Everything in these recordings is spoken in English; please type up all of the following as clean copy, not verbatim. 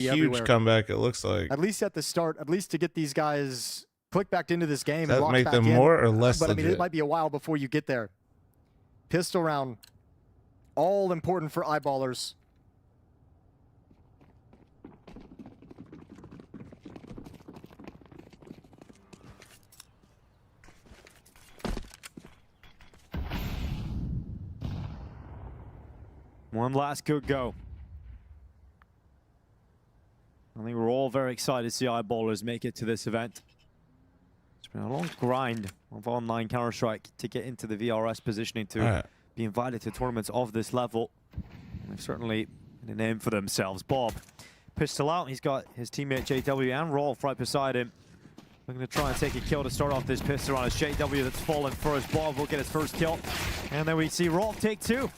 huge comeback, it looks like. At least at the start, at least to get these guys click back into this game. Does and that make back them in. more or less But legit? I mean, it might be a while before you get there. Pistol round, all important for eyeballers. One last good go. I think we're all very excited to see eyeballers make it to this event. It's been a long grind of online Counter-Strike to get into the VRS positioning to be invited to tournaments of this level. And they've certainly made a name for themselves. Bob, pistol out. He's got his teammate JW and Rolf right beside him. Looking to try and take a kill to start off this pistol round. It's JW that's fallen first. Bob will get his first kill. And then we see Rolf take two.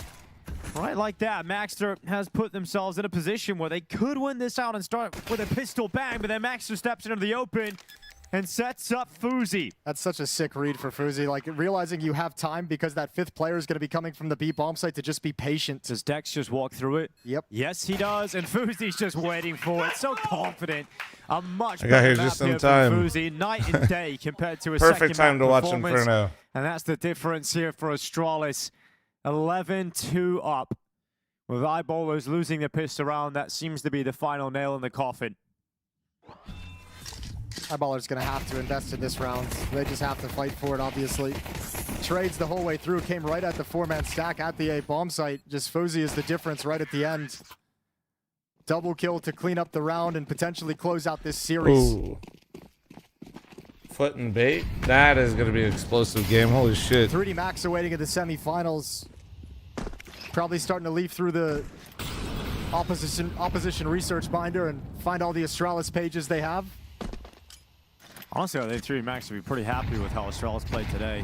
Right like that, Maxter has put themselves in a position where they could win this out and start with a pistol bang, but then Maxter steps into the open and sets up fl0m. That's such a sick read for fl0m. Like, realizing you have time because that fifth player is going to be coming from the B bomb site to just be patient. Does Dex just walk through it? Yep. Yes, he does, and fl0m's just waiting for it. So confident. A much I got better here map just in here time. for fl0m, night and day compared to a Perfect time to watch performance. Inferno. And that's the difference here for Astralis. 11-2 up. With eyeballers losing the pistol round, that seems to be the final nail in the coffin. Eyeballers going to have to invest in this round. They just have to fight for it, obviously. Trades the whole way through, came right at the four-man stack at the A bomb site. Just fl0m is the difference right at the end. Double kill to clean up the round and potentially close out this series. Ooh. Foot and bait. That is going to be an explosive game. Holy shit. 3D Max awaiting at the semifinals. Probably starting to leaf through the opposition research binder and find all the Astralis pages they have. Honestly, I think 3D Max would be pretty happy with how Astralis played today.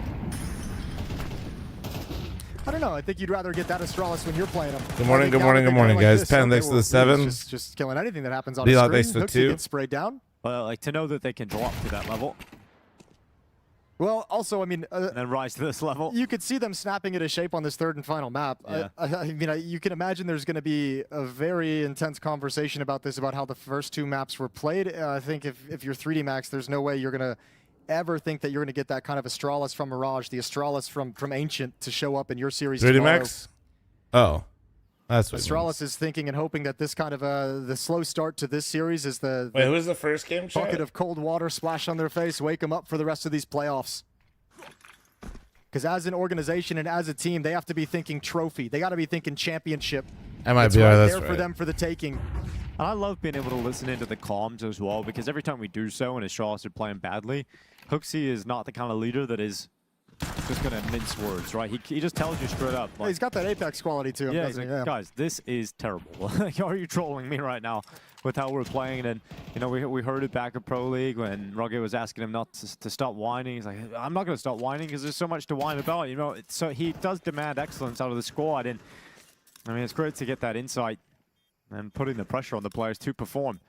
I don't know. I think you'd rather get that Astralis when you're playing them. Good morning, good morning, good morning, guys. Like Pen next to the 7. Just killing anything that happens on D the lot screen. next to the Hooksy 2. gets sprayed down. Well, like to know that they can drop to that level. Well, also, I mean, and then rise to this level. You could see them snapping into shape on this third and final map. Yeah. I mean, you can imagine there's going to be a very intense conversation about this, about how the first two maps were played. I think if you're 3D Max, there's no way you're going to ever think that you're going to get that kind of Astralis from Mirage, the Astralis from Ancient to show up in your series 3D tomorrow. Max? Oh. That's what Astralis is thinking and hoping that this kind of the slow start to this series is the Wait, who was the first game? bucket of cold water splash on their face, wake them up for the rest of these playoffs. Because as an organization and as a team, they have to be thinking trophy. They got to be thinking championship. MIBR, it's right that's there for right. them for the taking. And I love being able to listen into the comms as well, because every time we do so and Astralis are playing badly, Hooksy is not the kind of leader that is just going to mince words, right? He just tells you straight up. Like, He's got that Apex quality to him, yeah, doesn't he? like, guys, this is terrible. Like, are you trolling me right now with how we're playing? And, you know, we heard it back at Pro League when Rugged was asking him not to stop whining. He's like, I'm not going to stop whining because there's so much to whine about, you know. So he does demand excellence out of the squad. And, I mean, it's great to get that insight and putting the pressure on the players to perform.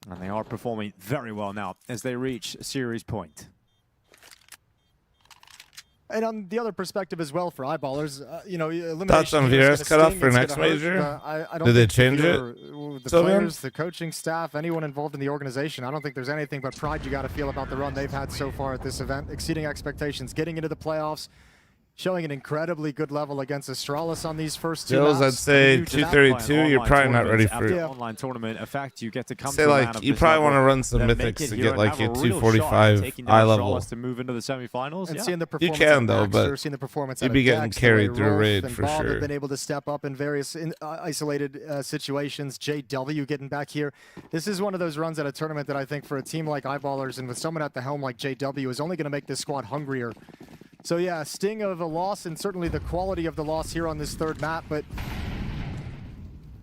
And they are performing very well now as they reach series point. And on the other perspective as well for eyeballers, you know, Thoughts on VRS cutoff for next major? I don't Did they think change it? The So, players, the coaching staff, anyone involved in the organization, I don't think there's anything but pride you got to feel about the run they've had so far at this event, exceeding expectations, getting into the playoffs, showing an incredibly good level against Astralis on these first two Jills, maps. I'd say 232. You're probably not ready for it. Online tournament, in fact, you get to come Say to like you probably want to run some mythics to get like your 245 eye level. To move into the semifinals. And seeing the You performance can of though, Maxter, but seeing the performance you'd be getting Dex, carried through a Rolf raid and for Bob sure. have been able to step up in various isolated situations. JW getting back here. This is one of those runs at a tournament that I think for a team like eyeballers and with someone at the helm like JW is only going to make this squad hungrier. So yeah, sting of a loss and certainly the quality of the loss here on this third map, but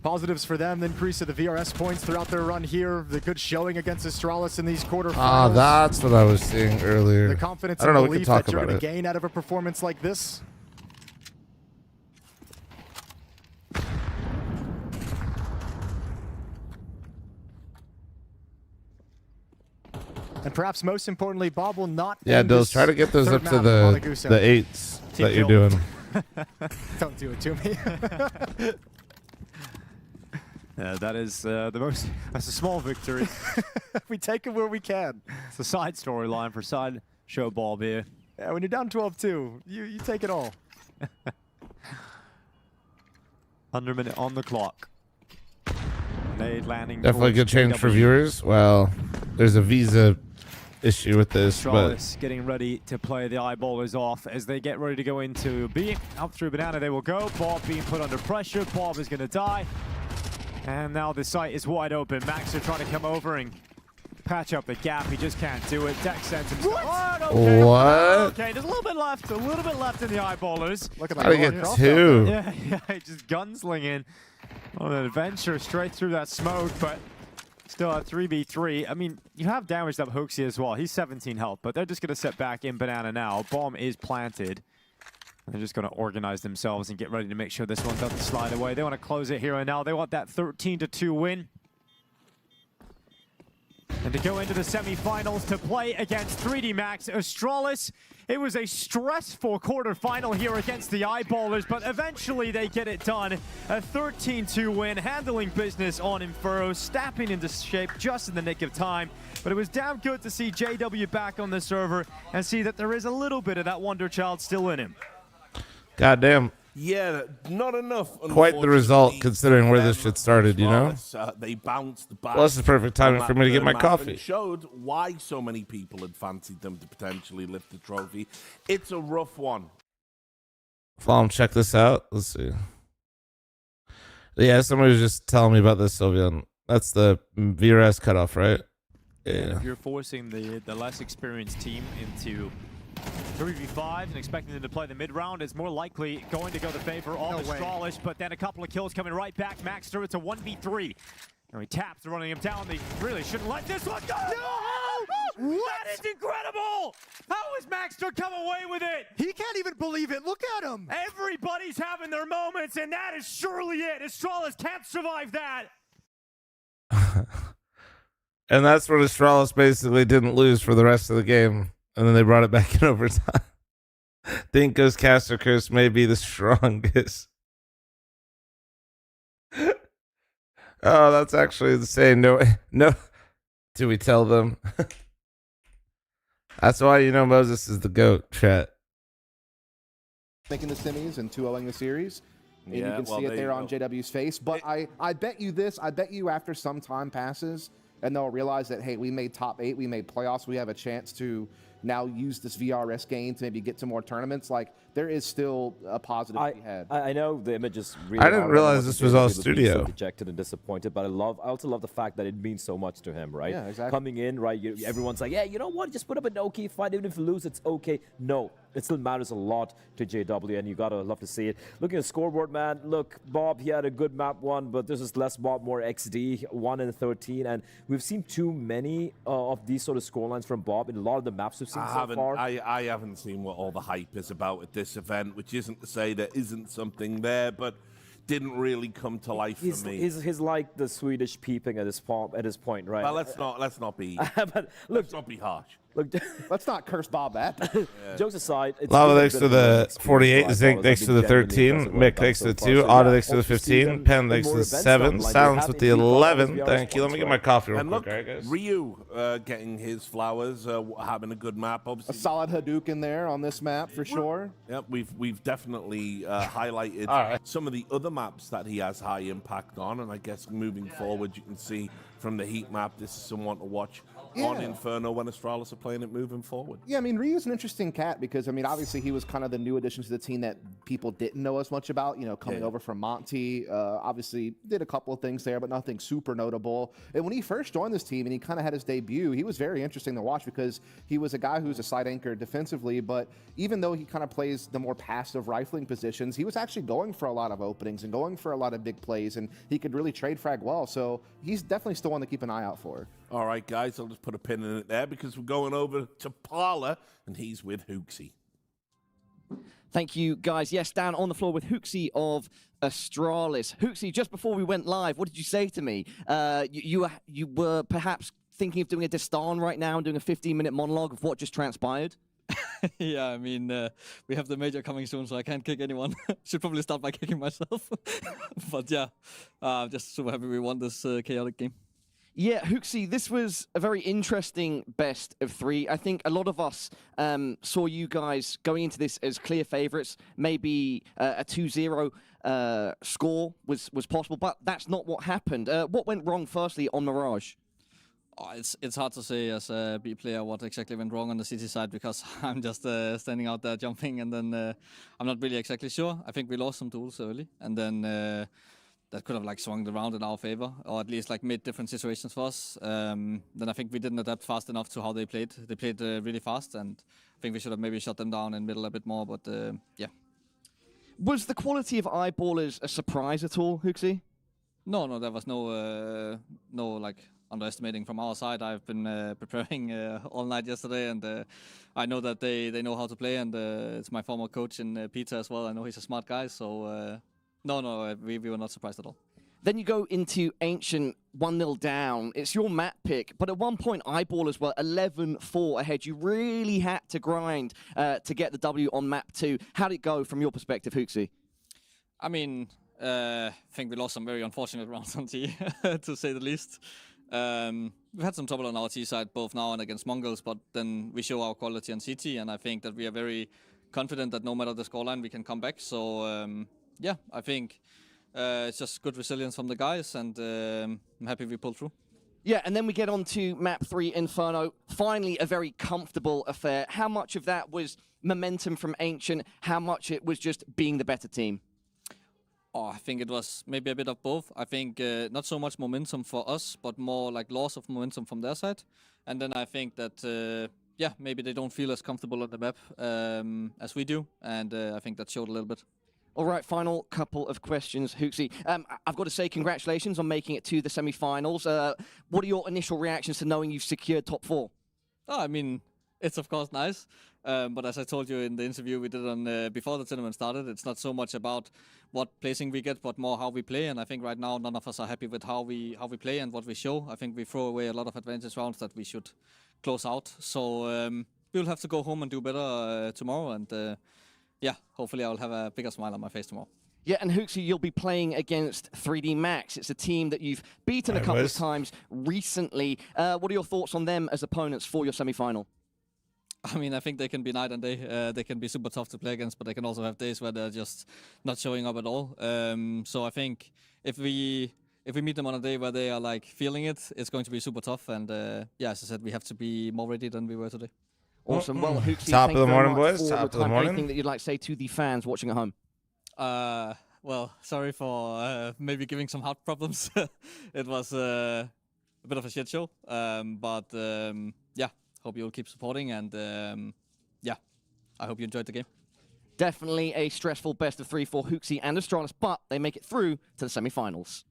positives for them, the increase of the VRS points throughout their run here, the good showing against Astralis in these quarterfinals. Ah, that's what I was seeing earlier. The confidence I don't know, and we can belief talk that you're about going it. to gain out of a performance like this. And perhaps most importantly, Bob will not. Yeah, end Dills, this try to get those third up to map on a the goose 8s Team that you're build. doing. Don't do it to me. That is that's a small victory. We take it where we can. It's a side storyline for side show Bob here. Yeah, when you're down 12-2, you take it all. Under a minute on the clock. Nade landing. Definitely a good change for viewers. Well, there's a visa issue with this, Astralis getting ready to play the eyeballers off as they get ready to go into B. Up through banana they will go. Bob being put under pressure. Bob is going to die. And now the site is wide open. Max are trying to come over and patch up the gap. He just can't do it. Dex sends him. What? Okay. What? Okay, there's a little bit left. A little bit left in the eyeballers. Look at How do you get two? Yeah, just gunslinging on an adventure straight through that smoke, but still at 3v3. I mean, you have damaged up Hooksy as well. He's 17 health, but they're just going to sit back in banana now. Bomb is planted. They're just going to organize themselves and get ready to make sure this one doesn't slide away. They want to close it here and now. They want that 13-2 win. And to go into the semifinals to play against 3D Max Astralis. It was a stressful quarterfinal here against the eyeballers, but eventually they get it done. A 13-2 win, handling business on Inferno, snapping into shape just in the nick of time. But it was damn good to see JW back on the server and see that there is a little bit of that Wonder Child still in him. Goddamn. Yeah, not enough. Quite the result considering where this shit started, you know? They bounced back. Well, this is perfect timing for me to get my coffee. And showed why so many people had fancied them to potentially lift the trophy. It's a rough one. fl0m, check this out. Let's see. Yeah, somebody was just telling me about this, Sylvian. That's the VRS cutoff, right? Yeah. If you're forcing the less experienced team into 3v5 and expecting them to play the mid-round, is more likely going to go the favor of Astralis, but then a couple of kills coming right back. Maxter, it's a 1v3. And he taps, running him down. They really shouldn't let this one go. No! That is incredible! How is Maxter come away with it? He can't even believe it. Look at him. Everybody's having their moments, and that is surely it. Astralis can't survive that. And that's where Astralis basically didn't lose for the rest of the game. And then they brought it back in overtime. Dinko's caster curse may be the strongest. Oh, that's actually insane. No, no. Do we tell them? That's why you know Moses is the GOAT, chat. Making the semis and 2-0ing the series. And Yeah, you can well, see it there there you on go. JW's face. But I bet you this. I bet you after some time passes and they'll realize that, hey, we made top 8. We made playoffs. We have a chance to now use this VRS gain to maybe get to more tournaments. Like, there is still a positive to be had. I know the image is really I didn't hard. realize want this to was say all that people studio. So dejected and disappointed, but I also love the fact that it means so much to him, right? Yeah, exactly. Coming in, right? Everyone's like, yeah, you know what? Just put up a no-key fight. Even if you lose, it's okay. No, it still matters a lot to JW, and you gotta love to see it. Looking at the scoreboard, man. Look, Bob, he had a good map one, but this is less Bob, more XD, 1 and 13, and we've seen too many of these sort of scorelines from Bob in a lot of the maps we've seen so far. I haven't seen what all the hype is about at this event, which isn't to say there isn't something there, but didn't really come to life for me. He's like the Swedish peeping at his point, right? Well, let's not be but look, let's not be harsh. look. Let's not curse Bob that. Jokes aside, it's Lava been a thanks bit to of a learning the experience 48, for Zinc Eyeballers. thanks I've to the been genuinely 13, impressed with what Mick I've done thanks to so the far. 2, So, Otto yeah, thanks to the hope to see 15, them Pen in thanks to more the events 7, down the line. Silence They're with the having 11. VRS Thank you. Let me get my coffee real And quick, look, alright, guys? Ryu getting his flowers, having a good map. A Obviously, solid Hadouken there on this map for sure. Yep, we've definitely highlighted Alright. some of the other maps that he has high impact on, and I guess moving forward, you can see from the heat map, this is someone to watch on Yeah. Inferno when Astralis are playing it moving forward. Yeah, I mean, Ryu's an interesting cat because, I mean, obviously he was kind of the new addition to the team that people didn't know as much about, you know, coming over from Monty. Obviously did a couple of things there, but nothing super notable. And when he first joined this team and he kind of had his debut, he was very interesting to watch because he was a guy who's a side anchor defensively, but even though he kind of plays the more passive rifling positions, he was actually going for a lot of openings and going for a lot of big plays, and he could really trade frag well. So he's definitely still one to keep an eye out for. All right, guys, I'll just put a pin in it there because we're going over to Parla, and he's with Hooksy. Thank you, guys. Yes, down on the floor with Hooksy of Astralis. Hooksy, just before we went live, what did you say to me? You were perhaps thinking of doing a Destan right now and doing a 15-minute monologue of what just transpired? Yeah, I mean, we have the major coming soon, so I can't kick anyone. Should probably start by kicking myself. But yeah, just super happy we won this chaotic game. Yeah, Hooksy, this was a very interesting best of 3. I think a lot of us saw you guys going into this as clear favourites. Maybe a 2-0 score was possible, but that's not what happened. What went wrong, firstly, on Mirage? Oh, it's hard to say as a B player what exactly went wrong on the CT side because I'm just standing out there jumping, and then I'm not really exactly sure. I think we lost some duels early, and then that could have like swung the round in our favor, or at least like made different situations for us. Then I think we didn't adapt fast enough to how they played. They played really fast, and I think we should have maybe shut them down in middle a bit more. But yeah. Was the quality of eyeballers a surprise at all, Hooksy? No, there was no like underestimating from our side. I've been preparing all night yesterday, and I know that they know how to play, and it's my former coach in Peter as well. I know he's a smart guy, so no, we were not surprised at all. Then you go into Ancient 1-0 down. It's your map pick, but at one point, eyeballers were 11-4 ahead. You really had to grind to get the W on map 2. How did it go from your perspective, Hooksy? I mean, I think we lost some very unfortunate rounds on T, to say the least. We've had some trouble on our T side, both now and against Mongols, but then we show our quality on CT, and I think that we are very confident that no matter the scoreline, we can come back. So, yeah, I think it's just good resilience from the guys, and I'm happy we pulled through. Yeah, and then we get on to map 3, Inferno. Finally, a very comfortable affair. How much of that was momentum from Ancient? How much it was just being the better team? Oh, I think it was maybe a bit of both. I think not so much momentum for us, but more like loss of momentum from their side. And then I think that, yeah, maybe they don't feel as comfortable on the map as we do. And I think that showed a little bit. All right, final couple of questions, Hooksy. I've got to say congratulations on making it to the semi-finals. What are your initial reactions to knowing you've secured top 4? Oh, I mean, it's of course nice. But as I told you in the interview we did on before the tournament started, it's not so much about what placing we get, but more how we play. And I think right now none of us are happy with how we play and what we show. I think we throw away a lot of advantage rounds that we should close out. So we'll have to go home and do better tomorrow. And yeah, hopefully I'll have a bigger smile on my face tomorrow. Yeah, and Hooksy, you'll be playing against 3D Max. It's a team that you've beaten a couple of times recently. What are your thoughts on them as opponents for your semi-final? I mean, I think they can be night and day. They can be super tough to play against, but they can also have days where they're just not showing up at all. So I think if we meet them on a day where they are like feeling it, it's going to be super tough. And yeah, as I said, we have to be more ready than we were today. Awesome. Well, Hooksy, Top thank of the you very morning, much boys. for Top your of the time. morning. Anything that you'd like to say to the fans watching at home? Well, sorry for maybe giving some heart problems. It was a bit of a shit show, but yeah, hope you'll keep supporting, and yeah, I hope you enjoyed the game. Definitely a stressful best of 3 for Hooksy and Astralis, but they make it through to the semi-finals.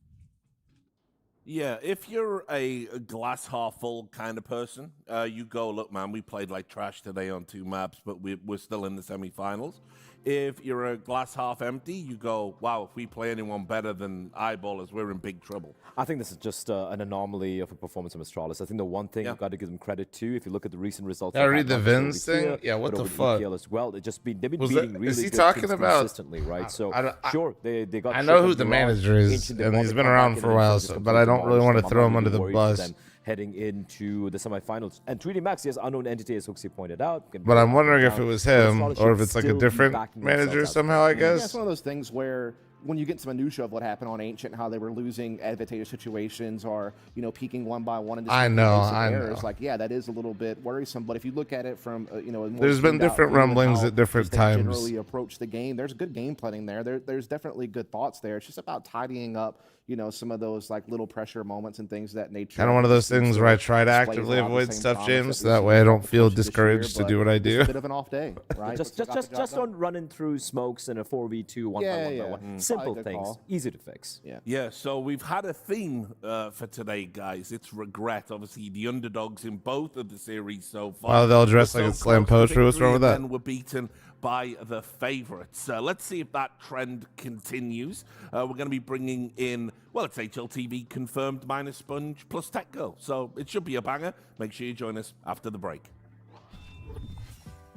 Yeah, if you're a glass half full kind of person, you go, look, man, we played like trash today on 2 maps, but we're still in the semi-finals. If you're a glass half empty, you go, wow, if we play anyone better than Eyeballers, we're in big trouble. I think this is just an anomaly of a performance from Astralis. I think the one thing you've got to give them credit to, if you look at the recent results. I read the Vins thing. Yeah, what the fuck? EPL as well. They've been beating really is he good talking teams about consistently, right? So sure, they got. I know who the manager is, and he's been around for a while, but I don't really want to throw him under the bus. Heading into the semifinals. And 3D Max, yes, unknown entity, as Hooksy pointed out. But I'm wondering if it was him, or if it's like a different manager somehow, I guess. Yeah, it's one of those things where when you get into minutia of what happened on Ancient, how they were losing advantageous situations or, you know, peaking one by one and just errors, like, yeah, that is a little bit worrisome. But if you look at it from, you know, there's been different rumblings at different times. Generally approach the game. There's good game planning there. There's definitely good thoughts there. It's just about tidying up, you know, some of those like little pressure moments and things of that nature. Kind of one of those things where I try to actively avoid stuff, James. That way I don't feel discouraged to do what I do. It's a bit of an off day, right? just on running through smokes in a 4v2, 1-by-1. Simple things, easy to fix. Yeah, so we've had a theme for today, guys. It's regret. Obviously, the underdogs in both of the series so far. Well, they'll dress like it's slam poetry. What's wrong with that? And we're beaten by the favorites. Let's see if that trend continues. We're going to be bringing in, well, it's HLTV confirmed minus Sponge plus Tech Girl. So it should be a banger. Make sure you join us after the break.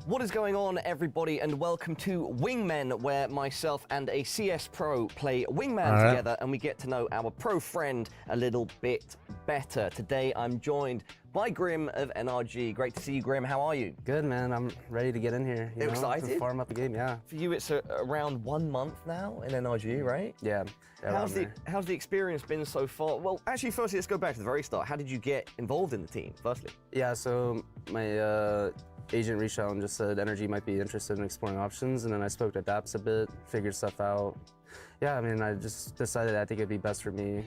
What is going on, everybody, and welcome to Wingmen, where myself and a CS pro play Wingman together, and we get to know our pro friend a little bit better. Today, I'm joined by Grim of NRG. Great to see you, Grim. How are you? Good, man. I'm ready to get in here. You know, excited? Farm up the game, yeah. For you, it's around 1 month now in NRG, right? Yeah. How's the experience been so far? Well, actually, firstly, let's go back to the very start. How did you get involved in the team, firstly? Yeah, so my agent reached out and just said NRG might be interested in exploring options, and then I spoke to Daps a bit, figured stuff out. Yeah, I mean, I just decided I think it'd be best for me,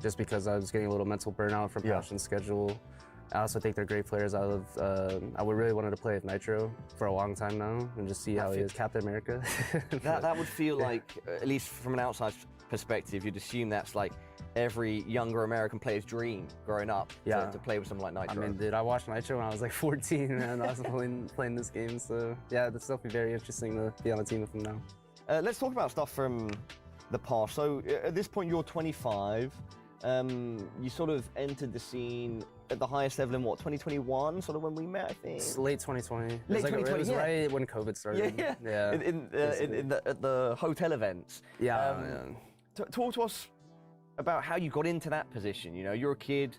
just because I was getting a little mental burnout from Passion's schedule. I also think they're great players. I would really wanted to play with Nitro for a long time now, and just see how he is, Captain America. that would feel like, at least from an outside perspective, you'd assume that's like every younger American player's dream growing up to play with someone like Nitro. I mean, dude, I watched Nitro when I was like 14, and I was playing this game, so yeah, this stuff will be very interesting to be on a team with him now. Let's talk about stuff from the past. So at this point, you're 25. You sort of entered the scene at the highest level in what, 2021, sort of when we met, I think? It's late 2020. Late 2020, it was right when COVID started. Yeah. At the hotel events. Yeah. Talk to us about how you got into that position. You know, you're a kid.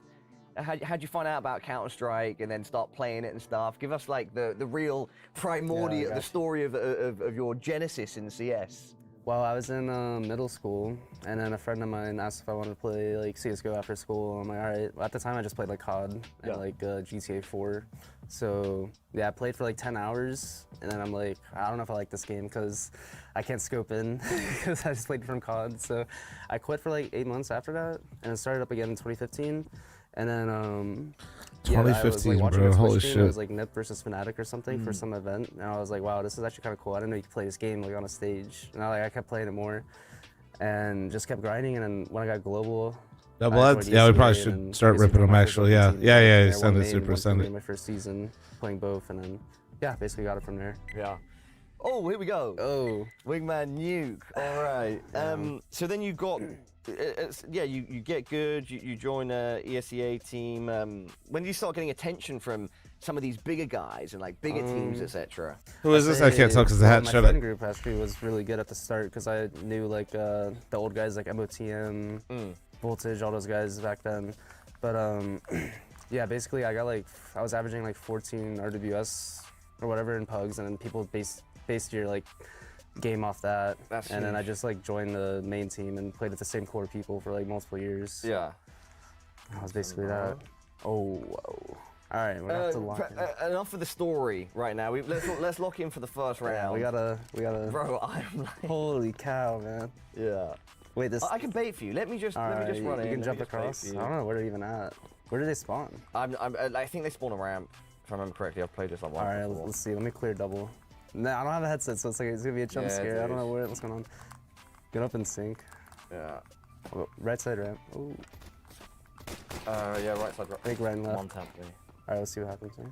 How'd you find out about Counter-Strike and then start playing it and stuff? Give us like the real primordial, the story of your genesis in CS. Well, I was in middle school, and then a friend of mine asked if I wanted to play like CS:GO after school. I'm like, all right. At the time, I just played like COD and like GTA 4. So yeah, I played for like 10 hours, and then I'm like, I don't know if I like this game because I can't scope in because I just played from COD. So I quit for like 8 months after that, and started up again in 2015. And then 2015, I was, like, bro, holy shit. It was like Nip versus Fnatic or something for some event, and I was like, wow, this is actually kind of cool. I didn't know you could play this game like on a stage. And I kept playing it more, and just kept grinding. And then when I got global, Double Eds? Yeah, we probably should start ripping them actually. Yeah. Send it, super, send it. My first season playing both, and then basically got it from there. Yeah. Oh, here we go. Oh, Wingman Nuke. All right. So then you got. You get good, you join a ESEA team. When do you start getting attention from some of these bigger guys and like bigger teams, etc.? Who is this? I can't talk because the hat my shut friend up. group actually was really good at the start because I knew like the old guys like MOTM, Voltage, all those guys back then. But yeah, basically I was averaging like 14 RWS or whatever in pugs, and then people based your like game off that. That's and then I just like joined the main team and played with the same core people for like multiple years. Yeah. That was basically that. Oh, whoa. All right, we're gonna have to lock in. Enough of the story right now. Let's lock in for the first round. Yeah, we gotta. Bro, I'm like. Holy cow, man. Yeah. Wait, this. I can bait for you. Let me just run in. You can jump across. I don't know where they're even at. Where do they spawn? I think they spawn a ramp. If I remember correctly, I've played this like once. All right, let's see. Let me clear double. No, I don't have a headset, so it's gonna be a jump scare. I don't know what's going on. Get up and sync. Yeah. Oh, right side ramp. Oh. Yeah, right side ramp. I think right and left. One tap me. All right, let's see what happens here.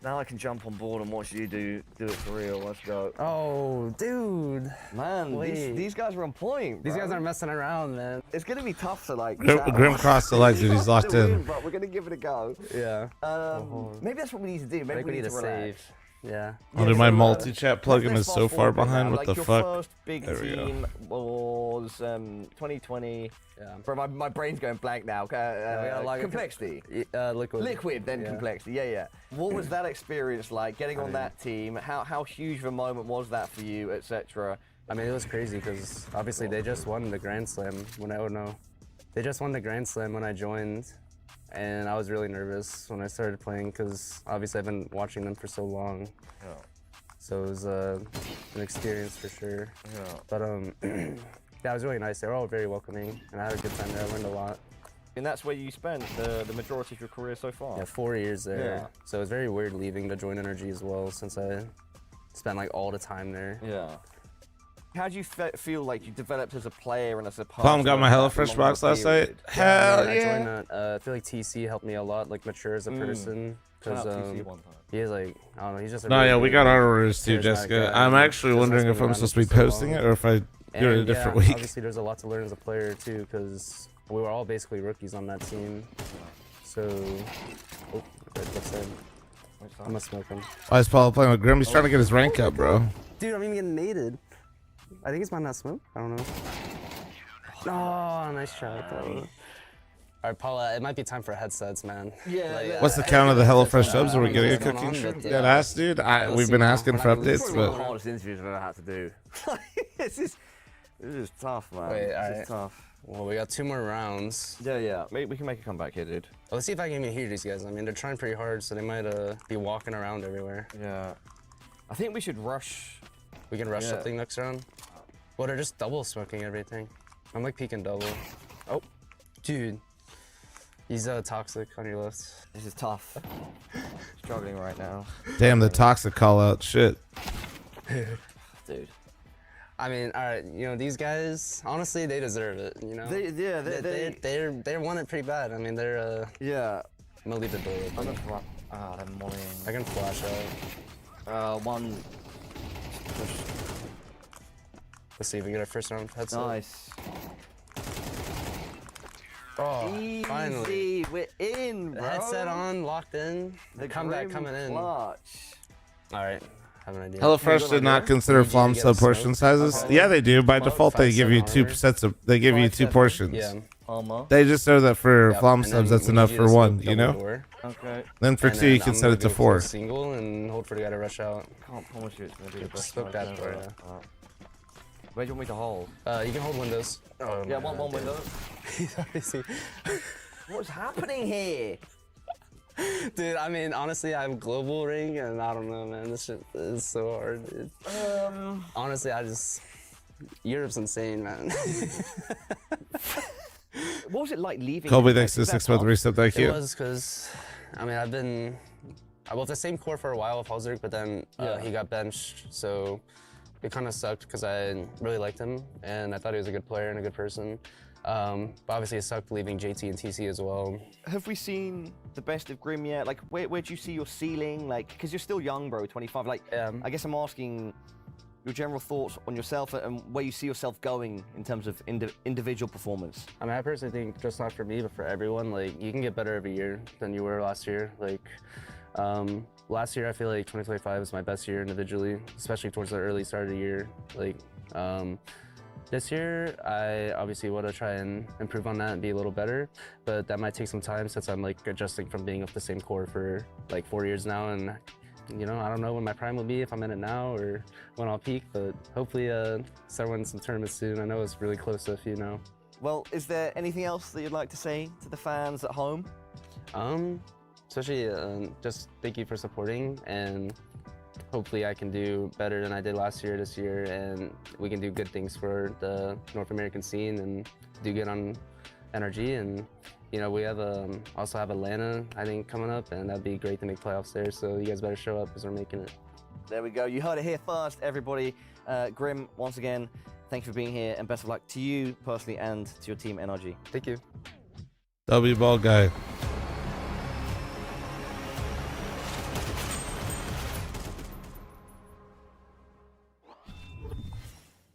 Now I can jump on board and watch you do it for real. Let's go. Oh, dude. Man, these guys are on point. These guys aren't messing around, man. It's gonna be tough to like. Grim crossed the legs, dude. He's locked in. But we're gonna give it a go. Yeah. Maybe that's what we need to do. Maybe we need to save. Yeah. Oh, dude, my multi-chat plugin is so far behind. What the fuck? Your first big team was 2020. Yeah. Bro, my brain's going blank now. Complexity. Liquid. Then Complexity. Yeah. What was that experience like? Getting on that team. How huge of a moment was that for you, etc.? I mean, it was crazy because obviously they just won the Grand Slam They just won the Grand Slam when I joined. And I was really nervous when I started playing because obviously I've been watching them for so long. Yeah. So it was an experience for sure. Yeah. But yeah, it was really nice. They were all very welcoming, and I had a good time there. I learned a lot. And that's where you spent the majority of your career so far? Yeah, 4 years there. Yeah. So it was very weird leaving to join NRG as well, since I spent like all the time there. Yeah. How do you feel like you developed as a player and as a person? Tom got my HelloFresh box last night. Hell yeah! I joined that. I feel like TC helped me a lot, like mature as a person. Because he is like, I don't know, he's just a we got our orders too, Jessica. I'm actually wondering if I'm supposed to be posting it or if I do it a different week. Obviously, there's a lot to learn as a player too, because we were all basically rookies on that team. So, I'm gonna smoke him. Why is Paul playing with Grim? He's trying to get his rank up, bro. Dude, I'm even getting naded. I think it's my not smoke. I don't know. Oh, nice try, though. All right, Paula, it might be time for headsets, man. Yeah. Like, What's the count of the HelloFresh subs? Are we getting a what's going cooking on, show? but, Yeah, ask, dude. We've been asking for updates, One of the but hardest interviews I've ever had to do. this is tough, man. Wait, this alright. is tough. Well, we got 2 more rounds. Yeah. We can make a comeback here, dude. Well, let's see if I can even hear these guys. I mean, they're trying pretty hard, so they might be walking around everywhere. Yeah. I think we should rush. We can rush something next round. Well, they're just double smoking everything. I'm like peeking double. Oh, dude. He's toxic on your left. This is tough. Struggling right now. damn, the toxic call out. Shit. Dude. I mean, all right, you know, these guys, honestly, they deserve it, you know? They want it pretty bad. I mean, they're, yeah. I'm gonna leave the door open. They're mulling. I can flash out. One. Let's see if we get our first round headset. Nice. Oh, Easy. finally. We're in, bro. The headset on, locked in. The comeback Grim coming in. clutch. All right, have an idea. HelloFresh did not consider fl0m sub portion sizes. Yeah, they do. By default, they give you 2 sets of. They give you 2 portions. Yeah. They just know that for Yep, fl0m and subs, then that's we enough need for to 1. smoke You double know. door. Okay. Then for And 2, you then can I'm set gonna it to go 4. Single and hold for the guy to rush out. Can't promise you it's gonna be the best. Smoke that door. Yeah. Where do you want me to hold? You can hold windows. Oh, Yeah, man, one damn. window. He's obviously. What's happening here? Dude, I mean, honestly, I have global ring, and I don't know, man. This shit is so hard, dude. Honestly, Europe's insane, man. What was it like leaving? Kobe, thanks to 6-month reset. Thank It you. was because, I mean, I was the same core for a while with Halzerk, but then he got benched, so it kind of sucked because I really liked him, and I thought he was a good player and a good person. But obviously it sucked leaving JT and TC as well. Have we seen the best of Grim yet? Like, where do you see your ceiling? Like, because you're still young, bro, 25. Like, I guess I'm asking your general thoughts on yourself and where you see yourself going in terms of individual performance. I mean, I personally think just not for me, but for everyone, like, you can get better every year than you were last year. Like, last year, I feel like 2025 was my best year individually, especially towards the early start of the year. Like, this year, I obviously want to try and improve on that and be a little better, but that might take some time since I'm like adjusting from being with the same core for like 4 years now, and you know, I don't know when my prime will be, if I'm in it now or when I'll peak, but hopefully start winning some tournaments soon. I know it's really close to a few now. Well, is there anything else that you'd like to say to the fans at home? Especially just thank you for supporting, and hopefully I can do better than I did last year this year, and we can do good things for the North American scene and do good on NRG. And you know, we have also have Atlanta, I think, coming up, and that'd be great to make playoffs there, so you guys better show up because we're making it. There we go. You heard it here first, everybody. Grim, once again, thank you for being here, and best of luck to you personally and to your team NRG. Thank you. W ball guy.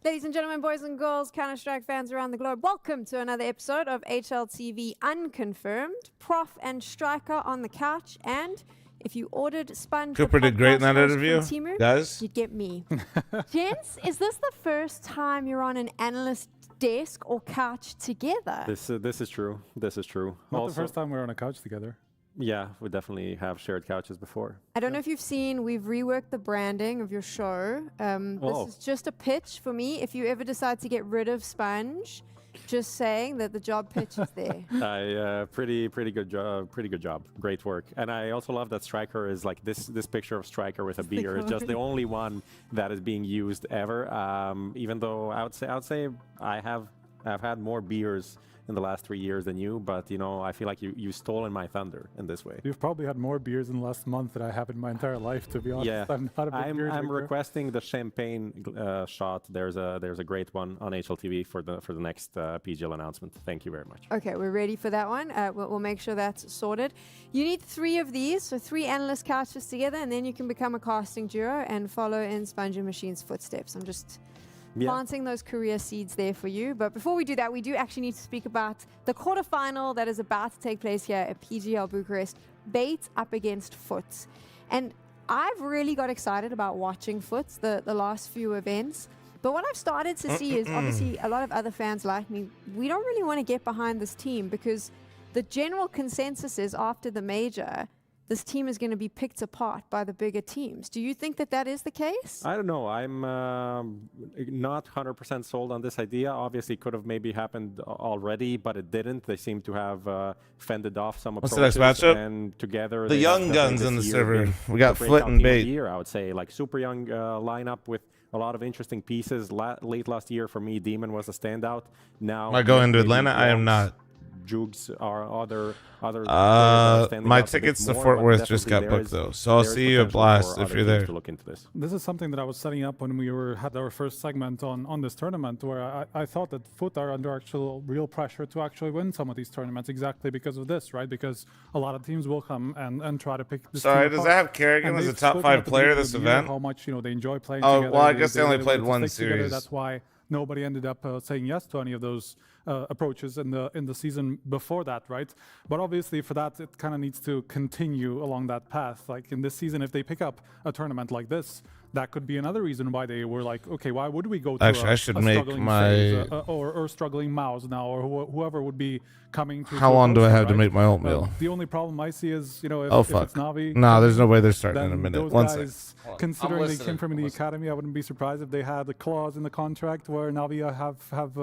Ladies and gentlemen, boys and girls, Counter-Strike fans around the globe, welcome to another episode of HLTV Unconfirmed. Prof and Striker on the couch, and if you ordered Sponge, Cooper did great in that host from interview, Timu, guys. you'd get me. Gents, is this the first time you're on an analyst desk or couch together? This is true. This is true. Not the first time we're on a couch together. Yeah, we definitely have shared couches before. I don't know if you've seen, we've reworked the branding of your show. This is just a pitch for me. If you ever decide to get rid of Sponge, just saying that the job pitch is there. Pretty good job. Pretty good job. Great work. And I also love that Striker is like this picture of Striker with a beer is just the only one that is being used ever. Even though I would say I've had more beers in the last 3 years than you, but you know, I feel like you stolen my thunder in this way. You've probably had more beers in the last month than I have in my entire life, to be honest. Yeah, I'm not a big beer I'm drinker. requesting the champagne shot. There's a great one on HLTV for the next PGL announcement. Thank you very much. Okay, we're ready for that one. We'll make sure that's sorted. You need 3 of these, so 3 analyst couches together, and then you can become a casting duo and follow in Sponge and Machine's footsteps. I'm just planting those career seeds there for you. But before we do that, we do actually need to speak about the quarterfinal that is about to take place here at PGL Bucharest. Bait up against Foot. And I've really got excited about watching Foot the last few events. But what I've started to see is obviously a lot of other fans like me, we don't really want to get behind this team because the general consensus is after the major, this team is going to be picked apart by the bigger teams. Do you think that that is the case? I don't know. I'm not 100% sold on this idea. Obviously, it could have maybe happened already, but it didn't. They seem to have fended off some approaches. What's the next matchup? And together, the young guns in the server. We got Flit and Bait. Year, I would say, like super young lineup with a lot of interesting pieces. Late last year, for me, Demon was a standout. Now, Am I going to Atlanta? I am not. Jugs are other my tickets to Fort Worth just got booked though, so I'll see you at Blast if you're there. To look into this. This is something that I was setting up when we had our first segment on this tournament, where I thought that Foot are under actual real pressure to actually win some of these tournaments exactly because of this, right? Because a lot of teams will come and try to pick this Sorry, team does apart. that have Kerrigan as a top 5 player this event? How much they enjoy playing Oh, together. well, I guess they only played wanted to one stick together. series. That's why nobody ended up saying yes to any of those approaches in the season before that, right? But obviously for that, it kind of needs to continue along that path. Like in this season, if they pick up a tournament like this, that could be another reason why they were like, okay, why would we go to Actually, I should make struggling my phase, or struggling mouse now, or whoever would be coming to. How long do I have to make my oatmeal? The only problem I see is, if it's Navi. No, there's no way they're starting in a minute. Those One guys, second. considering they came from the academy, I wouldn't be surprised if they had a clause in the contract where Navi have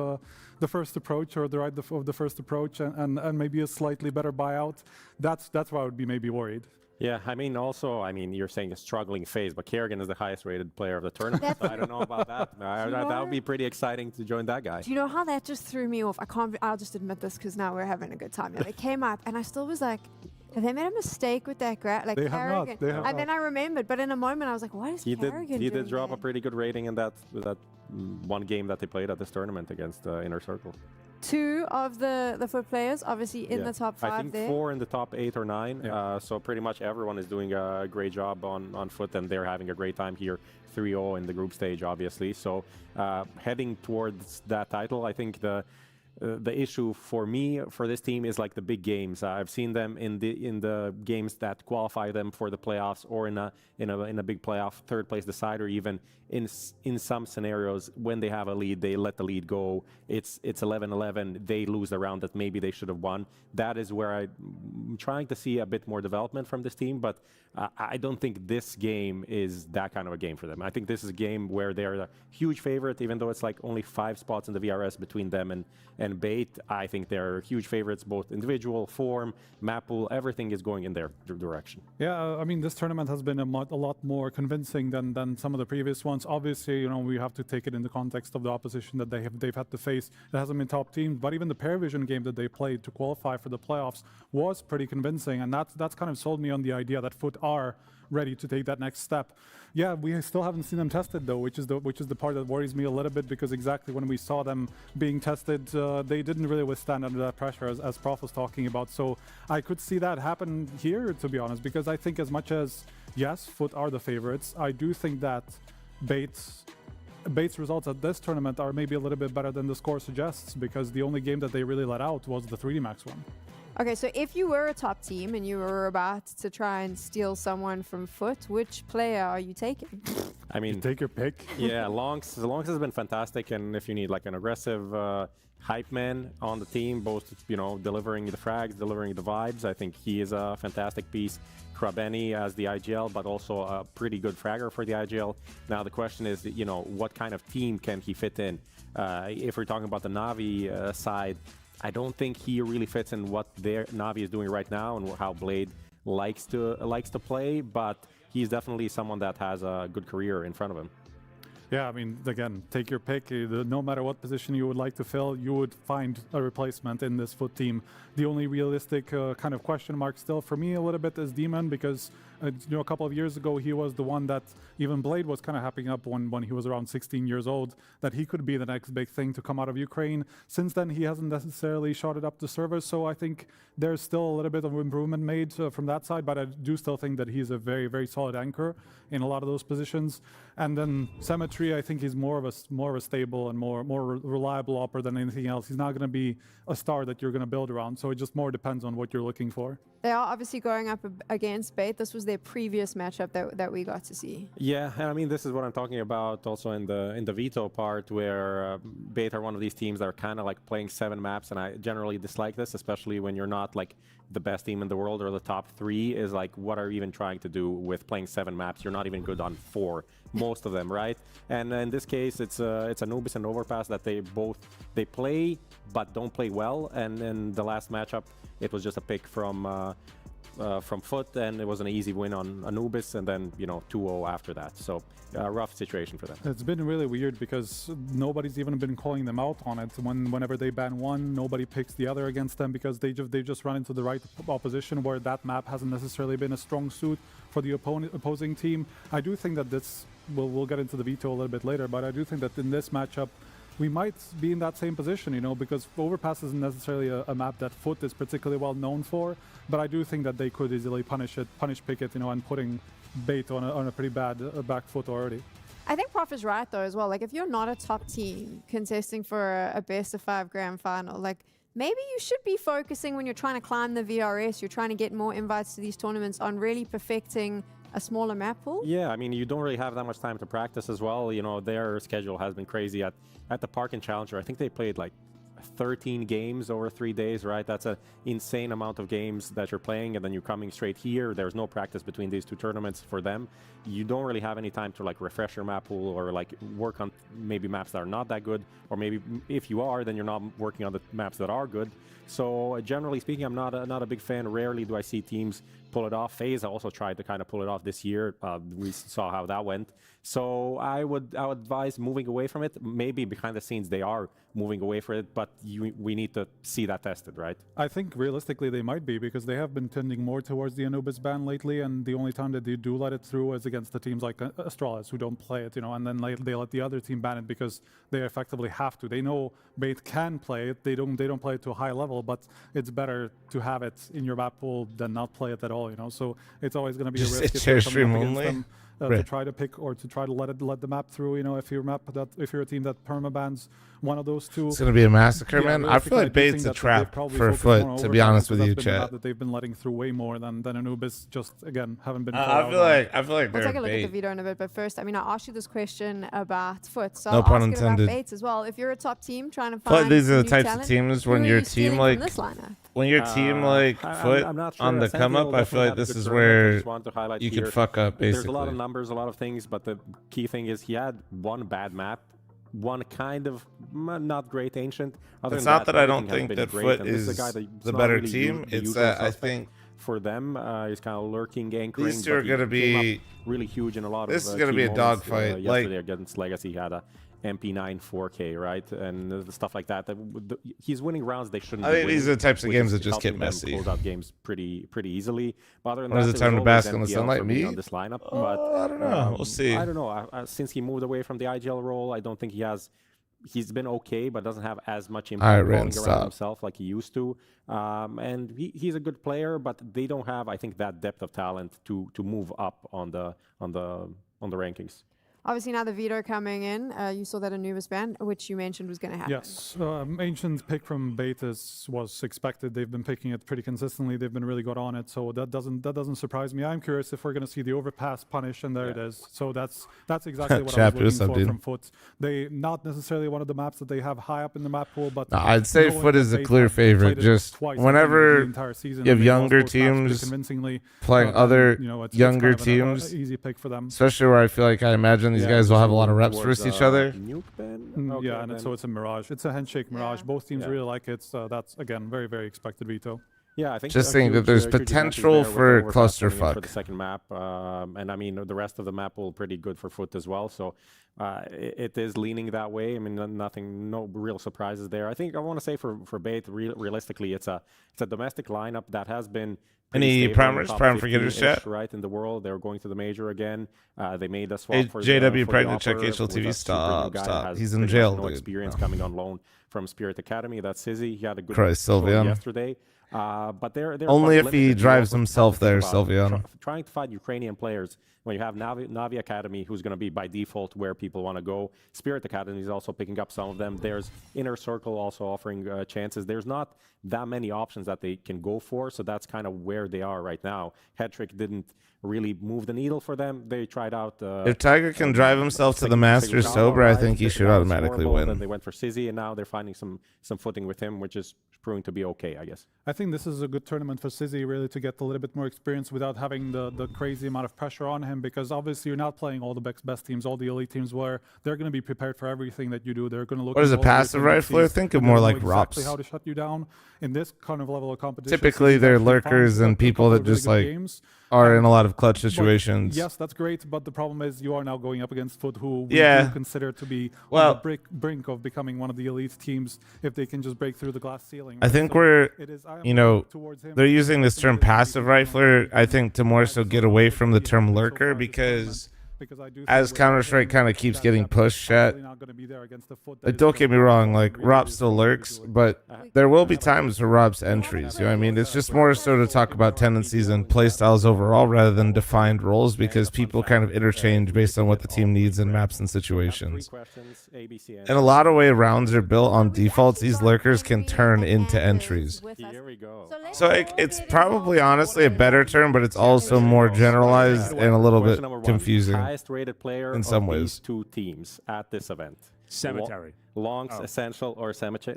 the first approach or the right of the first approach and maybe a slightly better buyout. That's why I would be maybe worried. Yeah, you're saying a struggling phase, but Kerrigan is the highest rated player of the tournament. So I don't know about that. That would be pretty exciting to join that guy. Do you know how that just threw me off? I'll just admit this because now we're having a good time. Yeah, they came up and I still was like, have they made a mistake with that like they Kerrigan? Have not. They have and then I remembered, but in a moment I was like, what is Kerrigan He doing did drop there? a pretty good rating in that one game that they played at this tournament against Inner Circle. 2 of the Foot players, obviously in the top 5 I think there. 4 in the top 8 or 9. So pretty much everyone is doing a great job on Foot, and they're having a great time here. 3-0 in the group stage, obviously. So heading towards that title, I think the issue for me for this team is like the big games. I've seen them in the games that qualify them for the playoffs, or in a big playoff, third place decider. Even in some scenarios, when they have a lead, they let the lead go. It's 11-11. They lose the round that maybe they should have won. That is where I'm trying to see a bit more development from this team. But I don't think this game is that kind of a game for them. I think this is a game where they're a huge favorite, even though it's like only 5 spots in the VRS between them and Bait. I think they're huge favorites, both individual, form, map pool, everything is going in their direction. Yeah, this tournament has been a lot more convincing than some of the previous ones. Obviously, we have to take it in the context of the opposition that they've had to face. It hasn't been top teams, but even the Pair Vision game that they played to qualify for the playoffs was pretty convincing, and that's kind of sold me on the idea that Foot are ready to take that next step. Yeah, we still haven't seen them tested though, which is the part that worries me a little bit, because exactly when we saw them being tested, they didn't really withstand under that pressure, as Prof was talking about. So I could see that happen here, to be honest, because I think as much as, yes, Foot are the favorites, I do think that Bait's results at this tournament are maybe a little bit better than the score suggests, because the only game that they really let out was the 3D Max one. Okay, so if you were a top team and you were about to try and steal someone from Foot, which player are you taking? You take your pick. Yeah, Longs has been fantastic, and if you need like an aggressive hype man on the team, both delivering the frags, delivering the vibes, I think he is a fantastic piece. Krabeni as the IGL, but also a pretty good fragger for the IGL. Now the question is, what kind of team can he fit in? If we're talking about the Navi side, I don't think he really fits in what their Navi is doing right now and how Blade likes to play, but he's definitely someone that has a good career in front of him. Yeah, again, take your pick. No matter what position you would like to fill, you would find a replacement in this Foot team. The only realistic kind of question mark still for me a little bit is Demon, because a couple of years ago he was the one that even Blade was kind of hyping up when he was around 16 years old, that he could be the next big thing to come out of Ukraine. Since then, he hasn't necessarily shot it up the servers, so I think there's still a little bit of improvement made from that side, but I do still think that he's a very, very solid anchor in a lot of those positions. And then Symmetry 3, I think he's more of a stable and more reliable opera than anything else. He's not going to be a star that you're going to build around. So it just more depends on what you're looking for. They are obviously going up against Bait. This was their previous matchup that we got to see. Yeah, and I mean, this is what I'm talking about also in the veto part, where Bait are one of these teams that are kind of like playing 7 maps, and I generally dislike this, especially when you're not like the best team in the world or the top 3. Is like, what are you even trying to do with playing 7 maps? You're not even good on 4, most of them, right? And in this case, it's Anubis and Overpass that they play but don't play well. And in the last matchup, it was just a pick from Foot, and it was an easy win on Anubis, and then 2-0 after that. So rough situation for them. It's been really weird because nobody's even been calling them out on it. Whenever they ban one, nobody picks the other against them because they just run into the right opposition where that map hasn't necessarily been a strong suit for the opposing team. I do think that this we'll get into the veto a little bit later, but I do think that in this matchup we might be in that same position, because Overpass isn't necessarily a map that Foot is particularly well known for, but I do think that they could easily punish pick it, and putting Bait on a pretty bad back foot already. I think Prof is right though as well. Like if you're not a top team contesting for a best of 5 grand final, like maybe you should be focusing when you're trying to climb the VRS, you're trying to get more invites to these tournaments on really perfecting a smaller map pool? Yeah, I mean, you don't really have that much time to practice as well. Their schedule has been crazy. At the Park and Challenger, I think they played like 13 games over 3 days, right? That's an insane amount of games that you're playing, and then you're coming straight here. There's no practice between these 2 tournaments for them. You don't really have any time to like refresh your map pool or like work on maybe maps that are not that good, or maybe if you are, then you're not working on the maps that are good. So generally speaking, I'm not a big fan. Rarely do I see teams pull it off. FaZe also tried to kind of pull it off this year. We saw how that went. So I would advise moving away from it. Maybe behind the scenes they are moving away from it, but we need to see that tested, right? I think realistically they might be, because they have been tending more towards the Anubis ban lately, and the only time that they do let it through is against the teams like Astralis who don't play it, and then they let the other team ban it because they effectively have to. They know Bait can play it. They don't play it to a high level, but it's better to have it in your map pool than not play it at all, So it's always going to be a risk if you're coming up against them. To try to pick or to try to let the map through, if you're a team that permabans one of those 2. It's gonna be a massacre, man. I feel like Bait's a trap for Foot, to be honest with you, chat. That they've been letting through way more than Anubis. Just again haven't been. I feel like we'll take a look at the video in a bit, but first, I asked you this question about Foot, so no I'll pun ask intended. it about Baits as well. If you're a top team trying to find these are the new types talent, of teams when who are your you stealing team from like this lineup? when your team like Foot I'm not sure. on the come up. I feel like this is where you could fuck up. Basically, there's a lot of numbers, a lot of things, but the key thing is he had one bad map, one kind of not great ancient. It's not that I don't think that Foot is the better team. It's that I think for them, he's kind of lurking, anchoring. These 2 are going to be really huge in a lot of. This is going to be a dogfight. Yesterday against Legacy, he had a MP9 4K, right, and stuff like that. He's winning rounds they shouldn't. I think these are the types of games that just get helping them messy. Close out games pretty easily. But other than When is that, it time to bask in the NPL sunlight? for Me on this lineup, but I don't know. We'll see. I don't know. Since he moved away from the IGL role, I don't think he has. He's been okay, but doesn't have as much impact rolling around himself like he used to. And he's a good player, but they don't have, I think, that depth of talent to move up on the rankings. Obviously, now the veto coming in. You saw that Anubis ban, which you mentioned was going to happen. Yes, Ancient's pick from Betas was expected. They've been picking it pretty consistently. They've been really good on it, so that doesn't surprise me. I'm curious if we're going to see the overpass punish, and there it is. So that's exactly what I was looking for from Foot. They not necessarily one of the maps that they have high up in the map pool, but no, I'd say Foot is a clear favorite. Just whenever you have younger teams playing other younger teams, easy pick for them. Especially where I feel like I imagine these guys will have a lot of reps versus each other. Yeah, and so it's a Mirage. It's a handshake Mirage. Both teams really like it. So that's again very, very expected veto. Yeah, I think just saying that there's potential for clusterfuck for the second map, and I mean the rest of the map will pretty good for Foot as well. So it is leaning that way. I mean, no real surprises there. I think I want to say for Bait, realistically, it's a domestic lineup that has been. Any primers, prime forgetters chat? Right in the world, they're going to the major again. They made a swap for JW for pregnant. Check offer HLTV. Stop. He's in no jail. experience coming on loan from Spirit Academy. That's Sizzy. He had a good Sylveon yesterday. But they're only quite if he limited. You drives also himself have to think there, about Silviano. Trying to find Ukrainian players when you have Navi Academy, who's going to be by default where people want to go. Spirit Academy is also picking up some of them. There's Inner Circle also offering chances. There's not that many options that they can go for, so that's kind of where they are right now. Hetrick didn't really move the needle for them. They tried out. If Tiger can drive himself to the Masters sober, I think he should automatically win. Then they went for Sizzy, and now they're finding some footing with him, which is proving to be okay, I guess. I think this is a good tournament for Sizzy, really, to get a little bit more experience without having the crazy amount of pressure on him, because obviously you're not playing all the best teams, all the elite teams, where they're going to be prepared for everything that you do. They're going to look. What is a passive rifler? Think of more like exactly Rops. how to shut you down in this kind of level of competition. Typically, they're lurkers and people that just like are in a lot of clutch situations. Yes, that's great, but the problem is you are now going up against Foot, who we Yeah. do consider to be on the brink of becoming one of the elite teams if they can just break through the glass ceiling. I think they're using this term passive rifler, I think, to more so get away from the term lurker, because as Counter-Strike kind of keeps getting pushed at, like, don't get me wrong, like, Rob still lurks, but there will be times for Rob's entries, you know what I mean? It's just more so to talk about tendencies and playstyles overall rather than defined roles, because people kind of interchange based on what the team needs in maps and situations. In a lot of ways, rounds are built on defaults. These lurkers can turn into entries. Here we go. So it's probably honestly a better term, but it's also more generalized and a little bit confusing Highest rated player in some of ways. these two teams at this event. Cemetery. Longs, Essential, or Cemetery.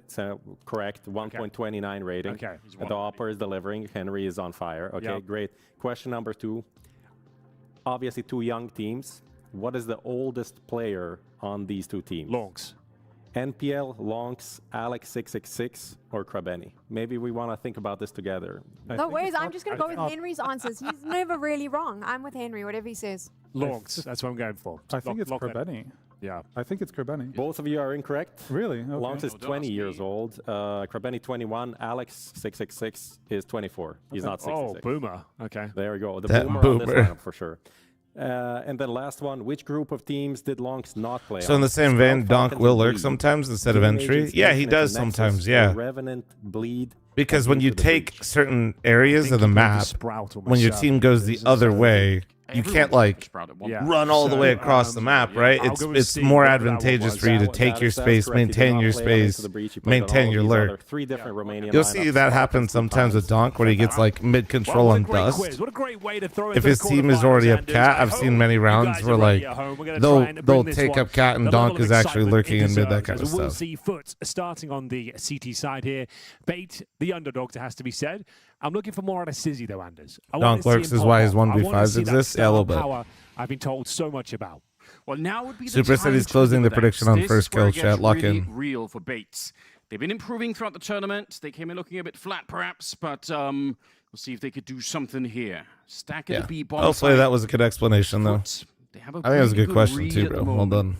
Correct. 1.29 rating. Okay. The Opper is delivering. Henry is on fire. Okay, great. Question number 2. Obviously, two young teams. What is the oldest player on these two teams? Longs. NPL, Longs, Alex 666, or Krabeni? Maybe we want to think about this together. No worries, I'm just going to go with Henry's answers. He's never really wrong. I'm with Henry, whatever he says. Longs. That's what I'm going for. I think it's Krabeni. Yeah. I think it's Krabeni. Both of you are incorrect. Really? Okay. Longs is 20 years old. Krabeni 21. Alex 666 is 24. He's not 66. Oh, boomer. Okay. There we go. The That boomer on this lineup for sure. And then last one, which group of teams did Longs not play So in the same vein, Donk will lurk sometimes instead of entry? Yeah, he does sometimes, yeah. Revenant, Bleed. Because when you take certain areas of the map, when your team goes the other way, you can't like run all the way across the map, right? It's more advantageous for you to take your space, maintain your space, maintain your lurk. You'll see that happen sometimes with Donk when he gets like mid control on Dust. If his team is already up cat, I've seen many rounds where like they'll take up cat and Donk is actually lurking in mid, that kind of so we'll stuff. see Foot starting on the CT side here. Bait the underdog, has to be said. I'm looking for more out of Sizzy though, Anders. Donk lurks is why his 1v5s exist. Yeah, a little bit. I've been told so much about. Well, now would be the Super time said he's to closing do the prediction on this first where kill, it chat. gets Lock really in. real for Bates. They've been improving throughout the tournament. They came in looking a bit flat, perhaps, but we'll see if they could do something here. Stack of the B bomb. Hopefully that was a good explanation, though. They have a I think it was a pretty good question, read too, at the bro. Well moment. done.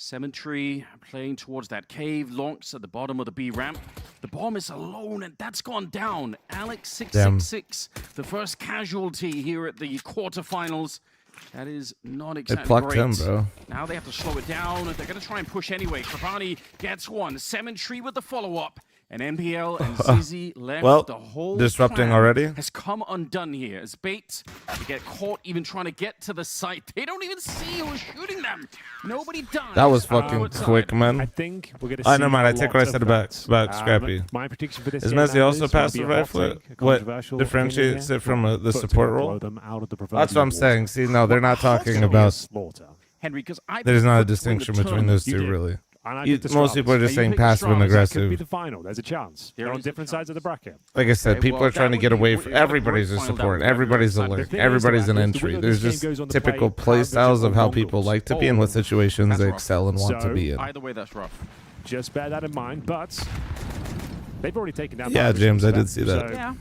Cemetery playing towards that cave. Lonks at the bottom of the B ramp. The bomb is alone, and that's gone down. Alex 666, the first casualty here at the quarterfinals. That is not exactly plucked great. him, bro. Now they have to slow it down, and they're going to try and push anyway. Krabani gets one. Cemetery with the follow-up. And NPL and Sizzy left. Well, the whole disrupting plan already. has come undone here. As Bait, they get caught even trying to get to the site. They don't even see who's shooting them. Nobody does. That was fucking quick, man. I think we're going to see never mind. I take what I said about that. Scrappy. My prediction for this Is game, Messi also Anders, might passive be a hot rifler? take, a What controversial differentiates opinion it from here. the But support to role? blow them out of the That's what I'm proverbial saying. See, no, they're not talking about. slaughter. Henry, because I There's not a put them in the distinction between tournament. those You two, did. really. And I You- picked the most people are Strats. just saying You picked passive and Strats. That aggressive. could be the final. There's a chance. They're on different sides of the bracket. Like I said, Okay, people well, are trying to that get would away be from a great everybody's a final support, down. everybody's a The lurk, thing is, everybody's an the entry. winner of There's this game just goes on to typical play play Cloud styles Digital of how Mongols. people like to be in, what situations That's they rough. excel and want to So, be in. Either way, that's rough. Just bear that in mind, but they've already taken down. Yeah, Paravision James, I for did them, see that. so- Yeah.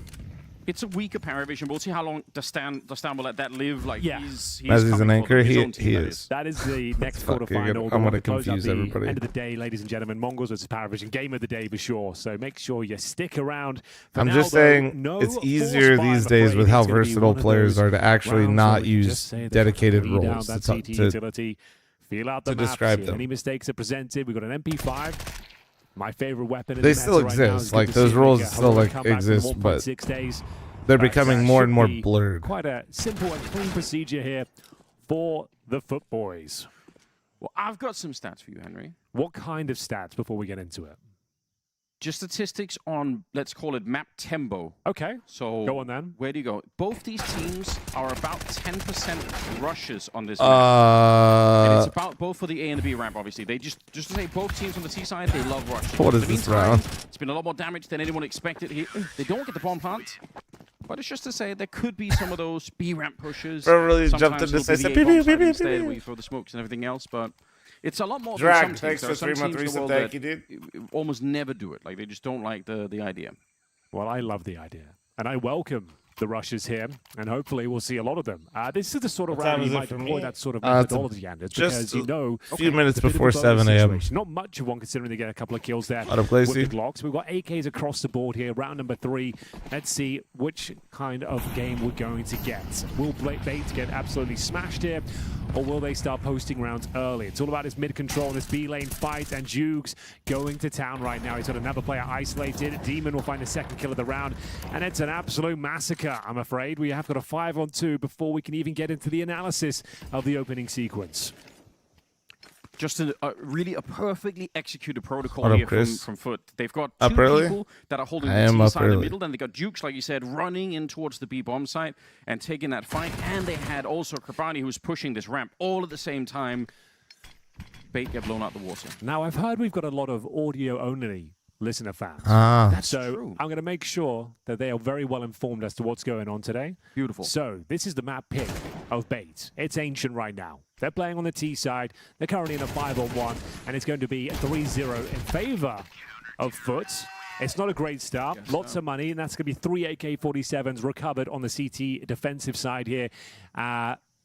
It's a weaker Paravision. We'll see how long Dastan will let that live. Like Yeah. he's As he's coming an for anchor, his he own team, that is. That is the next Fuck, you're quarterfinal. gonna- The I'm one gonna to close out confuse the everybody. End of the day, ladies and gentlemen. Mongols versus Paravision. Game of the day for sure. So make sure you stick around. For I'm now, just though, saying no it's force easier fire, these I'm days afraid. with how It's gonna be versatile one of players those are to actually rounds not where you just use say they're dedicated lead out roles that to CT utility. Feel out the to maps. describe If them. Any mistakes are presented. We've got an MP5. My favorite weapon in They the still meta right now exist. is Like good to those see roles Big still Hogan like come back from exist, but 1.6 days. they're But, becoming more and should more be blurred. Quite a simple and clean procedure here for the Foot Boys. Well, I've got some stats for you, Henry. What kind of stats before we get into it? Just statistics on, let's call it map tempo. Okay. So go on then. Where do you go? Both these teams are about 10% rushes on this map. And it's about both for the A and the B ramp, obviously. They just to say, both teams on the T side, they love rush. What is In the this meantime, round? It's been a lot more damage than anyone expected here. They don't get the bomb plant. But it's just to say there could be some of those B ramp pushes. Bro really Sometimes jumped into it'll this. be I the said, A bomb pew, side pew, instead, pew, pew. where you throw the smokes and everything else. But it's a lot more Drag, than some thanks teams. for There are 3 month some teams in recent the world thank you, dude. that almost never do it. Like they just don't like the idea. Well, I love the idea. And I welcome the rushes here, and hopefully we'll see a lot of them. This is the sort of What time round is you it might for deploy me? that sort of It's methodology, Anders, just because you know a few minutes it's a bit of a before bonus 7 a.m. situation. Not much of one considering they get a couple of kills there Out of with place, the see? Glocks. We've got AKs across the board here, round number 3. Let's see which kind of game we're going to get. Will Bait get absolutely smashed here, or will they start posting rounds early? It's all about this mid control, this B lane fight, and Jukes going to town right now. He's got another player isolated. Demon will find the second kill of the round, and it's an absolute massacre, I'm afraid. We have got a 5-on-2 before we can even get into the analysis of the opening sequence. Just really a perfectly executed protocol What up, here Chris? from Foot. They've got Up two early? people that are holding I the am T up side in the early. middle, then they got Dukes, like you said, running in towards the B bomb site and taking that fight. And they had also Krabani who's pushing this ramp all at the same time. Bait get blown out the water. Now, I've heard we've got a lot of audio-only listener fans. That's so true. I'm going to make sure that they are very well informed as to what's going on today. Beautiful. So this is the map pick of Bait. It's Ancient right now. They're playing on the T side. They're currently in a 5-on-1, and it's going to be a 3-0 in favor of Foot. It's not a great start. Lots of money, and that's going to be 3 AK-47s recovered on the CT defensive side here.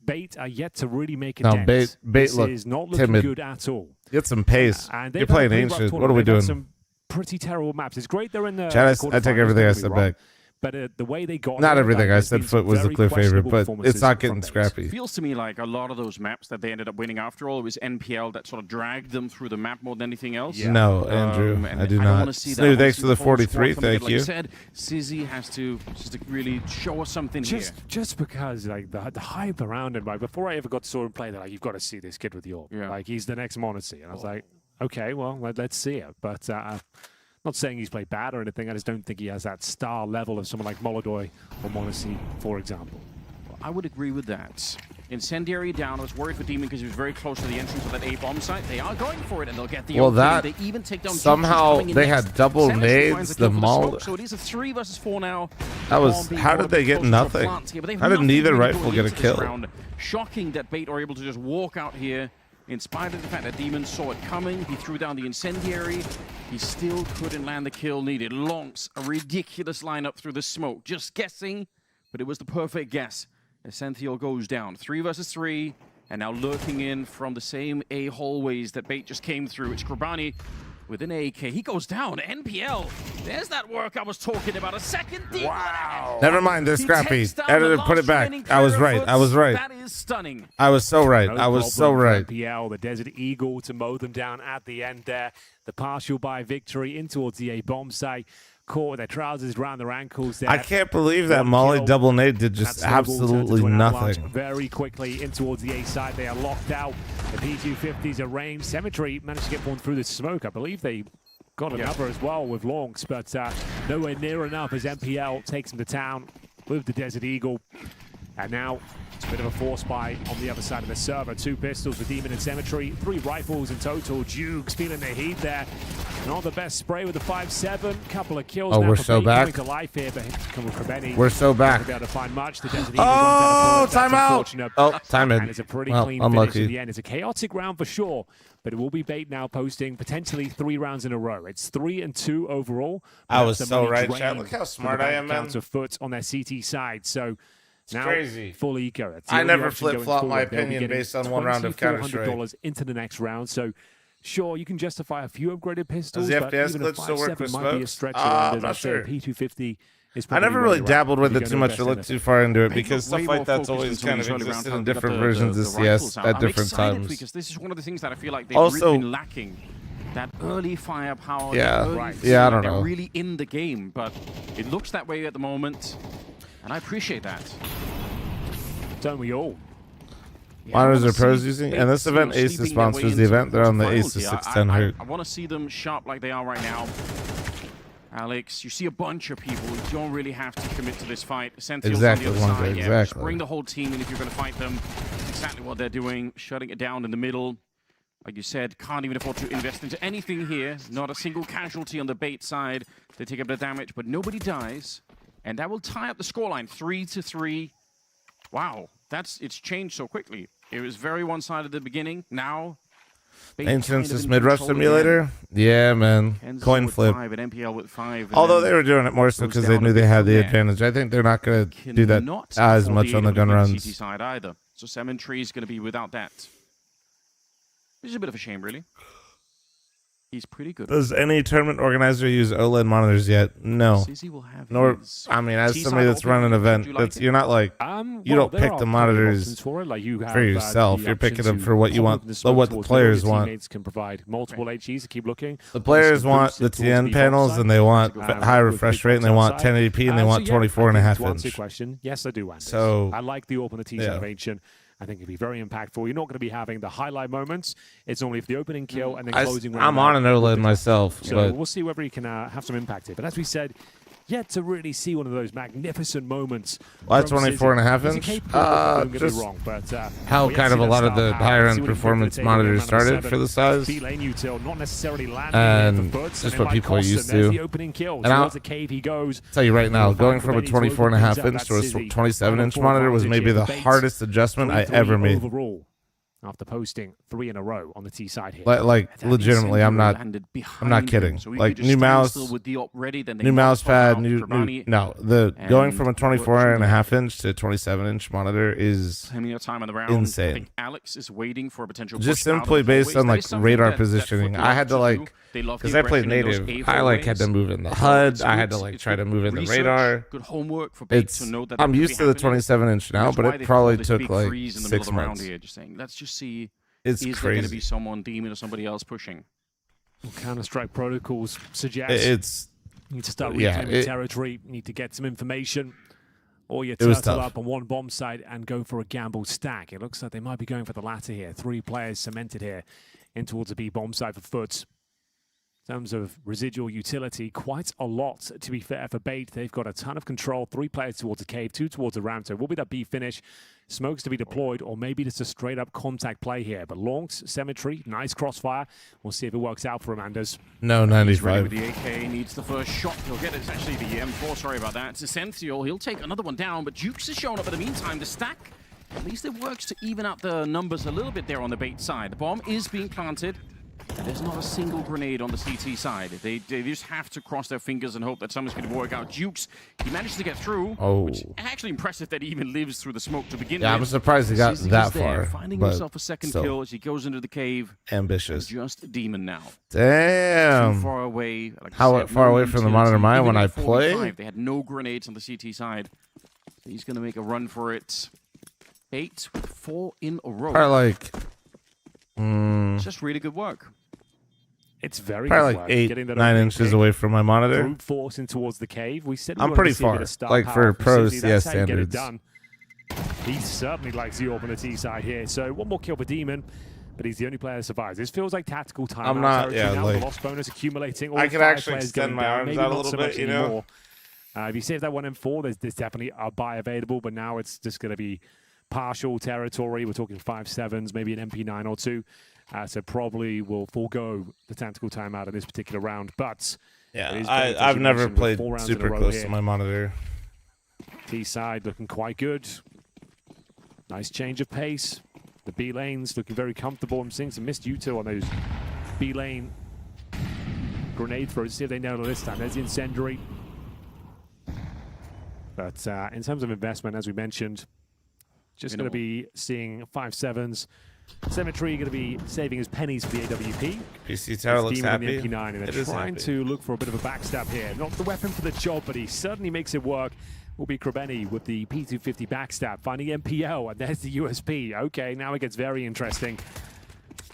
Bait are yet to really make a dent. Bait This look is not looking timid. good at all. Get some pace. And You're they've had a playing pretty rough Ancient. What are tournament. we They've had doing? some pretty terrible maps. It's great they're in the Chad, I take quarterfinals, everything I don't get me said wrong. back. But the way they got Not here, everything I there's said been Foot was the very clear favorite, questionable but it's performances not from getting Bait. scrappy. Feels to me like a lot of those maps that they ended up winning after all, it was NPL that sort of dragged them through the map more than anything else. Yeah. No, Andrew, and I do don't not. wanna see that. Snoo, I wanna thanks see for the whole 43, squad come together. thank Like you. you said, Sizzy has to really show us something here. Just because like the hype around him, like before I ever got to saw him play, they're like, you've got to see this kid with York. Yeah. Like he's the next Monacy. And I was like, okay, well, let's see it. But not saying he's played bad or anything. I just don't think he has that star level of someone like Molodoy or Monacy, for example. I would agree with that. Incendiary down. I was worried for Demon because he was very close to the entrance of that A bomb site. They are going for it, and they'll get the Well, opening. that They even take down somehow Jukes, who's coming in they next. had double Savage finds nades. kill The for Maul. smoke, so it is a 3 versus 4 now. That was. Bomb being How brought did they a bit get closer to a nothing? plant here, but they have How did nothing neither really rifle going get a into this kill? round. Shocking that Bait are able to just walk out here. In spite of the fact that Demon saw it coming, he threw down the incendiary. He still couldn't land the kill needed. Lonks, a ridiculous lineup through the smoke. Just guessing, but it was the perfect guess. Essential goes down. 3 versus 3, and now lurking in from the same A hallways that Bait just came through. It's Krabani with an AK. He goes down. NPL. There's that work I was talking about. A second deep. Wow. Never mind, they're He scrappy. takes down Editor, the put it last back. remaining I was player right. of I was Foots. right. That is stunning. I was so right. No I was so problem for right. NPL, the Desert Eagle to mow them down at the end there. The partial by victory in towards the A bomb site. Caught with their trousers around their ankles there. I can't believe that One Molly kill. double nade did That just snowball absolutely turned into an avalanche nothing. very quickly in towards the A side. They are locked out. The P250s are range. Cemetery managed to get one through the smoke. I believe they got another as well with Longs, but nowhere near enough as NPL takes them to town with the Desert Eagle. And now it's a bit of a force buy on the other side of the server. 2 pistols for Demon and Cemetery, 3 rifles in total. Jukes feeling the heat there. Not the best spray with the 5-7. Couple of kills Oh, now we're for so Bait back. coming to life here, but coming from Benny. We're so back. Won't be able to find much. The Desert Eagle Oh, runs out of bullets. That's timeout. unfortunate. Oh, time in. And it's a pretty Well, clean finish unlucky. in the end. It's a chaotic round for sure, but it will be Bait now posting potentially 3 rounds in a row. It's 3-2 overall. I was That's the so money right, drained Chad. Look how from the smart I bank am, man. accounts of Foot on their CT side. So now crazy. full eco. That's the I only never option going flip-flop my forward. They'll be opinion getting based on one round of Counter-Strike. $2,400 into the next round. So sure, you can justify a few upgraded pistols, Does the but FPS even a glitch still work 5.7 for might be a smokes? stretch. I'm As not I say, sure. a P250 is I probably never where really you're at dabbled if with you're it gonna too much or invest in looked it. too far into it They because got stuff way like more that's focused always in some kind of of these early rounds existed now. in They got different the versions of rifles CS out. at I'm different excited times. because this is one of the things that I feel like they've Also, really been lacking. that early firepower. Yeah. That early Right. feeling Yeah, I like don't they're know. really in the game, but it looks that way at the moment, and I appreciate that. Don't we all? Monitors are pros using, and this event Asus sponsors the event. They're on the Asus 610 Hz. I want to see them sharp like they are right now. Alex, you see a bunch of people who don't really have to commit to this fight. Essentials Exactly, on the other Wonka, side. Yeah, just exactly. bring the whole team in if you're going to fight them. That's exactly what they're doing, shutting it down in the middle. Like you said, can't even afford to invest into anything here. Not a single casualty on the bait side. They take up the damage, but nobody dies. And that will tie up the scoreline, 3-3. Wow, it's changed so quickly. It was very one-sided at the beginning. Now, Ancients is mid-rush simulator? Yeah, man. Coin flip. Although they were doing it more so because they knew they had the advantage. I think they're not going to do that as much on the gun runs. Side either. So Cemetery is going to be without that. Which is a bit of a shame, really. He's pretty good. Does any tournament organizer use OLED monitors yet? No. Will have Nor, I mean, as somebody that's running an event, you're not like, you don't pick the monitors for for yourself. You're picking them for what you want, what the players want. Teammates can provide multiple HEs to keep looking. The players want the TN panels, and they want high refresh rate, and they want 1080p, and they want 24.5 inch. Question, yes, I do, Anders. So I like the AWP on the T-side of Ancient. I think it'd be very impactful. You're not going to be having the highlight moments. It's normally for the opening kill and then closing round. I'm on an OLED myself. So but we'll see whether he can have some impact here. But as we said, yet to really see one of those magnificent moments. Well, that's 24.5 inch. Just wrong, but, how kind of a lot of the higher end performance monitors started for the size. Not necessarily And just what people are used to. And I'll tell you right now, going from a 24.5 inch to a 27 inch monitor was maybe the hardest adjustment I ever made. After posting 3 in a row on the T side here. Like legitimately, I'm not kidding. Like new mouse, new mouse pad, going from a 24.5 inch to 27 inch monitor is insane. I think Alex is waiting for a potential just simply based on like radar positioning. I had to like, because I played native, I like had to move in the HUD. I had to like try to move in the radar. Good homework for I'm used to the 27 inch now, but it probably took like 6 months. Let's just see. It's is there going to be someone Demon or somebody else pushing? Counter-Strike protocols suggest you need to start reclaiming territory. You need to get some information, or you turtle up on one bomb site and go for a gamble stack. It looks like they might be going for the latter here. 3 players cemented here in towards a B bomb site for Foots. In terms of residual utility, quite a lot, to be fair, for Bait. They've got a ton of control. 3 players towards a cave, 2 towards a ramp. So it will be that B finish. Smokes to be deployed, or maybe just a straight-up contact play here. But Long's Cemetery, nice crossfire. We'll see if it works out for him, Anders. No, 95. The AK needs the first shot. He'll get it. It's actually the M4. Sorry about that. It's Essential. He'll take another one down, but Jukes is showing up in the meantime. The stack, at least it works to even out the numbers a little bit there on the Bait side. The bomb is being planted. There's not a single grenade on the CT side. They just have to cross their fingers and hope that someone's going to work out. Jukes, he managed to get through, which is actually impressive that he even lives through the smoke to begin with. I'm surprised he got that far. Finding himself a second kill as he goes into the cave. Ambitious. Just a Demon now. Damn. Too far away. Like how far away from the monitor am I when I play? They had no grenades on the CT side. He's going to make a run for it. 8 with 4 in a row. Probably like... It's just really good work. It's very probably good like work. 8, Getting that 9 inches away from my monitor. Brute forcing towards the cave. We said I'm pretty far, like for pro CS standards. He certainly likes the AWP on the T side here. So 1 more kill for Demon, but he's the only player that survives. This feels like tactical time. I'm not, the lost bonus accumulating. All I can actually extend my arms out a little bit, you know. If you save that 1 in 4, there's definitely a buy available, but now it's just going to be partial territory. We're talking 5.7s, maybe an MP9 or 2. So probably will forego the tactical timeout in this particular round. But yeah, I've never played super close to my monitor. T side looking quite good. Nice change of pace. The B lanes looking very comfortable. I'm seeing some missed util on those B lane grenade throws. See if they nail it this time. There's the incendiary. But in terms of investment, as we mentioned, just going to be seeing 5.7s. Cemetery going to be saving his pennies for the AWP. PC Tower looks happy. The MP9, and they're trying to look for a bit of a backstab here. Not the weapon for the job, but he certainly makes it work. Will be Krabeni with the P250 backstab, finding MPL, and there's the USP. Okay, now it gets very interesting.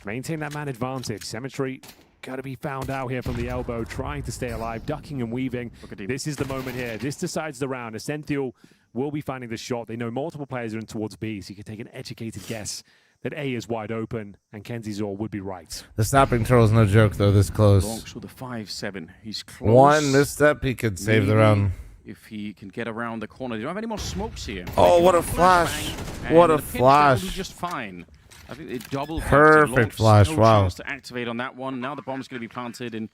Maintain that man advantage. Cemetery got to be found out here from the elbow, trying to stay alive, ducking and weaving. This is the moment here. This decides the round. Essential will be finding the shot. They know multiple players are in towards B, so you can take an educated guess that A is wide open, and Kenzie Zor would be right. The stopping throw is no joke, though, this close. Lonks with a 5-7. He's close. One misstep, he could save the round. If he can get around the corner. They don't have any more smokes here. Oh, what a flash. What a flash. Just fine. I think it double perfect flash. No wow. chance to activate on that one. Now the bomb's going to be planted, and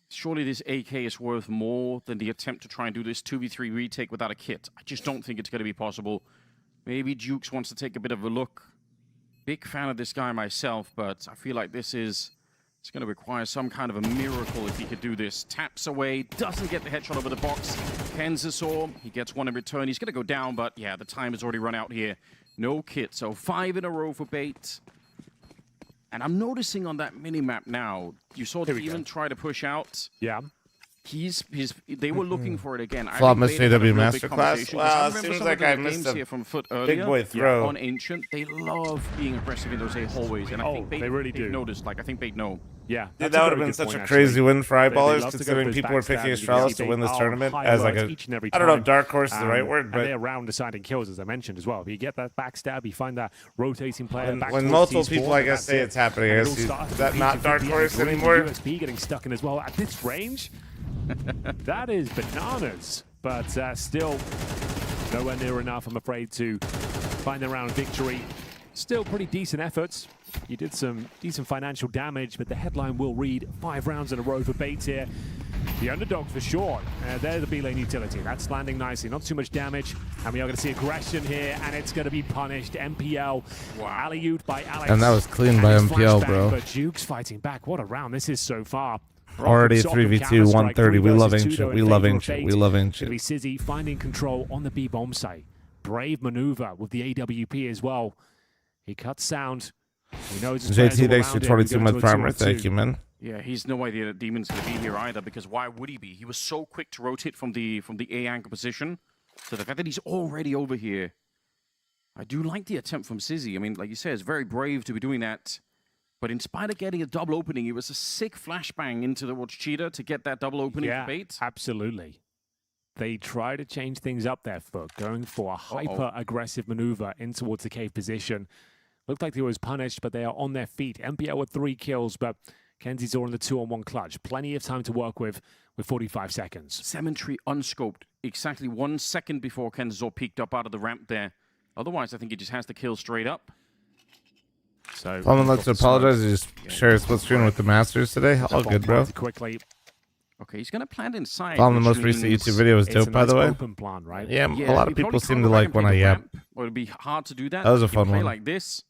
surely this AK is worth more than the attempt to try and do this 2v3 retake without a kit. I just don't think it's going to be possible. Maybe Jukes wants to take a bit of a look. Big fan of this guy myself, but I feel like it's going to require some kind of a miracle if he could do this. Taps away, doesn't get the headshot over the box. Kenzasaw, he gets one in return. He's going to go down, but yeah, the time has already run out here. No kit, so 5 in a row for Bait. And I'm noticing on that mini-map now, you saw Demon try to push out. Yeah. They were looking for it again. Flop missed JW Masterclass. Wow, it seems like I missed a big boy throw. On Ancient, they love being aggressive in those A hallways, and I think Bait, they really do. Noticed. Like I think Bait know. Yeah, dude, that would have been such a crazy win for Eyeballers, considering people were picking Astralis to win this tournament as like a, I don't know if dark horse is the right word, but they're around deciding kills, as I mentioned as well. If you get that backstab, you find that rotating player. When multiple people, I guess, say it's happening, I guess, is that not dark horse anymore? USB getting stuck in as well at this range. That is bananas, but still nowhere near enough, I'm afraid, to find the round victory. Still pretty decent efforts. You did some decent financial damage, but the headline will read 5 rounds in a row for Bait here. The underdogs for sure. They're the B lane utility. That's landing nicely. Not too much damage. And we are going to see aggression here, and it's going to be punished. MPL. Wow. Alley-ooped by Alex. And that was clean by MPL, bro. But Jukes fighting back. What a round this is so far. Already 3v2, 130. We love Ancient. We love Ancient. We love Ancient. It'll be Sizzy finding control on the B bomb site. Brave maneuver with the AWP as well. He cuts sound. He knows JT, thanks for 22 month primer. Thank you, man. Yeah, he's no idea that Demon's going to be here either, because why would he be? He was so quick to rotate from the A anchor position. So the fact that he's already over here, I do like the attempt from Sizzy. I mean, like you said, it's very brave to be doing that. But in spite of getting a double opening, it was a sick flashbang into the Cheetah to get that double opening for Bait. Absolutely. They try to change things up there, Foot, going for a hyper-aggressive maneuver in towards the cave position. Looked like he was punished, but they are on their feet. MPL with 3 kills, but Kenzie Zor in the 2-on-1 clutch. Plenty of time to work with 45 seconds. Cemetery unscoped exactly 1 second before Kenzie Zor peeked up out of the ramp there. Otherwise, I think he just has to kill straight up. So Someone lets to apologize. He just shared a split screen with the Masters today. All good, bro. Quickly. Okay, he's going to plant inside. The most recent YouTube video was dope, by the way. Open plan, right? Yeah, a lot of people seem to like when I yap. Or it'd be hard to do that. That was a fun one. Like this,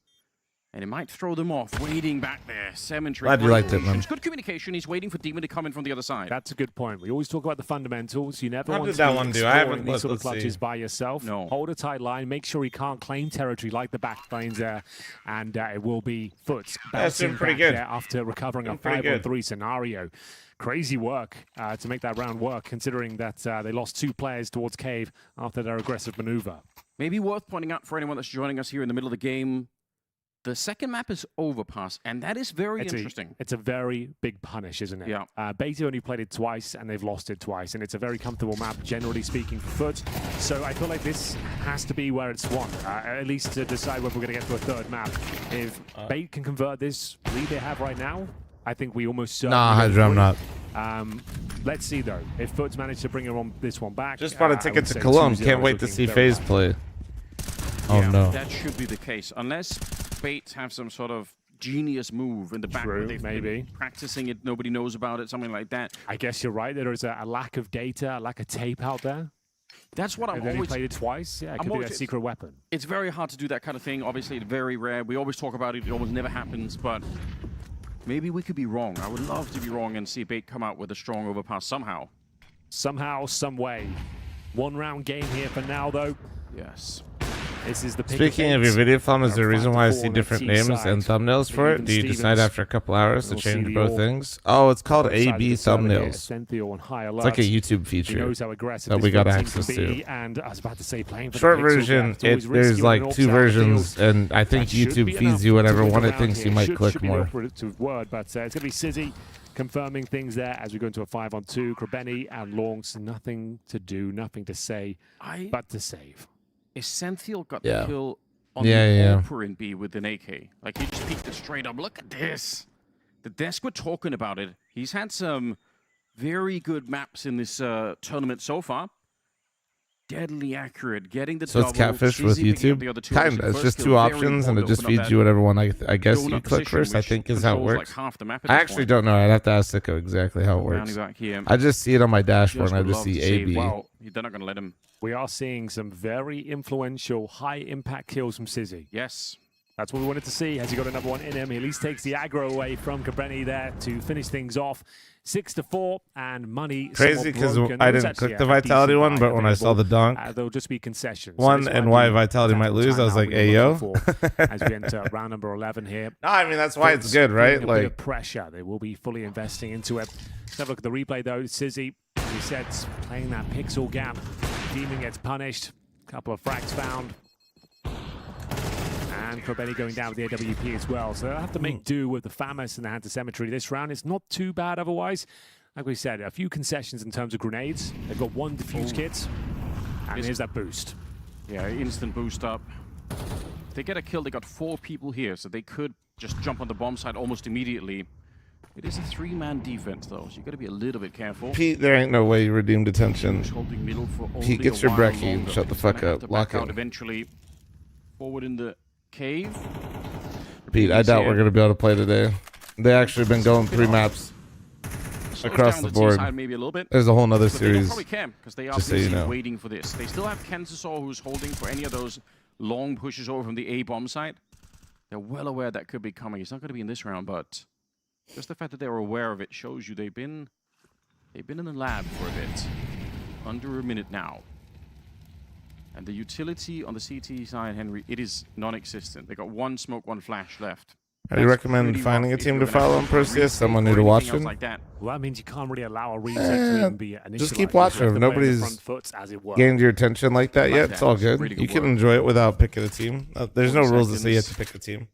and it might throw them off. Waiting back there, Cemetery. Glad you liked it, man. Good communication. He's waiting for Demon to come in from the other side. That's a good point. We always talk about the fundamentals. You never How want did to that one do? I haven't these sort of let's clutches see. by yourself. No. Hold a tight line. Make sure he can't claim territory like the back lanes there, and it will be Foot bouncing pretty back good. there after recovering a Pretty good. 5-on-3 scenario. Crazy work to make that round work, considering that they lost 2 players towards Cave after their aggressive maneuver. Maybe worth pointing out for anyone that's joining us here in the middle of the game, the second map is Overpass, and that is very interesting. It's a very big punish, isn't it? Yeah. Beta only played it twice, and they've lost it twice, and it's a very comfortable map, generally speaking, for Foot. So I feel like this has to be where it's won, at least to decide whether we're going to get to a third map. If Bait can convert this lead they have right now, I think we almost certainly... Nah, Hydra, I'm not. Let's see, though. If Foot's managed to bring this one back... Just bought a ticket to Cologne. Can't wait to see FaZe play. Oh, no. That should be the case. Unless Bait have some sort of genius move in the back. True, they've maybe. been practicing it, nobody knows about it, something like that. I guess you're right. There is a lack of data, a lack of tape out there. That's what I'm always... always... played it twice. Yeah, it could be that secret weapon. It's very hard to do that kind of thing. Obviously, it's very rare. We always talk about it. It almost never happens, but... maybe we could be wrong. I would love to be wrong and see Bait come out with a strong Overpass somehow. Somehow, some way. 1 round game here for now, though. Yes. This is the pick Speaking of your video film, is there a reason why I see different names and thumbnails for it? Do you decide after a couple hours to change both things? Oh, it's called AB thumbnails. It's like a YouTube feature that we got access to. And I was about to say, playing for Short version, there's like 2 versions, and I think YouTube feeds you whatever one it thinks you might click more. But it's going to be Sizzy confirming things there as we go into a 5-on-2. Krabeni and Longs, nothing to do, nothing to say, but to save. Essential got the kill on the Oper in B with an AK. Like, he just peeked it straight up. Look at this. The desk we're talking about it. He's had some very good maps in this tournament so far. Deadly accurate, getting the so double. It's catfish with YouTube? Kind of. It's just 2 options, and it just feeds you whatever one I guess you click first, I think is how it works. Like I actually don't know. I'd have to ask Sicko exactly how it works. I just see it on my dashboard, and I just see AB. Wow, they're not going to let him. We are seeing some very influential, high-impact kills from Sizzy. Yes. That's what we wanted to see. Has he got another one in him? He at least takes the aggro away from Krabeni there to finish things off. 6-4, and money. Crazy because I didn't click the Vitality one, but when I saw the dunk, there'll just be concessions. One and why Vitality might lose, I was like, "Hey yo!" As we enter round number 11 here. No, I mean that's why it's good, right? Like bit of pressure, they will be fully investing into it. Let's have a look at the replay though. Sizzy, as he said, playing that pixel gap. Demon gets punished. Couple of frags found. And Krabeni going down with the AWP as well. So they'll have to make do with the FAMAS and the anti-symmetry this round. It's not too bad otherwise. Like we said, a few concessions in terms of grenades. They've got 1 defuse kit. And here's that boost. Yeah, instant boost up. If they get a kill, they got 4 people here, so they could just jump on the bomb side almost immediately. It is a 3-man defense, though, so you got to be a little bit careful. Pete, there ain't no way you redeemed attention. Holding middle for Pete, get your brekkie and shut the fuck up. Lock out it. eventually. Forward in the cave. Pete, I doubt we're going to be able to play today. They actually been going 3 maps across the board. Maybe a little bit. There's a whole nother But series. They probably can, because they are just so you know. waiting for this. They still have Kansasor who's holding for any of those long pushes over from the A bomb site. They're well aware that could be coming. It's not going to be in this round, but just the fact that they're aware of it shows you they've been in the lab for a bit. Under a minute now. And the utility on the CT side, Henry, it is non-existent. They got 1 smoke, 1 flash left. How do you recommend finding a team to follow on Perseus? Someone new to watching? Like that. Well, that means you can't really allow a reset to even be initialized. Just keep watching. If nobody's gained your attention like that yet, it's all good. You can enjoy it without picking a team. There's no rules that say you have to pick a team.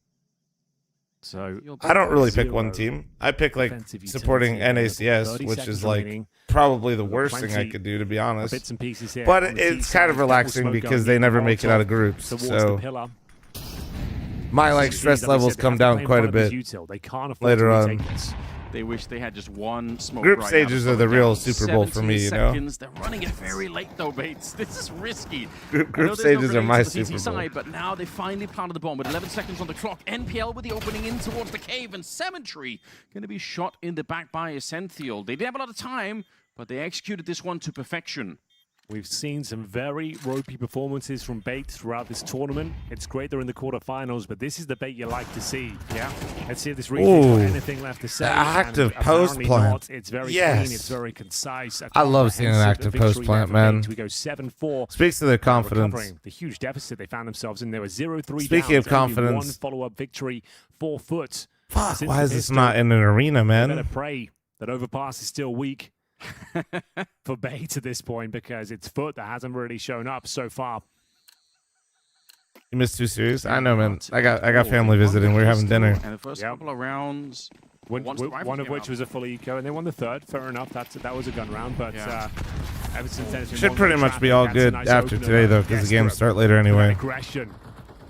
So I don't really pick one team. I pick like supporting NACS, which is like probably the worst thing I could do, to be honest. Bits and pieces here. But it's kind of relaxing because they never make it out of groups. So my like stress levels come down quite a bit later on. They wish they had just 1 smoke. Group right stages now. are the real Super Bowl for me, you know. They're running it very late though, Bates. This is risky. Group stages are my Super Bowl. Side, but now they finally planted the bomb with 11 seconds on the clock. NPL with the opening in towards the cave, and Cemetery going to be shot in the back by Essential. They didn't have a lot of time, but they executed this one to perfection. We've seen some very ropey performances from Bait throughout this tournament. It's great they're in the quarterfinals, but this is the Bait you like to see. Yeah. Let's see if this region's got anything left to say. Active post plant. It's very clean, it's very concise. I love seeing an active post plant, man. We go 7-4. Speaks to their confidence. Recovering the huge deficit they found themselves in. There was 0-3 Speaking of confidence. 1 follow-up victory, 4 foot. Fuck, why is this not in an arena, man? Better pray that Overpass is still weak for Bait at this point, because it's Foot that hasn't really shown up so far. You missed 2 series? I know, man. I got family visiting. We were having dinner. And the first couple of rounds, one of which was a full eco, and they won the 3rd. Fair enough. That was a gun round, but ever since then, should pretty much be all good after today, though, because the games start later anyway. Aggression.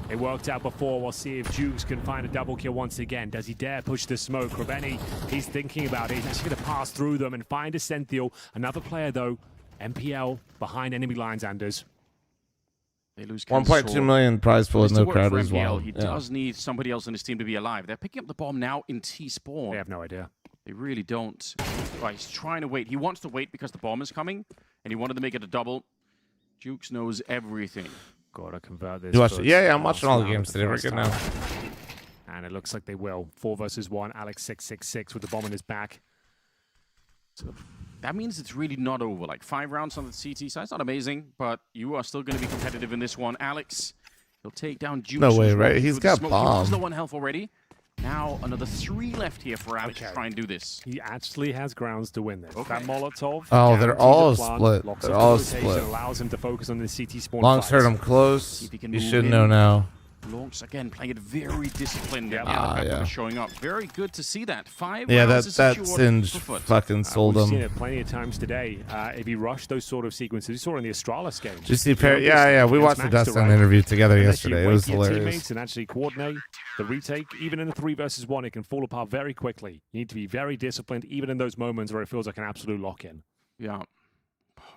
It worked out before. We'll see if Jukes can find a double kill once again. Does he dare push the smoke? Krabeni, he's thinking about it. He's actually going to pass through them and find Essential. Another player, though. MPL behind enemy lines, Anders. They lose 1.2 million prize pool with no crowd as well. He does need somebody else in his team to be alive. They're picking up the bomb now in T-spawn. They have no idea. They really don't. Right, he's trying to wait. He wants to wait because the bomb is coming, and he wanted to make it a double. Jukes knows everything. Gotta convert this. You watched it? Yeah, I'm watching all the games today. We're good now. And it looks like they will. 4 versus 1. Alex 666 with the bomb in his back. So that means it's really not over. Like 5 rounds on the CT side. It's not amazing, but you are still going to be competitive in this one. Alex He'll take down Juice. No way, who's right? walking He's through the got smoke. bomb. He lost the 1 health already. Now another 3 left here for Alex to try and do this. He actually has grounds to win this. Okay. That Molotov. Oh, they're guarantees all a plant, split. locks They're off all the rotation, split. Allows him to focus on the CT spawn Long's fights. heard him close. If he can You move should in. know now. Lonks again playing it very disciplined. Yeah, yeah. showing up. Very good to see that. 5 Yeah, rounds is that secured Singe for Foot. fucking sold We've him. seen it plenty of times today. If he rushed those sort of sequences, you saw it in the Astralis game. Did you see Yeah, we watched the Dustin interview together yesterday. It was hilarious. Teammates and actually coordinate the retake. Even in the 3 versus 1, it can fall apart very quickly. You need to be very disciplined, even in those moments where it feels like an absolute lock-in. Yeah.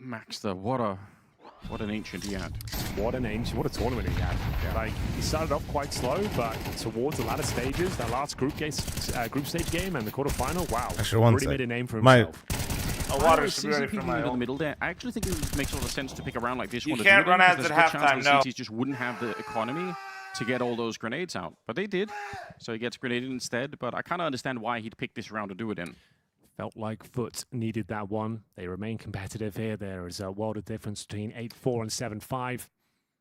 Maxter, what an ancient he had. What an ancient, what a tournament he had. Yeah. Like, he started off quite slow, but towards the latter stages, that last group stage game and the quarterfinal, wow. Actually, one really sec. made a name for My- himself. Oh, water should be ready for my in the own. middle there. I actually think it makes a lot of sense to pick a round like this You one. to can't do run them, ads because at there's a good halftime, chance no. the CTs just wouldn't have the economy to get all those grenades out. But they did. So he gets grenaded instead. But I kind of understand why he'd pick this round to do it in. Felt like Foot needed that one. They remain competitive here. There is a world of difference between 8-4 and 7-5.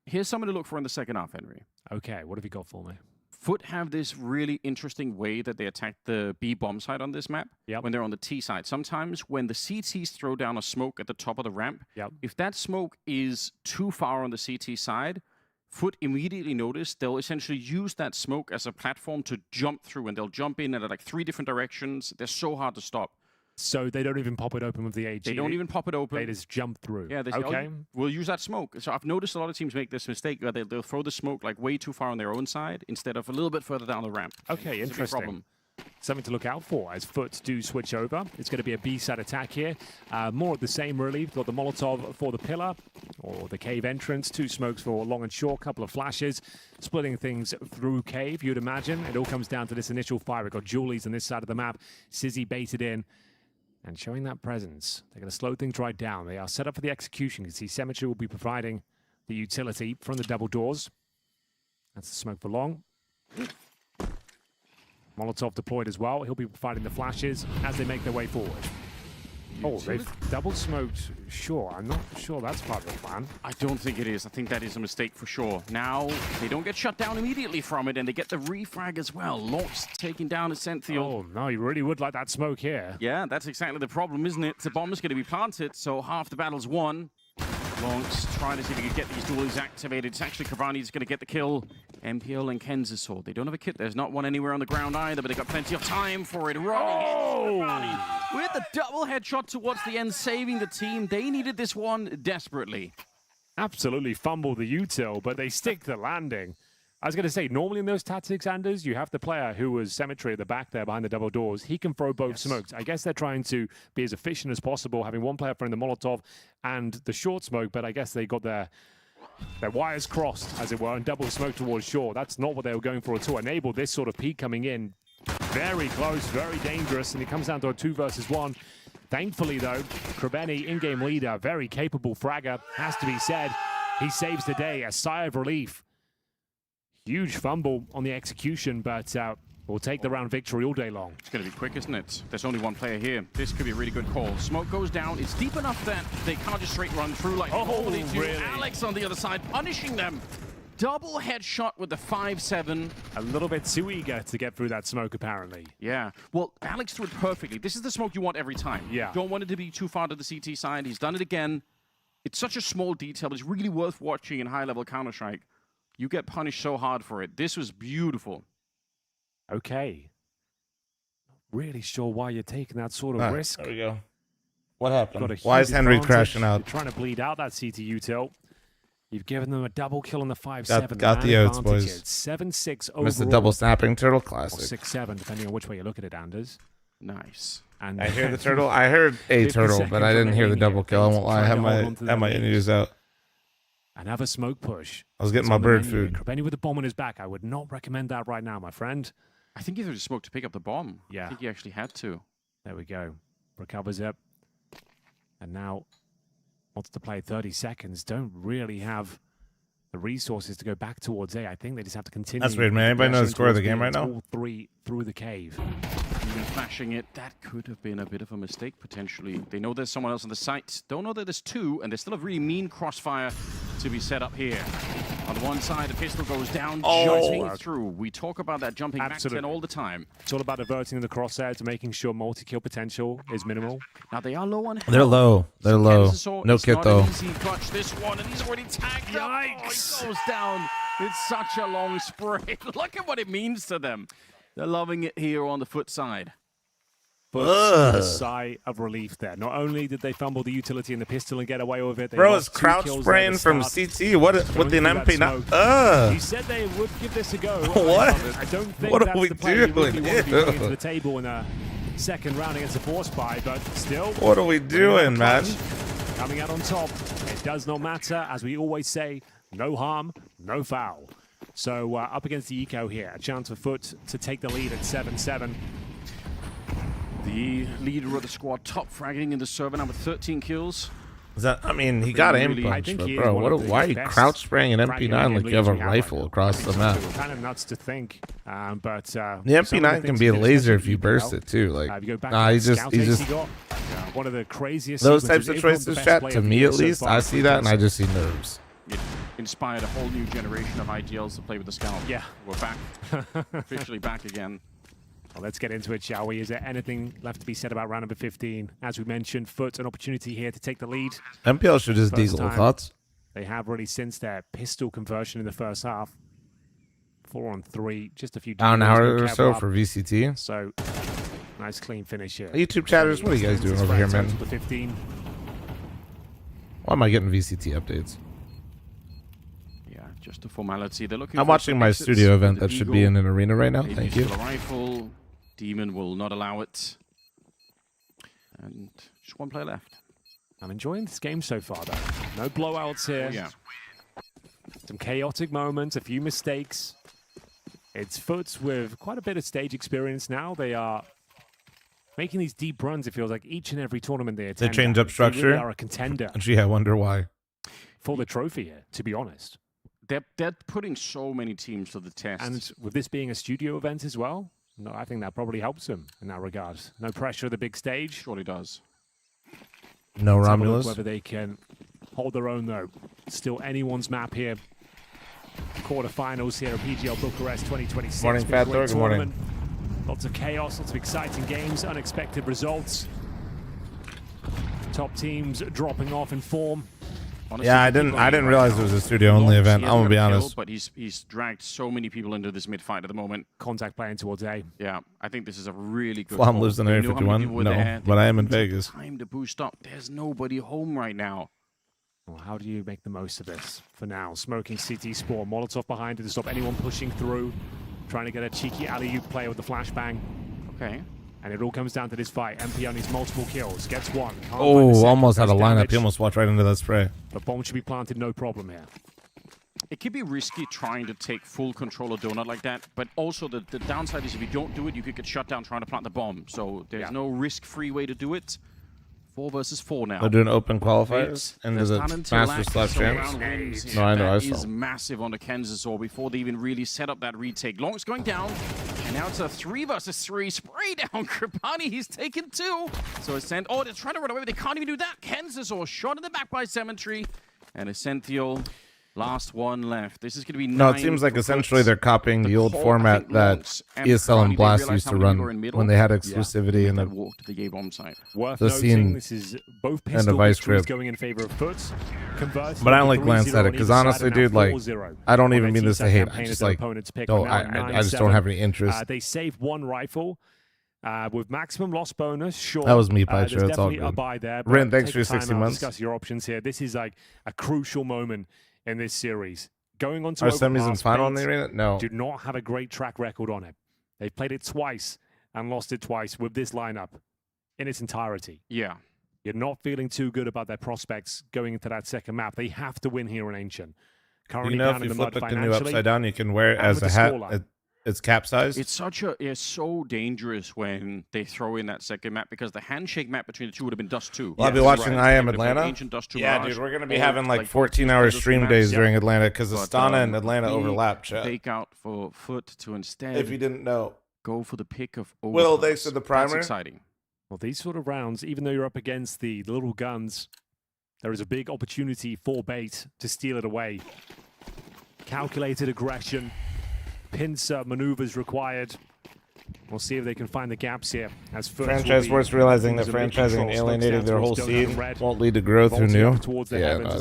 Here's someone to look for in the second half, Henry. Okay, what have you got for me? Foot have this really interesting way that they attack the B bomb side on this map when they're on the T side. Sometimes when the CTs throw down a smoke at the top of the ramp, if that smoke is too far on the CT side, Foot immediately notice they'll essentially use that smoke as a platform to jump through, and they'll jump in at like 3 different directions. They're so hard to stop. So they don't even pop it open with the AG. They don't even pop it open. They just jump through. Yeah, they say, okay. "Oh, we'll use that smoke." So I've noticed a lot of teams make this mistake. They'll throw the smoke like way too far on their own side instead of a little bit further down the ramp. Okay, It's a big interesting. problem. Something to look out for as Foot do switch over. It's going to be a B-side attack here. More of the same, really. Got the Molotov for the pillar, or the cave entrance. 2 smokes for long and short, couple of flashes. Splitting things through cave, you'd imagine. It all comes down to this initial fire. We've got Julie's on this side of the map. Sizzy baited in. And showing that presence, they're going to slow things right down. They are set up for the execution. You can see Cemetery will be providing the utility from the double doors. That's the smoke for long. Molotov deployed as well. He'll be providing the flashes as they make their way forward. Oh, they've double smoked. Sure, I'm not sure that's part of the plan. I don't think it is. I think that is a mistake for sure. Now, they don't get shut down immediately from it, and they get the refrag as well. Locks taking down a Centhiel. Oh, no, you really would like that smoke here. Yeah, that's exactly the problem, isn't it? The bomb is going to be planted, so half the battle's won. Lonks trying to see if he can get these duels activated. It's actually Cavani who's going to get the kill. MPL and Ken's sword. They don't have a kit. There's not one anywhere on the ground either, but they've got plenty of time for it. Running in with the double headshot towards the end, saving the team. They needed this one desperately. Absolutely fumble the util, but they stick the landing. I was going to say, normally in those tactics, Anders, you have the player who was Cemetery at the back there behind the double doors. He can throw both smokes. I guess they're trying to be as efficient as possible, having one player throwing the Molotov and the short smoke, but I guess they got their wires crossed, as it were, and double smoke towards short. That's not what they were going for at all. Enable this sort of peak coming in. Very close, very dangerous, and it comes down to a 2 versus 1. Thankfully, though, Krabeni, in-game leader, very capable fragger, has to be said. He saves the day, a sigh of relief. Huge fumble on the execution, but we'll take the round victory all day long. It's going to be quick, isn't it? There's only one player here. This could be a really good call. Smoke goes down. It's deep enough that they can't just straight run through like they normally do. Really? Alex on the other side, punishing them. Double headshot with the 5-7. A little bit too eager to get through that smoke, apparently. Yeah. Well, Alex threw it perfectly. This is the smoke you want every time. Yeah. Don't want it to be too far to the CT side. He's done it again. It's such a small detail, but it's really worth watching in high-level Counter-Strike. You get punished so hard for it. This was beautiful. Okay. Not really sure why you're taking that sort of risk. There we go. What happened? Got a Why is huge Henry advantage. crashing out? You're trying to bleed out that CT util. You've given them a double kill on the 5-7. Got the oats, boys. 7-6 overall. Missed the double snapping turtle Or classic. 6-7, depending on which way you look at it, Anders. Nice. And I hear the turtle. I heard a 50 turtle, but I didn't hear the seconds double kill. I won't lie. I Trying have to hold on to my that lead. interviews out. Another smoke push. I was getting It's my on the bird menu. food. Krabeni with the bomb on his back. I would not recommend that right now, my friend. I think he threw the smoke to pick up the bomb. Yeah. I think he actually had to. There we go. Recovers it. And now wants to play 30 seconds. Don't really have the resources to go back towards A. I think they just have to continue. That's weird, man. Anybody know the progression score of the towards game B. right It's now? all 3 through the cave. Demon flashing it. That could have been a bit of a mistake, potentially. They know there's someone else on the site. Don't know that there's two, and there's still a really mean crossfire to be set up here. On one side, the pistol goes down, jumping through. We talk about that jumping back 10 all the time. It's all about averting the crosshair to making sure multi-kill potential is minimal. Now, they are low on health. They're low. They're low. No kit, though. Easy clutch this one, and he's already tagged. Yikes! He goes down. It's such a long spray. Look at what it means to them. They're loving it here on the foot side. But a sigh of relief there. Not only did they fumble the utility in the pistol and get away with it, they Bro, lost it's crouch spraying from CT. What with the MP now? He said they would give this a go. What? I don't think what that's are we the play doing? We want to be bringing to the table in a second round against a force buy, but still. What are we doing, man? Coming out on top. It does not matter. As we always say, no harm, no foul. So up against the eco here. A chance for Foot to take the lead at 7-7. The leader of the squad, top fragging in the server now with 13 kills. Is that? I mean, he got aim punch, but bro, why are you crouch spraying an MP9 like you have a rifle across the map? Kind of nuts to think, but the MP9 can be a laser if you burst it too. Like, nah, he's just one of the craziest. Those types of choices, chat. To me, at least, I see that and I just see nerves. It inspired a whole new generation of IGLs to play with the Scout. Yeah, we're back, officially back again. Well, let's get into it, shall we? Is there anything left to be said about round number 15? As we mentioned, Foot, an opportunity here to take the lead. MPL should just diesel. Thoughts? They have really since their pistol conversion in the first half. 4-on-3, just a few. An hour or so for VCT. So, nice clean finish here. YouTube chatters, what are you guys doing over here, man? 15. Why am I getting VCT updates? Yeah, just a formality. They're looking. I'm watching my studio event that should be in an arena right now. Thank you. Rifle. Demon will not allow it. And just one player left. I'm enjoying this game so far, though. No blowouts here. Yeah. Some chaotic moments, a few mistakes. It's Foots with quite a bit of stage experience now. They are making these deep runs, it feels like, each and every tournament they attend. They change up structure. They really are a contender. Actually, I wonder why. For the trophy here, to be honest. They're putting so many teams to the test. And with this being a studio event as well, no, I think that probably helps them in that regard. No pressure at the big stage. Surely does. No Romulus. Whether they can hold their own, though. Still anyone's map here. Quarterfinals here at PGL Bucharest 2026. Morning, Fat Dog. Good morning. Lots of chaos, lots of exciting games, unexpected results. Top teams dropping off in form. Honestly, yeah, I didn't realize it was a studio-only event. I'm gonna be honest. But he's dragged so many people into this mid-fight at the moment. Contact playing towards A. Yeah, I think this is a really good. Well, I'm losing Area 51. No, but I am in Vegas. Time to boost up. There's nobody home right now. Well, how do you make the most of this for now? Smoking CT Spore, Molotov behind it to stop anyone pushing through. Trying to get a cheeky alley-oop play with the flashbang. Okay. And it all comes down to this fight. MP needs multiple kills. Gets one. Oh, almost had a lineup. He almost walked right into that spray. The bomb should be planted, no problem here. It could be risky trying to take full control of Donut like that, but also the downside is if you don't do it, you could get shut down trying to plant the bomb. So there's no risk-free way to do it. 4 versus 4 now. They're doing open qualifiers into the Master/Champs. No, I know. I saw. That is massive on the Kansas Or before they even really set up that retake. Long's going down, and now it's a 3 versus 3 spray down. Kripani, he's taken 2. So Ascent. Oh, they're trying to run away, but they can't even do that. Kansas Or shot in the back by Cemetery, and Essential. Last one left. This is going to be 9. No, it seems like essentially they're copying the old format that ESL and Blast used to run when they had exclusivity in the A-bomb site. Worth the scene this is both and the Vice Grip. Going in favor of Foots. But I don't like glance at it because honestly, dude, like I don't even mean this to hate. I just like I just don't have any interest. They saved 1 rifle. With maximum loss bonus, sure. That was me, Pytra. It's all good. A buy there, Rin, thanks for your 60 months. Discuss your options here. This is like a crucial moment in this series. Going on to our semis and final in the arena? No. Do not have a great track record on it. They've played it twice and lost it twice with this lineup in its entirety. Yeah. You're not feeling too good about their prospects going into that second map. They have to win here in Ancient. Currently if you flip the canoe upside down, you can wear it as a hat. It's capsized. It's so dangerous when they throw in that second map because the handshake map between the two would have been Dust 2. Well, I'll be watching I Am Atlanta. Yeah, dude, we're gonna be having like 14-hour stream days during Atlanta because Astana and Atlanta overlap. Chat. Take out for Foot to instead. If you didn't know, go for the pick of Will, overpass. thanks for the primer. That's exciting. Well, these sort of rounds, even though you're up against the little guns, there is a big opportunity for Bait to steal it away. Calculated aggression, pincer maneuvers required. We'll see if they can find the gaps here. As Franchise Sports realizing that franchising and alienating their whole scene won't lead to growth or new. Yeah,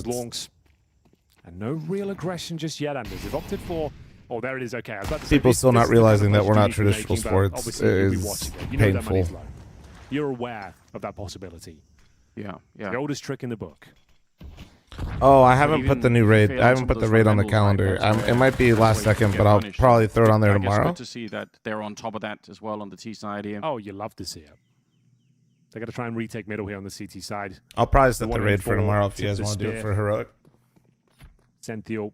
and no real aggression just yet, Anders. They've opted for... Oh, there it is. Okay, I was about to say, People still not realizing that we're not traditional making, but sports obviously you'll be is watching it. You know that money's painful. low. You're aware of that possibility. Yeah, yeah. The oldest trick in the book. Oh, I haven't put the new raid. I haven't put the raid on the calendar. It might be last second, but I'll probably throw it on there tomorrow. Good to see that they're on top of that as well on the T side here. Oh, you love to see it. They're going to try and retake middle here on the CT side. I'll probably set the raid for tomorrow if you guys want to do it for heroic. Senthiel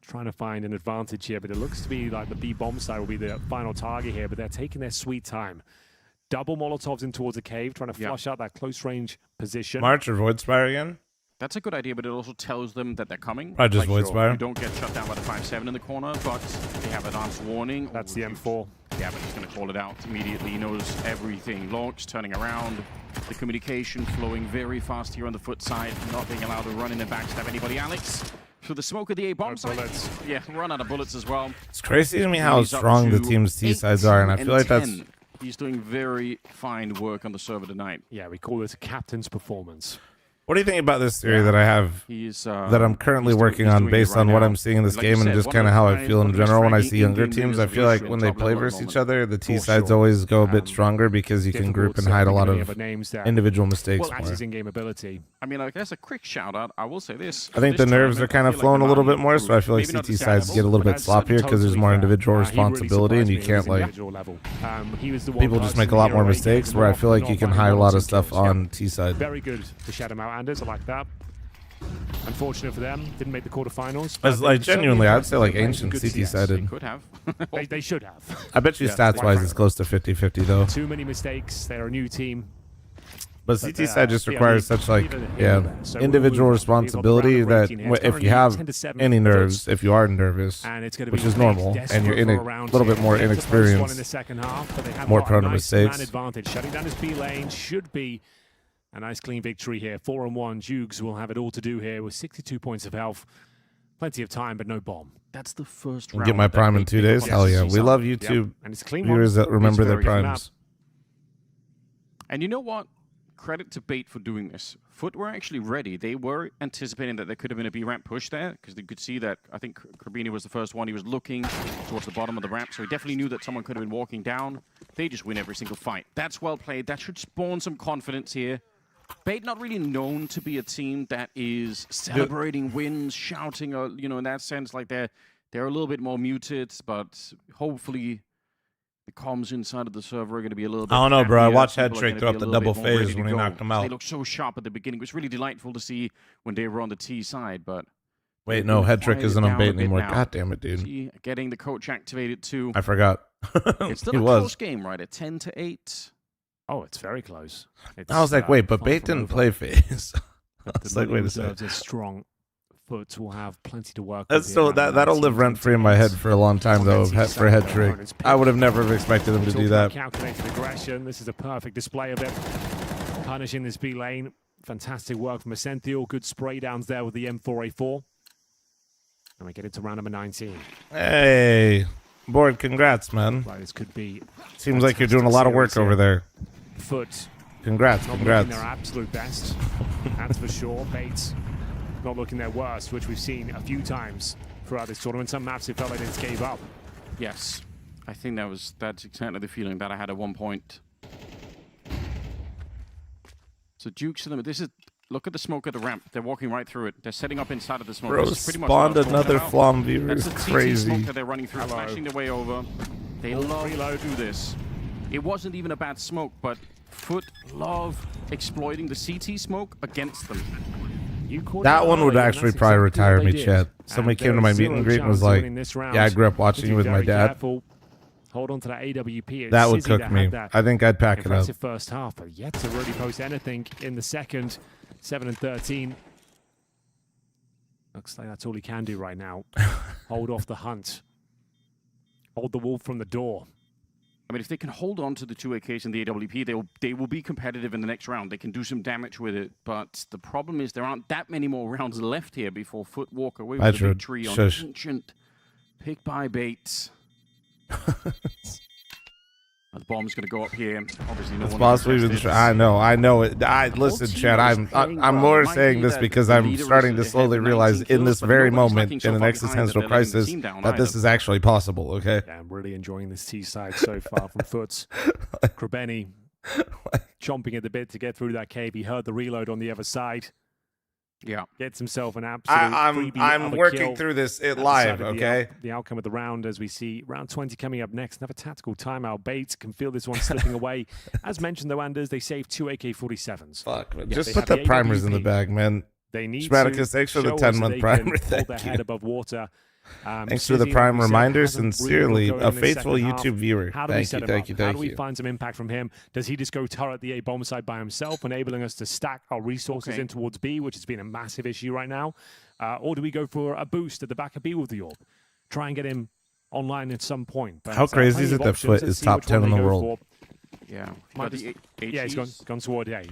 trying to find an advantage here, but it looks to be like the B bomb side will be the final target here, but they're taking their sweet time. Double Molotovs in towards a cave, trying to flush out that close range position. March or Void Spire again? That's a good idea, but it also tells them that they're coming. I just Void Spire. You don't get shut down by the 5-7 in the corner, but they have advance warning. That's the M4. Yeah, but he's going to call it out immediately. He knows everything. Launch, turning around. The communication flowing very fast here on the foot side. Not being allowed to run in and backstab anybody. Alex, through the smoke of the A-bomb side. Bullets. Yeah, run out of bullets as well. It's crazy to me how strong the team's T sides are, and I feel like that's... He's doing very fine work on the server tonight. Yeah, we call this a captain's performance. What do you think about this theory that I have, that I'm currently working on based on what I'm seeing in this game and just kind of how I feel in general when I see younger teams? I feel like when they play versus each other, the T sides always go a bit stronger because you can group and hide a lot of individual mistakes more. In-game ability. I mean, I guess a quick shout out. I will say this. I think the nerves are kind of flowing a little bit more, so I feel like CT sides get a little bit sloppier because there's more individual responsibility and you can't like... People just make a lot more mistakes where I feel like you can hide a lot of stuff on T side. Very good to shut him out, Anders. I like that. Unfortunate for them, didn't make the quarterfinals. As like genuinely, I'd say like ancient CT sided. Could have. they should have. I bet you stats wise it's close to 50-50 though. Too many mistakes. They're a new team. But CT side just requires such like individual responsibility that if you have any nerves, if you are nervous, which is normal, and you're a little bit more inexperienced, more prone to mistakes. Shutting down his B lane should be a nice clean victory here. 4-1. Jugs will have it all to do here with 62 points of health. Plenty of time, but no bomb. That's the first round. Get my prime in 2 days? Hell yeah. We love YouTube viewers that remember their primes. And you know what? Credit to Bait for doing this. Foot were actually ready. They were anticipating that there could have been a B ramp push there because they could see that, I think Crabini was the first one. He was looking towards the bottom of the ramp, so he definitely knew that someone could have been walking down. They just win every single fight. That's well played. That should spawn some confidence here. Bait not really known to be a team that is celebrating wins, shouting, you know, in that sense, like they're a little bit more muted, but hopefully the comms inside of the server are going to be a little bit I don't know, bro. I happier. watched People are Headtrick gonna throw be up a the little double bit more ready phase to when he go. knocked him They out. looked so sharp at the beginning. It was really delightful to see when they were on the T side, but... Wait, no, Headtrick isn't on Bait anymore. God damn it, dude. See, getting the coach activated too. I forgot. It's still He a was. close game, right? At 10-8. Oh, it's very close. I was like, wait, but Bait didn't play phase. I was like, wait a second. A strong foot will have plenty to work That's with. still that'll live rent free in my head for a long time though. For Headtrick, I would have never expected him to do that. Calculated aggression. This is a perfect display of it. Punishing this B lane. Fantastic work from Ascenthial. Good spray downs there with the M4A4. And we get into round number 19. Hey, board, congrats, man. Right, this could be. Seems like you're doing a lot of work over there. Foot. Congrats, not congrats. Looking their absolute best. That's for sure. Bates not looking their worst, which we've seen a few times throughout this tournament. Some maps it felt like they just gave up. Yes, I think that's exactly the feeling that I had at one point. So Duke's limit. This is look at the smoke at the ramp. They're walking right through it. They're setting up inside of the smoke. Bro, this is pretty much spawned what I was another talking about. fl0m viewer. That's It's the CT crazy. smoke that they're running through, flashing their way over. They love to do this. It wasn't even a bad smoke, but Foot love exploiting the CT smoke against them. That one would actually probably retire me, chat. Somebody came to my meet and greet and was like, yeah, I grew up watching you with my dad. Hold on to that AWP. That would cook me. I think I'd pack it up. Impressive first half, but yet to really post anything in the second. 7-13. Looks like that's all he can do right now. Hold off the hunt. Hold the wolf from the door. I mean, if they can hold on to the 2 AKs and the AWP, they will be competitive in the next round. They can do some damage with it, but the problem is there aren't that many more rounds left here before Foot walk away with the victory on Ancient. Pick by Bates. The bomb's going to go up here. Obviously, no one. I know it. Listen, Chad. I'm more saying this because I'm starting to slowly realize in this very moment in an existential crisis that this is actually possible. Okay. Yeah, I'm really enjoying this T side so far from Foots. Krabeni chomping at the bit to get through that cave. He heard the reload on the other side. Yeah, gets himself an absolute I'm working through this live, okay? The outcome of the round as we see round 20 coming up next. Another tactical timeout. Bates can feel this one slipping away. As mentioned, though, Anders, they saved 2 AK-47s. Fuck, man. Just put the primers in the bag, man. They need Schmaticus, thanks for the 10-month primer. Hold their head above water. Thanks for the prime reminder. Sincerely, a faithful YouTube viewer. Thank you. How do we find some impact from him? Does he just go turret the A bomb side by himself, enabling us to stack our resources in towards B, which has been a massive issue right now? Or do we go for a boost at the back of B with the orb? Try and get him online at some point. But, how crazy is it that Foot is top 10 in the world? Yeah, he's gone toward A.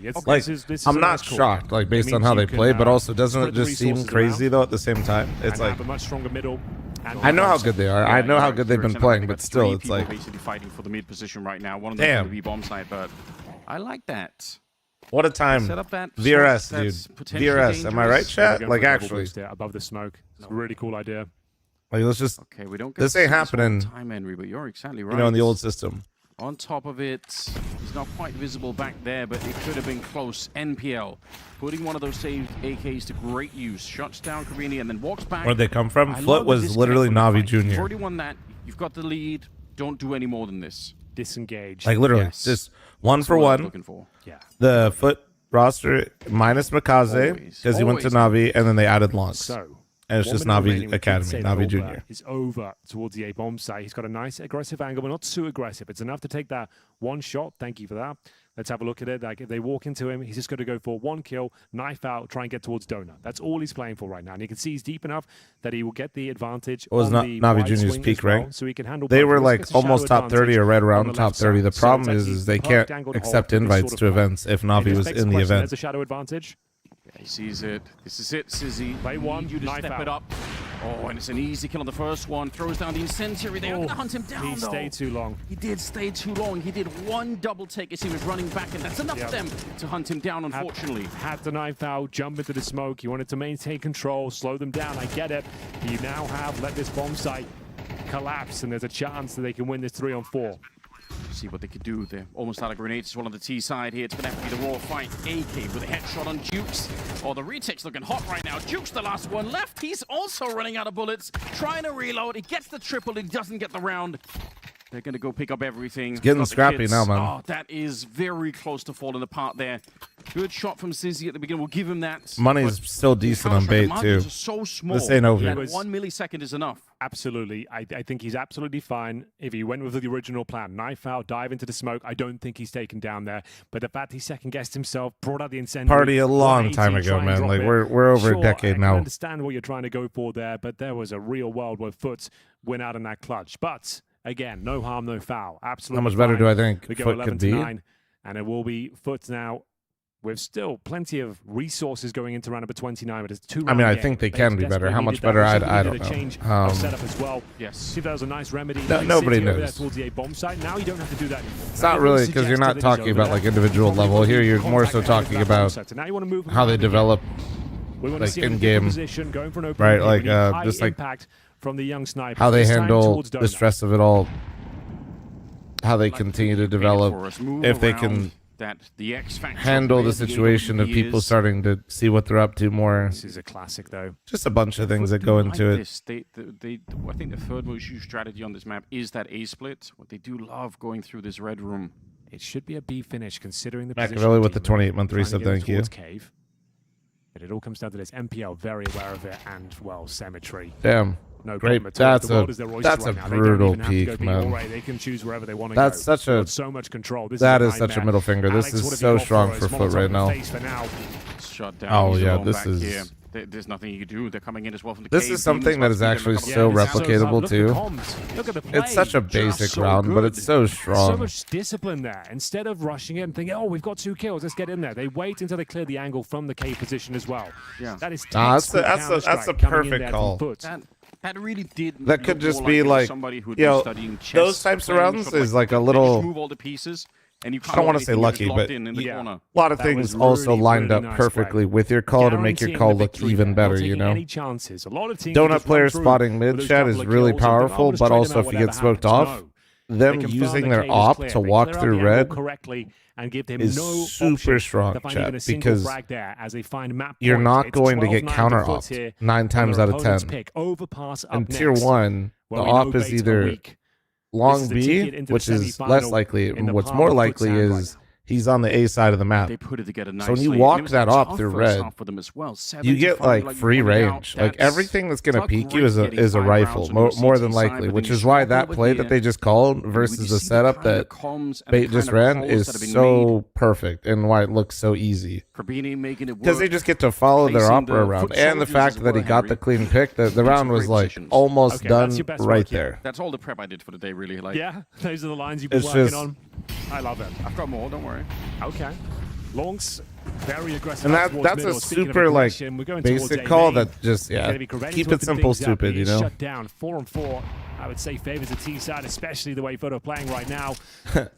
I'm not shocked, like based on how they play, but also doesn't it just seem crazy though at the same time? It's like a much stronger middle. I know how good they are. I know how good they've been playing, but still, it's like basically fighting for the mid position right now. One of them going to be bomb side, but I like that. What a time. VRS, dude. VRS, am I right, chat? Like actually, above the smoke. It's a really cool idea. Like let's just. Okay, we don't. This ain't happening. Time, Henry, but you're exactly right. You know, in the old system. On top of it, he's not quite visible back there, but it could have been close. NPL putting one of those saved AKs to great use. Shuts down Cabrini and then walks back. Where'd they come from? Flit was literally Navi Jr. You've already won that. You've got the lead. Don't do any more than this. Disengage. Like literally, just one for one. Looking for. Yeah. The Foot roster minus Makaze because he went to Navi, and then they added Lance. So. And it's just Navi Academy, Navi Junior. He's over towards the A-bomb site. He's got a nice aggressive angle, but not too aggressive. It's enough to take that one shot. Thank you for that. Let's have a look at it. Like if they walk into him, he's just going to go for one kill, knife out, try and get towards Donut. That's all he's playing for right now. And you can see he's deep enough that he will get the advantage. What was Navi Junior's peak rank? So he can handle they were like almost top 30 or right around top 30. The problem is they can't accept invites to events if Navi was in the event. There's a shadow advantage. Yeah, he sees it. This is it, Sizzy. Play one, need you to step it up. Oh, and it's an easy kill on the first one. Throws down the incendiary. They're going to hunt him down, He stayed too long. He did stay too long. He did one double take as he was running back, and that's enough for them to hunt him down, unfortunately. Had the knife out, jump into the smoke. You wanted to maintain control, slow them down. I get it. You now have let this bomb site collapse, and there's a chance that they can win this 3-on-4. See what they could do. They're almost out of grenades as well on the T side here. It's going to have to be the raw fight. AK with a headshot on Jukes. Oh, the retake's looking hot right now. Jukes the last one left. He's also running out of bullets. Trying to reload. He gets the triple. He doesn't get the round. They're going to go pick up everything. It's getting scrappy now, man. Oh, that is very close to falling apart there. Good shot from Sizzy at the beginning. We'll give him that. Money's still decent on bait, too. So small. This ain't over. 1 millisecond is enough. Absolutely. I think he's absolutely fine if he went with the original plan. Knife out, dive into the smoke. I don't think he's taken down there. But the fact he second-guessed himself, brought out the incendiary. Party a long time ago, man. Like, we're over a decade now. I understand what you're trying to go for there, but there was a real world where Foot went out in that clutch. But... again, no harm, no foul. Absolutely. How much better do I think we go Foot could be? 11-9, and it will be Foot now with still plenty of resources going into round number 29. But it's I mean, I think they can be better. How much better? I don't know. Setup as well. Yes. See if that was a nice remedy. Nobody knows. Towards the A-bomb site. Now you don't have to do that anymore. It's not really because you're not talking about like individual level. Here you're more so talking about how they develop like in-game, right? Like just like from the young sniper. How they handle the stress of it all. How they continue to develop. If they can handle the situation of people starting to see what they're up to more. This is a classic, though. Just a bunch of things that go into it. I think the third most used strategy on this map is that A split. What they do love going through this red room. It should be a B finish considering the Machiavelli with the 28-month reset, thank you. Cave. But it all comes down to this. MPL very aware of it, and well, Cemetery. Damn. No great. That's a brutal peak, man. They can choose wherever they want to that's go. Such a so much control. That is such a middle finger. This is so strong for Foot right now. Shut down. Oh yeah, this is There's nothing you can do. They're coming in as well from the This cave. is something that is actually so replicatable too. It's such a basic round, but it's so strong. So much discipline there. Instead of rushing it and thinking, oh, we've got 2 kills, let's get in there. They wait until they clear the angle from the cave position as well. Yeah. That is that's a perfect call. That really did. That could just be like, somebody who'd you know, been studying chess, those types of playing rounds sort of is like a they little. just move all the pieces, and you I don't want to say lucky, but in the corner. a lot of things also lined up perfectly with your call to make your call look even better, you know? Donut player spotting mid chat is really powerful, but also if you get smoked off, them using their op to walk through red and give them is no super strong, to find chat, even a single because frag there as they find map you're point. not It's going to get 12-9 counter foot opped here 9 times on out their of opponent's 10. pick. Overpass up In tier next, 1, the where we op know is baits are either weak. long This is the B, ticket into the which is semi-final less likely. in the What's palm more of likely Foot Sand is he's on the A side of the map. They put it together So when you nicely. walk And it was that a op tough through first red, half for them as well. you get 75, like free pointed out. range. Like That's everything that's going to not peek you great is a getting 5 rifle, rounds on more your than CT likely, side, but which then is you why struggle that with play the, that they just called when you versus the see setup kind of that comms and Bait the just kind of ran calls is that have been so perfect and why it looks so easy. Fabini making it work. Because they just get to follow their Facing opera the around. foot And the soldiers fact as that he well, got Henry. the clean pick, the round was like almost done right there. That's all the prep I did for the day, really. Like, yeah, those are the lines you've been It's working just- on. I love it. I've got more, don't worry. Okay. Longs, very aggressive. And out towards that's a middle. Speaking of super like aggression, we're going towards basic A call main. that just He's gonna be Corelli keep to it open simple, things up. stupid, He you is know. Shut down 4-on-4. I would say favors the T side, especially the way Photo are playing right now.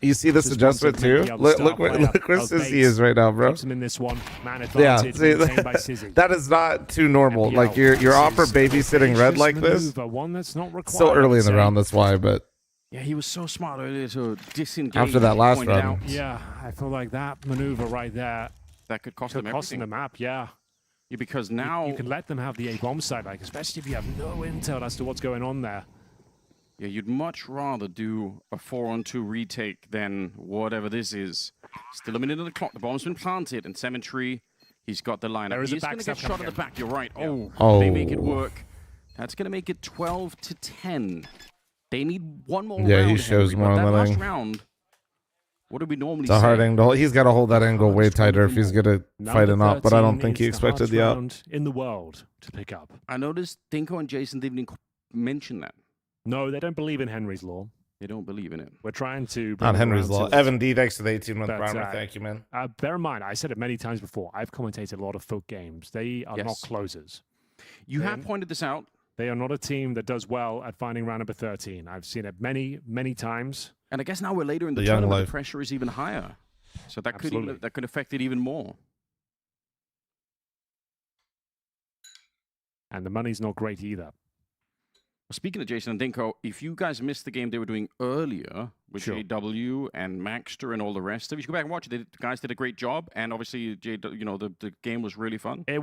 You see this adjustment too? Look where Sissy is right now, bro. Keeps him in this one. Man Yeah, advantage see, maintained by Sizzy. that is not too normal. Like your offer babysitting red like this. Maneuver, one that's not required, So I early would in the say. round, that's why. But Yeah, he was so smart earlier to disengage. After that last pointed round. out. Yeah, I feel like that maneuver right there That could cost could them cost them everything. the map, yeah. Yeah, because now You can let them have the A-bomb side, like, especially if you have no intel as to what's going on there. yeah, you'd much rather do a 4-on-2 retake than whatever this is. Still a minute on the clock. The bomb's been planted, and Cemetery, he's got the lineup. There is a He's going to get backstab shot at the coming back. You're right. Yeah. Oh, they make it Oh. work. That's going to make it 12-10. They need one more Yeah, round. he shows Henry, more but on that the last thing. round. What do we normally it's a say? hard angle. He's got to hold that angle way tighter if he's gonna fight an op. But I don't think he expected the op. round in the world to pick up. I noticed Dinko and Jason didn't even mention that. No, they don't believe in Henry's law. They don't believe in it. We're trying to bring Not them Henry's around law. to it. Evan D, thanks for the 18-month But, primer. Thank you, man. Bear in mind, I said it many times before. I've commentated a lot of folk games. They are not Yes. closers. You have pointed this out. They are not a team that does well at finding round number 13. I've seen it many, many times. And I guess now we're later in the The young tournament, life. the pressure is even higher. So that Absolutely. could affect it even more. And the money's not great either. Speaking of Jason and Dinko, if you guys missed the game they were doing earlier with Sure. JW and Maxter and all the rest of it, you should go back and watch it. The guys did a great job, and obviously, the game was really fun. It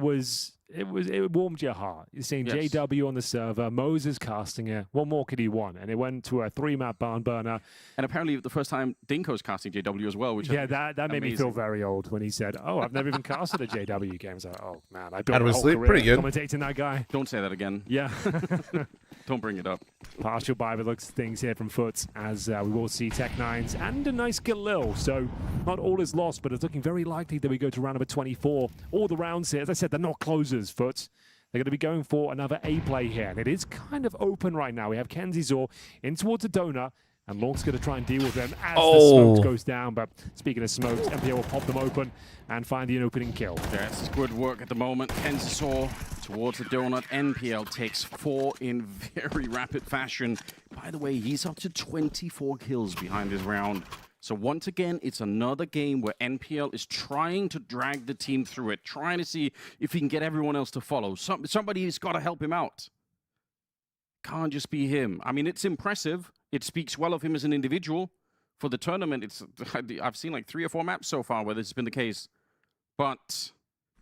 warmed your heart. You're seeing Yes. JW on the server, Moses casting it. What more could he want? And it went to a 3-map barn burner. And apparently, the first time Dinko's casting JW as well, which I Yeah, think is that made me feel amazing. very old when he said, "Oh, I've never even casted a JW game." I was like, "Oh man, I built How do my we whole sleep? career Pretty good. commentating that guy." Don't say that again. Yeah. Don't bring it up. Partial buy but looks things here from Foot as we will see Tech9s and a nice Galil. So not all is lost, but it's looking very likely that we go to round number 24. All the rounds here, as I said, they're not closers, Foot. They're going to be going for another A play here. And it is kind of open right now. We have Kenzie Zor in towards a donut. And Long's going to try and deal with them as the smokes goes down. But speaking of smokes, MPL will pop them open and find the opening kill. That's good work at the moment. Kenzisor towards the donut. NPL takes 4 in very rapid fashion. By the way, he's up to 24 kills behind this round. So once again, it's another game where NPL is trying to drag the team through it, trying to see if he can get everyone else to follow. Somebody's got to help him out. Can't just be him. I mean, it's impressive. It speaks well of him as an individual. For the tournament, I've seen like 3 or 4 maps so far where this has been the case. But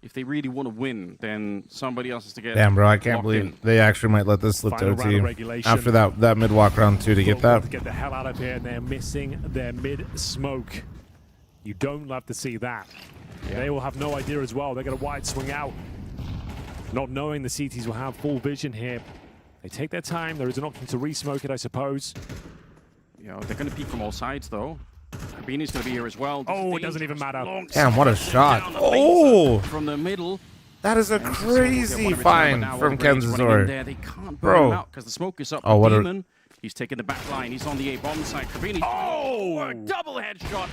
if they really want to win, then somebody else has to get. Damn, bro, I can't locked believe in. they actually might let this slip to Final round of OT regulation. after that mid-walk round 2 to get that. To get the hell out of here, and they're missing their mid-smoke. You don't love to see that. Yeah. They will have no idea as well. They're going to wide swing out. Not knowing the CTs will have full vision here. They take their time. There is an option to re-smoke it, I suppose. Yeah, they're going to peek from all sides, though. Beanie's going to be here as well. Oh, it doesn't even matter. Damn, what a shot. Oh! From the middle. That is a And so we'll get crazy one in return, but find now from all the grenades running in Kenzazor. there. They can't burn Bro. him out because the smoke is up. Oh, what a- Demon, he's taking the back line. He's on the A bomb side. Kravini. Oh, a double headshot.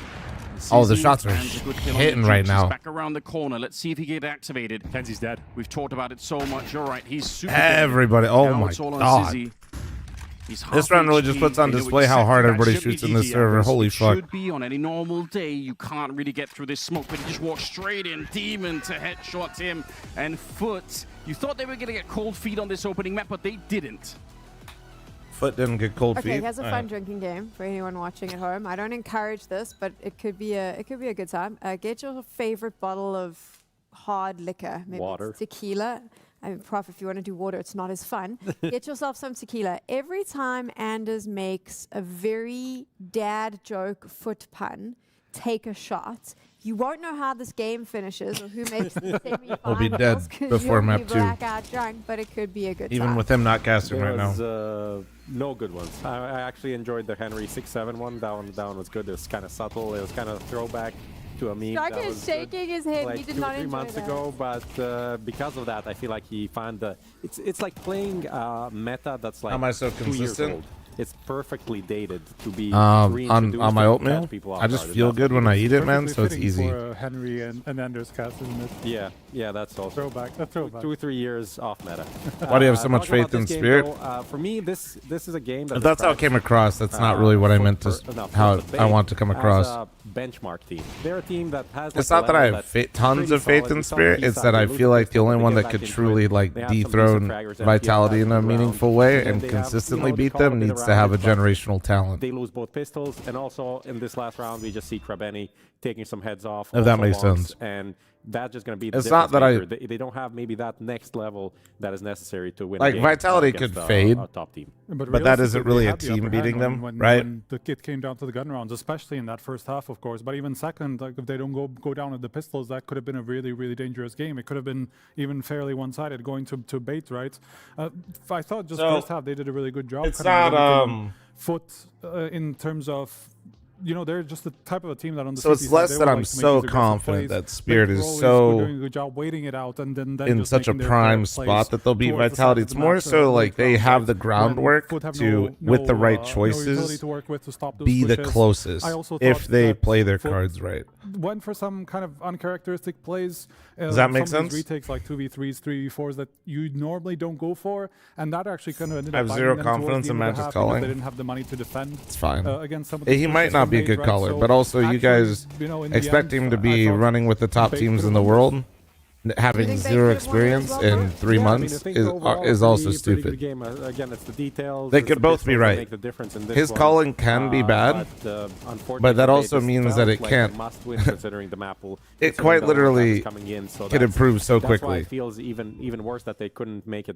Oh, the Sizzy shots are lands a good kill on hitting the right Jukes. He's now. back around the corner. Let's see if he gets activated. Kenzie's dead. We've talked about it so much. You're right. He's super Everybody. dead. Oh Now my it's all on God. Sizzy. He's This half round really just HP. puts on They know display how hard exactly everybody that should shoots be in this GG server. hours. Holy It fuck. should be on any normal day. You can't really get through this smoke, but he just walked straight in. Demon to headshot him. And Foot, you thought they were going to get cold feet on this opening map, but they didn't. Foot didn't get cold Okay, feet. here's a fun drinking game for anyone watching at home. I don't encourage this, but it could be a good time. Get your favorite bottle of hard liquor, maybe Water. it's tequila. I mean, Prof, if you want to do water, it's not as fun. Get yourself some tequila. Every time Anders makes a very dad joke foot pun, take a shot. You won't know how this game finishes or who makes the semifinals. We'll be dead 'cause before you'll map be 2. blackout drunk, but it could be a good Even time. with him not casting There right now. was no good ones. I actually enjoyed the Henry 6-7 one. That one was good. It was kind of subtle. It was kind of throwback to a meme. Striker that is was shaking his head. like He did 2 or not 3 enjoy months that. ago, but because of that, I feel like he found the. It's like playing meta that's like How am I so 2 years consistent? old. It's perfectly dated to be on reintroduced my and oatmeal, catch people off I just guard. feel That's good when I eat it, man. Perfectly So it's fitting easy. For Henry and Anders cast, isn't it? Yeah, that's also A throwback. 2 or 3 years off meta. Why do you have so much talking about faith in this game, Spirit? though, for me, this is a game that If that's how it came across, that's not really what I meant to. How I want to come across. As a benchmark team. They're a team that has. It's like, not that I have tons of faith in Spirit. It's that I feel like the only one that could truly like dethrone Vitality in a meaningful way and consistently beat them needs to have a generational talent. They lose both pistols, and also in this last round, we just see Krabeni taking some heads off. If that also makes longs, sense. And that's just going to be the It's not difference that maker. They don't have maybe that next level that is necessary to win. Like a game Vitality against could fade, a top team. but that isn't really a team beating them, right? When the kit came down to the gun rounds, especially in that first half, of course. But even second, like if they don't go down with the pistols, that could have been a really, really dangerous game. It could have been even fairly one-sided going to bait, right? I thought just So, first half they did a really good job. it's kind of not, limiting Foot in terms of. You know, they're just the type of a team that on the So it's CT side, less they that would I'm like to make so these aggressive confident plays. that Spirit Like, is they're always so doing a good job waiting it out and then in just such a making their prime plays spot that they'll beat towards the Vitality. side of It's the more map, so late like they rounds, have right? the groundwork Foot have to, with the right no choices, utility to work with to stop those be the pushes. closest I also if thought they that play their Foot cards right. went for some kind of uncharacteristic plays. Does that make some of sense? these retakes like 2v3s, 3v4s that you normally don't go for, and that actually kind of ended I up have biting zero them towards confidence the in end of the Match's half because calling. They didn't have the money to defend. It's fine. Against some of the He might pushes not from be a Nate, good right? caller, So but also you actually, guys you know, in the expect end, him to I be thought running with the top they teams could've in the won world, You having think they zero could've won it as experience well, in Mark? 3 I mean, I months think is overall, also pretty good stupid. game. Again, it's the details. They it's could the both be pistols that right. make the difference in this His one. calling can be bad, unfortunately but that for also Vegas, means that felt it like can't. a must-win considering the map will. It considering quite the lineup literally is coming in, so could that's- improve so That's why quickly. it feels even worse that they couldn't make it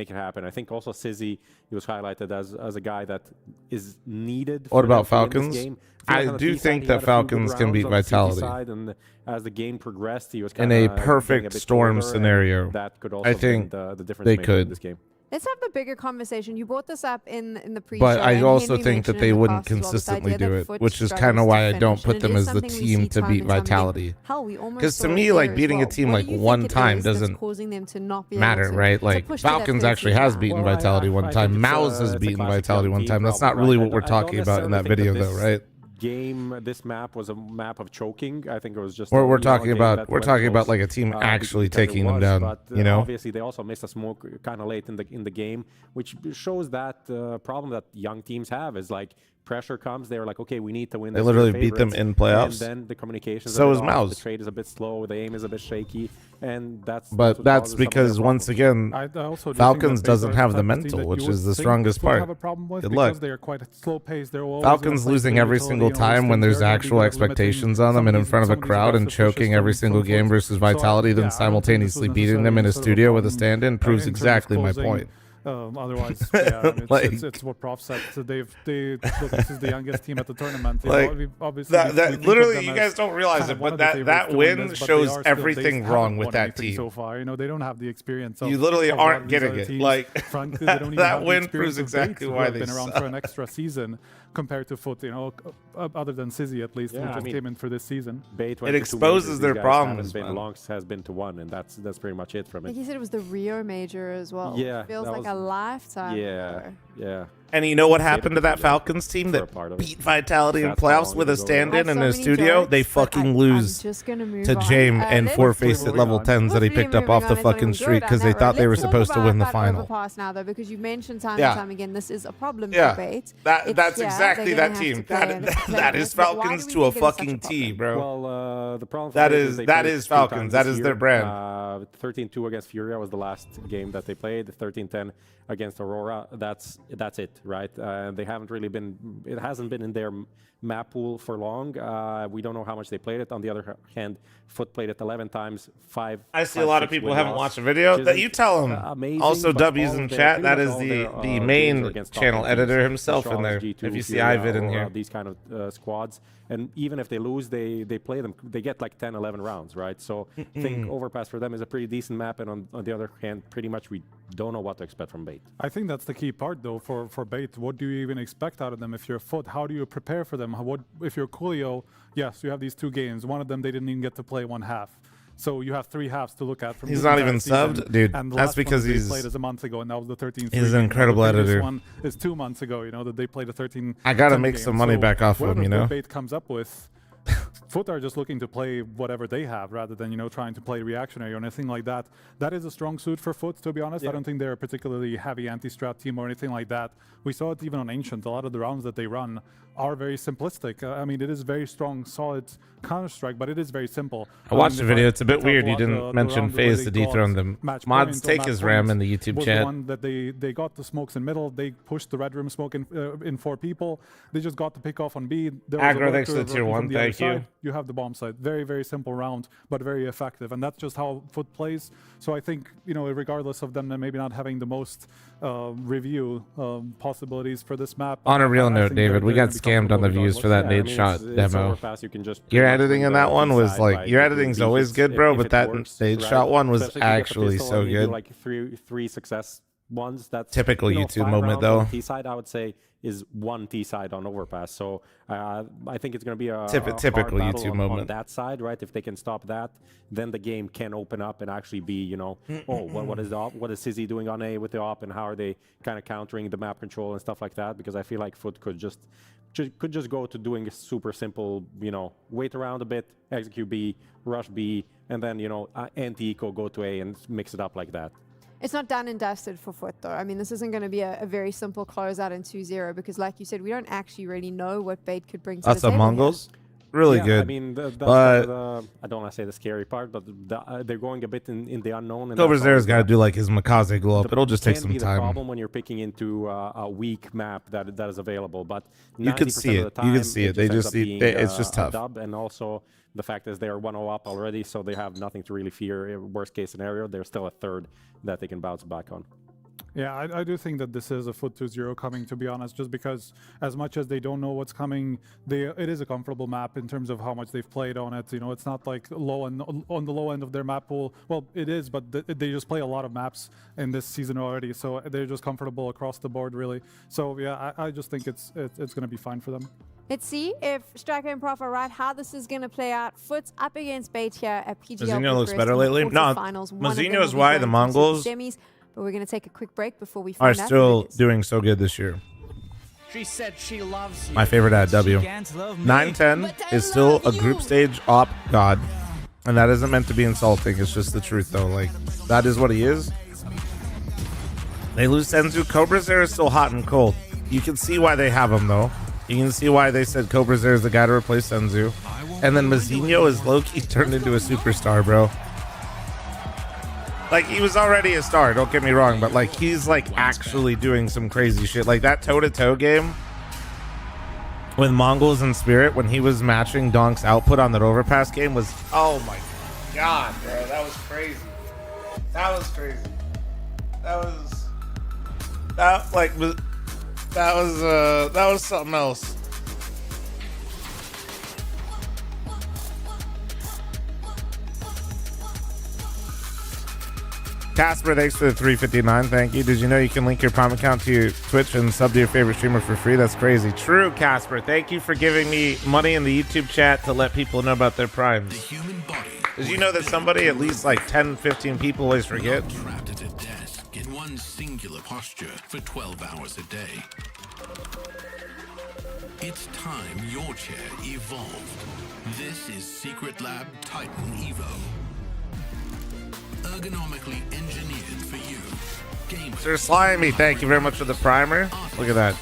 happen. I think also Sizzy, he was highlighted as a guy that is needed. What for about them to win Falcons? this game. I feel like on the do B side, think he that had a few good Falcons can beat rounds on the CT Vitality. side, and as the game progressed, he was In kinda a getting perfect bit storm colder, and scenario, That could I also think been the difference they maker in could. this game. Let's have the bigger conversation. You brought this up in the pre-show. But I and also Henry think that mentioned they in the wouldn't past as well, this consistently idea do that it, Foot which is struggles kind of to why I finish, don't put and it them is as the something we team see to time beat and time again. Vitality. Hell, we almost Because to saw it me, like there as beating a well. team What like do you one think it time is that's doesn't causing them to not be matter, able to, right? to Like push to that Falcons 13 actually has now? beaten Well, Vitality one I time. think it's Maus has it's a beaten classic Vitality young one team time. That's not problem, really right? what we're I don't talking about in that necessarily video, think though, that right? This map was a map of choking. I think it was just. Or a, we're you know, a talking game about that we're went talking about close, like a team actually because it taking them was, down. But, You know, obviously they also missed a smoke kind of late in the game, which shows that problem that young teams have is like pressure comes, they're like, okay, we need to win. They this, literally we're beat them favorites, in playoffs. And then the communication. So is The Maus. trade is a bit slow. The aim is a bit shaky, and that's. But what that's causes some of their because once problems. again, I also do Falcons think that doesn't they are have the the type of team mental, that which you is would the think strongest would part. have a problem with Good because luck. they are quite slow paced. They're always Falcons gonna losing play every utility single and all these time when things. there's They're gonna be actual good at limiting expectations on them some and of in these- front of a some these crowd and aggressive pushes choking every from single game Foot. versus So I- Vitality, yeah, then I don't think this was simultaneously beating them in a necessarily studio with a sort of stand-in proves in terms of exactly my closing, point. Otherwise, yeah, it's what Prof said. So look, this is the youngest team at the tournament. Obviously, literally, you guys don't realize it, but that win shows everything wrong with that team so far. They don't have the experience. You literally aren't getting it. Like frankly, they don't even that have win the proves exactly why they've been around for an extra season compared to Foot. Other than Sizzy at least, who just came in for this season. It exposes their problems. Lonks has been to one, and that's pretty much it from it. Like he said, it was the Rio major as well. Yeah, feels like a lifetime. Yeah. And you know what happened to that Falcons team that beat Vitality in playoffs with a stand-in in a studio? They fucking lose to Jame and four-faced at level 10s that he picked up off the fucking street because they thought they were supposed to win the final. Overpass now, though, because you mentioned time and time again, this is a problem for Bait. That's exactly that team. That is Falcons to a fucking T, bro. Well, the problem that is Falcons. That is their brand. 13-2 against Furia was the last game that they played. 13-10 against Aurora. That's it, right? They haven't really been. It hasn't been in their map pool for long. We don't know how much they played it. On the other hand, Foot played it 11 times. I see a lot of people haven't watched the video. That you tell them. Amazing, also, W's in chat. That is the main channel editor himself in there. G2, if you see Furia, Ivid in here, these kind of squads. And even if they lose, they play them. They get like 10, 11 rounds, right? So I think Overpass for them is a pretty decent map. And on the other hand, pretty much we don't know what to expect from Bait. I think that's the key part, though, for Bait. What do you even expect out of them if you're Foot? How do you prepare for them? If you're Coolio, yes, you have these 2 games. One of them, they didn't even get to play one half. So you have 3 halves to look at. From he's not even subbed, dude. And that's because he's played as a month ago, and that was the 13th. He's an incredible editor. This one is 2 months ago. That they played a 13. I gotta make some money back off of him. Bait comes up with. Foot are just looking to play whatever they have rather than, trying to play reactionary or anything like that. That is a strong suit for Foot, to be honest. Yeah. I don't think they're a particularly heavy anti-strat team or anything like that. We saw it even on Ancient. A lot of the rounds that they run are very simplistic. I mean, it is very strong, solid Counter-Strike, but it is very simple. I watched the video. It's a bit weird. You didn't mention FaZe to dethrone them. Mods take his RAM in the YouTube chat. The one that they got the smokes in middle. They pushed the red room smoke in 4 people. They just got the pick off on B. Aggro next to the tier 1. Thank you. You have the bomb site. Very, very simple round, but very effective. And that's just how Foot plays. So I think, regardless of them maybe not having the most review possibilities for this map. On a real note, David, we got scammed on the views for that nade shot demo. Your editing in that one was like, your editing's always good, bro, but that nade shot one was actually so good. Like three success ones. That's typical YouTube moment, though. T-side, I would say, is 1 T-side on Overpass. So I think it's going to be a typical hard YouTube battle moment on that side, right? If they can stop that, then the game can open up and actually be, what is the op? What is Sizzy doing on A with the op, and how are they kind of countering the map control and stuff like that? Because I feel like Foot could just go to doing a super simple, wait around a bit, execute B, rush B, and then anti-eco go to A and mix it up like that. It's not done and dusted for Foot, though. I mean, this isn't going to be a very simple closeout in 2-0 because, like you said, we don't actually really know what Bait could bring to the table. That's a Mongols. Really good. I mean, that's but I don't want to say the scary part, but they're going a bit in the unknown. Cobrazero's got to do like his Makaze glow up. It'll just take some time. time. The problem when you're picking into a weak map that is available, but you can see it. You can see it. They just it's just tough. Dub, and also the fact is they're 1-0 up already, so they have nothing to really fear. Worst case scenario, there's still a third that they can bounce back on. Yeah, I do think that this is a Foot 2-0 coming, to be honest, just because as much as they don't know what's coming, it is a comfortable map in terms of how much they've played on it. It's not like on the low end of their map pool. Well, it is, but they just play a lot of maps in this season already, so they're just comfortable across the board, really. So yeah, I just think it's going to be fine for them. Let's see if Striker and Prof are right, how this is going to play out. Foot's up against Bait here at PGL Bucharest. Mazinho looks better lately. No, Mazinho is why the Mongols but we're going to take a quick break before we find out. Are still doing so good this year. She said she loves you. My favorite at W. 9-10 is still a group stage op god. And that isn't meant to be insulting. It's just the truth, though. Like, that is what he is. They lose Senzu. Cobrazero is still hot and cold. You can see why they have him, though. You can see why they said Cobrazero is the guy to replace Senzu. And then Mazinho is low-key turned into a superstar, bro. Like, he was already a star, don't get me wrong, but, like, he's, like, actually doing some crazy shit. Like, that toe-to-toe game with Mongols and Spirit when he was matching Donk's output on that overpass game was, oh, my God, bro. That was crazy. That was crazy. That was... That was something else. Casper, thanks for the 359. Thank you. Did you know you can link your Prime account to your Twitch and sub to your favorite streamer for free? That's crazy. True, Casper. Thank you for giving me money in the YouTube chat to let people know about their primes. The human body. Did you know that somebody, at least like 10, 15 people, always forget? Trapped at a desk in one singular posture for 12 hours a day. It's time your chair evolved. This is Secret Lab Titan Evo. Ergonomically engineered for you. Sir Slimy, thank you very much for the primer. Look at that.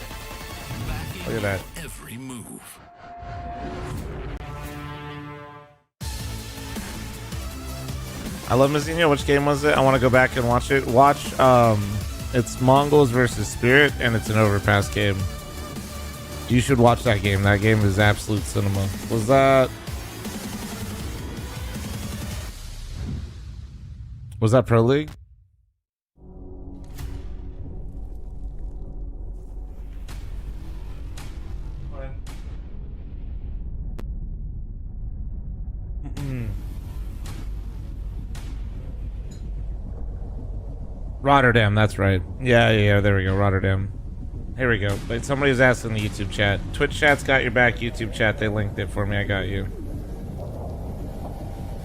Look at that. Every move. I love Mazinho. Which game was it? I want to go back and watch it. Watch, it's Mongols versus Spirit, and it's an overpass game. You should watch that game. That game is absolute cinema. Was that Pro League? Rotterdam, that's right. Yeah, there we go, Rotterdam. Here we go. Wait, somebody was asking the YouTube chat. Twitch chat's got your back, YouTube chat, they linked it for me, I got you.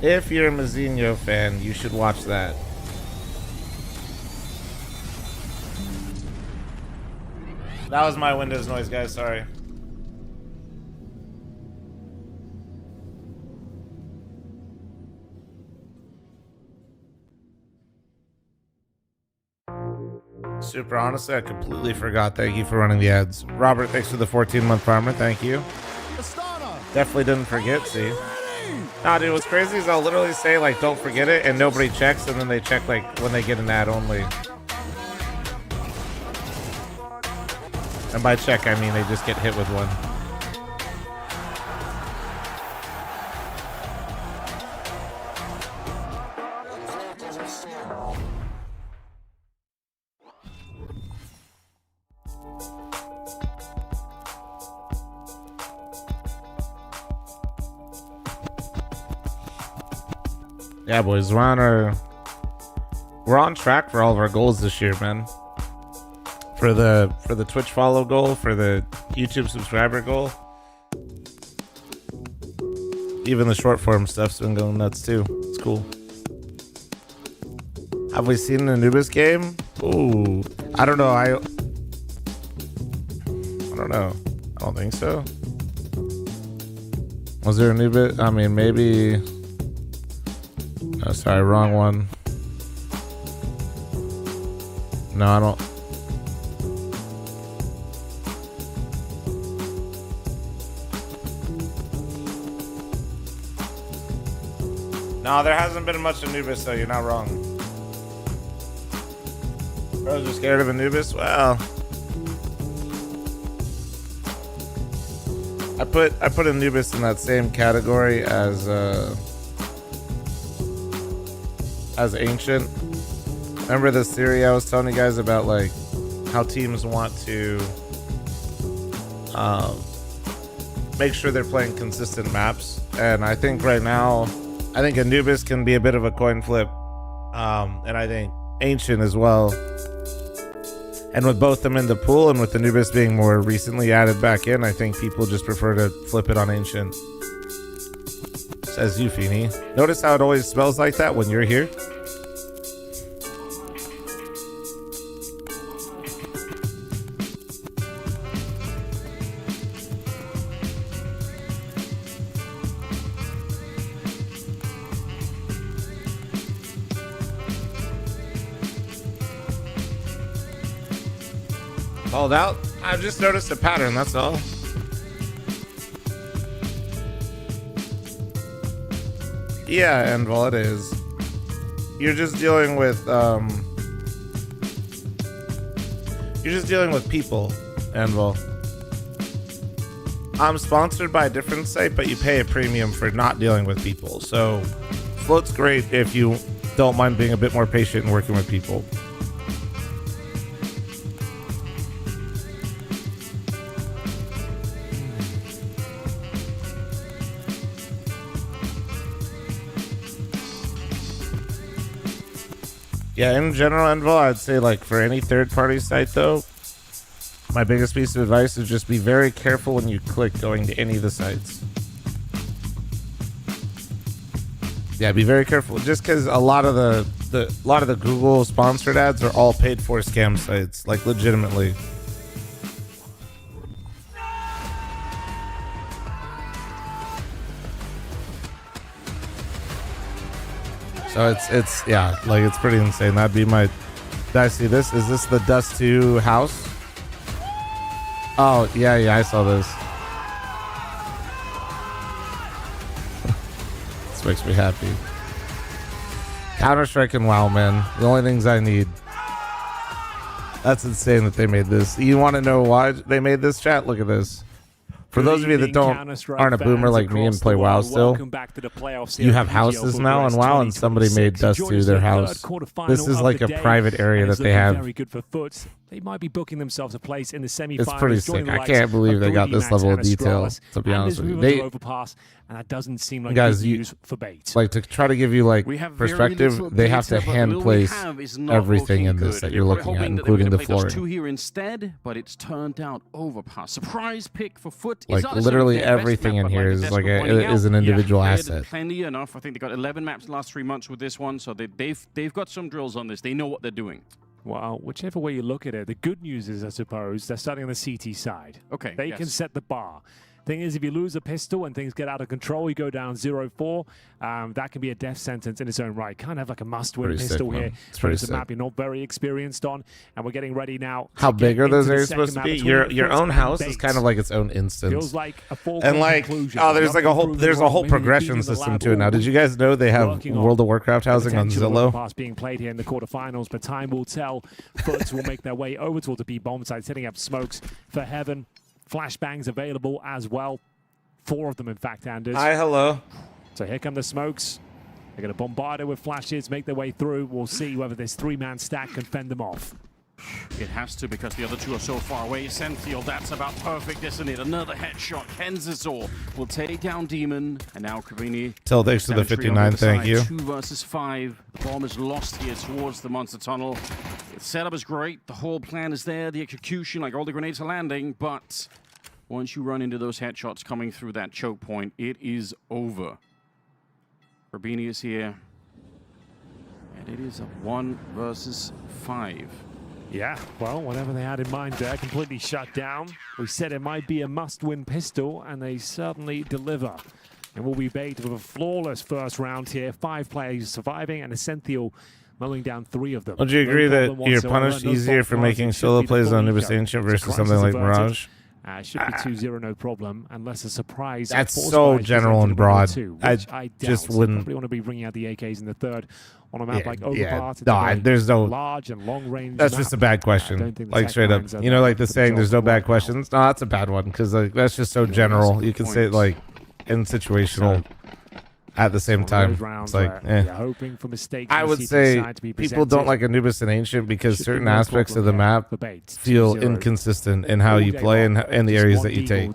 If you're a Mazinho fan, you should watch that. That was my Windows noise, guys, sorry. Super honestly, I completely forgot. Thank you for running the ads. Robert, thanks for the 14-month primer. Thank you. Definitely didn't forget, see. Nah, dude, what's crazy is I'll literally say, like, don't forget it, and nobody checks, and then they check, like, when they get an ad only. And by check, I mean they just get hit with one. Yeah, boys, we're on track for all of our goals this year, man. For the Twitch follow goal, for the YouTube subscriber goal. Even the short form stuff's been going nuts too. It's cool. Have we seen an Anubis game? Ooh, I don't know. I don't know. I don't think so. Was there an Anubis? I mean, maybe. Oh, sorry, wrong one. No, I don't. No, there hasn't been much Anubis, so you're not wrong. Bros are scared of Anubis? Well, I put Anubis in that same category as Ancient. Remember this theory I was telling you guys about, like, how teams want to make sure they're playing consistent maps, and I think right now, I think Anubis can be a bit of a coin flip, and I think Ancient as well. And with both them in the pool, and with Anubis being more recently added back in, I think people just prefer to flip it on Ancient. Says Eufini. Notice how it always smells like that when you're here? Called out? I've just noticed a pattern, that's all. Yeah, and well, it is. You're just dealing with people, Anvil. I'm sponsored by a different site, but you pay a premium for not dealing with people. So Float's great if you don't mind being a bit more patient and working with people. Yeah, in general, Envil, I'd say like for any third-party site though, my biggest piece of advice is just be very careful when you click going to any of the sites. Yeah, be very careful. Just because a lot of the Google sponsored ads are all paid for scam sites, like legitimately. So it's yeah, like it's pretty insane. That'd be my. Did I see this? Is this the Dust 2 house? Oh yeah, I saw this. This makes me happy. Counter-Strike and WoW, man. The only things I need. That's insane that they made this. You want to know why they made this, chat? Look at this. For those of you that aren't a boomer like me and play WoW still, you have houses now on WoW, and somebody made Dust 2 their house. This is like a private area that they have. Very good for FUT. They might be booking themselves a place in the semi-finals. It's pretty sick. I can't believe they got this level of detail, to be honest with you. They, overpass, and that doesn't seem like guys, good news for bait. Like to try to give you like perspective, they have to hand place everything in this that you're looking at, including the flooring. Two here instead, but it's turned out overpass. Surprise pick for FUT. Like literally everything in here is like is an individual asset. Plenty enough. I think they got 11 maps the last 3 months with this one, so they've got some drills on this. They know what they're doing. Well, whichever way you look at it, the good news is, I suppose, they're starting on the CT side. Okay, They can set the bar. Thing is, if you lose a pistol and things get out of control, you go down 0-4, that can be a death sentence in its own right. Kind of like a must-win pistol here. It's a map you're not very experienced on, and we're getting ready now. How big are those areas supposed to be? Your own house is kind of like its own instance. Feels like a and like, oh, there's like a whole progression system to it now. Did you guys know they have World of Warcraft housing on Zillow? Pass being played here in the quarterfinals, but time will tell. FUT will make their way over towards the B bomb side, setting up smokes for Heaven. Flashbangs available as well. 4 of them, in fact, Anders. Hi, hello. So here come the smokes. They're going to bombard it with flashes, make their way through. We'll see whether this 3-man stack can fend them off. It has to, because the other two are so far away. Senfield, that's about perfect, isn't it? Another headshot. Kenzisor will take down Demon, and now Krabini. Till thanks to the 59, thank you. 2 versus 5. The bomb is lost here towards the monster tunnel. The setup is great. The whole plan is there. The execution, like all the grenades are landing, but once you run into those headshots coming through that choke point, it is over. Krabini is here, and it is a 1 versus 5. Yeah, well, whatever they had in mind there, completely shut down. We said it might be a must-win pistol, and they certainly deliver. And we'll be bait with a flawless first round here. 5 players surviving, and Essential mowing down 3 of them. Would you agree that you're punished easier for making solo plays on Anubis Ancient versus something like Mirage? Should be 2-0, no problem, unless a surprise. That's so general and broad. I just wouldn't. Probably want to be bringing out the AKs in the third on a map like Overpass. Yeah. No, there's no large and long range. That's just a bad question. Like straight up, you know, like the saying, "There's no bad questions." No, that's a bad one because like that's just so general. You can say it like in situational. At the same time, it's like, I would say people don't like Anubis and Ancient because certain aspects of the map feel inconsistent in how you play and the areas that you take.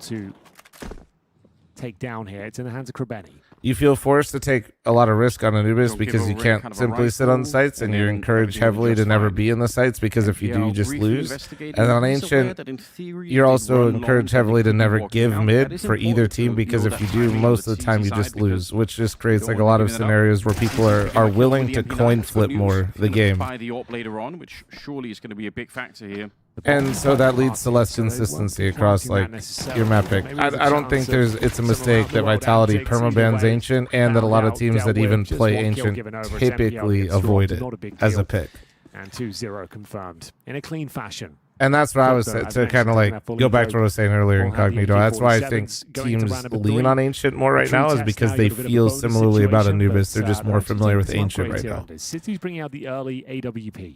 Take down here. It's in the hands of Krabeni. You feel forced to take a lot of risk on Anubis because you can't simply sit on sites, and you're encouraged heavily to never be in the sites because if you do, you just lose. And on Ancient, you're also encouraged heavily to never give mid for either team because if you do, most of the time you just lose, which just creates like a lot of scenarios where people are willing to coin flip more the game. By the AWP later on, which surely is going to be a big factor here. And so that leads to less consistency across like your map pick. I don't think it's a mistake that Vitality permabans Ancient and that a lot of teams that even play Ancient typically avoid it as a pick. And 2-0 confirmed in a clean fashion. And that's what I was to kind of like go back to what I was saying earlier, Incognito. That's why I think teams lean on Ancient more right now is because they feel similarly about Anubis. They're just more familiar with Ancient right now. City's bringing out the early AWP.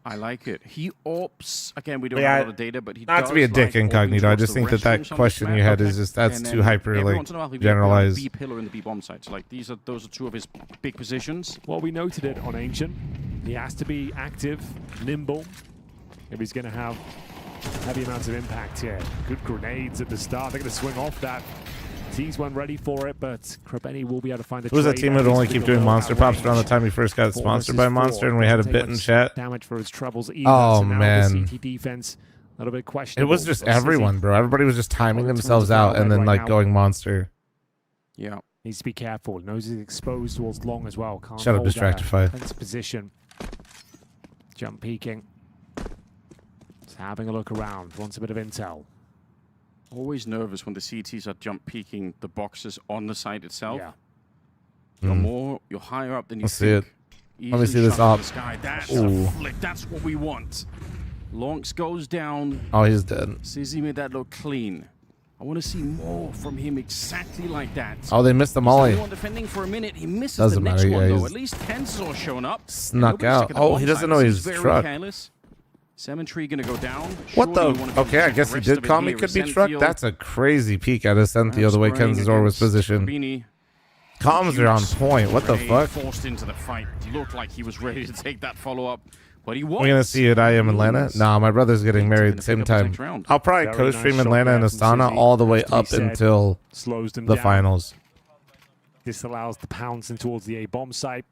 I like it. He opts again. We don't have a lot of data, but he not does to be a dick, like Incognito. I just think that question you had is just that's too hyper like generalized. B pillar in the B bomb site. So like those are 2 of his big positions. Well, we noted it on Ancient. He has to be active, nimble, if he's going to have heavy amounts of impact here. Good grenades at the start. They're going to swing off that CTs weren't ready for it, but Krabeni will be able to find the It was a trade team and that would he's only gonna keep go doing well monster out pops range. around the time he first got 4 sponsored by versus 4. Monster, and we had a Doesn't bit take in much chat. damage for his troubles either. Oh, So now man. the CT defense a little bit It questionable. was just So Sizzy everyone, bro. Everybody was just timing Well, themselves towards the out and then right like now. going monster. Yeah. Needs to be careful. Knows he's exposed towards long as well. Can't Shut up, hold that Distractify. defensive position. Jump peeking. Just having a look around. Wants a bit of intel. Always nervous when the CTs are jump peeking the boxes on the site itself. Yeah. You're higher up than you Let's see think. it. Let me see Easily this shot op. to the sky. That's Ooh. a flick. That's what we want. Lonks goes down. Oh, he's dead. Sizzy made that look clean. I want to see more from him exactly like that. Oh, they missed the He's molly. the only one defending for a minute. He misses Doesn't the next matter, one, yeah, though. he's At least Tensor's showing up. snuck out. Oh, he doesn't know his truck. Cemetery gonna go down. What Surely you the? wanna go Okay, I check guess the he rest did of it call me here. could be truck. Senfield, That's a crazy peek out of Senthio, the way spraying Kenzor was against positioned. Beanie. Comms are on point. What the Ray fuck? Forced into the fight. Looked like he was ready to take that follow-up, but he was. We're gonna see it. I am Atlanta. Nah, my brother's getting married at the same time. I'll probably Very co-stream nice Atlanta shot and there from Astana Sizzy. all the way Has to be up said. until Slows them the down. finals. This allows the pouncing towards the A-bomb site,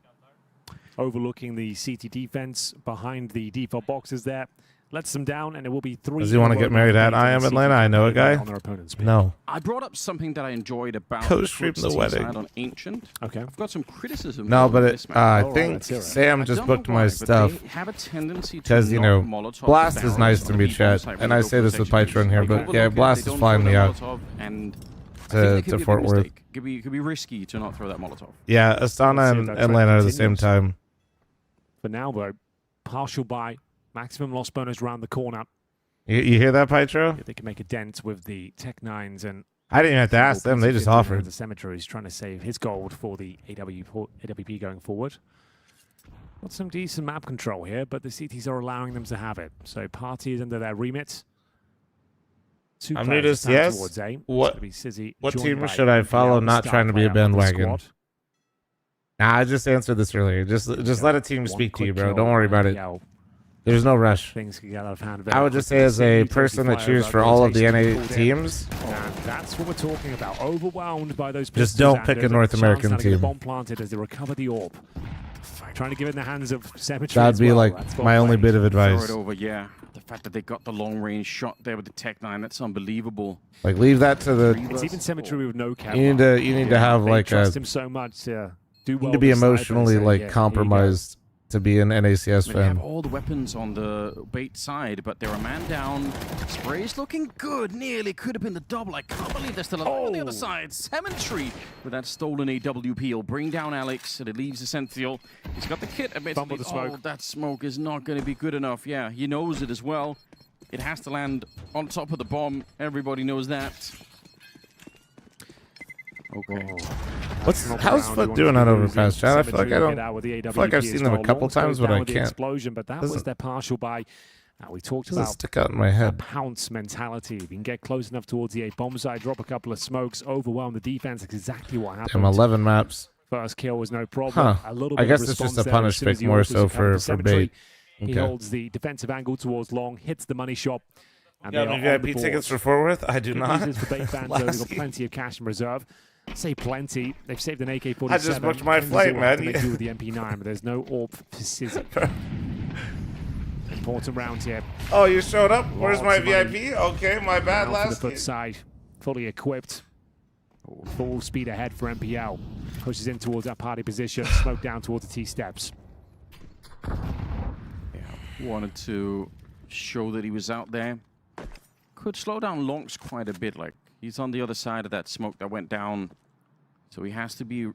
overlooking the CT defense behind the default boxes there. Lets them down, and it will be 3. Does he want to get married at I am Atlanta? I know a guy. On their opponent's page. No. I brought up something that I enjoyed about Co-stream the the Foots wedding. side on Ancient. Okay. I've got some criticism. No, for but this it, match. I Alright, think let's hear it. Sam I just don't know booked my why, but stuff they have a tendency to because, you knock know, Molotov Blast is barrels nice on to the me, B-bomb chat. site when And they I go say for this with sections. Pytro in here, They but overlook yeah, it, Blast they is don't flying throw me the out Molotov, and I think to that could be a Fort big Worth. mistake. Could be risky to not throw that Molotov. Yeah, Astana Let's see and if that trend Atlanta are the same continues. time. For now, though, partial buy, maximum loss bonus around the corner. You hear that, Pytro? They can make a dent with the Tech 9s and I didn't even have to ask them. They just offered. The Cemetery is trying to save his gold for the AWP going forward. Got some decent map control here, but the CTs are allowing them to have it. So Party is under their remit. Two I'm new to players this, down yes. towards A. It's What gonna be Sizzy, what joined team by should I follow? MPL, Not star trying to be a player of the bandwagon. squad. Nah, I just answered this earlier. Just let a team One speak to you, quick bro. kill Don't worry by about it. MPL. There's no rush. Things can get out of hand very I would just say, quickly. as a Sidney, person that 35 cheers over for all of the rotation NA pulled in. teams, And that's what we're talking about. Overwhelmed by those just pistols, don't and pick a there's North chance American now to get a team. bomb planted as they recover the orb. Trying to give it in the hands of Cemetery. That'd as be well. like That's my got only played. bit of Throw advice. it over, yeah. The fact that they got the long-range shot there with the Tech 9, that's unbelievable. Like, leave that to the. It's even Cemetery with no camera. You need to have They like a. trust him so much to do You well need to be with the sniper and emotionally say, like "Yeah, here you go." compromised to be an NACS They have fan. all the weapons on the bait side, but they're a man down. Spray's looking good. Nearly could have been the double. I can't believe they're still alive on the other side. Cemetery with that stolen AWP. He'll bring down Alex, and it leaves the Sentinel. He's got the kit. Fumble the smoke. Oh, that smoke is not going to be good enough. Yeah, he knows it as well. It has to land on top of the bomb. Everybody knows that. Okay. How's Foot doing on overpass, Chad? I feel like I've seen them a couple times, but I can't. Explosion, but that was their partial buy. We talked Doesn't about stick out in my head. a pounce mentality. If you can get close enough towards the A bomb side, drop a couple of smokes, overwhelm the defense. That's exactly what happened. Damn, 11 maps. First kill was no problem. Huh. A little I bit guess of it's just response a there punish as soon as pick the more orders so recovered for Cemetery. bait. He Okay. holds the defensive angle towards long, hits the money shot. And You have they any are on the VIP board. tickets for Fort Worth? I do Good not. news is for bait fans, though, they've got plenty of cash in reserve. Say plenty. They've saved an AK-47. I just booked my Kenzie flight, will have to man. make do with the MP9, but there's no AWP for Sizzy. Important round here. Oh, you showed up? Where's my Lots of money. VIP? Okay, my bad Now for the last foot game. side, fully equipped. Full speed ahead for MPL. Pushes in towards that party position. Smoke down towards the T-steps. Wanted to show that he was out there. Could slow down Lonks quite a bit. Like, he's on the other side of that smoke that went down. So he has to be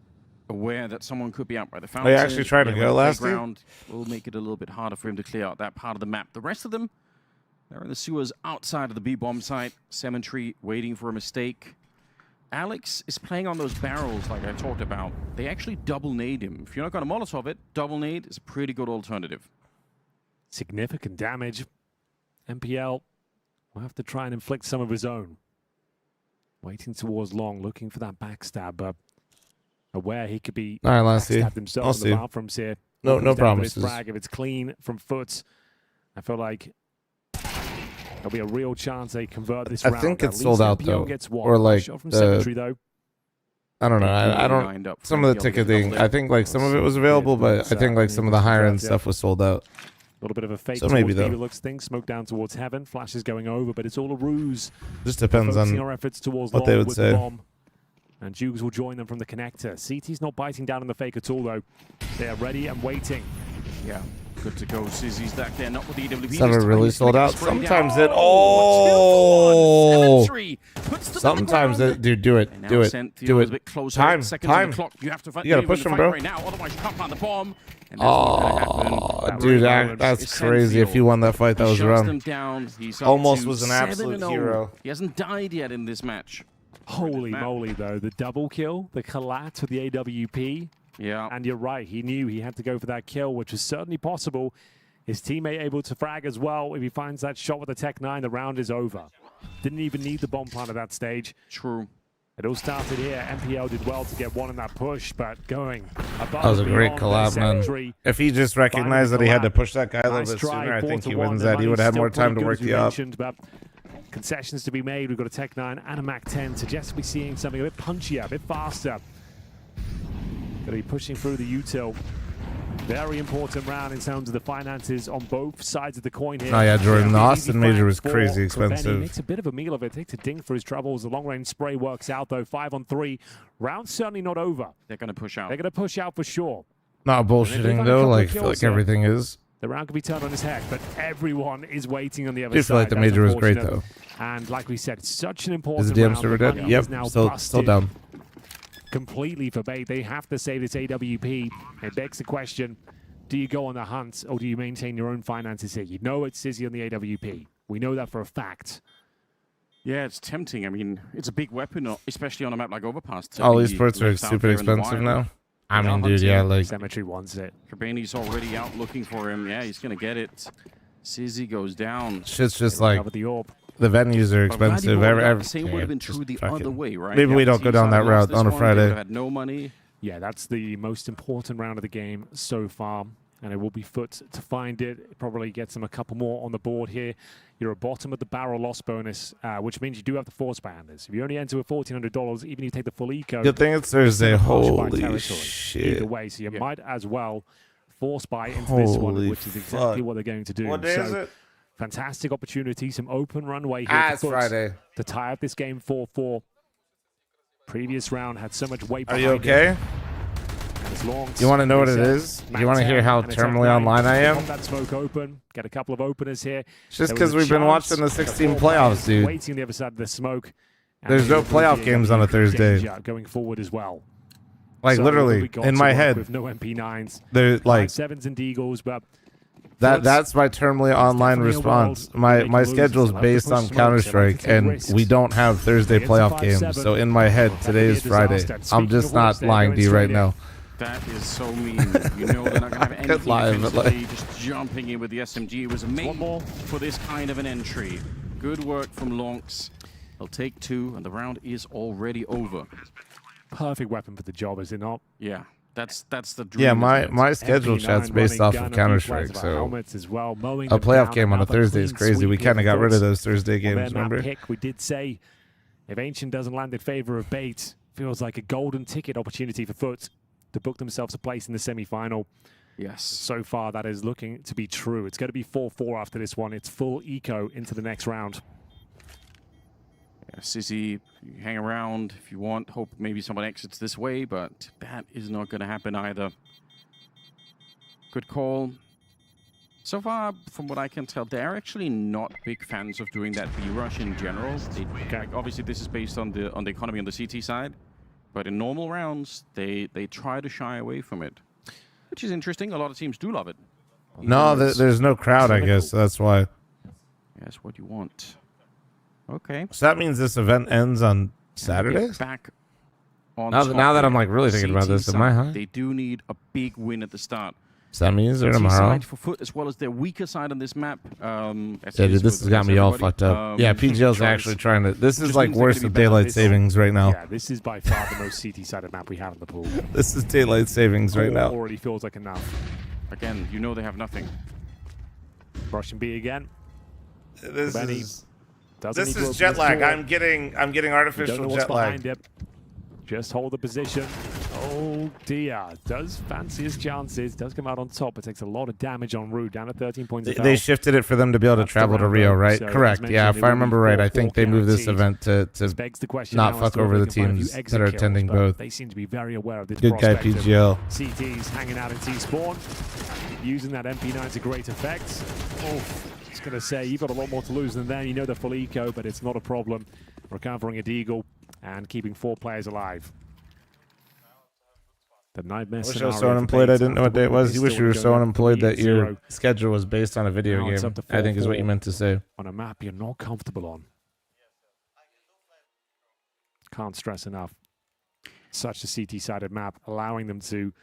aware that someone could be out by the fountain. actually tried to go last year? Playground will make it a little bit harder for him to clear out that part of the map. The rest of them, they're in the sewers outside of the B-bomb site. Cemetery waiting for a mistake. Alex is playing on those barrels like I talked about. They actually double nade him. If you're not going to Molotov it, double nade is a pretty good alternative. Significant damage. MPL will have to try and inflict some of his own. Waiting towards long, looking for that backstab, but aware he could be All right, let's see. backstabbed himself I'll in see. the bathrooms here. No Comes down to this promises. frag. If it's clean from foot, I feel like there'll be a real chance they convert this I round. think At it's sold least out, MPL though. Gets one. Or, like, Shot from the- Cemetery, though. I don't know. I lined don't. up Some for of the MPL to get the ticketing, double I there. think like some of it was available, but I think like some of the higher end stuff was sold out. A little bit of a fake So maybe towards though. looks thing, smoke down towards heaven. Flash is going over, but it's all a ruse. Just depends Focusing on our efforts towards what they long would with say. the bomb. And Jugs will join them from the connector. CT's not biting down on the fake at all, though. They are ready and waiting. Yeah, good to go. Sizzy's back there, not with the EWP. Some are really sold out. Sometimes it. Oh! Oh! Sometimes it. Dude, do it. Do it. Do it. Time. Time. You have to fight. You gotta push him, bro. Right now, otherwise you can't find the bomb. And that's not gonna happen. Oh, dude, that's crazy. If you won that fight, that was shuts wrong. them down. He's up Almost to was an 7-0. absolute hero. He hasn't died yet in this match. Holy moly, though. The double kill, the collat with the AWP. Yeah. And you're right. He knew he had to go for that kill, which was certainly possible. His teammate able to frag as well. If he finds that shot with the Tech 9, the round is over. Didn't even need the bomb plant at that stage. True. It all started here. MPL did well to get one in that push, but going above That was a and great beyond collab, their man. century. If he just recognized that he had to push that guy a little Nice bit try, sooner, I think he 4-1. wins The that. He would have had money's more still time to pretty work good, as the we up. mentioned, but concessions to be made. We've got a Tech 9 and a Mac 10. Suggest we seeing something a bit punchier, a bit faster. Got to be pushing through the util. Very important round in terms of the finances on both sides of the coin here. Oh yeah, Jordan. The Easy Austin Major was for crazy Benny. expensive. Makes a bit of a meal of it. Takes a ding for his troubles. The long-range spray works out, though. 5-on-3. Round certainly not over. They're going to push out. They're going to push out for sure. Not And if they bullshitting find a though. couple of Like I feel kills like here, everything is. the round could be turned on its head, but everyone is waiting on the other I side. feel like the That's major was great unfortunate. though. And like we said, it's such an Is important the DM round. server The dead? money Yep. is now Still busted down. completely for bait. They have to save this AWP. It begs the question, do you go on the hunt or do you maintain your own finances here? You know it's Sizzy on the AWP. We know that for a fact. Yeah, it's tempting. I mean, it's a big weapon, especially on a map like Overpass. to All be these sports are left out super there in the expensive wild. now. I mean, dude, yeah, like Cemetery wants it. Kabani's already out looking for him. Yeah, he's going to get it. Sizzy goes down. shit's just like Cover the orb. the venues are But glad you expensive. brought it up. Every, Same would yeah, have been just true the fucking- other way, right? Maybe we don't go down that route on a Friday. Had no money. Yeah, that's the most important round of the game so far. And it will be foot to find it. Probably gets them a couple more on the board here. You're a bottom of the barrel loss bonus, which means you do have the force banders. If you only enter with $1,400, even if you take the full eco. Good thing it's Thursday. it's gonna push by Holy territory shit. Either way, so you might as well force buy into this one, Holy which is exactly fuck. what they're going to do. What day so, is it? fantastic opportunity, some open runway here Ah, for it's Foot Friday. to tie up this game 4-4. Previous round had so much weight Are behind you okay? it. As long You want to know what it as, is? Mac You want to 10 hear how and a Tech terminally 9, online I am? pop that smoke open, get a couple of openers here. It's just There was because a we've been chance watching the that 16 four playoffs, players dude. Waiting on the other side of the smoke. and There's they no will playoff be games on a Thursday. danger going forward as well. Like So literally we got in to my work head, with no MP9s. they're like 5-7s and Deagles, but that's my terminally online definitely a response. world My they can my lose. schedule's They love to based push on smoke, Counter they like to Strike, take and risks. we don't have Thursday Against a playoff games. 5-7, So in my head, that could today be a is Friday. disaster. I'm Speaking just of which, not they're lying going to you right straight in. now. That is so mean. You know they're not going to have anything Live, but offensively, just jumping in with the SMG. It was made for this kind of an entry. Good work from Lonks. They'll take two, and the round is already over. Perfect weapon for the job, is it not? Yeah, that's the dream. Yeah, isn't it? my schedule MP9 chat's based running off gun, of a Counter few players Strike, of our so helmets as well, mowing a them playoff down, game on a another Thursday is clean crazy. We sweep kind of here got for rid of Foot. those Thursday On their games. map Remember? pick, we did say if Ancient doesn't land in favor of Bait, feels like a golden ticket opportunity for Foot to book themselves a place in the semi-final. Yes. So far, that is looking to be true. It's going to be 4-4 after this one. It's full eco into the next round. Yeah, Sizzy, you hang around if you want. Hope maybe someone exits this way, but that is not going to happen either. Good call. So far, from what I can tell, they're actually not big fans of doing that B-rush in general. Obviously, this is based on the economy on the CT side, but in normal rounds, they try to shy away from it, which is interesting. A lot of teams do love it. No, there's no crowd, I guess. So that's why. Yeah, that's what you want. Okay. So that means this event ends on Saturday? Back on Now that I'm like really thinking about CT this, am I side, high? They do need a big win at the start. Semis or CT tomorrow? side for Foot as well as their weaker side on this map. Yeah, dude, this has got me all fucked up. Yeah, PGL's tries. actually trying to. This is Just like means they're worse gonna than be better. daylight savings right now. Yeah, this is by far the most CT-sided map we have in the pool. This is daylight savings right now. Already feels like enough. Again, you know they have nothing. Russian B again. This Benny is doesn't need to jet open lag. this door. I'm getting You don't know artificial what's jet lag. behind it. Just hold the position. Oh dear. Does fancy his chances. Does come out on top, but takes a lot of damage on route. Down to 13 points. They shifted it for them to be able to travel to Rio, right? So, correct. Yeah, if I remember right, I think they moved this event to not fuck over the teams that are attending both. They seem to be very aware of this Good guy, prospect of PGL. CTs hanging out in T-spawn. Using that MP9 to great effect. Oh, just going to say, you've got a lot more to lose than them. You know they're full eco, but it's not a problem. Recovering a Deagle and keeping 4 players alive. The nightmare I wish I scenario was so unemployed I didn't know what day it was. You wish you were so unemployed that your 3-0. schedule was based on a video Now it's game, up to I think is what you 4-4 meant to say. on a map you're not comfortable on. Can't stress enough. Such a CT-sided map, allowing them to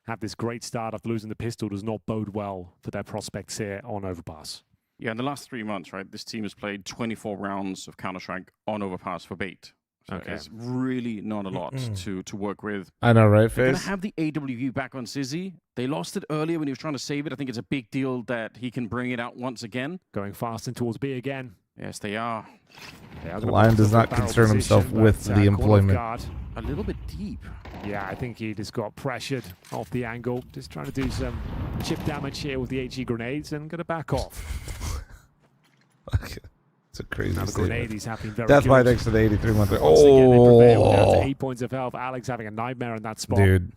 have this great start after losing the pistol does not bode well for their prospects here on Overpass. Yeah, in the last 3 months, right, this team has played 24 rounds of Counter-Strike on Overpass for bait. So Okay. it's really not a lot to work with. I know, right, They're going to Faze? have the AWU back on Sizzy. They lost it earlier when he was trying to save it. I think it's a big deal that he can bring it out once again. Going fast and towards B again. Yes, they are. The Lion does not concern himself with the employment. A little bit deep. Yeah, I think he just got pressured off the angle. Just trying to do some chip damage here with the HE grenades and going to back off. It's a crazy now the statement. grenade is happening very That's good. why next to the 83-month. Once again, they prevail down to Oh, 8 points of health. Alex having a nightmare in that spot. dude.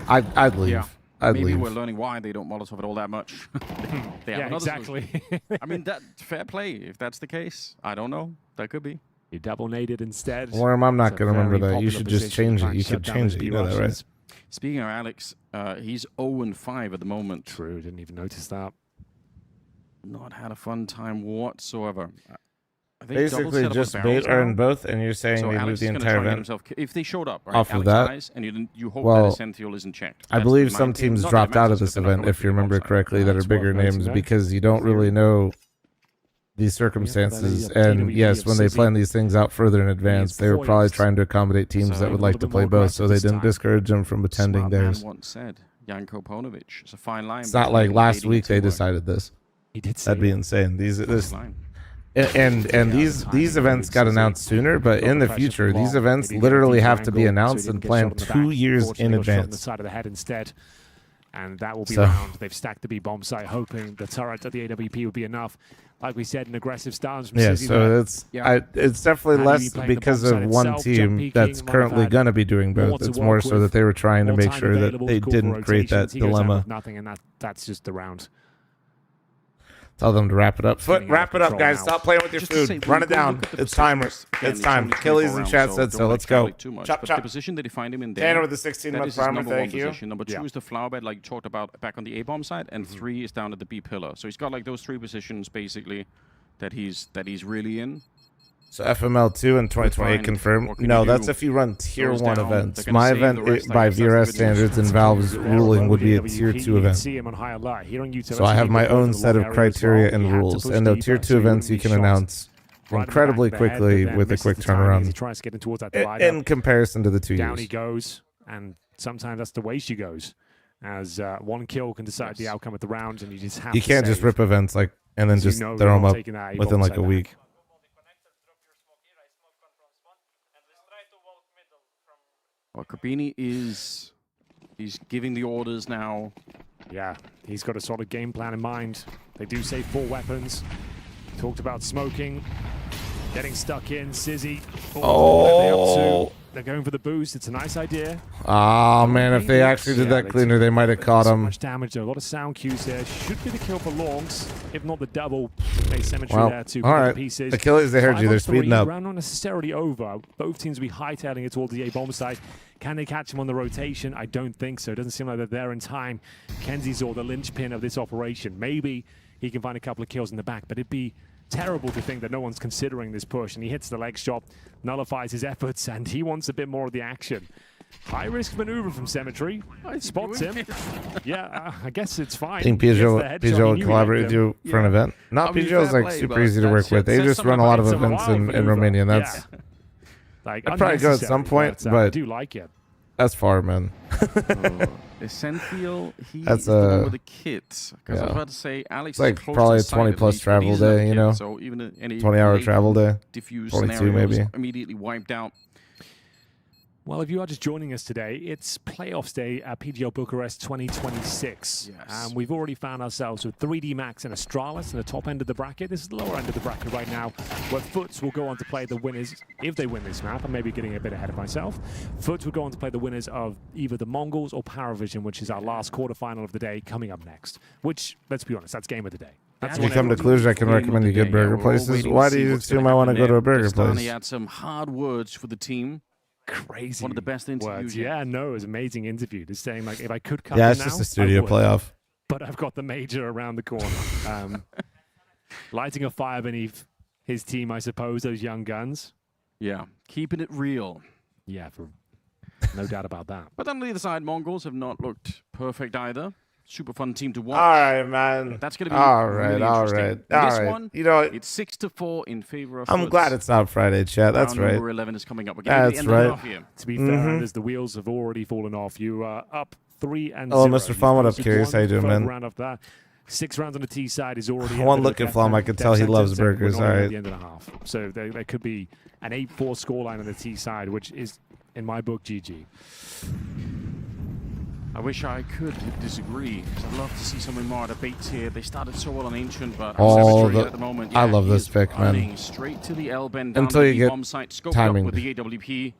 I'd leave. Yeah. I'd Maybe leave. we're learning why they don't Molotov it all that much. They have Yeah, another exactly. solution. I mean, that fair play. If that's the case, I don't know. That could be. You double naded instead. Worm, I'm not It's a going to remember very that. You popular should just position. change it. You Shut could down change those it. You know that, right? B-Russians. Speaking of Alex, he's 0-5 at the moment. True, didn't even notice that. Not had a fun time whatsoever. I think double Basically, setup on just barrels bait are in now. both, and you're saying So they Alex lose the is gonna entire try and get event himself, if they showed up, right, off of Alex that. dies, and you hope Well, that Essential isn't checked. I That's believe my some opinion. teams Not that it dropped out of matters, this but they're not event, gonna if you be remember onside. correctly, that are That's bigger worth names noting, because you don't really know these circumstances. And yes, when they plan these things out further in advance, they were probably trying to accommodate teams that would like to play both, so they didn't discourage them from attending Smart man theirs. once said, Janko Ponovic. It's a fine line. It's not between like last leading week they teamwork. decided this. He did say That'd be it. insane. This Fine. and these events got announced sooner, but in the future, these events literally have to be announced and planned 2 years in On the advance. side of the head instead. And that will be So- round. They've stacked the B bomb site, hoping the turret at the AWP would be enough. Like we said, an aggressive stance from Yeah, Sizzy so there. it's definitely How do you less play the because bomb site of one itself, jump team peeking, that's might have currently had going to be doing more both. to It's work more so with, that they were trying to more make time sure that available they to call for didn't create that rotations. He goes down dilemma. with nothing, and that's just the round. Tell them to wrap it up. Getting out of Wrap it up, control guys. now. Stop playing with your Just to say, food. when Run you it go down. look at the It's timer. positions, again, It's time. only 24 Achilles in rounds, chat so said so. don't Let's go. extrapolate too much, Chop, but chop. the position that they find him in there, Tanner with the 16 that month is his primer. number one Thank you. position. Number 2 is the flower bed, like you talked about back on the A-bomb side, and 3 is down at the B pillar. So he's got like those 3 positions basically that he's really in. So FML2 in 2028 Fine. confirmed. What can No, you that's do? if you run tier Goes 1 down. events. They're gonna My save event the rest, I by guess that's VRS the good news. standards and Valve's ruling would be a tier 2 You can event. see him on high alert. He don't So I have my own set of criteria and rules, and the tier 2 events you can announce incredibly quickly with a quick He turnaround tries to get in towards that in comparison to the 2 Down he years. goes, and sometimes that's the way she goes. As one kill can decide the outcome of the round, and you just have You to can't just save. rip events like and then So you just know throw you're them not up taking that within A-bomb like a side week. back. Well, Corbini he's giving the orders now. Yeah, he's got a solid game plan in mind. They do say 4 weapons. Talked about smoking, getting stuck in. Sizzy. What are they up to? They're going for the boost. It's a nice idea. Oh man, if they actually did that cleaner, they might have caught So him. much damage though. A lot of sound cues there. Should be the kill for Longs, if not the double. Made Symmetry Well, there too. all right. Pieces. Achilles, they heard you. They're 5-on-3, speeding up. Round not necessarily over. Both teams will be hightailing it towards the A-bomb side. Can they catch him on the rotation? I don't think so. It doesn't seem like they're there in time. Kenzie's all the linchpin of this operation. Maybe he can find a couple of kills in the back, but it'd be terrible to think that no one's considering this push, and he hits the leg shot, nullifies his efforts, and he wants a bit more of the action. High risk maneuver from Symmetry. Spots him. Yeah, I guess it's fine. I think Gets the PGL headshot. would He collaborate with knew he you liked for an him. event. Not I mean, PGL is fair like play, super but easy to that work shit with. They says just something run a lot of It's a events wild in maneuver. Romania. And that's Yeah. Like, I'd probably go at some unnecessary, point, I but do like it. that's far, man. Essential, he That's is the one a- with the kit. Because I was yeah. about to say, Alex It's like is close probably to a sight 20 at plus least, but travel he doesn't have day, a you kit, know? So even any 20-hour late travel day. diffuse 22 scenario is maybe. immediately wiped out. Well, if you are just joining us today, it's playoffs day at PGL Bucharest 2026. Yes. And we've already found ourselves with 3D Max and Astralis in the top end of the bracket. This is the lower end of the bracket right now, where Foots will go on to play the winners, if they win this map. I'm maybe getting a bit ahead of myself. Foots will go on to play the winners of either the Mongols or Paravision, which is our last quarterfinal of the day, coming up next. Which, let's be honest, that's game of the day. If you come to Cluj, I can recommend you good burger places. Why do you assume I want to go to a burger place? He had some hard words for the team. Crazy. One of the best interviews. Yeah, no, it was an amazing interview. Just saying, like, if I could come yeah, in it's now, just a studio playoff. But I've got the major around the corner. Lighting a fire beneath his team, I suppose, those young guns. Yeah, keeping it real. Yeah, no doubt about that. But on the other side, Mongols have not looked perfect either. Super fun team to watch. All right, man. That's going to be really interesting. All right. One, you know, it's 6-4 in favor of I'm Foots. glad it's not Friday, chat. That's Round right. Number 11 is coming up again. That's right. To be fair, as the wheels have already fallen off, you are up 3-0. Oh, Mr. Fl0m, what up, Curious? How you doing, man? Round after that. 6 rounds on the T side is already. One look at Fl0m, I can tell he loves burgers. All right. At the end of the half, so there could be an 8-4 scoreline on the T side, which is, in my book, GG. I wish I could disagree, because I'd love to see some more debates here. They started so well on Ancient, but at the moment, I love this pick, man. Straight to the L bend Until you get bomb site, scoped timing. up with the AWP.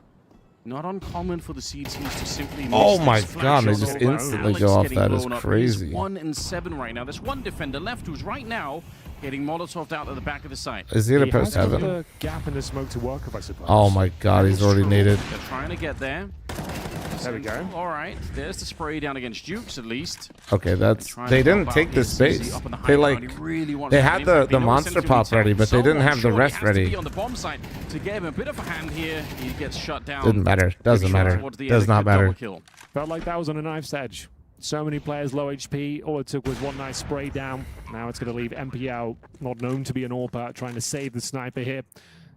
Not uncommon for the CTs to simply miss. Oh my this God, they flash just over. instantly Alex go off. getting That is blown up. crazy. He's 1-7 right now. There's one defender left who's right now getting Molotoved out at the back of the site. Is he at a post has heaven? the gap in the smoke to work, if I suppose. Oh my God, he's already needed. They're trying to get there. There we go. All right, there's the spray down against Jukes at least. Okay, they didn't take the space. They they had the monster pop ready, but they didn't have the rest ready. On the bomb site to give him a bit of a hand here. He gets shut down. Didn't matter. Doesn't matter. Does not matter. Felt like that was on a knife's edge. So many players low HP. All it took was one nice spray down. Now it's going to leave MPL, not known to be an AWP, trying to save the sniper here,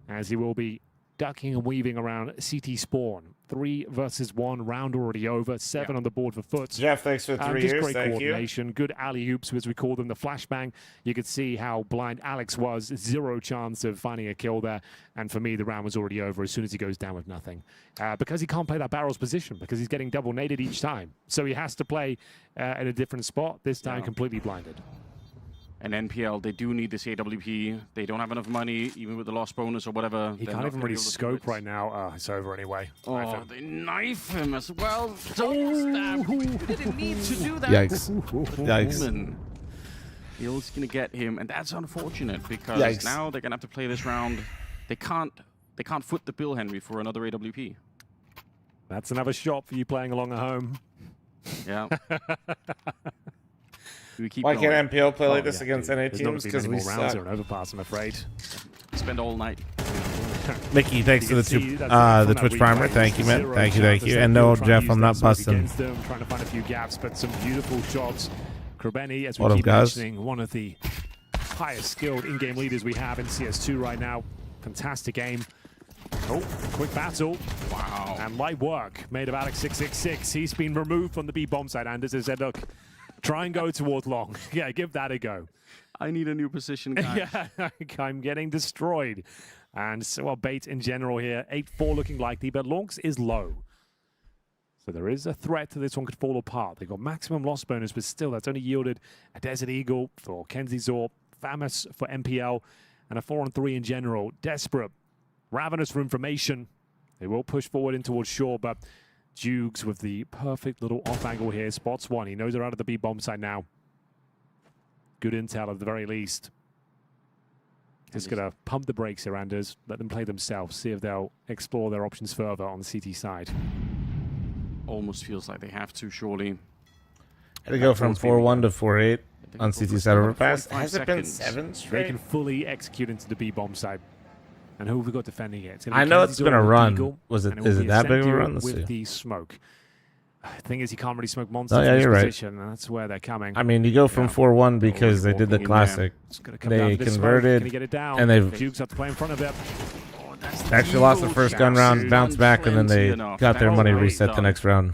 as he will be ducking and weaving around CT spawn. 3 versus 1, round already over. 7 on the board for Foots. Jeff, thanks for 3 just years. great Thank coordination. Good alley-oops, as we call them, the flashbang. You could see how blind Alex was. 0 chance of finding a kill there. And for me, the round was already over as soon as he goes down with nothing. Because he can't play that barrel's position, because he's getting double naded each time. So he has to play in a different spot, this time completely blinded. And NPL, they do need this AWP. They don't have enough money, even with the lost bonus or whatever. He can't even really scope right now. It's over anyway. Oh, they knife him as well. Don't stab. He didn't need to do that. Yikes. Yikes. Hill's going to get him, and that's unfortunate, because now they're going to have to play this round. They can't foot the bill, Henry, for another AWP. That's another shot for you playing along at home. Yeah. Why can't MPL play like this against NA teams? Because we rounds or an overpass, I'm afraid. Spend all night. Mickey, thanks for the Twitch primer. Thank you, man. Thank you. And no, Jeff, I'm not busting. Trying to find a few gaps, but some beautiful shots. Krabeni, as we What up, keep guys? mentioning, one of the highest skilled in-game leaders we have in CS2 right now. Fantastic aim. Oh, quick battle. Wow. And light work made of Alex 666. He's been removed from the B bomb site. Anders has said, look, try and go towards long. Yeah, give that a go. I need a new position, guys. Yeah, I'm getting destroyed. And so, well, bait in general here. 8-4 looking likely, but Lonks is low. So there is a threat that this one could fall apart. They got maximum loss bonus, but still, that's only yielded a Desert Eagle for Kenzie Zor, Famous for MPL, and a 4-on-3 in general. Desperate, ravenous for information. They will push forward in towards shore, but Dukes with the perfect little off angle here. Spots one. He knows they're out of the B bomb side now. Good intel at the very least. Just going to pump the brakes here, Anders. Let them play themselves. See if they'll explore their options further on the CT side. Almost feels like they have to, surely. Had to go from 4-1 to 4-8 on CT side overpass. Has it been 7 straight? They can fully execute into the B bomb side. And who have we got defending it? I know it's been a run. Is it that big of a run? Let's see. With the smoke. The thing is, he can't really smoke monsters in this you're position, and that's where they're coming. I mean, you go from 4-1 because they did the classic. They converted, and they've Dukes have to play in front of it. actually lost the first gun round, bounced back, and then they got their money reset the next round.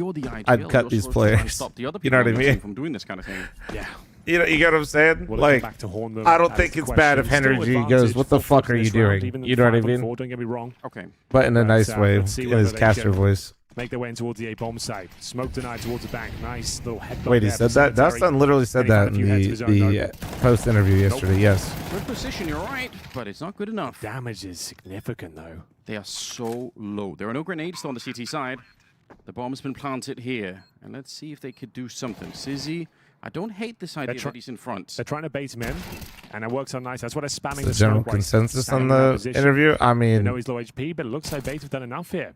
you're the IGL, I'd cut you're these supposed to try and players. stop the other You know what I people on your mean? team from doing this kind of thing. Yeah. You get what I'm saying? Will it like, come back to haunt them? I don't That think is it's the bad if question. Henry Still G goes, advantage "What the for fuck are you this round, doing?" even You know what I 5 on mean? 4, don't get me wrong. Okay. But in a nice way, let's see in whether his they caster can voice. Make their way in towards the A bomb site. Smoke denied towards the bank. Nice little headbutt. Wait, he there said for that? Cemetery. Dustin literally said Then he that found a in few heads of his own, the though. post interview yesterday. Yes. Good position, you're right, but it's not good enough. Damage is significant, though. They are so low. There are no grenades still on the CT side. The bomb's been planted here. And let's see if they could do something. Sizzy, I don't hate this idea that he's in front. They're trying to bait him in, and it works out nice. That's what they're spamming. The general consensus on the interview. I mean, I know he's low HP, but it looks like Bait have done enough here.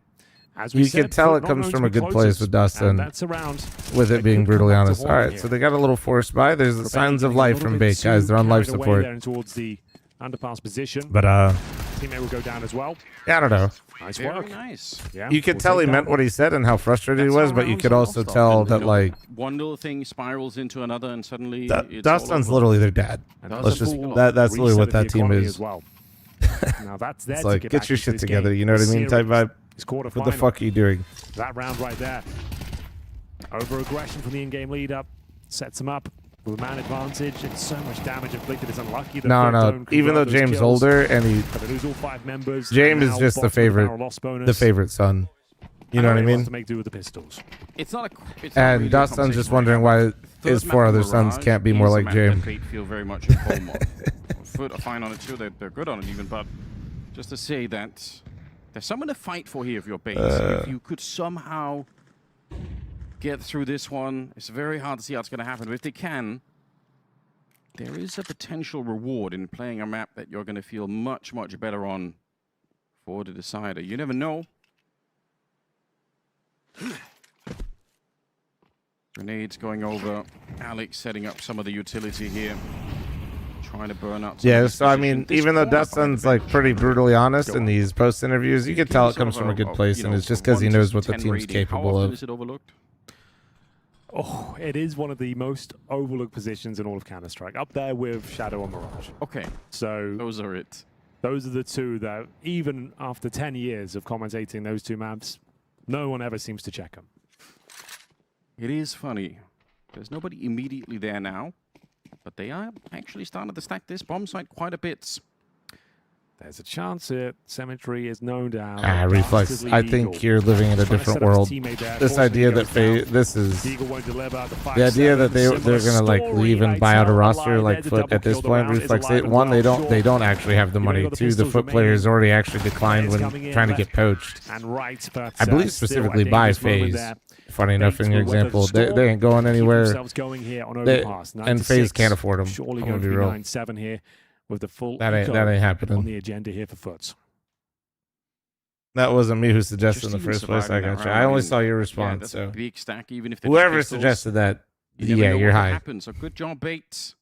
As we you said, can tell Fl0m it not comes going from to a be good place closest, with Dustin. and that's around. With it being brutally honest. All right, here. so they got a little forced by. There's the signs of life from Bait, guys. They're on life support. There towards the underpass position. But teammate will go down as well. Yeah, I don't know. Nice Very work. nice. Yeah, you could tell he meant what he said and how frustrated he was, but you could also Stuff. tell And, that like one little thing spirals into another, and suddenly Dustin's literally their dad. Let's just that's literally what that team is. Well. Now that's there It's to like get get back your into shit this together. game. You know what I mean? Type vibe. What the fuck are you doing? That round right there. Over aggression from the in-game leader sets him up with a man advantage. It's so much damage inflicted. It's unlucky that No. Even though James older and but they lose all 5 members. James is just the favorite son. You know what I mean? To make do with the pistols. It's not a. It's And really Dustin's just wondering why his 4 other sons can't be more like James. Feel very much at home on. Foot are fine on it too. They're good on it even. But just to say that there's someone to fight for here if you're Bait. If you could somehow get through this one, it's very hard to see how it's going to happen. But if they can, there is a potential reward in playing a map that you're going to feel much, much better on for the decider. You never know. Grenades going over. Alex setting up some of the utility here. Trying to burn out. Yeah, so I mean, even though Dustin's like pretty brutally honest in these post interviews, you can tell it comes from a good place, and it's just because he knows what the team's capable of. Is it overlooked? Oh, it is one of the most overlooked positions in all of Counter-Strike, up there with Shadow and Mirage. Okay, so those are it. Those are the two that, even after 10 years of commentating those two maps, no one ever seems to check them. It is funny. There's nobody immediately there now, but they are actually starting to stack this bomb site quite a bit. There's a chance here. Cemetery is known down. Reflex. I think you're living in a different world. This idea that this is the idea that they're gonna like leave and buy out a roster like Foot at this point. Reflex. One, they don't actually have the money. Two, the Foot players already actually declined when trying to get poached. I believe specifically by FaZe. Funny enough, in your example, they ain't going anywhere. And FaZe can't afford them. Surely I'm going gonna to be be real. 9-7 here with the full that ain't happening on the agenda here for Foots. That wasn't me who suggested in the first place. I got you. I only saw your response. So big stack, even if whoever suggested that, yeah, you're high. Happens. So good job, Bates.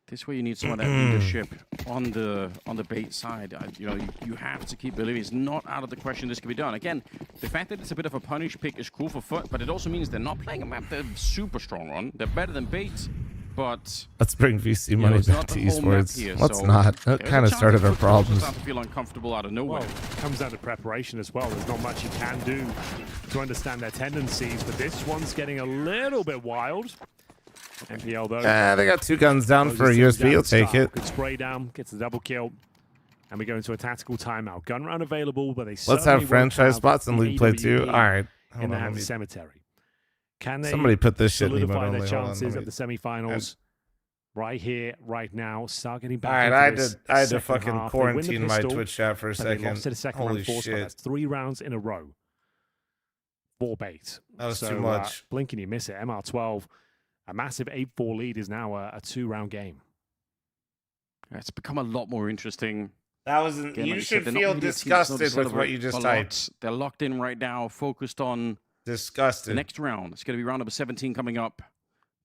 This way you need some of that leadership on the Bait side. You have to keep believing. It's not out of the question this can be done. Again, the fact that it's a bit of a punish pick is cool for Foot, but it also means they're not playing a map they're super strong on. They're better than Bait, but let's bring VC money back to esports. Let's not. That kind of started our problems. Start to feel uncomfortable out of nowhere. Well, it comes down to preparation as well. There's not much you can do to understand their tendencies, but this one's getting a little bit wild. MPL though. They got 2 guns down for a USB. You'll take it. Good spray down, gets the double kill, and we go into a tactical timeout. Gun round available, but they let's have franchise spots and league play too. All right. In the hands of Cemetery. Can they somebody put this shit in solidify emote their only? chances at the semifinals? Right here, right now. Start getting back. All right, I had to fucking half. quarantine my Twitch chat for a They lost second. to the second Holy round force, but shit. that's 3 rounds in a row. 4 Bait. That was So, too much. Blink and you miss it. MR12. A massive 8-4 lead is now a 2-round game. It's become a lot more interesting. That was Again, you like should said, they're not feel really a team that's disgusted going to with what you celebrate just a lot. typed. They're locked in right now, focused on Disgusted. the next round. It's going to be round number 17 coming up.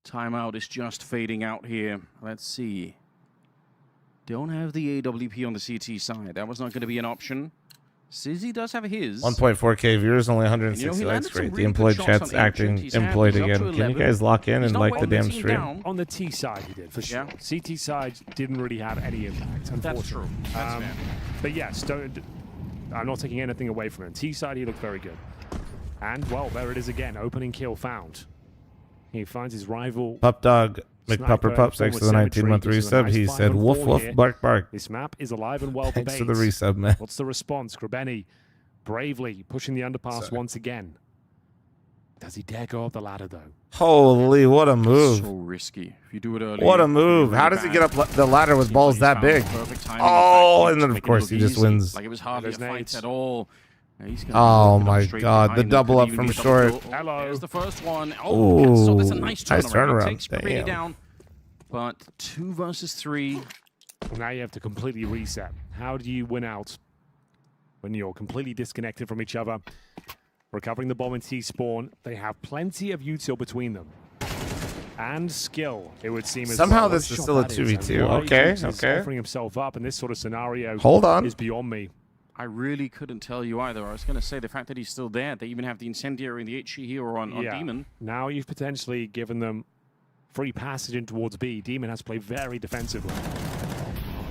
Timeout is just fading out here. Let's see. Don't have the AWP on the CT side. That was not going to be an option. Sizzy does have his. 1.4K viewers, only 160 likes. Great. The employed chat's acting employed again. Can you guys lock in and like the damn stream? On the T side, he did, for sure. CT side didn't really have any impact, unfortunately. That's true. That's fair. But yes, I'm not taking anything away from him. T side, he looked very good. And, well, there it is again. Opening kill found. He finds his rival. Pup Dog McPupper Pup, thanks for the 19-month resub. He said, woof, woof, bark, bark. This map is alive and well for Thanks Bait. for the resub, man. What's the response? Grabeni bravely pushing the underpass once again. Does he dare go up the ladder, though? Holy, what a move. So risky. If you do it early. What a move. How does he get up the ladder with balls that big? Oh, and then, of course, he just wins. Like it was hardly a fight at all. Oh my god, the double up from short. Hello. There's the first one. Oh, so that's a nice turnaround. Takes pretty down. But 2 versus 3. Now you have to completely reset. How do you win out when you're completely disconnected from each other? Recovering the bomb in T-spawn. They have plenty of util between them. And skill, it would seem. Somehow this is still a 2v2. Okay, okay. Offering himself up in this sort of scenario is beyond me. I really couldn't tell you either. I was going to say the fact that he's still there. They even have the incendiary and the HE here on Demon. Now you've potentially given them free passage in towards B. Demon has to play very defensively.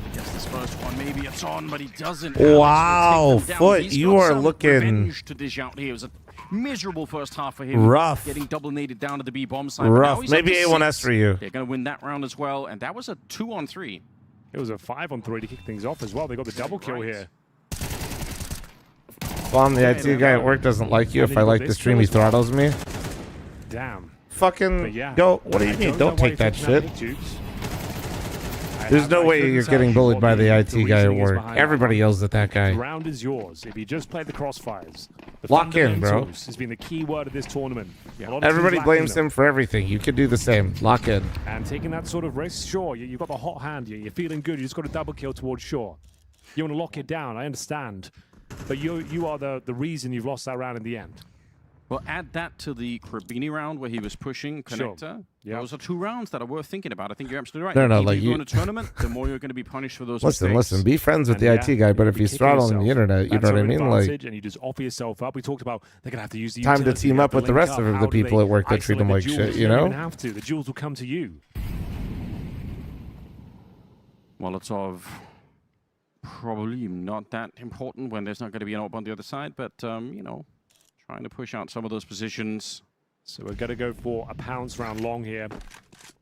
He gets this first one. Maybe it's on, but he doesn't. Wow, Foot, you are looking to dish out here. It was a miserable first half for him. Rough. Getting double naded down to the B bomb side. Rough. Maybe A1S for you. They're going to win that round as well. And that was a 2-on-3. It was a 5-on-3 to kick things off as well. They got the double kill here. Bomb, the IT guy at work doesn't like you. If I like the stream, he throttles me. Damn. Fucking go. What do you mean? Don't take that shit. There's no way you're getting bullied by the IT guy at work. Everybody yells at that guy. The round is yours. If you just play the crossfires. The Lock in, bro. Has been the key word of this tournament. Everybody blames him for everything. You could do the same. Lock in. And taking that sort of risk, sure, you've got the hot hand. You're feeling good. You just got a double kill towards shore. You want to lock it down. I understand. But you are the reason you've lost that round in the end. Well, add that to the Krabini round where he was pushing connector. Sure. Yeah. Those are 2 rounds that are worth thinking about. I think you're absolutely right. No, the no, deeper like you go in a tournament, the more you're going to be punished for those mistakes. Listen, be friends with the IT guy, but if he's throttling the internet, you know what I mean? Like, and you just offer yourself up. We talked about they're going to have to use the time to team up with the rest of the people at work that treat him like shit, you know? You don't have to. The jewels will come to you. Molotov, probably not that important when there's not going to be an AWP on the other side, but, you know, trying to push out some of those positions. So we're going to go for a pounce round long here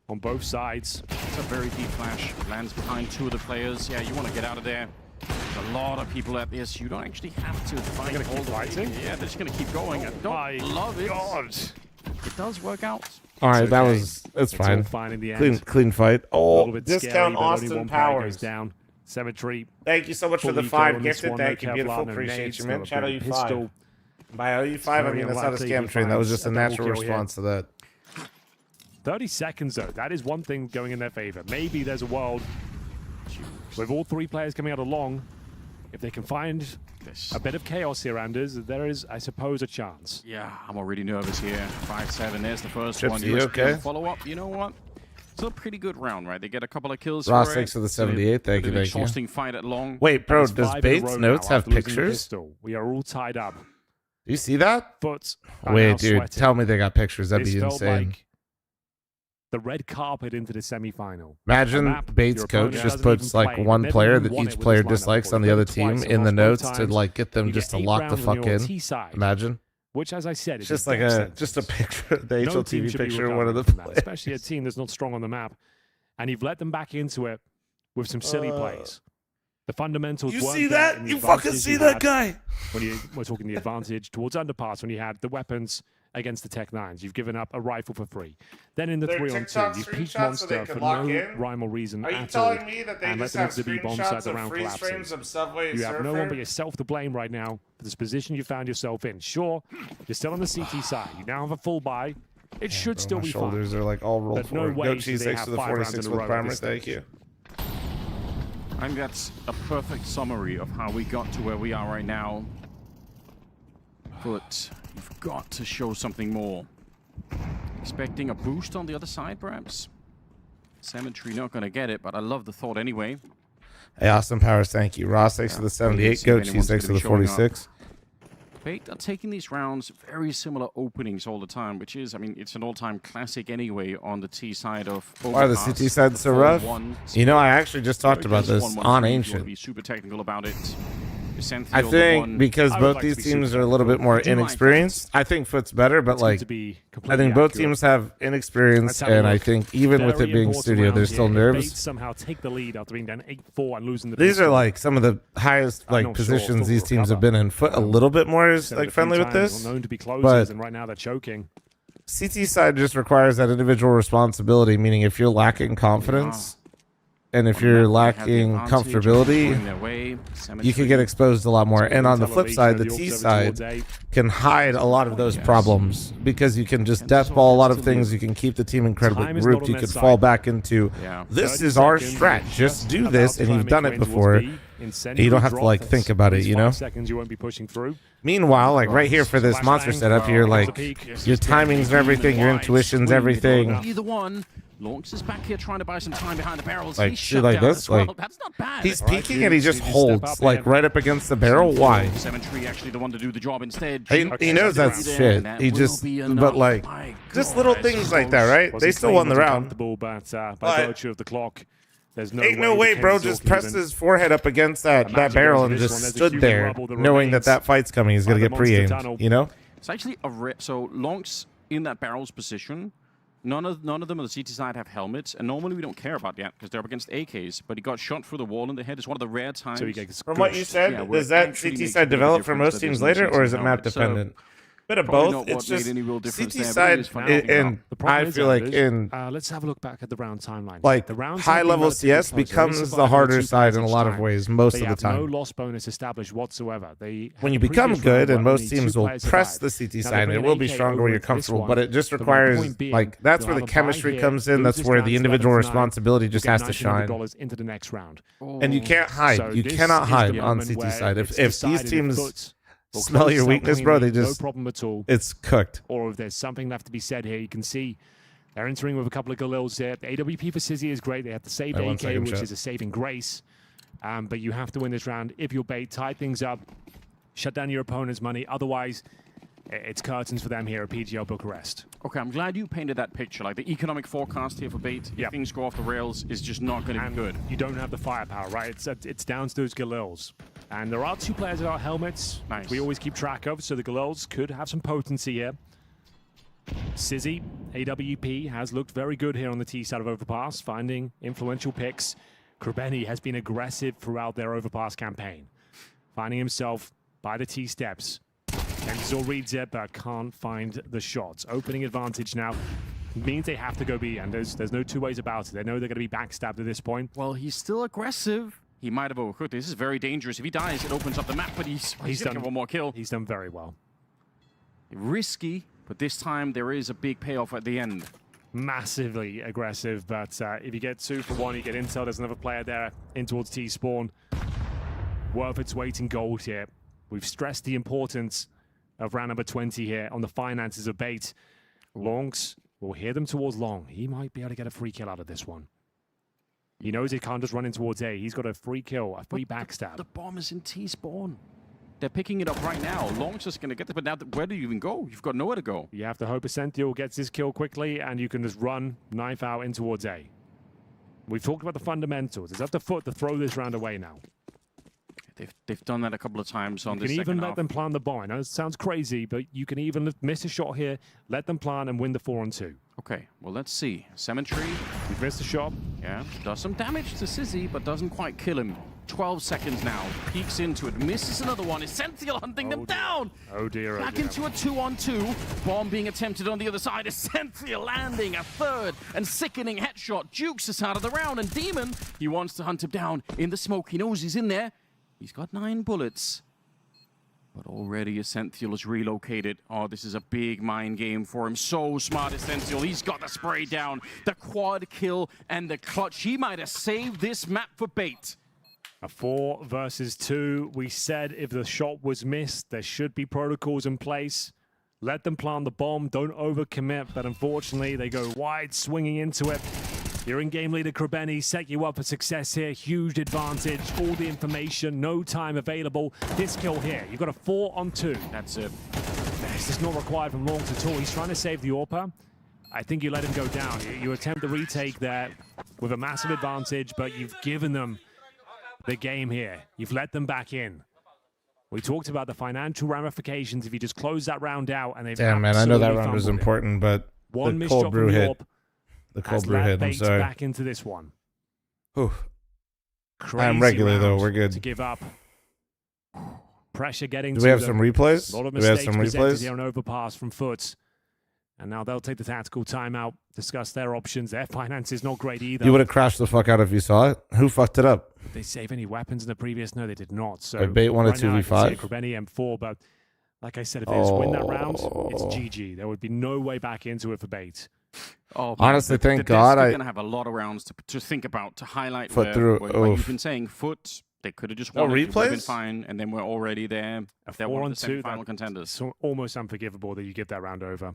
on both sides. It's a very deep flash. Lands behind 2 of the players. Yeah, you want to get out of there. There's a lot of people at this. You don't actually have to fight all the fighting. Yeah, they're just going to keep going. I don't love it. God. It does work out. All right, it's fine. Fine in the end. Clean fight. Oh, discount scary, Austin Powers down. Cemetery. Thank you so much for the 5 gifted. Thank you, beautiful. Appreciate you, man. Shout out you 5. By OU 5, I mean that's not a scam train. That was just a natural response to that. 30 seconds though. That is one thing going in their favor. Maybe there's a world with all 3 players coming out along. If they can find a bit of chaos here, Anders, there is, I suppose, a chance. Yeah, I'm already nervous here. 5-7. There's the first Chips, one. you okay? Follow up. You know what? It's a pretty good round, right? They get a couple of kills. Ross, thanks for the 78. Thank you, thank you. Exhausting fight at long. Wait, bro, does Bates Notes have pictures? We are all tied up. Do you see that? But wait, dude, tell me they got pictures. That'd be insane. Like the red carpet into the semi-final. Imagine Bates' coach just puts like one player that each player dislikes on the other team in the notes to like get them just to lock the fuck in. Imagine. Which, as I said, is just like a picture, the HLTV picture of one of the players. Especially a team that's not strong on the map, and you've let them back into it with some silly plays. The fundamentals. You see that? You fucking see that guy? When we're talking the advantage towards underpass, when you had the weapons against the Tech 9s, you've given up a rifle for free. Then in the 3-on-2, you've peaked Monster for no rhyme or reason at all. Are you telling me that they just have screenshots of freeze frames of Subway You have no one but Surfer? yourself to blame right now for this position you found yourself in. Sure, you're still on the CT side. You now have a full buy. It should still be fine. My shoulders are like all rolled But no forward. way Go should cheese they 6 to have the 5 rounds 46 in a with row at primer. this Thank stage. you. I think that's a perfect summary of how we got to where we are right now. But you've got to show something more. Expecting a boost on the other side, perhaps? Cemetery not going to get it, but I love the thought anyway. Hey, Austin Powers, thank you. Ross, thanks for the 78. Go cheese 6 to the 46. Bait are taking these rounds very similar openings all the time, which is, I mean, it's an all-time classic anyway on the T side of Why are the CT sides so rough? You know, I actually just talked about this on Ancient. Be super technical about it. I think because both these teams are a little bit more inexperienced, I think Foot's better, but like, I think both teams have inexperience, and I think even with it being studio, there's still nerves. Somehow take the lead after being down 8-4 and losing the These are like some of the highest like positions these teams have been in. Foot a little bit more is like friendly with this, but and right now they're choking. CT side just requires that individual responsibility, meaning if you're lacking confidence and if you're lacking comfortability, you could get exposed a lot more. And on the flip side, the T side can hide a lot of those problems because you can just death ball a lot of things. You can keep the team incredibly grouped. You can fall back into, this is our strat. Just do this, and you've done it before. You don't have to like think about it, you know? You won't be pushing through. Meanwhile, like right here for this monster setup, you're like, your timings and everything, your intuition's everything. Either one. Lonks is back here trying to buy some time behind the barrels. Like, He's see, shut like down this, as well. like, That's not bad. he's peeking and he just holds, like, right up against the barrel. Why? Cemetery actually the one to do the job instead. He knows that's shit. He just, but like, just little things like that, right? They still won the round. But by virtue of the clock, there's no way, bro. Just pressed his forehead up against that barrel and just stood there, knowing that fight's coming. He's gonna get pre-aimed, you know? It's actually a rip. So Lonks in that barrel's position. None of them on the CT side have helmets, and normally we don't care about that because they're up against AKs. But he got shot through the wall in the head. It's one of the rare times. From what you said, does that CT side develop for most teams later, or is it map dependent? Bit of both. It's just CT side, and I feel like in let's have a look back at the round timeline. Like high level CS becomes the harder side in a lot of ways most of the time. No loss bonus established whatsoever. When you become good, and most teams will press the CT side, and it will be stronger where you're comfortable. But it just requires like that's where the chemistry comes in. That's where the individual responsibility just has to shine. Into the next round, and you can't hide. You cannot hide on CT side. If these teams smell your weakness, bro, they just, no problem at all. It's cooked. Or if there's something left to be said here, you can see they're entering with a couple of Galils here. The AWP for Sizzy is great. They have the saved AK, which is a saving grace. But you have to win this round. If you're bait, tie things up, shut down your opponent's money. Otherwise, it's curtains for them here at PGL Bucharest. Okay, I'm glad you painted that picture. Like the economic forecast here for bait, if things go off the rails, is just not going to be good. You don't have the firepower, right? It's down to those Galils. And there are two players without helmets. Nice. We always keep track of, so the Galils could have some potency here. Sizzy, AWP, has looked very good here on the T side of Overpass, finding influential picks. Krabeni has been aggressive throughout their Overpass campaign, finding himself by the T steps. Enzo reads it, but can't find the shots. Opening advantage now means they have to go B, and there's no two ways about it. They know they're going to be backstabbed at this point. Well, he's still aggressive. He might have overcooked. This is very dangerous. If he dies, it opens up the map, but he's done one more kill. He's done very well. Risky, but this time there is a big payoff at the end. Massively aggressive, but if you get 2 for 1, you get intel. There's another player there in towards T spawn. Worth its weight in gold here. We've stressed the importance of round number 20 here on the finances of bait. Lonks will hear them towards long. He might be able to get a free kill out of this one. He knows he can't just run in towards A. He's got a free kill, a free backstab. The bomb is in T spawn. They're picking it up right now. Long's just going to get this, but now where do you even go? You've got nowhere to go. You have to hope Essential gets his kill quickly, and you can just run knife out in towards A. We've talked about the fundamentals. It's up to Foot to throw this round away now. They've done that a couple of times on this You can even second let half. them plant the bomb. I know it sounds crazy, but you can even miss a shot here, let them plant and win the 4-on-2. Okay, well, let's see. Cemetery. You've missed a shot. Yeah, does some damage to Sizzy, but doesn't quite kill him. 12 seconds now. Peeks into it, misses another one. Essential hunting them down. Oh dear, Back into a 2-on-2. Bomb being attempted on the other side. Essential landing a third and sickening headshot. Jukes us out of the round, and Demon, he wants to hunt him down in the smoke. He knows he's in there. He's got 9 bullets. But already Essential is relocated. Oh, this is a big mind game for him. So smart, Essential. He's got the spray down, the quad kill, and the clutch. He might have saved this map for bait. A 4 versus 2. We said if the shot was missed, there should be protocols in place. Let them plant the bomb. Don't overcommit. But unfortunately, they go wide, swinging into it. Your in-game leader, Krabeni, set you up for success here. Huge advantage. All the information, no time available. This kill here, you've got a 4-on-2. That's it. This is not required from Longs at all. He's trying to save the AWPer. I think you let him go down. You attempt the retake there with a massive advantage, but you've given them the game here. You've let them back in. We talked about the financial ramifications if you just close that round out, and they've damn, man, I know that round was important, but one the missed shot cold brew from the hit. AWP. The cold brew hit, I'm sorry. Back into this one. Whew. Crazy I'm regular, though. round We're good. to give up. Pressure getting Do to we have them. some replays? A lot of Do we have mistakes some presented replays? here on overpass from Foots. And now they'll take the tactical timeout, discuss their options. Their finances not great either. You would have crashed the fuck out if you saw it. Who fucked it up? Did they save any weapons in the previous? No, they did not. So Like bait wanted right now, I can 2v5? see Krebeni M4, but like I said, if they just win that round, it's GG. There would be no way back into it for bait. Oh, honestly, thank God they're going to have a lot of rounds to think about, to highlight. Foot through. Where you've been saying foot, they could have just won. replays? It would have been fine, and then we're already there. They're one of the 4-on-2, semi-final contenders. It's almost unforgivable that you give that round over.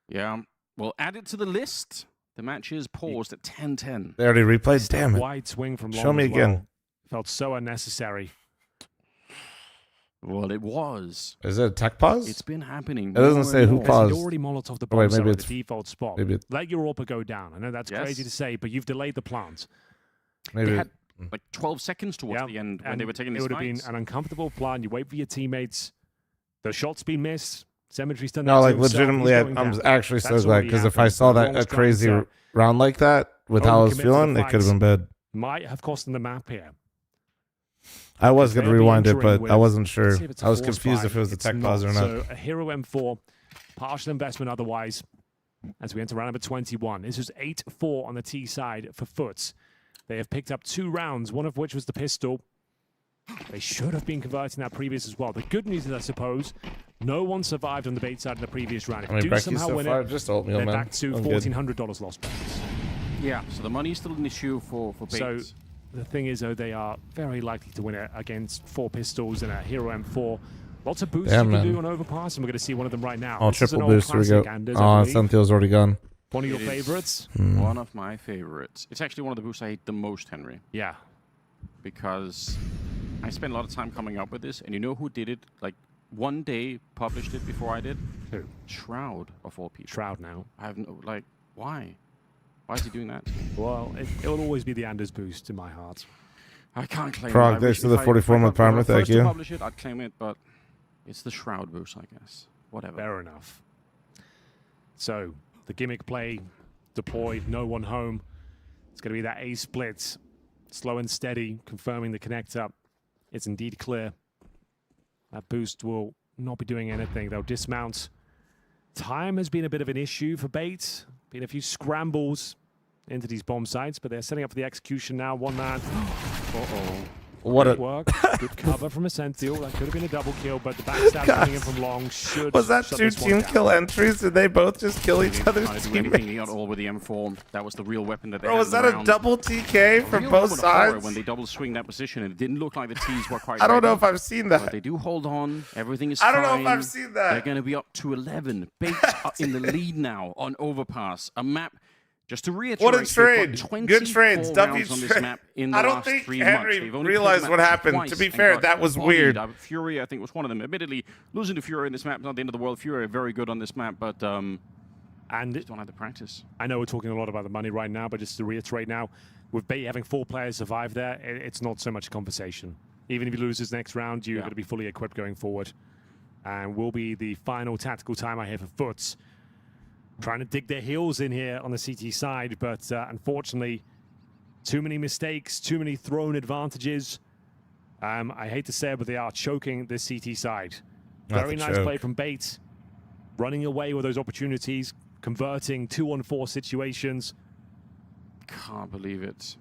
Yeah. Well, add it to the list. The match is paused at 10-10. They already replayed. Damn it. Wide swing from long. Show me as well. again. Felt so unnecessary. Well, it was. Is it a tech pause? It's been happening. It doesn't say who paused. He'd already Molotov the Oh, wait, bomb maybe at it's the default spot. maybe it's, Let your AWP go down. I know that's Yes. crazy to say, but you've delayed the plant. maybe They had like 12 seconds towards the end when they were taking it these would have been fights. an uncomfortable plan. You wait for your teammates. The shot's been missed. Cemetery's done no, that like to himself. legitimately, He's going I'm down. actually so That's glad already because if I happened. saw that Long's a crazy trying to round like that with how I was overcommit to the feeling, it could have been fight. bad. Might have cost them the map here. I was going to They'll be rewind it, entering but with- I wasn't sure. let's see if it's a I was force confused fight. if it was a It's tech pause or not. So a Hero M4, partial investment otherwise, as we enter round number 21. This is 8-4 on the T side for Foots. They have picked up 2 rounds, one of which was the pistol. They should have been converting that previous as well. The good news is, I suppose, no one survived on the bait side in the previous round. If I mean, you do Brecky's somehow so win far it, just oatmeal, they're man. back to I'm good. $1,400 lost points. Yeah, so the money is still an issue for Bates. So the thing is, though, they are very likely to win it against 4 pistols and a Hero M4. Lots of boosts Damn, you can man. do on overpass, and we're going to see one of them right now. Oh, This is an triple old boost. Here we classic, go. Anders, Oh, I believe. Santhiel's already gone. One of your It is favorites? One of my favorites. It's actually one of the boosts I hate the most, Henry. Yeah. Because I spent a lot of time coming up with this, and you know who did it? Like, one day published it before I did? Who? Shroud, of all people. Shroud now. I have no, like, why? Why is he doing that? Well, it will always be the Anders boost in my heart. I can't claim Prog, it. I thanks wish to the if I- 44 if I month got- if I Parma, was thank first to you. publish it, I'd claim it, but it's the Shroud boost, I guess. Whatever. Fair enough. So, the gimmick play, deployed, no one home. It's going to be that A split, slow and steady, confirming the connect up. It's indeed clear. That boost will not be doing anything. They'll dismount. Time has been a bit of an issue for Bates. Been a few scrambles into these bomb sites, but they're setting up for the execution now. One man. Uh-oh. What Good a work. Good cover from a Senthiel. That could have been a double kill, but the backstab coming in from long should Was that shut 2 this one team down. kill entries? Did they both just kill each Didn't other's try to do anything teammates? at all with the M4. That was the real weapon that they Bro, had was in that the a round. double TK A from real both moment of horror sides? when they double swing that position, and it didn't look like the T's were quite I don't know ready. if I've seen But that. they do hold on. Everything is I don't fine. know if I've seen that. They're going to be up to 11. Bates are in the lead now on Overpass. A map, just to reiterate, What a they've got trade. 24 Good trades. W rounds on this trade. map in the I don't last think 3 Henry months. They've only realized played the what map happened. twice To be and fair, got that was bullied. weird. Fury, I think, was one of them. Admittedly, losing to Fury in this map is not the end of the world. Fury are very good on this map, but and just don't have the practice. I know we're talking a lot about the money right now, but just to reiterate now, with Bait having 4 players survive there, it's not so much a conversation. Even if he loses next round, you're going to be fully equipped going forward. And will be the final tactical time I have for Foots. Trying to dig their heels in here on the CT side, but unfortunately, too many mistakes, too many thrown advantages. I hate to say it, but they are choking the CT side. Not Very the nice choke. play from Bates. Running away with those opportunities, converting 2-on-4 situations. Can't believe it.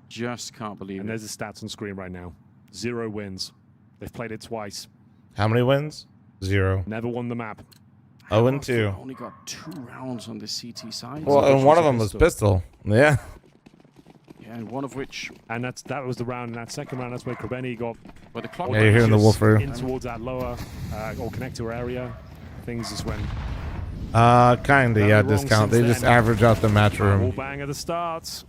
Just can't believe And it. there's the stats on screen right now. 0 wins. They've played it twice. How many wins? 0. Never won the map. 0-2. Only got 2 rounds on the CT side. Well, and one of them was pistol. Yeah. Yeah, and one of which. And that was the round. In that second round, that's where Krebeni got. Where the clock. Yeah, you're hearing the wolf room. In towards that lower or connector area. Things just went. Kinda, yeah, wrong discount. They since just then. average out the match All room. bang at the start.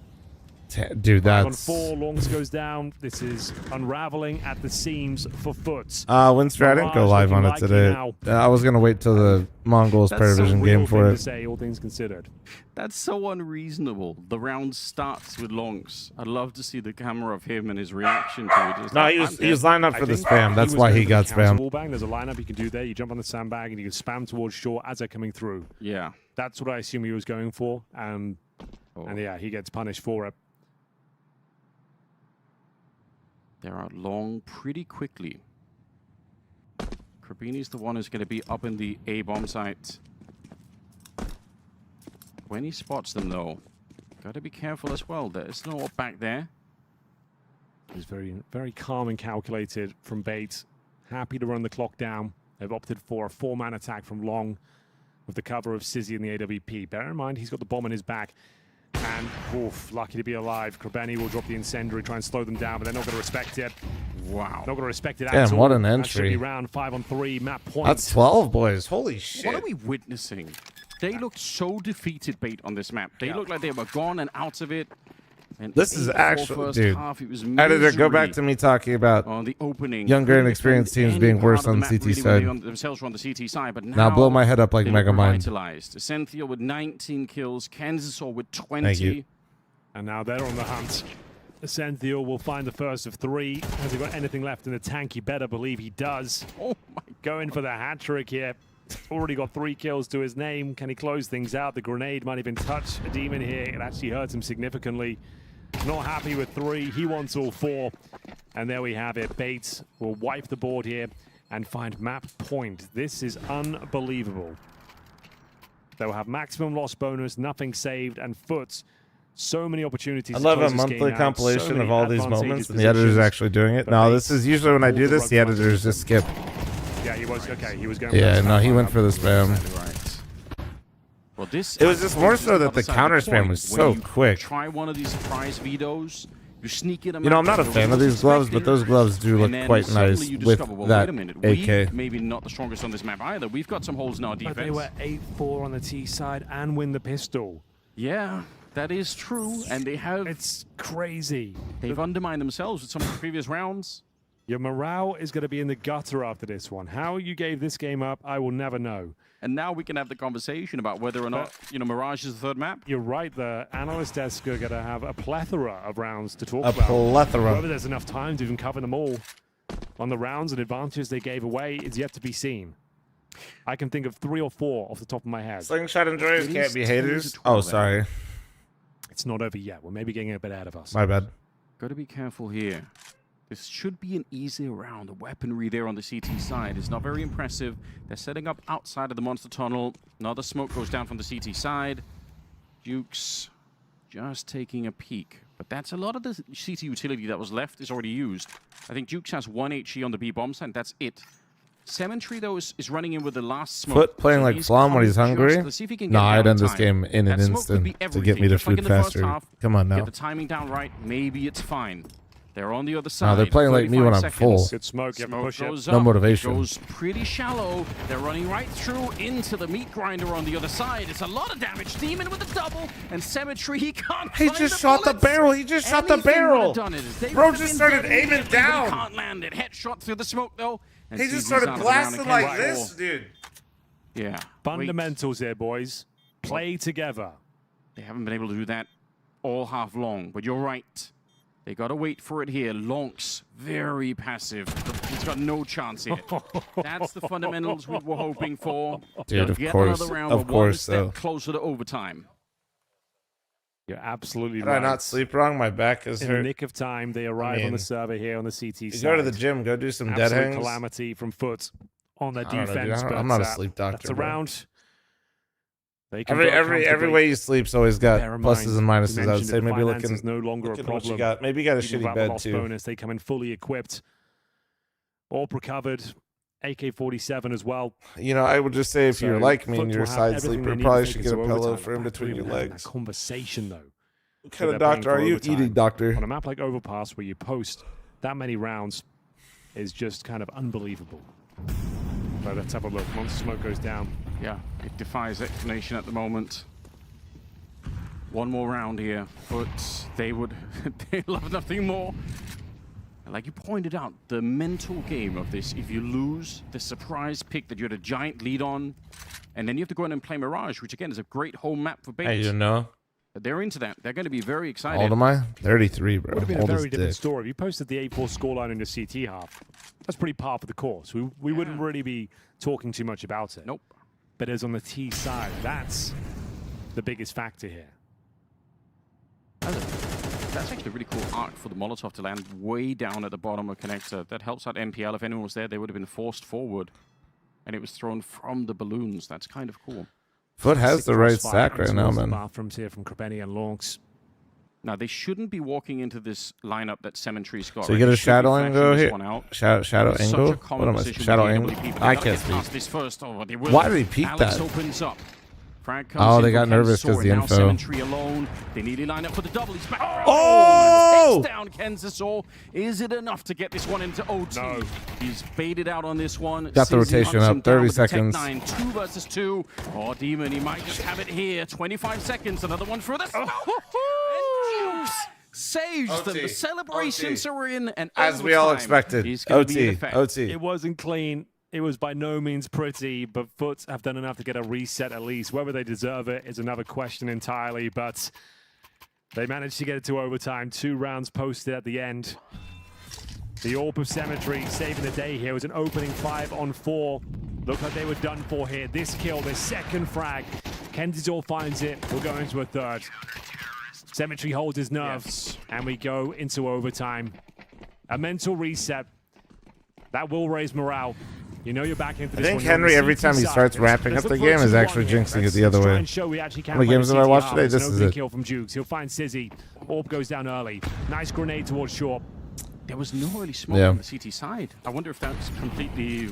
Dude, 5 on that's... 4, Longs goes down. This is unraveling at the seams for Foots. Winster, I didn't go live on it today. I was going to wait till the Mongols Paravision game for To it. say, all things considered. That's so unreasonable. The round starts with Longs. I'd love to see the camera of him and his reaction to it. Just No, like, he was lined up I for the think spam. That's was why going he for got the counter spammed. wall bang. There's a lineup you can do there. You jump on the sandbag and you can spam towards shore as they're coming through. Yeah. That's what I assume he was going for. And Oh. yeah, he gets punished for it. They're out long pretty quickly. Krebeni's the one who's going to be up in the A bomb site. When he spots them, though, got to be careful as well. There's no up back there. He's very, very calm and calculated from Bates. Happy to run the clock down. They've opted for a 4-man attack from Long with the cover of Sizzy and the AWP. Bear in mind, he's got the bomb in his back. And, oof, lucky to be alive. Krabeni will drop the incendiary, try and slow them down, but they're not going to respect it. Wow. Not going to respect it at all. Damn, what an That should be entry. round 5-on-3, map point. That's 12 boys. Holy shit. What are we witnessing? They looked so defeated, Bait, on this map. They looked like they were gone and out of it. And This is 8-4 actually, first dude. half, it was Editor, go back misery to me talking about on the opening. younger and Couldn't experienced defend teams being any worse part of on the the map CT really when side. they themselves were on the CT side, but Now blow my head up like they look Megamind. revitalized. Cynthia with 19 kills, Kansas with 20. Thank you. And now they're on the hunt. Cynthia will find the first of 3. Has he got anything left in the tank? You better believe he does. Oh my Going for the hat trick here. Already got 3 kills to his name. Can he close things out? The grenade might even touch a demon here. It actually hurts him significantly. Not happy with 3. He wants all 4. And there we have it. Bates will wipe the board here and find map point. This is unbelievable. They'll have maximum loss bonus, nothing saved, and Foots. So many opportunities. I to love a close this monthly game out. compilation So of many all these advantageous moments, and the editor's positions. actually doing it. But No, Bates this is usually when I do pulled the this, the rug editors just skip. Yeah, he was okay. He was going. Yeah, for no, he spam. went for the spam. Right. Well, this It was just more so that the other side of counter spam coin. was When so you quick. Try one of these surprise vetoes. You sneak it. You know, I'm not a fan of these gloves, but those gloves do look quite nice with that AK. Maybe not the strongest on this map either. We've got some holes in our defense. But they were 8-4 on the T side and win the pistol. Yeah, that is true, and they have. It's crazy. They've undermined themselves with some of the previous rounds. Your morale is going to be in the gutter after this one. How you gave this game up, I will never know. And now we can have the conversation about whether or not, Mirage is the third map. You're right, the analyst desk are going to have a plethora of rounds to talk A about. plethora. Whether there's enough time to even cover them all on the rounds and advantages they gave away is yet to be seen. I can think of 3 or 4 off the top of my head. Slingshot enjoyers can't be haters. Oh, sorry. It's not over yet. We're maybe getting a bit ahead of us. My bad. Got to be careful here. This should be an easy round. The weaponry there on the CT side is not very impressive. They're setting up outside of the monster tunnel. Another smoke goes down from the CT side. Dukes just taking a peek. But that's a lot of the CT utility that was left is already used. I think Dukes has 1 HE on the B bomb site. That's it. Cemetery, though, is running in with the last smoke. Foot playing like fl0m when he's hungry? Let's see if he can get No, it I'd down end this time. game in an That smoke could be instant to get me everything. to Just like food in the first faster. half, Come on now. Get the timing down right. Maybe it's fine. They're on the other side. No, they're playing like me when 35 I'm seconds. full. Good smoke. You have to push it. Goes No up. motivation. It goes pretty shallow. They're running right through into the meat grinder on the other side. It's a lot of damage. Demon with a double. And Cemetery, he can't He find just the shot the bullets. barrel. He just shot the Anything barrel. would've done it. They Bro would've just been started dead. aiming Everybody down. Can't land it. Headshot through the smoke, though. And He just CZ's started out of the round blasting and like came this, back. dude. Yeah. Fundamentals here, boys. Play together. They haven't been able to do that all half long, but you're right. They got to wait for it here. Lonks, very passive. He's got no chance here. That's the fundamentals we were hoping for. Dude, of Get course. another round, Of but one course, step though. closer to overtime. You're absolutely Did right. I not sleep wrong? My back is In the hurt. nick of time, they arrive on mean, the server here on the CT You side. go to the gym, go do some dead Absolute hangs. calamity from Foot on their I don't know, dude. defense. I'm but, not a sleep doctor, That's a bro. round. They Every convert way you sleep's always got Bear in pluses and mind, minuses. we I would mentioned say it, maybe finance looking. is no longer look a at what you problem. got. Maybe you got a Even shitty without the bed loss too. bonus, they come in fully equipped, all recovered. AK-47 as well. You know, I would just say if So you're like me Foot and you're a will have side everything sleeper, they need probably to should take get a into pillow overtime. for in Back to between your even having legs. that conversation though. What So kind they're of doctor playing are for you, overtime. eating doctor? On a map like Overpass, where you post that many rounds, is just kind of unbelievable. But let's have a look. Monster Smoke goes down. Yeah, it defies explanation at the moment. One more round here, but they would they love nothing more. Like you pointed out, the mental game of this, if you lose the surprise pick that you had a giant lead on, and then you have to go in and play Mirage, which again is a great home map for Bates. Hey, you know. They're into that. They're going to be very excited. How old am I? 33, bro. Would have been Old a as very different dick. story. If you posted the 8-4 scoreline in the CT half, that's pretty par for the course. We wouldn't really be talking too much about it. Nope. But as on the T side, that's the biggest factor here. That's actually a really cool arc for the Molotov to land way down at the bottom of connector. That helps out MPL. If anyone was there, they would have been forced forward. And it was thrown from the balloons. That's kind of cool. Foot has Sick the right crossfire stack right in now, towards the man. bathrooms here from Krebeni and Lonks. Now, they shouldn't be walking into this lineup that Cemetery's got. So you right? get They a should be shadow flashing angle this here. one out. Shadow It's such angle. a common What am I? position with Shadow JWP, angle. but they I gotta can't get past speak. this first. Oh, they will. Why did he peek Alex that? opens up. Frag comes Oh, in they from got nervous Kenzor, 'cause the now info. Cemetery alone. They nearly line up for the double. He's back. Oh! Takes down Kenzor. Is it enough to get this one into OT? No. He's baited out on this one. Got the Sizzy rotation hunts him up, down 30 with the Tech seconds. 9, 2 versus 2. Oh, Demon, he might just have it here. 25 seconds. Another one for the smoke. And Juice saves them. The celebrations are in, and As we all overtime expected. is gonna be in OT. effect. OT. It wasn't clean. It was by no means pretty, but Foot have done enough to get a reset at least. Whether they deserve it is another question entirely, but they managed to get it to overtime. 2 rounds posted at the end. The Orb of Cemetery saving the day here. It was an opening 5-on-4. Looked like they were done for here. This kill, their second frag. Kenzor finds it. We'll go into a third. Cemetery holds his nerve, and we go into overtime. A mental reset. That will raise morale. You know you're back into I this think one. You're on Henry, the every CT time he side. starts wrapping Let's up the look for a game, is 2-1 actually here. jinxing it Let's the other try way. and show we actually can How many play games the did I CT watch hard. today? There's This an is open it. kill from Jukes. He'll find Sizzy. Orb goes down early. Nice grenade towards short. There was no early smoke Yeah. on the CT side. I wonder if that's completely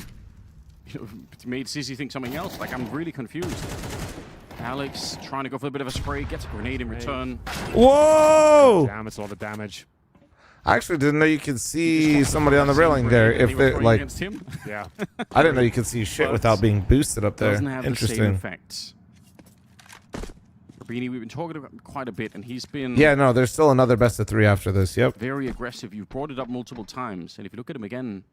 made Sizzy think something else. Like, I'm really confused. Alex trying to go for a bit of a spray, gets a grenade in return. Whoa! Damn, it's a lot of damage. I actually didn't know you could see somebody on the railing there. If they like, against him. Yeah. I didn't know you could see shit But without being boosted up there. Doesn't have the same Interesting. effects. Rabini, we've been talking about him quite a bit, and he's been Yeah, no, there's still another best of 3 after this. Yep. very aggressive. You've brought it up multiple times, and if you look at him again,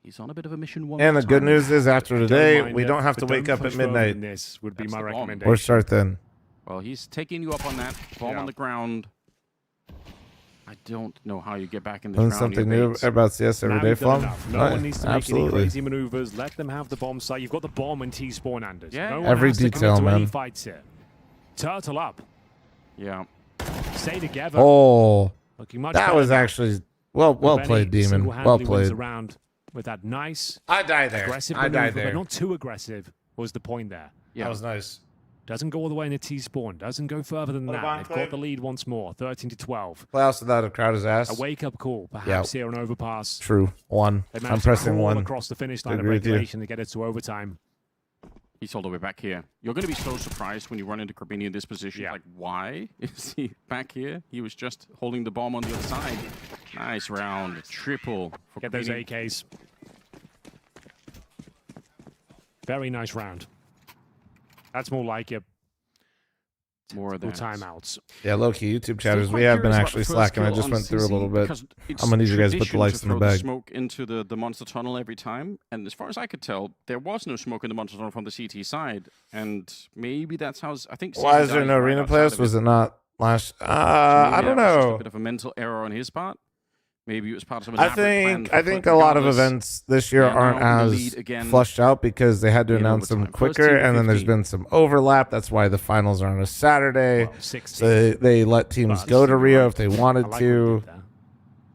he's on a bit of a mission one And more the good time. news is after today, mind we it, don't have to but wake don't up at push further midnight than This would be That's my the bomb. recommendation. or start then. Well, he's taking you up on that. Bomb Yeah. on the ground. I don't know how you get back in this Learn round. something here, new Bates. about CS every Now day, you've done fl0m. enough. No Right, one needs to make absolutely. any crazy maneuvers. Let them have the bomb site. You've got the bomb and T-spawn, Anders. Yeah. No one Every has to come detail, into any man. fights here. Turtle up. Yeah. Stay together. Oh, Looking much that better was now. actually well Benny played, Demon. single-handedly Well wins played. the round with that nice, I died there. aggressive I maneuver, died but there. not too aggressive was the point there. Yeah. That was nice. Doesn't go all the way into T-spawn. Doesn't go further than What that. about They've Enclave? got the lead once more, 13-12. Playoffs without a crowd is ass. A wake-up call, perhaps here on overpass. True. 1. They I'm managed to pressing crawl 1. across the finish line of Agree with you. regulation to get it to overtime. He's all the way back here. You're going to be so surprised when you run into Crabini in this position. Yeah. Like, why is he back here? He was just holding the bomb on the other side. Nice round. Triple for Get those Crabini. AKs. Very nice round. That's more like it. More of Full that. timeouts. Yeah, low-key YouTube Still chatters. quite We have been curious about actually the first slacking. I kill just on went through a CZ little bit. because it's I'm gonna need you guys to put the tradition likes to in the throw bag. Smoke into the monster tunnel every time, and as far as I could tell, there was no smoke in the monster tunnel from the CT side, and maybe that's how I think. Why CZ is there dies no right arena outside playoffs? of Was it. it not last? So I maybe don't that was just know. a bit of a mental error on his part. Maybe it was part of some I elaborate plan think for a Foot. lot of Regardless, events this year they are aren't now in the as lead again flushed out because they had to in announce them overtime. First quicker, team to and then there's 50. been some overlap. That's why the finals are on a Saturday. Well, 6 So they let teams But- go to Rio if they wanted I like what to. you did there.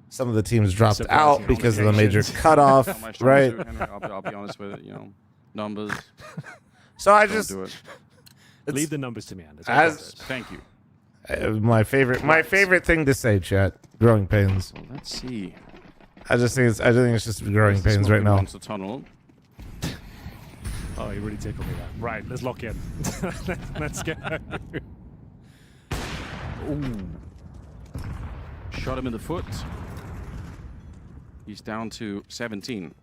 Some of the teams dropped Surprising out because of the major locations. cutoff, Not my strong right? suit, Henry. I'll be honest with it. You know, numbers. So I Don't just do it. Leave the numbers to me, Anders. Thank you. my favorite thing to say, chat. Growing pains. Well, let's see. I think it's just growing There's the pains smoke right in now. Monster tunnel. Oh, you really tickled me there. Right, let's lock in. Let's go. Ooh. Shot him in the foot. He's down to 17.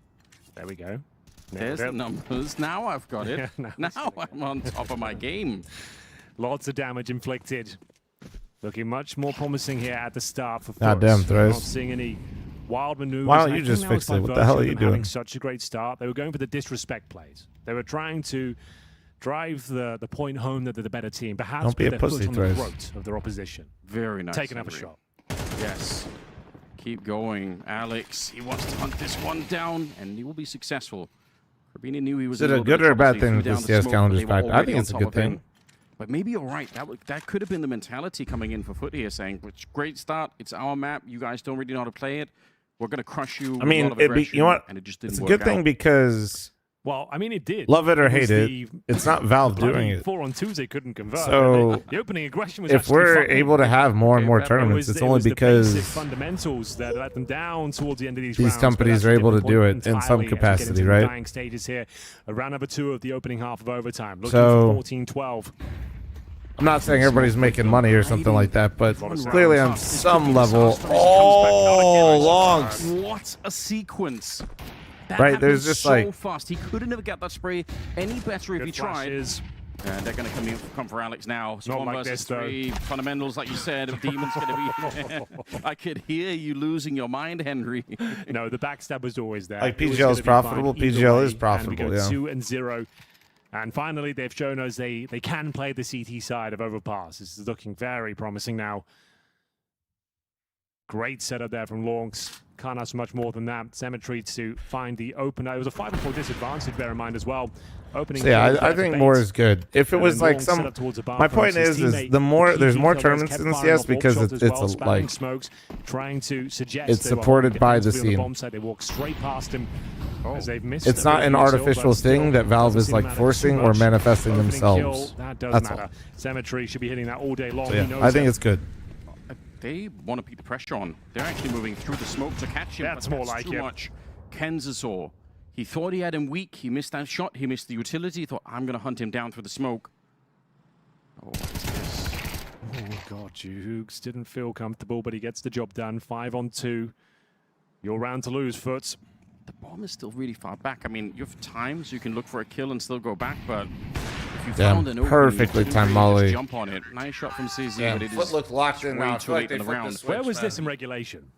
There we go. There's the numbers. Now I've got it. Yeah, now I'm on top of my game. Lots of damage inflicted. Looking much more promising here at the start for God Foot. damn, We're Thrace. not seeing any wild maneuvers. Why don't and I you think just that was fix by it? What the virtue hell are of you them having doing? such a great start. They were going for the disrespect plays. They were trying to drive the point home that they're the better team. Perhaps Don't be put a their pussy, foot on the Thrace. throat of their opposition. Very nice. Take another Henry. shot. Yes. Keep going. Alex, he wants to hunt this one down, and he will be successful. Rubini knew he was Is it in a little bit good of or a trouble, bad so he thing threw with the down CS smoke, calendar's but they were back? I already think on it's a top good of him. thing. But maybe you're right. That could have been the mentality coming in for Foot here, saying, great start. It's our map. You guys don't really know how to play it. We're going to crush you with I mean, a lot of you know what? and it just didn't It's a work good thing out. because Well, I mean, it did. Love it or was hate it, it's not Valve doing it. 4-on-2s they couldn't convert. So the opening aggression was if actually we're fucking able to have more and more it tournaments, was, it's it only was the because basic fundamentals that let them down towards the end of these these rounds, but companies that's are a able to different do point it in some entirely as we get capacity, into the right? dying stages here. Round number 2 of the opening half of overtime. Looking So- for 14-12. I'm not saying everybody's making money or something like that, but clearly on some level, oh, longs. What a sequence. That Right, happened there's just so like- fast. He couldn't have got that spray any better if he tried. And they're going to come for Alex now. So Not 1 like versus this, though. 3 fundamentals, like you said. Demon's going to be. I could hear you losing your mind, Henry. No, the backstab was always there. Like, It was PGL is gonna be profitable. fine either PGL way, is profitable, and we go yeah. 2-0. And finally, they've shown us they can play the CT side of Overpass. This is looking very promising now. Great setup there from Lonks. Can't ask much more than that. Cemetery to find the opener. It was a 5-4 disadvantage, bear in mind as well. Opening. So yeah, I think more is good. If it And was then like Lonks some, set up towards the bar my from point his is teammate. the more there's more Keith tournaments kept in firing CS off all because shots it's as well, a, spamming like smokes, trying to suggest it's they were supported by the defensively on scene. bomb site. They walk straight past him. As they've missed It's a not bit an of util, artificial but still thing that Valve doesn't is seem like to matter forcing too or much. manifesting Opening themselves. Kill, that does That's matter. all. Cemetery should be hitting that all day long. So He yeah, knows I think it. it's good. They want to put the pressure on. They're actually moving through the smoke to catch him. That's but more like too it. much. Kenzasaw. He thought he had him weak. He missed that shot. He missed the utility. He thought, I'm going to hunt him down through the smoke. Oh, what is this? Oh God, Jukes didn't feel comfortable, but he gets the job done. 5-on-2. Your round to lose, Foots. The bomb is still really far back. I mean, you have time, so you can look for a kill and still go back, but if you Damn, found an opening, perfectly you didn't timed really just Molly. jump on it. Nice shot from CZ, Yeah, but it Foot is looked locked in way now. I too feel like late they in the flipped the round. switch, Where was man. this in regulation?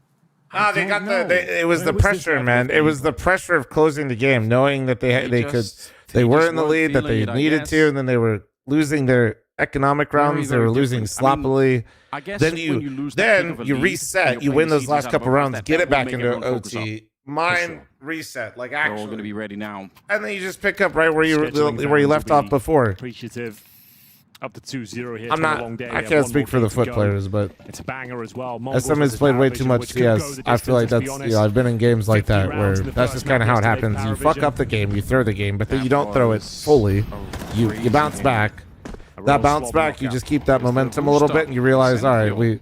Ah, they got know. it was Where the was this pressure, level man. of It was game? the pressure of closing the game, knowing that they were just in the weren't lead, that feeling they it, I needed guess. to, and then they were losing their economic rounds. They very were losing different. I mean, sloppily. I guess Then when you you lose that big of a lead and reset, you're you win playing those CTs last out of couple both, rounds, that get it will back make into everyone focus up. OT. Mine sure. reset, like They're all going to actually, be ready now. and then you just pick up right where you Scheduling where you fans left will off be before. Appreciative. Up to 2-0 here. I'm It's been a not. long day. I They have can't one speak more for the game to Foot go. players, but It's a banger as well. as Mongols someone who's versus played way too Paravision, much which could go CS, the I feel like distance, to be that's honest. I've been in games like 50 that where rounds in the that's first just kind of map how it yesterday, happens. You fuck Paravision. up the game, you throw the game, but then That you don't throw it was fully. a You crazy bounce game. back. A That real bounce slob back, you knockout. just keep that There's the momentum a little boost bit, and you realize, all right, We'll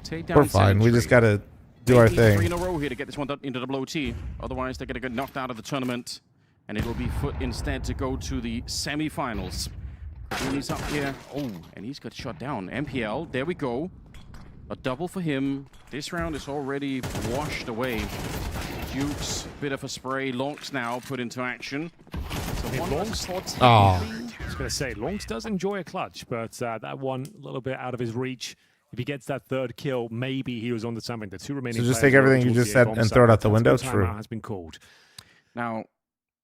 take down we're fine. We just Cemetery. got to do our They need 3 thing. in a row here to get this one into double OT. Otherwise, they're going to get knocked out of the tournament. And it'll be Foot instead to go to the semi-finals. He's up here. Oh, and he's got shot down. MPL, there we go. A double for him. This round is already washed away. Dukes, bit of a spray. Lonks now put into action. So one Lonks? Oh. I was going to say, Lonks does enjoy a clutch, but that one a little bit out of his reach. If he gets that third kill, maybe he was onto something. The 2 remaining So just players take everything were you towards just the said bomb and site. throw it out the That's window? what True. timeout has been called. Now,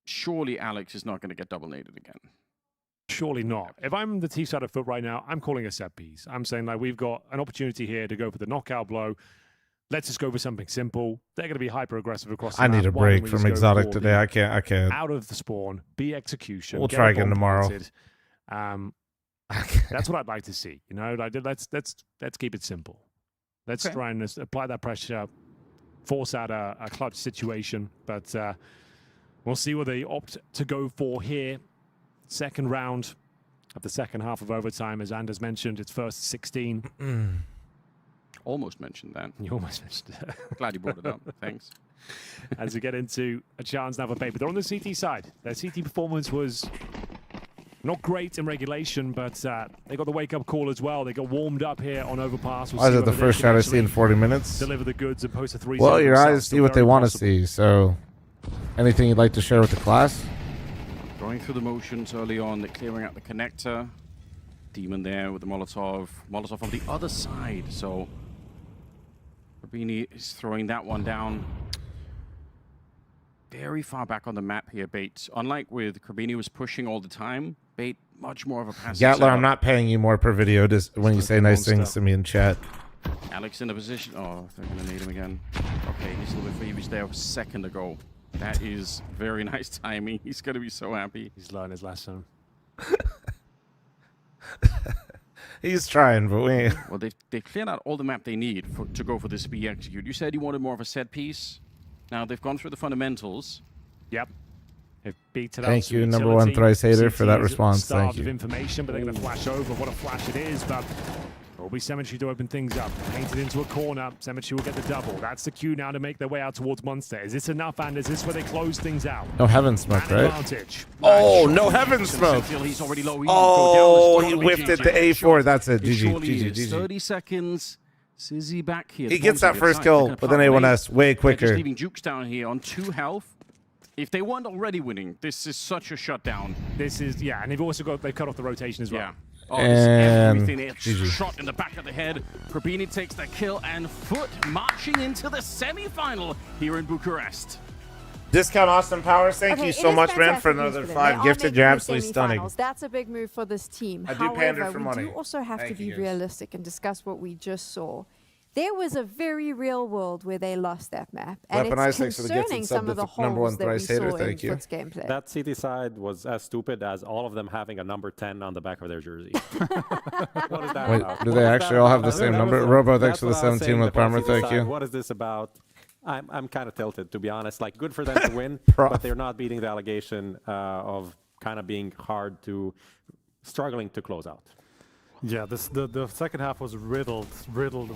surely Alex is not going to get double naded again. Surely not. If I'm the T side of Foot right now, I'm calling a set piece. I'm saying, like, we've got an opportunity here to go for the knockout blow. Let's just go for something simple. They're going to be hyper aggressive across the I map. need a Why don't break we from just go Exotic for today. the I can't. Out of the spawn, be execution. We'll get try a again bomb tomorrow. planted. That's what I'd like to see. You know, like, let's keep it simple. Let's try and apply that pressure, force out a clutch situation. But we'll see what they opt to go for here. Second round of the second half of overtime, as Anders mentioned, it's first 16. Almost mentioned that. You almost mentioned it. Glad you brought it up. Thanks. As we get into a chance now for Paper. They're on the CT side. Their CT performance was not great in regulation, but they got the wake-up call as well. They got warmed up here on Overpass. Why is it the first shot I see in 40 minutes? Deliver the goods and post a 3-0 Well, your themselves. eyes see Still what they very want to possible. see. So, anything you'd like to share with the class? Going through the motions early on, they're clearing out the connector. Demon there with the Molotov. Molotov on the other side, so Rabini is throwing that one down. Very far back on the map here, Bait. Unlike with Krabini was pushing all the time, Bait much more of a passive Gatler, setup. I'm not paying you more per video just when you say nice things to me in chat. Alex in the position. Oh, they're going to need him again. Okay, he's a little bit free. He was there a second ago. That is very nice timing. He's going to be so happy. He's learned his lesson. He's trying, but we... Well, they've cleared out all the map they need to go for this be execute. You said you wanted more of a set piece. Now, they've gone through the fundamentals. Yep. They've beaten Thank up you, some number one utility. thrice hater, for that CT is response. Thank starved you. of information, but they're going to flash over. What a flash it is, but it will be Cemetery to open things up. Painted into a corner. Cemetery will get the double. That's the cue now to make their way out towards Monster. Is this enough, and is this where they close things out? No heaven smoke, Man right? advantage. Oh, no heaven smoke. He's already low. Oh, he whiffed it to A4. That's it. It GG, surely GG, is. GG. 30 seconds. Sizzy back here. He gets that first kill with an A1S way They're quicker. just leaving Jukes down here on 2 health. If they weren't already winning, this is such a shutdown. This is, yeah, and they've also got, they've cut off the rotation as well. Yeah. Oh, this is And everything. It's GG. shot in the back of the head. Probini takes the kill, and Foot marching into the semi-final here in Bucharest. Discount Austin Powers. Thank Okay, you it so is much, man, fantastic for news another them. 5 They are gifted. making You're the absolutely stunning. semi-finals. That's a big move for this team. I do pander for we money. do also have Thank to be you, guys. realistic and discuss what we just saw. There was a very real world where they lost that map, and Weapon it's Isaacs for the gifted concerning sub some of to the number one holes that we thrice hater. saw in Thank you. Foot's gameplay. That CT side was as stupid as all of them having a number 10 on the back of their jersey. What is that Wait, about? do What they is actually that all have about? the same That number? was- Robo, thanks that's for the what I was 17 saying with about Parmer. CT Thank side. you. What is this about? I'm kind of tilted, to be honest. Like, good for them to win, Prof. but they're not beating the allegation of kind of being struggling to close out. Yeah, the second half was riddled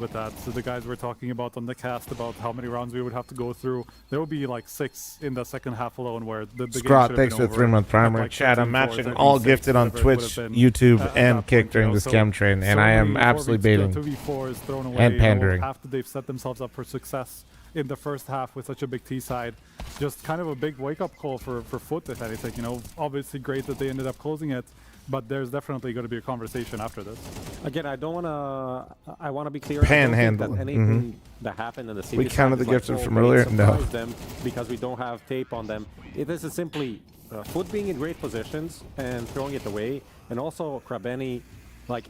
with that. So the guys were talking about on the cast about how many rounds we would have to go through. There would be like 6 in the second half alone where the game Scrot, should have thanks been for the over 3-month primer. at, like, Chat, I'm 13 matching fours, I think all 6, gifted on whatever it would Twitch, have been, YouTube, at and that Kick point, during you know. this So scam train, and I am absolutely baiting 2v4 is thrown away, and you know, pandering. after they've set themselves up for success in the first half with such a big T side. Just kind of a big wake-up call for Foot, if anything. You know, obviously great that they ended up closing it, but there's definitely going to be a conversation after this. Again, I want to be clear. I don't think Panhandling. that anything that happened in the series We counted the is like, gifted oh, from we earlier? No. surprised them because we don't have tape on them. This is simply Foot being in great positions and throwing it away, and also Krabeni. Like,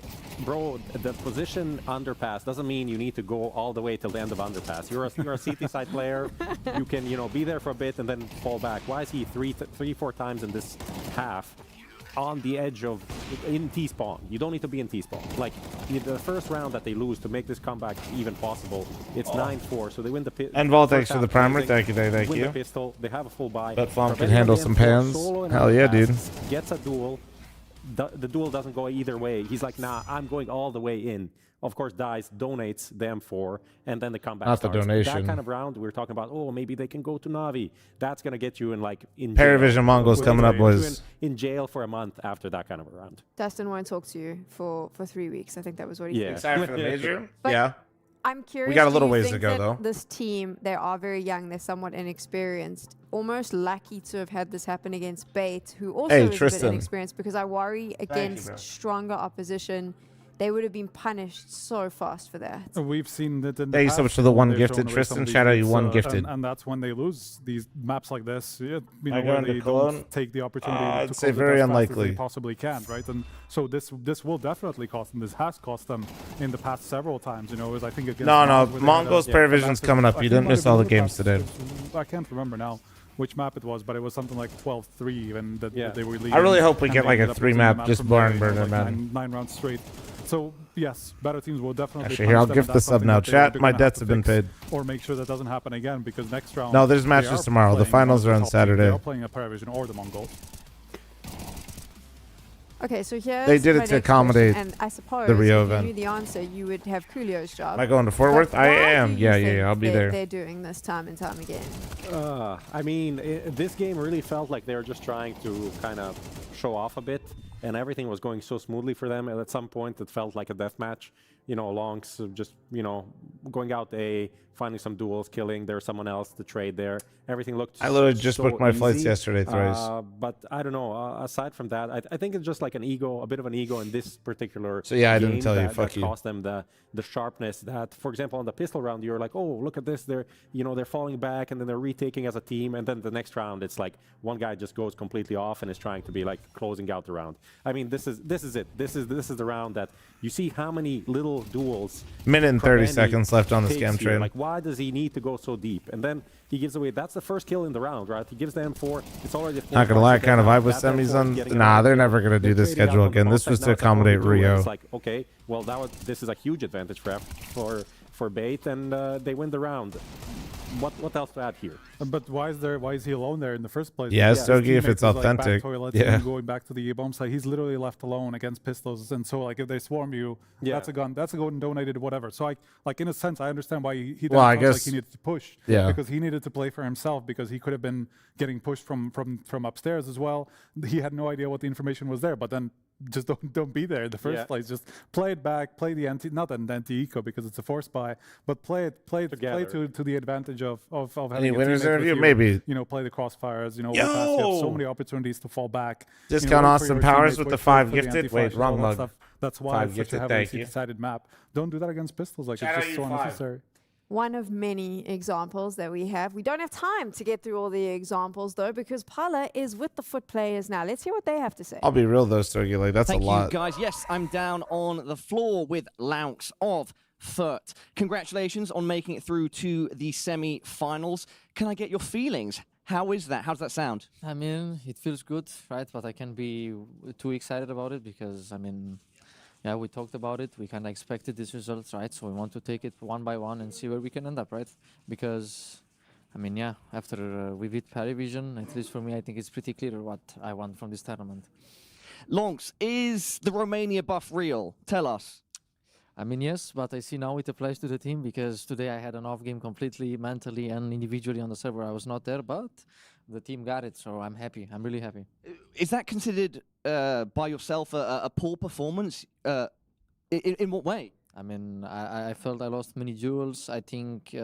bro, the position underpass doesn't mean you need to go all the way till the end of underpass. You're a CT side player. You can, be there for a bit and then fall back. Why is he 4 times in this half on the edge of in T-spawn? You don't need to be in T-spawn. Like, the first round that they lose to make this comeback even possible, it's 9-4, so they win the pit. And Vol, thanks for the primer. primer. Thank you, thank Win you. the pistol. They have a full buy. Bet fl0m can Krabeni handle again some for a pans. solo and Hell yeah, dude. underpass, gets a duel. The duel doesn't go either way. He's like, nah, I'm going all the way in. Of course, dies, donates them 4, and then the comeback Not the starts. donation. That kind of round, we're talking about, oh, maybe they can go to Navi. That's going to get you in, like, in Paravision jail. Mongols We're coming gonna up, get you boys. in jail for a month after that kind of a round. Dustin won't talk to you for 3 weeks. I think that was what he Yeah. said. Excited for the major? But Yeah. I'm curious. We got a do little you ways to think go, that though. This team, they are very young. They're somewhat inexperienced. Almost lucky to have had this happen against Bait, who also Hey, is a bit Tristan. inexperienced. Because I worry against bro. stronger opposition, they would have been punished so fast for that. We've seen that in the Thank you so past, much for the one they've gifted, thrown away Tristan. some of these Shout out you games, one gifted. and that's when they lose these maps like this. Yeah, I go where into they Cologne? don't take the opportunity to I'd close say it very as fast as unlikely. they possibly can, right? And so this will definitely cost them. This has cost them in the past several times. As I think against No, Mons, where they had Mongols a Paravision's massive- coming up. I You think didn't it miss might have all the been games today. I can't remember now which map it was, but it was something like 12-3 even that they were leading. I really hope we and get they like ended a up 3 losing the map map just from there, barn burner, like man. nine rounds straight. So yes, better teams will definitely. Actually, here, I'll punish them, gift and the that's sub something now. that they're Chat, gonna my have debts to have been fix, paid. or make sure that doesn't happen again, because next round. No, there's they matches are tomorrow. The playing finals are on top team. They Saturday. are playing a Paravision or the Mongols. Okay, so here's They did it my to next accommodate question, and I suppose the Rio if you event. knew the answer, you would have Coolio's job. Am I going to Fort Worth? But I why am. do you Yeah, think I'll be they're- there. They're doing this time and time again. I mean, this game really felt like they were just trying to kind of show off a bit, and everything was going so smoothly for them. And at some point, it felt like a death match. Along so just going out A, finding some duels, killing. There's someone else to trade there. Everything looked. I literally just so booked my flights easy. yesterday, thrice. But I don't know. Aside from that, I think it's just like an ego, a bit of an ego in this particular. So yeah, I didn't game tell you. that Fuck you. cost them the sharpness that, for example, on the pistol round, you're like, oh, look at this. They're falling back and then they're retaking as a team, and then the next round, it's like one guy just goes completely off and is trying to be like closing out the round. I mean, this is it. This is the round that you see how many little duels. Minute and 30 Krabeni seconds left on the takes scam here. train. Like, why does he need to go so deep? And then he gives away. That's the first kill in the round, right? He gives the M4. It's already. Not gonna lie, I kind of vibe with semis on. Nah, they're never gonna do this schedule again. This was to accommodate Rio. It's like, okay, well, this is a huge advantage for Bait, and they win the round. what else to add here? But why is he alone there in the first place? Yeah, His Stogie, if teammate it's was, like, back authentic. toilets Yeah. and going back to the A-bomb site. He's literally left alone against pistols, and so like if they swarm you, that's a gun donated, whatever. So like in a sense, I understand why he Well, I felt like guess- he needed to push, Yeah. because he needed to play for himself, because he could have been getting pushed from upstairs as well. He had no idea what the information was there, but then just don't be there in the first place. Just play it back, play the not an anti-eco because it's a force buy, but play to the advantage of having Any a winners teammate with interview? you. Maybe. You know, play the crossfires. You know, you have so many opportunities to fall back. Discount wait for Austin your Powers teammates, with wait the for 5 the gifted. anti-flash Wait, and all wrong that mug. stuff. That's why 5 it's such gifted, a heavily thank you. CT-sided map. Don't do that against pistols. Like, Shout it's out just you so 5. unnecessary. One of many examples that we have. We don't have time to get through all the examples, though, because Pala is with the foot players now. Let's hear what they have to say. I'll be real though, Stogie. Like that's Thank a lot. you, guys. Yes, I'm down on the floor with Laux of Fl0m. Congratulations on making it through to the semi-finals. Can I get your feelings? How is that? How does that sound? I mean, it feels good, right? But I can't be too excited about it because, I mean, yeah, we talked about it. We kind of expected these results, right? So we want to take it one by one and see where we can end up, right? Because, I mean, yeah, after we beat Parivision, at least for me, I think it's pretty clear what I want from this tournament. Laux, is the Romania buff real? Tell us. I mean, yes, but I see now it applies to the team because today I had an off game completely, mentally and individually on the server. I was not there, but the team got it, so I'm happy. I'm really happy. Is that considered by yourself a poor performance? In what way? I mean, I felt I lost many duels. I think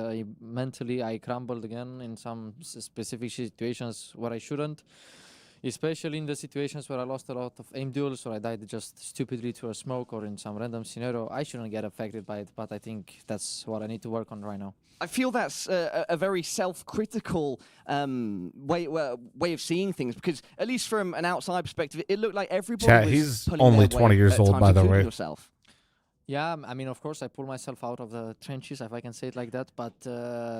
mentally I crumbled again in some specific situations where I shouldn't. Especially in the situations where I lost a lot of aim duels or I died just stupidly to a smoke or in some random scenario. I shouldn't get affected by it, but I think that's what I need to work on right now. I feel that's a very self-critical way of seeing things, because at least from an outside perspective, it looked like everybody Chat, was he's pulling only their 20 weight years at old, times, by the including way. yourself. Yeah, I mean, of course, I pull myself out of the trenches, if I can say it like that, but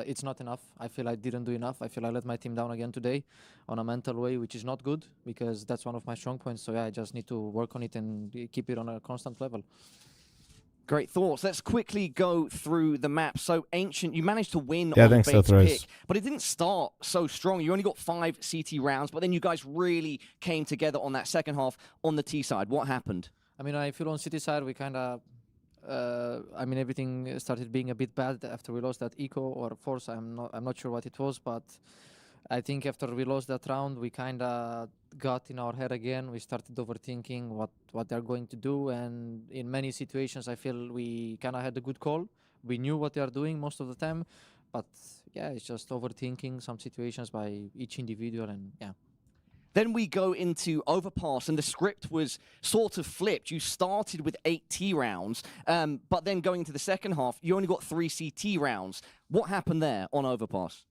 it's not enough. I feel I didn't do enough. I feel I let my team down again today on a mental way, which is not good, because that's one of my strong points. So yeah, I just need to work on it and keep it on a constant level. Great thoughts. Let's quickly go through the map. So, Ancient, you managed to win Yeah, I on think so, Bates Throws. pick, but it didn't start so strong. You only got 5 CT rounds, but then you guys really came together on that second half on the T side. What happened? I mean, I feel on City side, we kind of I mean, everything started being a bit bad after we lost that eco or force. I'm not sure what it was, but I think after we lost that round, we kind of got in our head again. We started overthinking what they're going to do, and in many situations, I feel we kind of had a good call. We knew what they are doing most of the time, but yeah, it's just overthinking some situations by each individual, and yeah. Then we go into Overpass, and the script was sort of flipped. You started with 8 T rounds, but then going into the second half, you only got 3 CT rounds. What happened there on Overpass?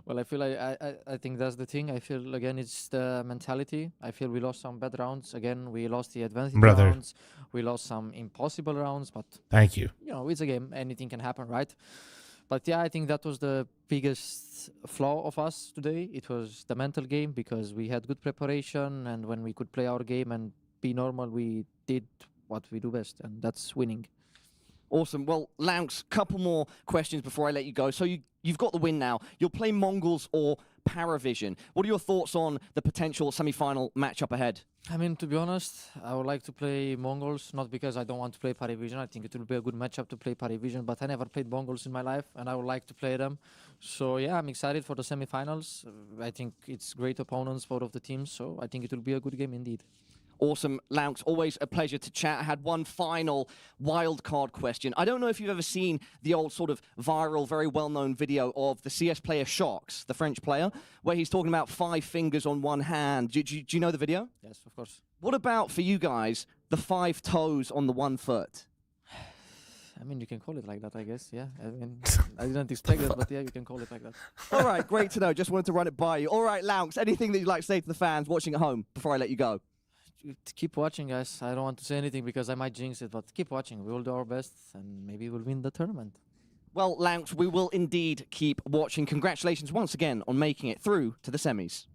Well, I feel I think that's the thing. I feel, again, it's the mentality. I feel we lost some bad rounds. Again, we lost the advantage rounds. We lost some impossible rounds, but... Thank you. You know, it's a game. Anything can happen, right? But yeah, I think that was the biggest flaw of us today. It was the mental game, because we had good preparation, and when we could play our game and be normal, we did what we do best, and that's winning. Awesome. Well, Laux, couple more questions before I let you go. So you've got the win now. You'll play Mongols or Paravision. What are your thoughts on the potential semi-final matchup ahead? I mean, to be honest, I would like to play Mongols, not because I don't want to play Parivision. I think it will be a good matchup to play Parivision, but I never played Mongols in my life, and I would like to play them. So yeah, I'm excited for the semi-finals. I think it's great opponents, both of the teams, so I think it will be a good game indeed. Awesome, Laux. Always a pleasure to chat. I had one final wildcard question. I don't know if you've ever seen the old sort of viral, very well-known video of the CS player Shox, the French player, where he's talking about 5 fingers on one hand. Do you know the video? Yes, of course. What about, for you guys, the 5 toes on the 1 foot? I mean, you can call it like that, I guess, yeah. I mean, I didn't expect that, but yeah, you can call it like that. All right, great to know. Just wanted to run it by you. All right, Laux, anything that you'd like to say to the fans watching at home before I let you go? Keep watching, guys. I don't want to say anything because I might jinx it, but keep watching. We will do our best, and maybe we'll win the tournament. Well, Laux, we will indeed keep watching. Congratulations once again on making it through to the semis.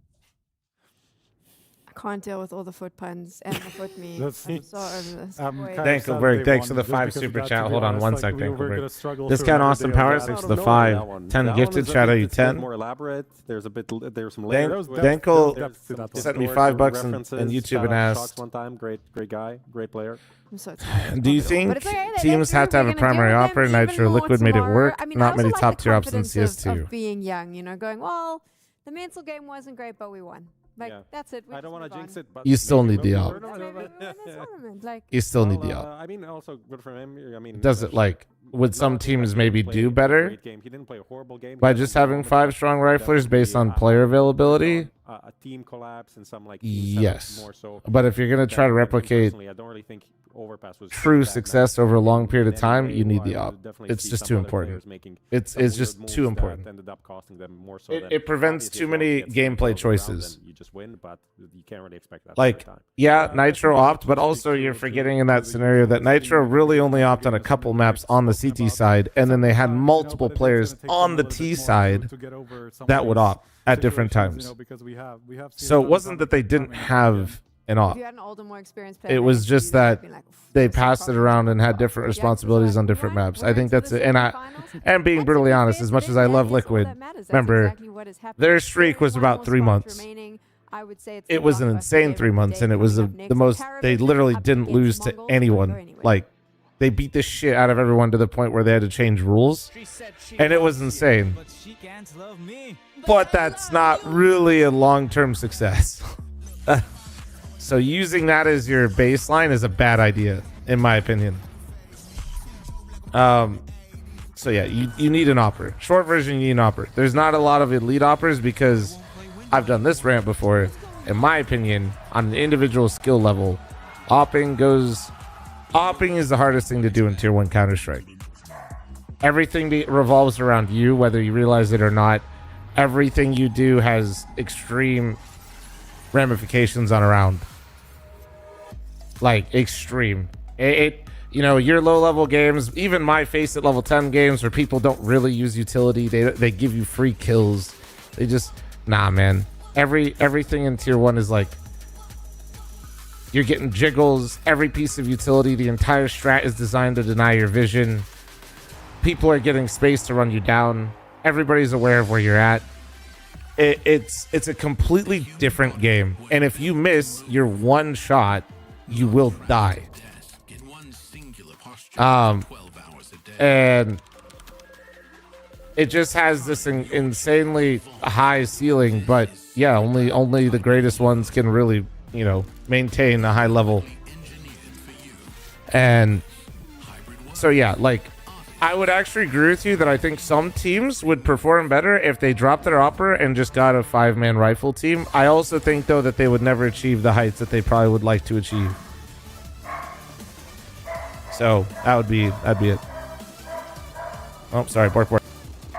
I can't deal with all the foot puns and the foot me. That's- I'm so over this. Boy. Dankelberg, thanks for the 5 super chat. Hold on one sec, Dankelberg. Discount Austin Powers, thanks for the 5. 10 gifted, shout out you 10. More elaborate. There's some Dan- layers. Dankel sent me $5 and YouTube and asked, one time. Great guy, great player. I'm so tired. do you think teams have to have a primary opera? Nitro Liquid made it work. I mean, Not I many also top like the tier ops in confidence CS2. of being young, you know, going, well, the mental game wasn't great, but we won. Like, that's it. I don't want to jinx it, but You still need the op. Like, You still need the op. I mean, also good for him. I mean, Does it like would some teams maybe do better He didn't play a horrible game. by just having 5 strong riflers based on player availability? A team collapse and some like Yes, more so. but if you're gonna try to replicate I don't really think Overpass was true success over a long period of time, you need the op. It's just too important. It's just too important. Ended up costing them more so It prevents too many gameplay choices. You just win, but you can't really expect that. Like, yeah, Nitro opt, but also you're forgetting in that scenario that Nitro really only opt on a couple maps on the CT side, and then they had multiple players on the T side that would opt at different times. So it wasn't that they didn't have an op. if you had an older, more experienced player, It was just that like, they passed it around and had different responsibilities on different maps. I think that's it. And being brutally honest, as much as I love Liquid, remember their streak was about 3 months. It was an insane 3 months, and it was the most. They literally didn't lose to anyone. Like, they beat the shit out of everyone to the point where they had to change rules, and it was insane. But that's not really a long-term success. So using that as your baseline is a bad idea, in my opinion. So yeah, you need an opera. Short version, you need an opera. There's not a lot of elite operas because I've done this rant before. In my opinion, on an individual skill level, opping is the hardest thing to do in Tier 1 Counter-Strike. Everything revolves around you, whether you realize it or not. Everything you do has extreme ramifications on a round. Like, extreme. Your low-level games, even my face at level 10 games where people don't really use utility, they give you free kills. They just, nah, man. Everything in Tier 1 is like, you're getting jiggles, every piece of utility, the entire strat is designed to deny your vision. People are getting space to run you down. Everybody's aware of where you're at. It's a completely different game. And if you miss your one shot, you will die. And it just has this insanely high ceiling, but yeah, only the greatest ones can really, maintain a high level. And so yeah, like, I would actually agree with you that I think some teams would perform better if they dropped their opera and just got a 5-man rifle team. I also think, though, that they would never achieve the heights that they probably would like to achieve. So that'd be it. Oh, sorry, bork.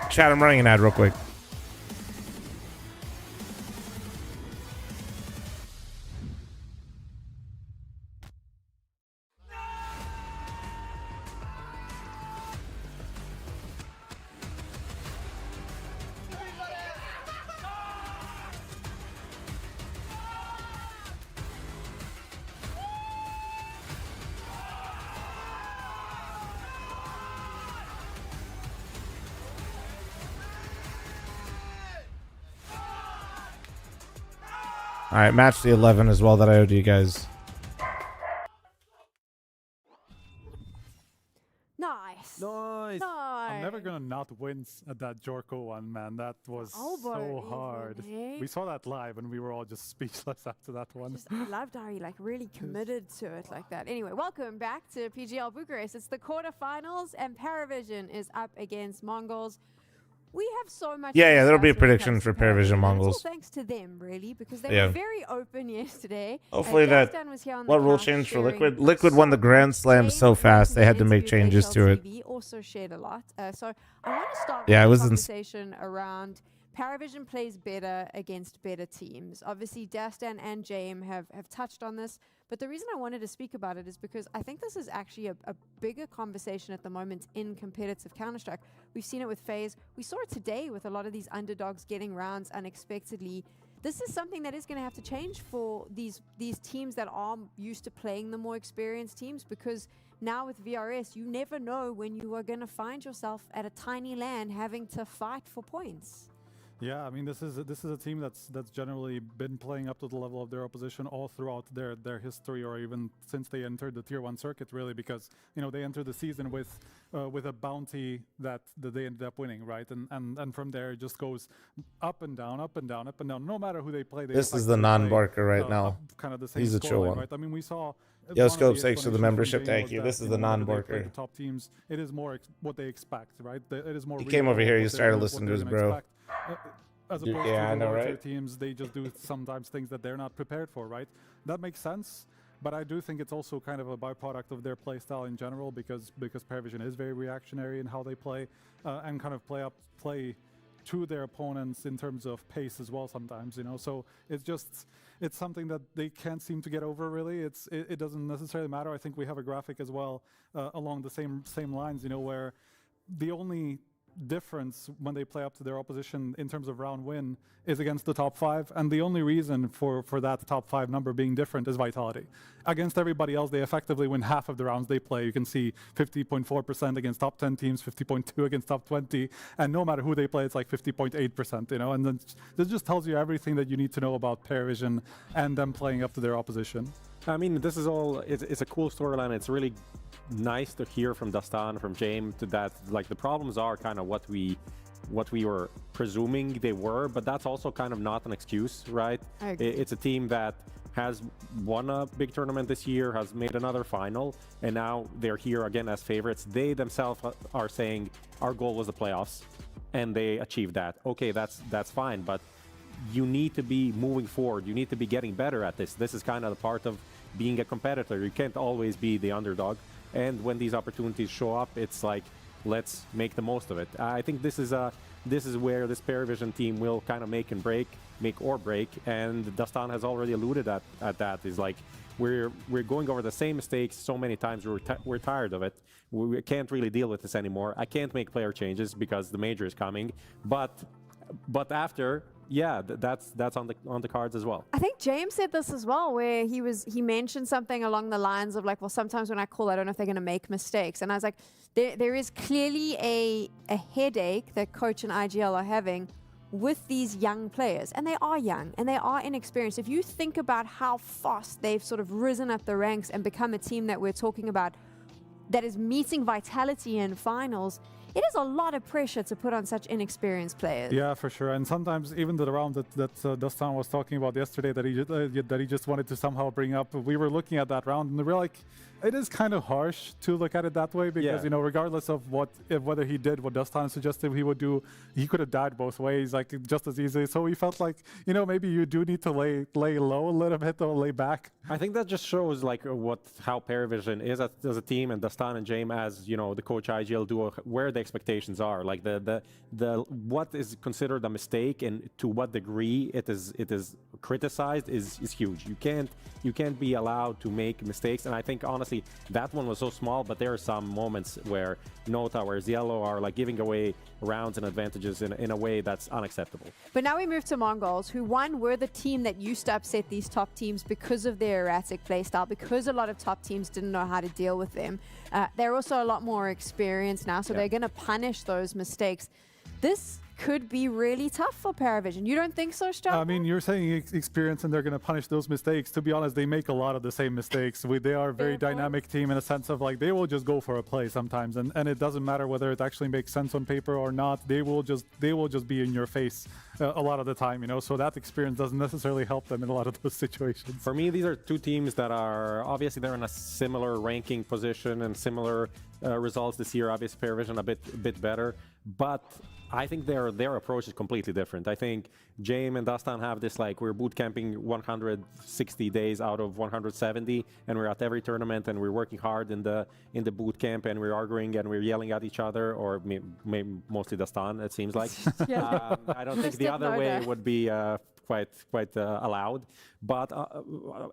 Chat, I'm running an ad real quick. All right, match the 11 as well that I owed you guys. Nice. I'm never gonna not win at that Jorko one, man. That was so hard. We saw that live and we were all just speechless after that one. I loved how he really committed to it like that. Anyway, welcome back to PGL Bucharest. It's the quarterfinals and Paravision is up against Mongols. We have so much. Yeah, there'll be a prediction for Paravision Mongols. It's all thanks to them, really, because they were very open yesterday. Hopefully what rule change for Liquid? Liquid won the Grand Slam so fast they had to make changes to it. Also shared a lot. So I want to start it with was a conversation around Paravision plays better against better teams. Obviously, Dastan and Jame have touched on this, but the reason I wanted to speak about it is because I think this is actually a bigger conversation at the moment in competitive Counter-Strike. We've seen it with FaZe. We saw it today with a lot of these underdogs getting rounds unexpectedly. this is something that is going to have to change for these teams that are used to playing the more experienced teams, because now with VRS, you never know when you are going to find yourself at a tiny LAN having to fight for points. Yeah, I mean, this is a team that's generally been playing up to the level of their opposition all throughout their history, or even since they entered the Tier 1 circuit, really, because they entered the season with a bounty that they ended up winning, right? And from there it just goes up and down, up and down, up and down. No matter who they play, This is the non-barker right now. Kind of the same He's a chill one. right? I mean, we saw. Yo, Scope, thanks for the membership. Thank you. This is the non-barker. The top teams, it is more what they expect, right? It is more. He came over here. He started listening to his bro. As opposed yeah, to I know, larger right? teams, they just do sometimes things that they're not prepared for, right? That makes sense, but I do think it's also kind of a byproduct of their play style in general, because Paravision is very reactionary in how they play and kind of play to their opponents in terms of pace as well sometimes, So it's something that they can't seem to get over, really. It doesn't necessarily matter. I think we have a graphic as well along the same lines, where the only difference when they play up to their opposition in terms of round win is against the top 5, and the only reason for that top 5 number being different is vitality. Against everybody else, they effectively win half of the rounds they play. You can see 50.4% against top 10 teams, 50.2 against top 20, and no matter who they play, it's like 50.8%, and then this just tells you everything that you need to know about Paravision and them playing up to their opposition. I mean, this is all, it's a cool storyline. It's really nice to hear from Dastan, from James, that like the problems are kind of what we were presuming they were, but that's also kind of not an excuse, right? It's a team that has won a big tournament this year, has made another final, and now they're here again as favorites. They themselves are saying our goal was the playoffs, and they achieved that. Okay, that's fine, but you need to be moving forward. You need to be getting better at this. This is kind of the part of being a competitor. You can't always be the underdog. And when these opportunities show up, it's like, let's make the most of it. I think this is where this Paravision team will kind of make or break. And Dastan has already alluded at that. Is like, we're going over the same mistakes so many times. We're tired of it. We can't really deal with this anymore. I can't make player changes because the major is coming. But after, yeah, that's on the cards as well. I think James said this as well, where he mentioned something along the lines of like, well, sometimes when I call, I don't know if they're going to make mistakes. And I was like, there is clearly a headache that coach and IGL are having with these young players. And they are young and they are inexperienced. If you think about how fast they've sort of risen up the ranks and become a team that we're talking about that is meeting Vitality in finals, it is a lot of pressure to put on such inexperienced players. Yeah, for sure. And sometimes even the round that Dastan was talking about yesterday that he just wanted to somehow bring up, we were looking at that round and we're like, it is kind of harsh to look at it that way because, regardless of whether he did what Dastan suggested he would do, he could have died both ways, like just as easily. So we felt like, maybe you do need to lay low a little bit or lay back. I think that just shows like how Paravision is as a team, and Dastan and James as, the coach IGL duo, where the expectations are. Like the what is considered a mistake and to what degree it is criticized is huge. You can't be allowed to make mistakes, and I think honestly that one was so small, but there are some moments where Nota, where Yellow are like giving away rounds and advantages in a way that's unacceptable. But now we move to Mongols, who were the team that used to upset these top teams because of their erratic playstyle, because a lot of top teams didn't know how to deal with them. They're also a lot more experienced now, so they're going to punish those mistakes. This could be really tough for Paravision. You don't think so, Strong? I mean, you're saying experience and they're going to punish those mistakes. To be honest, they make a lot of the same mistakes. They are a very dynamic team in a sense of like they will just go for a play sometimes, and it doesn't matter whether it actually makes sense on paper or not. They will just be in your face a lot of the time, so that experience doesn't necessarily help them in a lot of those situations. For me, these are two teams that are obviously they're in a similar ranking position and similar results this year. Obviously, Paravision a bit better, but I think their approach is completely different. I think James and Dastan have this like we're boot camping 160 days out of 170, and we're at every tournament and we're working hard in the boot camp and we're arguing and we're yelling at each other, or maybe mostly Dastan, it seems like. I don't think the other way would be quite allowed. But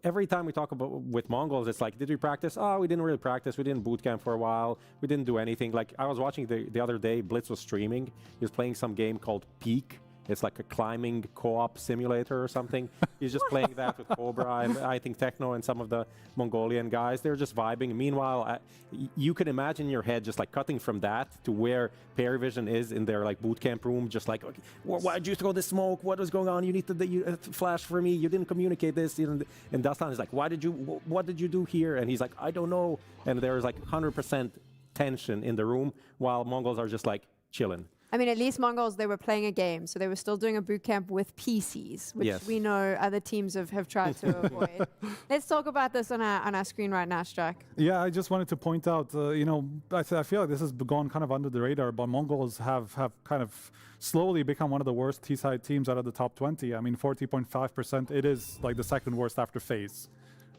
every time we talk about with Mongols, it's like, did we practice? Oh, we didn't really practice. We didn't boot camp for a while. We didn't do anything. Like I was watching the other day, Blitz was streaming. He was playing some game called Peak. It's like a climbing co-op simulator or something. He's just playing that with Cobra. I think Techno and some of the Mongolian guys, they're just vibing. Meanwhile, you can imagine in your head just like cutting from that to where PGL is in their like boot camp room, just like, okay, why did you throw the smoke? What was going on? You need to flash for me. You didn't communicate this. And Dastan is like, what did you do here? And he's like, I don't know. And there's like 100% tension in the room while Mongols are just like chilling. I mean, at least Mongols, they were playing a game, so they were still doing a boot camp with PCs, which we know other teams have tried to avoid. Let's talk about this on our screen right now, Strike. Yeah, I just wanted to point out, you know, I feel like this has gone kind of under the radar, but Mongols have kind of slowly become one of the worst T-side teams out of the top 20. I mean, 40.5%, it is like the second worst after FaZe.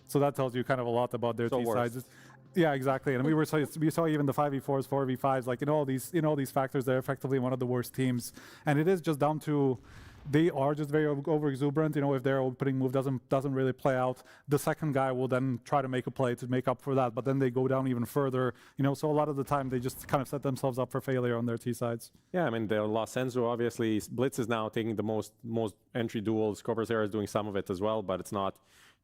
So that tells you kind of a lot about their T-sides. Yeah, exactly. And we saw even the 5v4s, 4v5s, like in all these factors, they're effectively one of the worst teams. And it is just down to they are just very over exuberant. You know, if their opening move doesn't really play out, the second guy will then try to make a play to make up for that. But then they go down even further. You know, so a lot of the time they just kind of set themselves up for failure on their T sides. Yeah, I mean they lost Senzu obviously. Blitz is now taking the most entry duels. Corvazera is doing some of it as well, but it's not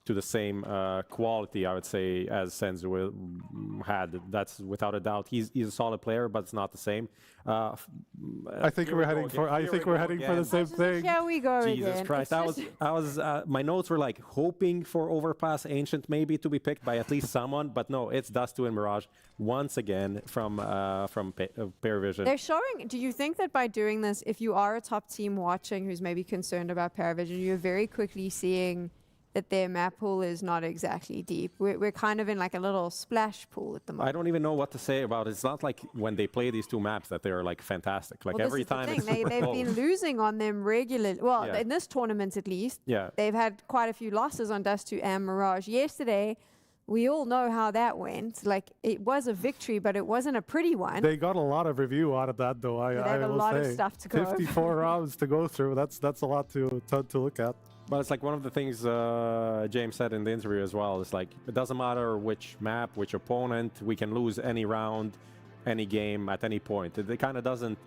to the same quality, I would say, as Senzu had. That's without a doubt. He's a solid player, but it's not the same. I think we're heading for the same thing. Here we go Jesus again. Christ! I was my notes were like hoping for Overpass Ancient maybe to be picked by at least someone, but no, it's Dust2 and Mirage once again from PGL. They're showing. Do you think that by doing this, if you are a top team watching who's maybe concerned about PGL, you're very quickly seeing that their map pool is not exactly deep. We're kind of in like a little splash pool at the moment. I don't even know what to say about it. It's not like when they play these two maps that they're like fantastic. Like every time it's they've been losing on them regularly. Well, Yeah. in this tournament at least, Yeah. they've had quite a few losses on Dust2 and Mirage. Yesterday, we all know how that went. Like, it was a victory, but it wasn't a pretty one. They got a lot of review out of that, though. I have a will lot say. of stuff to go. 54 rounds to go through. That's a lot to look at. But it's like one of the things James said in the interview as well. It's like, it doesn't matter which map, which opponent, we can lose any round, any game at any point. It kind of doesn't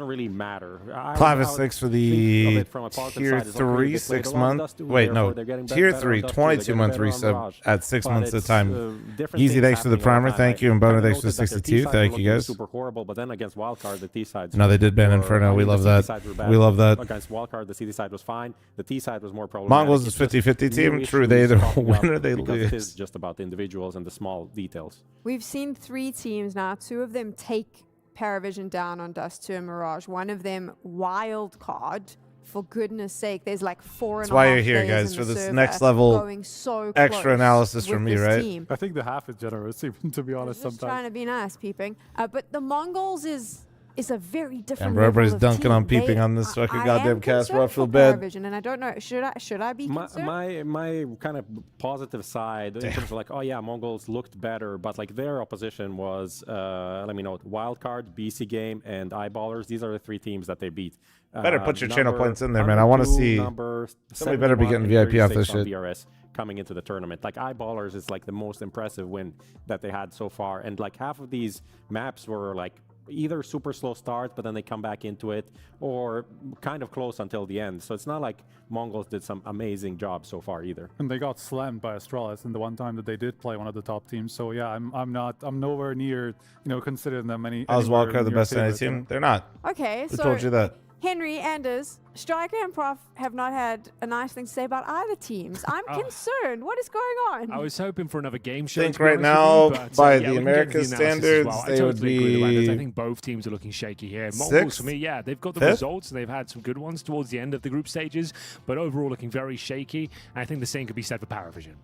really matter. Clavis 6 for the tier 3 6 month. Wait, no, tier 3 22-month resub at 6 months at a time. Easy, thanks for the primer. Thank you, and Boner, thanks for the 62. Thank you, guys. Super horrible, but then against Wildcard, the T side. No, they did ban Inferno. We love that. We love that. Against Wildcard, the CD side was fine. The T side was more problematic. Mongols is 50-50 team. True, they either win or they lose. It is just about the individuals and the small details. We've seen 3 teams now. 2 of them take PGL down on Dust2 and Mirage. One of them wild card. For goodness sake, there's like 4.5 That's why you're here, guys, for this next level going so extra analysis with from me, this right? team. I think the half is generous, even to be honest. Just Sometimes trying to be nice, peeping. But the Mongols is a very different. And bro, everybody's level of dunking team. on peeping on this fucking goddamn cast. I feel bad. And I don't know. Should I be concerned? My kind of positive side in terms of like, oh yeah, Mongols looked better, but like their opposition was, let me know, Wildcard, BC Game, and Eyeballers. These are the 3 teams that they beat. Better put your channel points in there, man. I want to see. Somebody better be getting VIP off this shit. BRS coming into the tournament. Like Eyeballers is like the most impressive win that they had so far, and like half of these maps were like either super slow start, but then they come back into it, or kind of close until the end. So it's not like Mongols did some amazing job so far either. And they got slammed by Astralis in the one time that they did play one of the top teams. So yeah, I'm nowhere near, considering them any. How's Wildcard the best NA team? They're not. Okay, Who so told you that? Henry, Anders, Striker and Prof have not had a nice thing to say about either teams. I'm concerned. What is going on? I was hoping for another game show. I think right now, by the American standards, they would be. I think both teams are looking shaky here. Mongols, for me, yeah, they've got the results and they've had some good ones towards the end of the group stages, but overall looking very shaky. And I think the same could be said for ParaVision.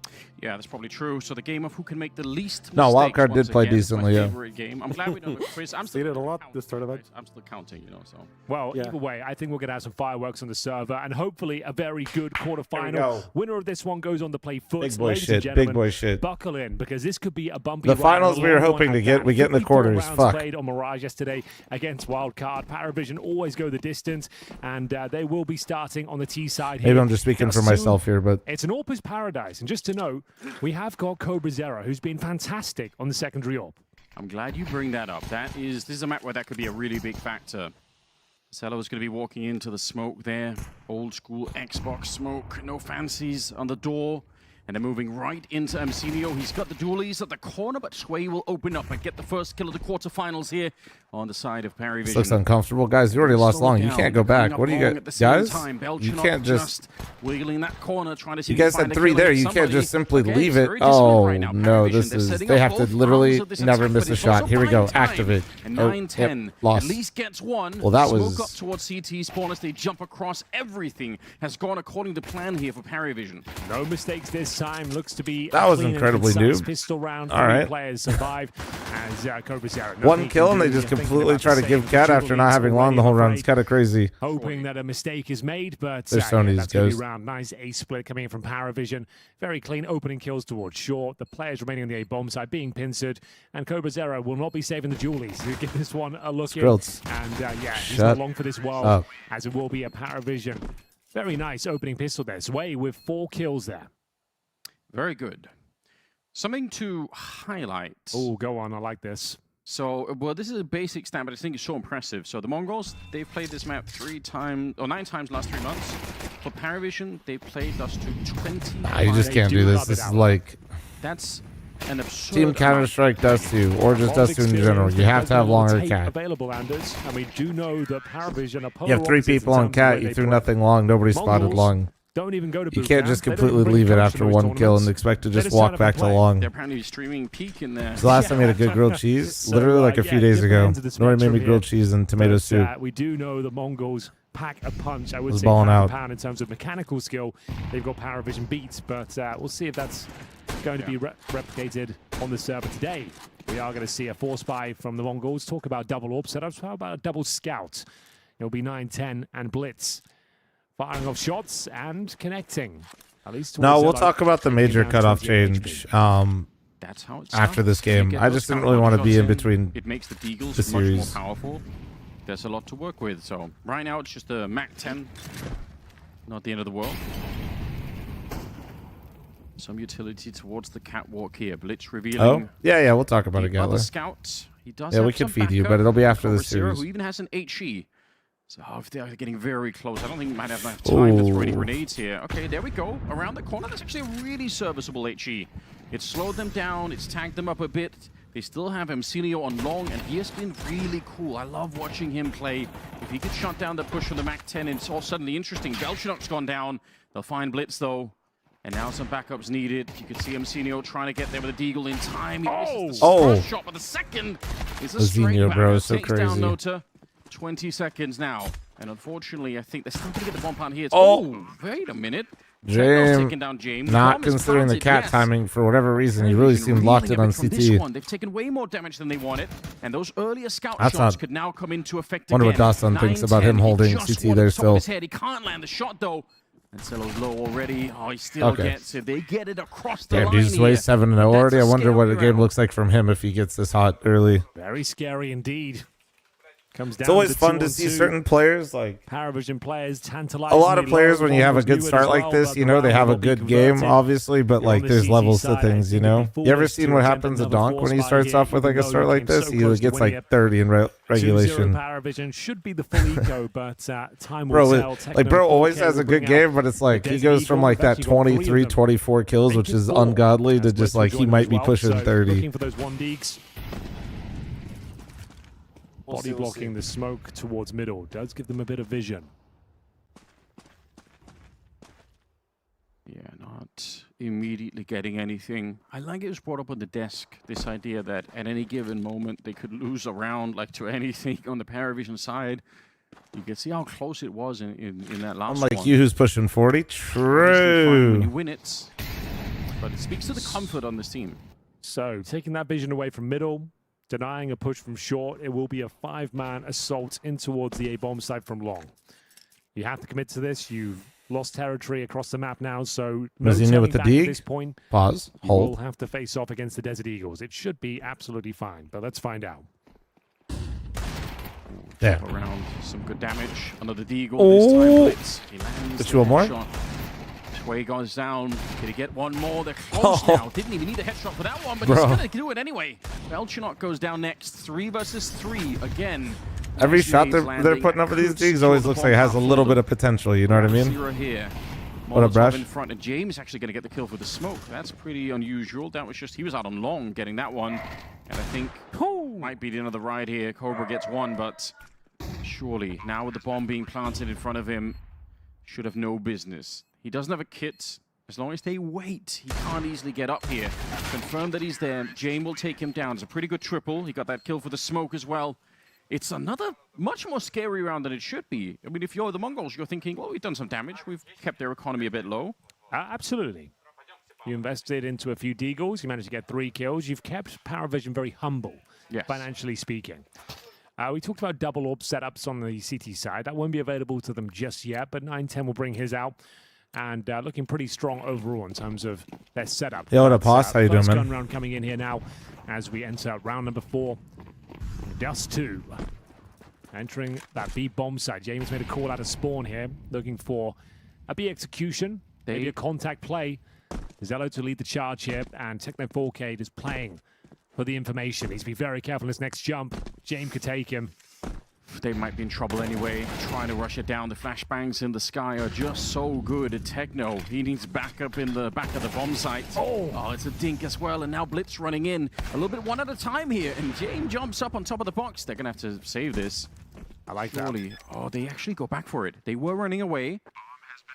Yeah, that's probably true. So the game of who can make the least No, mistakes Wildcard did play again, decently, my yeah. favorite game. I'm glad we don't have Chris. I'm still did a lot this tournament. I'm still counting, so. Well, either way, I think we're going to have some fireworks on the server and hopefully a very good quarterfinal. Winner of this one goes on to play Foots. Big boy Ladies shit, and gentlemen, big boy shit. Buckle in, because this could be a bumpy The ride. finals we were hoping to get, we get in the 54 quarters. rounds Fuck. played on Mirage yesterday against Wildcard. ParaVision always go the distance, and they will be starting on the T side here. Maybe I'm just speaking for myself here, but It's an AWP's paradise. And just to note, we have got CobraZera, who's been fantastic on the secondary AWP. I'm glad you bring that up. This is a map where that could be a really big factor. Cello is going to be walking into the smoke there. Old school Xbox smoke. No fancies on the door. And they're moving right into Amcinio. He's got the dualies at the corner, but Sway will open up and get the first kill of the quarterfinals here on the side of PariVision. This looks uncomfortable, guys. You already lost long. You can't go back. What do you guys? You can't just wiggling that corner, trying to see. You guys had 3 there. You can't just simply leave it. Oh no, this is. They have to literally never miss a shot. Here we go. Activate. And Oh, 9-10 yep, lost. at least gets one. Well, that Smoke was up towards CT spawn as they jump across. Everything has gone according to plan here for PariVision. No mistakes this time. Looks to be that was incredibly new. Pistol round. All right. Players survive as QuarterFinals. One kill and they just completely try to give Cat after not having long the whole round. It's kind of crazy. Hoping that a mistake is made, but there's Sony's that's going to goes. be round. Nice ace split coming in from PariVision. Very clean opening kills towards short. The players remaining on the A bomb side being pincered, and Cobra Zero will not be saving the Julies. To give this one a look Skrills. in. And yeah, he's Shut not long for this world, up. as it will be a PariVision. Very nice opening pistol there. Sway with 4 kills there. Very good. Something to highlight. Oh, go on. I like this. So, well, this is a basic stat, but I think it's so impressive. So the Mongols, they've played this map 9 times last 3 months. For PariVision, they've played us to 20. Nah, you just can't do this. This is like that's an absurd. Team Counter-Strike Dust 2, or just Dust 2 in general. You have to have longer Cat. Available, Anders, and we do know that PariVision are You have 3 people on Cat. You threw nothing long. Nobody spotted long. Don't even go to you can't just completely leave it after 1 kill and expect to just walk back to long. They're apparently streaming peak in there. The last time I made a good grilled cheese, literally like a few days ago. Nori made me grilled cheese and tomato soup. We do know the Mongols pack a punch. I would say balling pound out. for pound in terms of mechanical skill. They've got PariVision beats, but we'll see if that's going to be replicated on the server today. We are going to see a force buy from the Mongols. Talk about double orb setups. How about a double scout? It'll be 9-10 and blitz. Firing off shots and connecting. At least no, we'll talk about the major cutoff change That's how it's after this game. I just didn't really want to be in between it makes the Deagles the series. much more powerful. There's a lot to work with. So right now it's just a Mac 10. Not the end of the world. Some utility towards the catwalk here. Blitz revealing. Oh, yeah, we'll talk about it, the other Gatler. scout. He does Yeah, have we can some feed you, backup. but it'll be after the Cobra Zero, series. who even has an HE. So if they're getting very close, I don't think he might have enough time to throw any grenades here. Okay, there we go. Around the corner, that's actually a really serviceable HE. It slowed them down, it's tagged them up a bit. They still have Amcinio on long, and he has been really cool. I love watching him play. If he could shut down the push from the Mac 10, it's all suddenly interesting. Belchinok's gone down. They'll find Blitz, though. And now some backups needed. You can see Amcinio trying to get there with a Deagle in time. He misses the first shot, but the second is a straight Zinio, back. bro, is so Takes down crazy. Nota. 20 seconds now. And unfortunately, I think they're still going to get the bomb out here. Oh! Wait a minute. James, Down James. not Bomb is considering the planted, Cat yes. timing for whatever reason, he really seemed locked in on From this CT. one, they've taken way more damage than they wanted, and those earlier scout That's shots not- could now come into effect Wonder again. what Dawson thinks about 9-10, him holding he just CT wanted there the top of still. his head. He can't land the shot though. And Celo's low already. Oh, he still Okay. gets it. They get it across the Damn, line dude's way here. 7-0 already. I wonder what the game looks like from him if he gets this hot early. Very scary indeed. Comes down It's always to fun to 2-on-2. see certain players like PariVision players a tantalizing. lot of players when you have a good start like this, you know, they have a good game, obviously, but like there's levels to things, you know. You ever seen what happens to Donk when he starts off with like a start like this? He gets like 30 in regulation. PariVision should be the full eco, but time will Bro, tell. like bro always has a good game, but it's like he goes from like that 23, 24 kills, which is ungodly, to just like he might be pushing 30. Looking for those 1 deeks. Body blocking the smoke towards middle does give them a bit of vision. Yeah, not immediately getting anything. I like it was brought up on the desk, this idea that at any given moment they could lose a round like to anything on the PariVision side. You can see how close it was in that last one. Unlike you who's pushing 40. Obviously fine when you True. win it, but it speaks to the comfort on this team. So taking that vision away from middle, denying a push from short, it will be a 5-man assault in towards the A-bomb side from long. You have to commit to this. You've lost territory across the map now, so no Does he know turning with the back at dig? this point. Pause. You will Hold. have to face off against the Desert Eagles. It should be absolutely fine, but let's find out. There. Around some good damage. Another Deagle. Oh. This time Blitz. He lands Did the you want more? headshot. Sway goes down. Can he get one more? They're close now. Didn't even need a headshot for that one, but he's Bro. going to do it anyway. Belchinok goes down next. 3 versus 3 again. Every shot they're putting up for these digs always looks like it has a little bit of potential. You know what I mean? Zero here. What a brush. In front of James actually going to get the kill for the smoke. That's pretty unusual. That was just, he was out on long getting that one. And I think might be the end of the ride here. Cobra gets one, but surely now with the bomb being planted in front of him, should have no business. He doesn't have a kit. As long as they wait, he can't easily get up here. Confirm that he's there. James will take him down. It's a pretty good triple. He got that kill for the smoke as well. It's another much more scary round than it should be. I mean, if you're the Mongols, you're thinking, well, we've done some damage. We've kept their economy a bit low. Absolutely. You invested into a few deagles. You managed to get 3 kills. You've kept PowerVision very humble, financially speaking. We talked about double orb setups on the CT side. That won't be available to them just yet, but 910 will bring his out. And looking pretty strong overall in terms of their setup. Yeah, what up, Hoss? How you doing, man? Gun round coming in here now as we enter round number 4. Dust 2. Entering that B bomb site. James made a call out of spawn here, looking for a B execution, maybe a contact play. Zello to lead the charge here, and Techno 4K is playing for the information. He's to be very careful in his next jump. James could take him. They might be in trouble anyway, trying to rush it down. The flashbangs in the sky are just so good at Techno. He needs backup in the back of the bomb site. Oh, it's a dink as well, and now Blitz running in. A little bit one at a time here, and James jumps up on top of the box. They're going to have to save this. I like that. Oh, they actually go back for it. They were running away.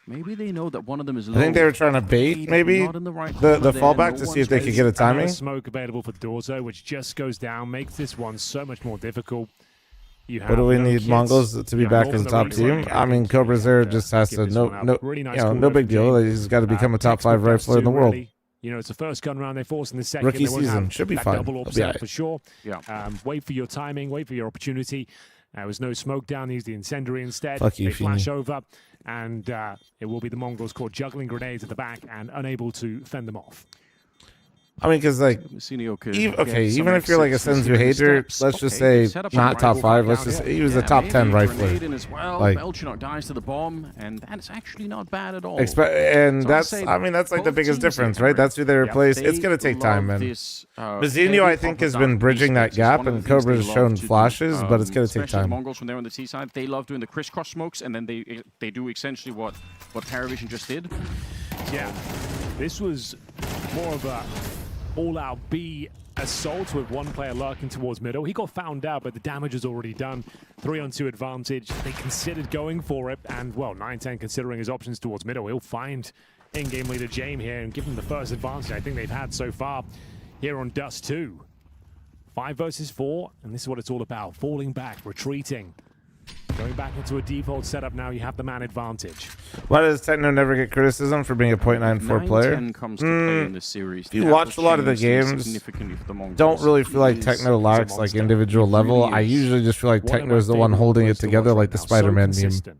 Maybe they know that one of them is low. I think they were trying to bait, maybe, the fallback to see if they could get a timing. Smoke available for Dorzo, which just goes down, makes this one so much more difficult. What do we need Mongols to be back as a top team? I mean, Cobra Zero just has to, no big deal. He's got to become a top 5 rifler in the world. You know, it's the first gun round they force in the second. Rookie season should be fine. Double orb set for sure. Wait for your timing, wait for your opportunity. There was no smoke down. They used the incendiary instead. They flash over, and it will be the Mongols caught juggling grenades at the back and unable to fend them off. I mean, because, like, even if you're, like, a Senzu hater, let's just say not top 5. Let's just say he was a top 10 rifler. Like, Belchinok dies to the bomb, and that's actually not bad at all. And that's, I mean, that's, like, the biggest difference, right? That's who they replace. It's going to take time, man. Mazinho, I think, has been bridging that gap, and Cobra's shown flashes, but it's going to take time. Mongols, when they're on the T side, they love doing the crisscross smokes, and then they do essentially what PowerVision just did. Yeah, this was more of a all-out B assault with one player lurking towards middle. He got found out, but the damage is already done. 3-on-2 advantage. They considered going for it, and, well, 910 considering his options towards middle. He'll find in-game leader James here and give him the first advantage I think they've had so far here on Dust 2. 5 versus 4, and this is what it's all about. Falling back, retreating. Going back into a default setup now, you have the man advantage. Why does Techno never get criticism for being a .94 player? Comes to play in this series. If you watch a lot of the games, don't really feel like Techno lacks like individual level. I usually just feel like Techno is the one holding it together, like the Spider-Man meme.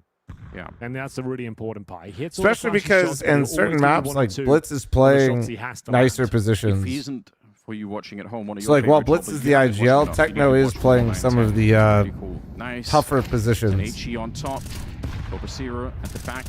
Yeah, and that's a really important part. Especially because in certain maps, like Blitz is playing nicer positions. If he isn't, for you watching at home, one of so, like, while Blitz is the IGL, Techno is playing some of the tougher positions. HE on top, Cobra at the back.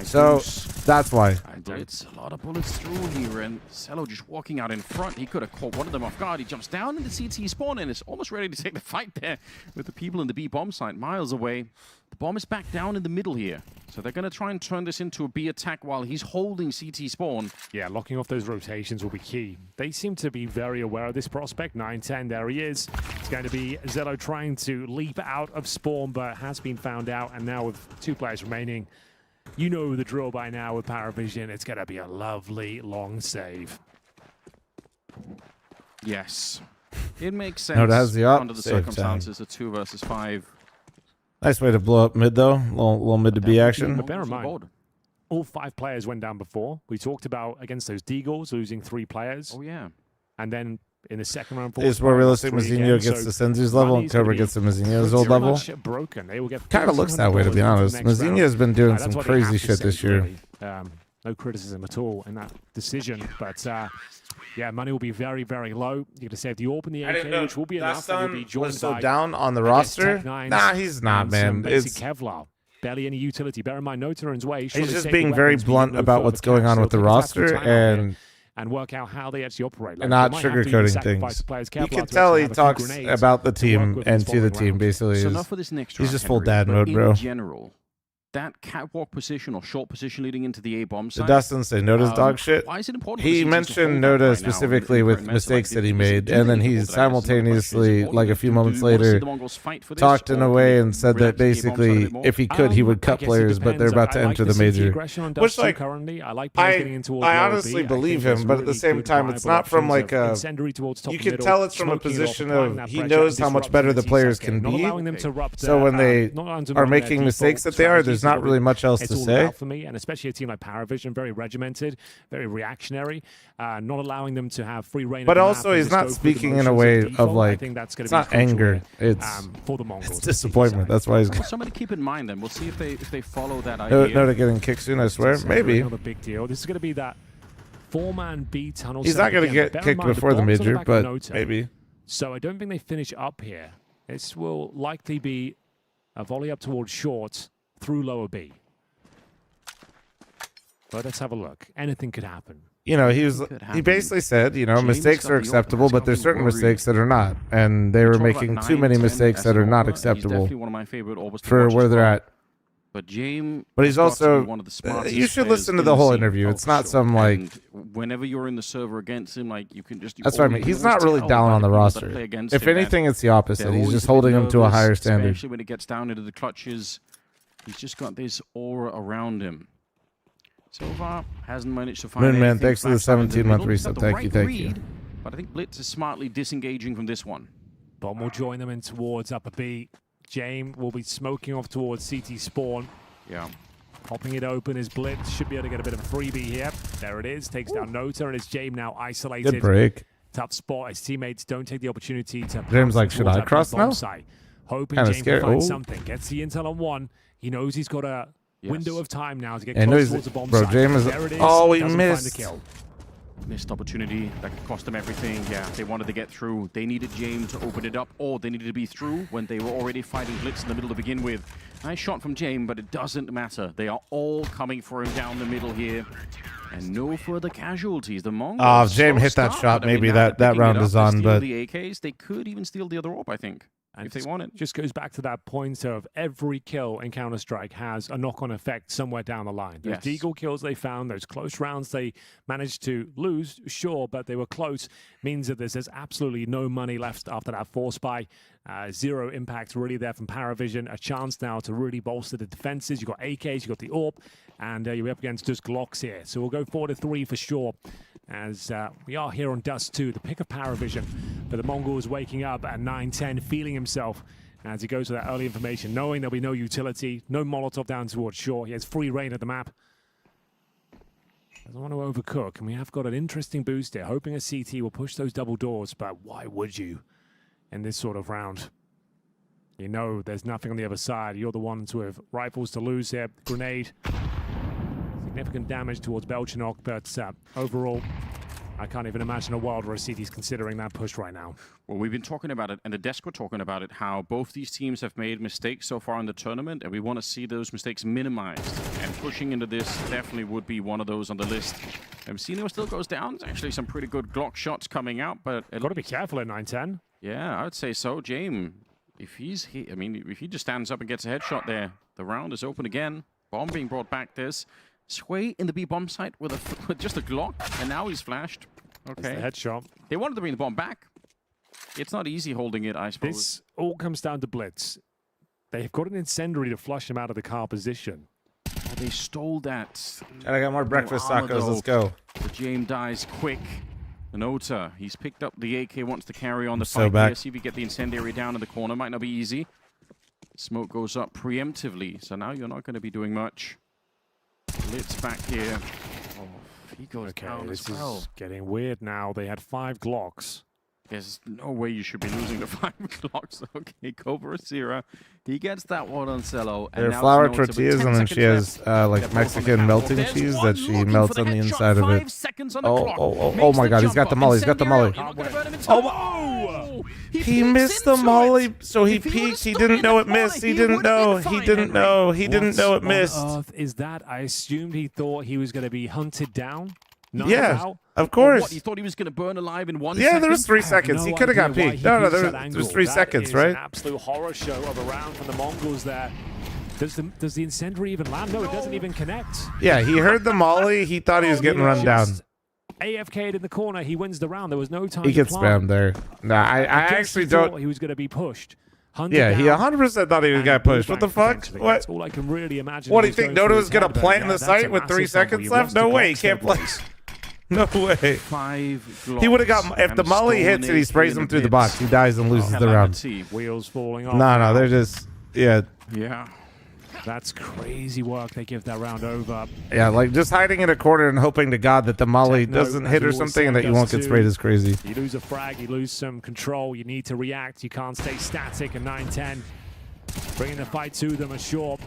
So that's why. It's a lot of bullets through here, and Cello just walking out in front. He could have caught one of them off guard. He jumps down in the CT spawn and is almost ready to take the fight there with the people in the B bomb site miles away. The bomb is back down in the middle here. So they're going to try and turn this into a B attack while he's holding CT spawn. Yeah, locking off those rotations will be key. They seem to be very aware of this prospect. 910, there he is. It's going to be Zello trying to leap out of spawn, but has been found out. And now with 2 players remaining, you know the drill by now with PowerVision. It's going to be a lovely long save. Yes. It makes sense it has the under the circumstances. A 2 versus 5. Nice way to blow up mid, though. Little mid to B action. But bear in mind, all 5 players went down before. We talked about against those Deagles losing 3 players. Oh, yeah. And then in the second round, it's more realistic. Mazinho gets the Senzu's level and Cobra gets the Mazinho's old level. Broken. They will get kind of looks that way, to be honest. Mazinho has been doing some crazy shit this year. No criticism at all in that decision, but yeah, money will be very, very low. You're going to save the orb in the AK, which will be enough. Was so down on the roster? Nah, he's not, man. It's Kevlar. Barely any utility. Bear in mind, no turns way. He's just being very blunt about what's going on with the roster, and and work out how they actually operate. And Like, not they might have to even sugarcoating sacrifice things. the players. You Careful can out to tell actually he have a few talks grenades about the to team work with and this to the following team. round. Basically, So is enough for this next he's round, just full Henry, dad but mode, bro. In general, that catwalk position or short position leading into the A bomb Did site. Dustin say Noda's dog shit? Why is it important for the He CTs to mentioned hold that Noda right now specifically in with current meta mistakes like that he this? made, Do and then they he hold that? That's another question. Is simultaneously, it like a important? few Do moments we want to see later, the Mongols fight for this, talked in or a do way they and said relax that the A-bomb side a basically, bit more? if he could, he would I cut guess it players, but they're depends. about to I like enter the CT major. aggression on Which, Dust 2 like, currently. I like players getting in towards I lower honestly B. I believe think there's him, but at the really same good time, it's viable not from options like of a. incendiary towards top You and can middle, tell it's from a smoking it off, position applying of that he pressure knows and how much disrupting better the CT players side can game, not be. allowing them to erupt So when they not allowing them are to run their making default mistakes that they are, there's strategies not is really what much else it's to all say. about for me, and especially a team like Paravision, very regimented, very reactionary, not allowing them to have free reign. But of the also, map he's and just not go through the speaking in a motions way default. of like. I think that's going It's to be not crucial anger. here, It's for the Mongols. it's disappointment. That's why he's. Well, somebody keep in mind then. We'll see if they follow that No, idea. no, to getting kicked soon. I swear. Maybe. Another big deal. This is going to be that 4-man B tunnel. He's not going to get kicked before the major, but maybe. So I don't think they finish up here. This will likely be a volley up towards short through lower B. But let's have a look. Anything could happen. You know, he basically said, you know, mistakes are acceptable, but there's certain mistakes that are not, and they were making too many mistakes that are not acceptable for where they're at. But James, but he's also one of the smartest you should players listen to in the whole scene. interview. It's not some like. And whenever you're in the server against him, like you can just. That's what I mean. He's not really down on the roster. If anything, it's the opposite. He's just holding him to a higher standard. Especially when it gets down into the clutches, he's just got this aura around him. So far, hasn't managed to find Moonman, anything thanks for the flat out in 17-month middle. He's got reset. the Thank right you, thank you. read, but I think Blitz is smartly disengaging from this one. Bomb will join them in towards upper B. James will be smoking off towards CT spawn. Yeah. Popping it open is Blitz. Should be able to get a bit of a freebie here. There it is. Takes down Nota, and it's James now isolated. Good break. Tough spot. His teammates don't take the opportunity to. James like, should I cross now? Hoping Kinda James scared. can find Oh. something. Gets the intel on one. He knows he's got a window of time now to get And close he's- towards the bomb bro, site. James is- There it is. oh, he Doesn't missed. Find the kill. Missed opportunity that could cost them everything. Yeah, they wanted to get through. They needed James to open it up, or they needed to be through when they were already fighting Blitz in the middle to begin with. Nice shot from James, but it doesn't matter. They are all coming for him down the middle here. And no further casualties. The Mongols. Oh, if James hit that start, shot, but I mean, maybe now that they're picking round it up, is they on, steal but- the AKs, they could even steal the other AWP, I think. And if they want it. Just goes back to that point of every kill in Counter-Strike has a knock-on effect somewhere down the line. Those Yes. deagle kills they found, those close rounds they managed to lose, sure, but they were close, means that there's absolutely no money left after that force buy. Zero impact really there from Paravision. A chance now to really bolster the defenses. You've got AKs, you've got the AWP, and you're up against just Glocks here. So we'll go 4-3 for sure. As we are here on Dust 2, the pick of Paravision. But the Mongols waking up at 9-10, feeling himself as he goes with that early information, knowing there'll be no utility, no Molotov down towards shore. He has free reign of the map. Doesn't want to overcook, and we have got an interesting boost here, hoping a CT will push those double doors, but why would you in this sort of round? You know there's nothing on the other side. You're the ones with rifles to lose here. Grenade. Significant damage towards Belchenok, but overall, I can't even imagine a world where a CT's considering that push right now. Well, we've been talking about it, and the desk were talking about it, how both these teams have made mistakes so far in the tournament, and we want to see those mistakes minimized. And pushing into this definitely would be one of those on the list. Mcino still goes down. There's actually some pretty good Glock shots coming out, but... Got to be careful at 9-10. Yeah, I would say so. James, if he's... if he just stands up and gets a headshot there, the round is open again. Bomb being brought back. There's Sway in the B bomb site with just a Glock, and now he's flashed. Okay. That's the headshot. They wanted to bring the bomb back. It's not easy holding it, I suppose. This all comes down to Blitz. They've got an incendiary to flush him out of the car position. Oh, they stole that. I got more breakfast armor, tacos. though. Let's go. But James dies quick. Nota, he's picked up the AK, wants to carry on the So fight back. here. See if he get the incendiary down in the corner. Might not be easy. Smoke goes up preemptively, so now you're not going to be doing much. Blitz back here. Oh, he goes down this as well. is getting weird now. They had 5 Glocks. There's no way you should be losing the 5 Glocks. Okay, Cobra Sierra. He gets that one on Cello. They're flour tortillas, and then she has like Mexican melting cheese that she melts on the inside of it. Oh my God! He's got the molly. He's got the molly. Oh, he missed the molly, so he peeked. He didn't know it missed. He didn't know. He didn't know. He didn't know it missed. What on earth is that? I assumed he thought he was going to be hunted down. Yeah, of course. What, you thought he was going to burn alive in 1 Yeah, second? there was 3 seconds. He could have got peeked. No, there was 3 seconds, That is right? an absolute horror show of a round from the Mongols there. Does the incendiary even land? No, it doesn't even connect. Yeah, he heard the molly. He thought he was getting run down. AFK'd in the corner. He wins the round. There was no time He to gets plant. spammed there. Nah, I actually don't. He was going to be pushed. Yeah, he 100% thought he was got pushed. What the fuck? What? That's all I can really imagine. What do you think? Noda was going to plant in the site with 3 seconds left? No way. He can't play. No way. 5 He would have got. If the molly hits it, he sprays him through the box. He dies and loses the round. Wheels falling off. No, they're just. Yeah. Yeah. That's crazy work. They give that round over. Yeah, like just hiding in a corner and hoping to God that the molly doesn't hit or something and that you won't get sprayed is crazy. You lose a frag, you lose some control, you need to react, you can't stay static. And 9-10, bringing the fight to them ashore.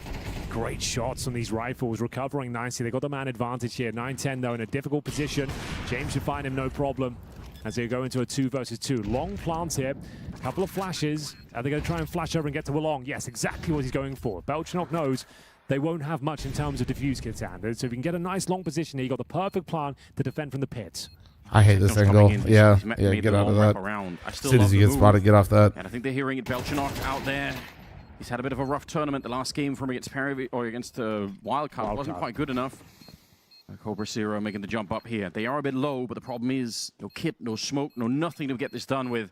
Great shots on these rifles, recovering nicely. They got the man advantage here. 9-10 though in a difficult position. James should find him no problem as they go into a 2 versus 2. Long plants here, couple of flashes. Are they going to try and flash over and get to Wulong? Yes, exactly what he's going for. Belchenok knows they won't have much in terms of diffuse kit standards. So if you can get a nice long position here, you got the perfect plan to defend from the pit. I hate this angle. Yeah, made get the out of long wrap that. around. I As still soon love as you the get move. spotted, get off that. And I think they're hearing it. Belchenok out there. He's had a bit of a rough tournament. The last game from against Perry or against Wildcard wasn't quite good enough. Cobra Zero making the jump up here. They are a bit low, but the problem is no kit, no smoke, no nothing to get this done with.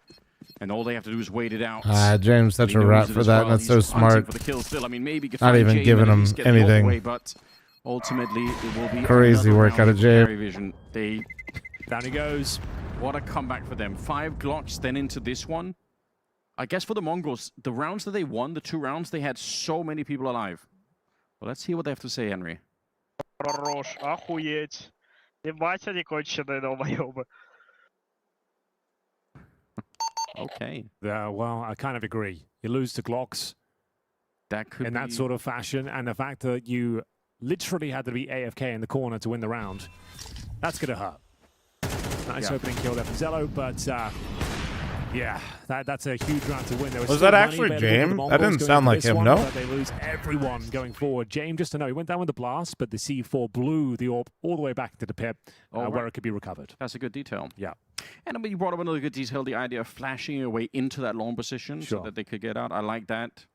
And all they have to do is wait it out. James, such a rat for that, and that's so smart. For the kill still. I mean, maybe Not even giving him anything. Away, but ultimately, it will be Crazy work out of James. Vision. Down he goes. What a comeback for them. 5 Glocks, then into this one. I guess for the Mongols, the rounds that they won, the 2 rounds, they had so many people alive. But let's hear what they have to say, Henry. Хорош, охуеть. Ебать они конченые, долбоёбы. Okay. Well, I kind of agree. You lose to Glocks that could in that sort of fashion, and the fact that you literally had to be AFK in the corner to win the round, that's going to hurt. Nice opening kill there from Zello, but yeah, that's a huge round to win. There Was that actually James? That didn't sound like him, no? But they lose everyone going forward. James, just to know, he went down with the blast, but the C4 blew the orb all the way back into the pit where it could be recovered. That's a good detail. Yeah. And I mean, you brought up another good detail, the idea of flashing your way into that long position so Sure. that they could get out. I like that.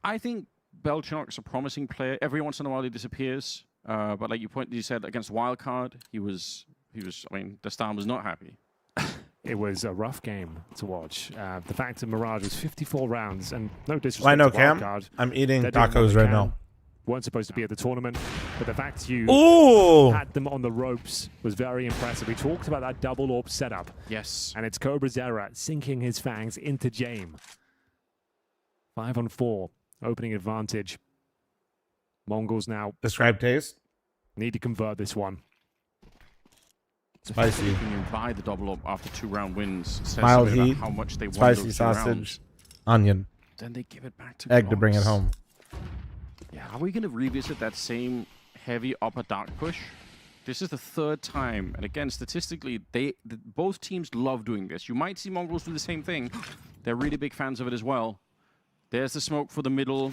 I think Belchenok's a promising player. Every once in a while he disappears. But like you said, against Wildcard, he was, I mean, the star was not happy. It was a rough game to watch. The fact that Mirage was 54 rounds, and no disrespect I know, to Cam. Wildcard. I'm eating They're doing what tacos they right can. now. Weren't supposed to be at the tournament, but the fact you had them on the ropes was very impressive. We talked about that double orb setup. Yes. And it's Cobra Zera sinking his fangs into Jame. 5-on-4, opening advantage. Mongols now. Describe taste. Need to convert this one. Spicy. You can buy the double up after 2-round wins. Says Mild something about heat. how much they won Spicy those 2 sausage. rounds. Onion. Then they give it back to Egg to bring it Glocks. home. Yeah, are we going to revisit that same heavy upper dark push? This is the 3rd time, and again, statistically, both teams love doing this. You might see Mongols do the same thing. They're really big fans of it as well. There's the smoke for the middle.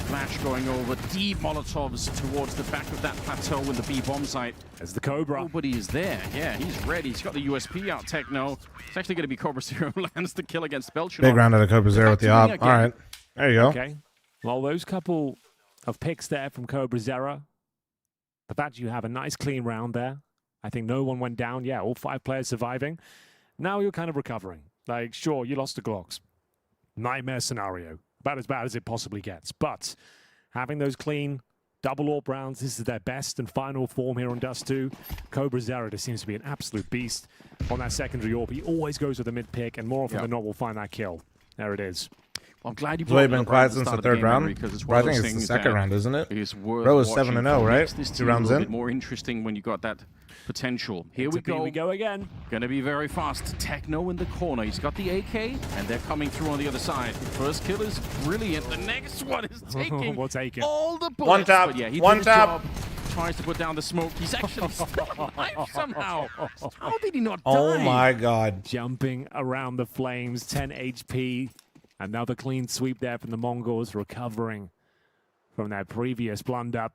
Flash going over, deep Molotovs towards the back of that plateau in the B bomb site. As the Cobra. Nobody is there. Yeah, he's ready. He's got the USP out, Techno. It's actually going to be Cobra Zero lands the kill against Belchenok. Big round out of Cobra Zero with the op. All right. There you go. Okay. Well, those couple of picks there from Cobra Zera. The fact you have a nice clean round there. I think no one went down. Yeah, all 5 players surviving. Now you're kind of recovering. Like, sure, you lost to Glocks. Nightmare scenario. About as bad as it possibly gets. But having those clean double orb rounds, this is their best and final form here on Dust 2. Cobra Zera just seems to be an absolute beast on that secondary orb. He always goes with the mid pick, and more often than not, we'll find that kill. There it is. Well, I'm glad you Has Wade brought it been up quiet right at the since start the of third game, round? Henry, 'cause it's Bro, I one of think those it's the things second that round, isn't it? is worth Bro is watching 7-0, for. right? Makes this 2 team rounds a little in. bit more interesting when you got that potential. Here we go. We go again. Gonna be very fast. Techno in the corner. He's got the AK, and they're coming through on the other side. The first kill is brilliant. The next one is taking We'll take it. all the bullets. One tap. But yeah, he One did his tap. job. Tries to put down the smoke. He's actually still alive somehow. How did he not die? Oh my God. Jumping around the flames, 10 HP. Another clean sweep there from the Mongols, recovering from that previous blunder.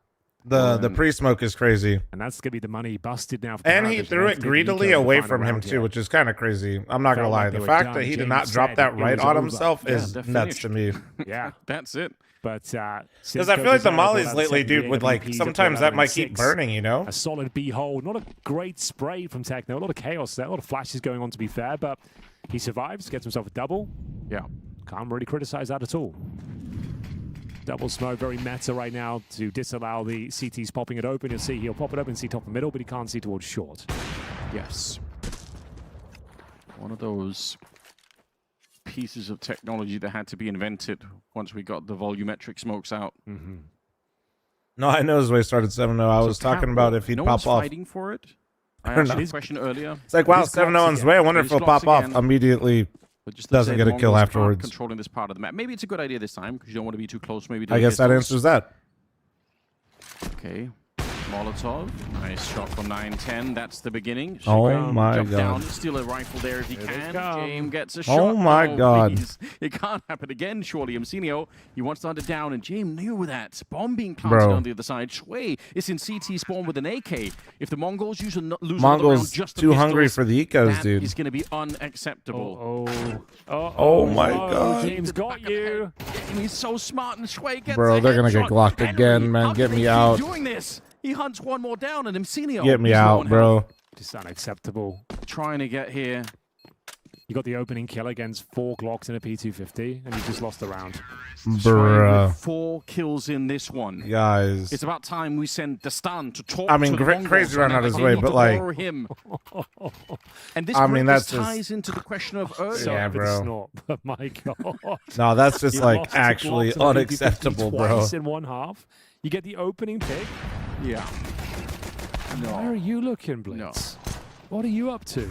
The pre-smoke is crazy. And that's going to be the money busted now. For And he threw it greedily away from him too, which is kind of crazy. I'm not going to lie. The fact that he did not drop that right on himself is nuts to me. Yeah. That's it. But because I feel like the mollies lately, dude, with like sometimes that might keep burning, you know? A solid B hole. Not a great spray from Techno. A lot of chaos there. A lot of flashes going on, to be fair. But he survives, gets himself a double. Yeah. Can't really criticize that at all. Double smoke, very meta right now to disallow the CTs popping it open. You'll see he'll pop it open, see top and middle, but he can't see towards short. Yes. One of those pieces of technology that had to be invented once we got the volumetric smokes out. Mm-hmm. No, I know Zwei started 7-0. I was talking about if he'd no pop one's off. fighting for it. I don't asked know. a question earlier. It's like, wow, 7-0 on Zwei. I wonder if he'll pop off immediately. But just doesn't get a kill afterwards. Controlling this part of the map. Maybe it's a good idea this time because you don't want to be too close. Maybe I guess that answers that. Okay. Molotov. Nice shot from 9-10. That's the beginning. Oh my jump God. Down, steal a rifle there if he can. James gets a shot. Oh my God. Please. It can't happen again, surely. Mcinio, he wants to hunt it down, and James knew that. Bomb being planted on the other side. Shui is in CT spawn with an AK. If the Mongols lose another round Mongols just too hungry for the ecos, dude. That is going to be unacceptable. Oh my God. James got you. He's so smart, and Shui gets Bro, a they're going to get headshot. glocked again, man. Get me out. Doing this. He hunts one more down, and Mcinio. Get me out, bro. Just unacceptable. Trying to get here. You got the opening kill against 4 Glocks in a P250, and you just lost the round. Bruh. 4 kills in this one. Guys. It's about time we send Destan to talk I mean, to the Mongols crazy run and out his they way, need but to like... borrow him. And this, I mean, this that's just... ties into the question of earlier. Yeah, bro. But my God. No, that's just You like lost to actually Glocks on a P250 unacceptable, bro. twice in one half. You get the opening pick. Yeah. No. Where are you looking, Blitz? No. What are you up to?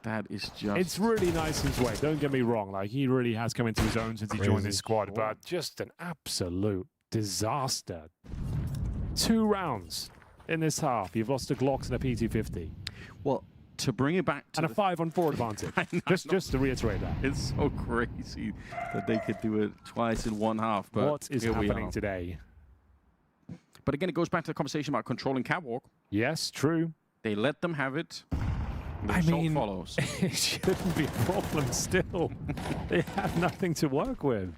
That is just... It's really nice in Zwei. Don't get me wrong. Like, he really has come into his own since he joined this squad, but just an absolute disaster. 2 rounds in this half. You've lost to Glocks and a P250. Well, to bring it back to and a 5-on-4 advantage. just to reiterate that. It's so crazy that they could do it twice in one half. But what is happening today? But again, it goes back to the conversation about controlling catwalk. Yes, true. They let them have it. The I mean, follows. It shouldn't be a problem still. They have nothing to work with.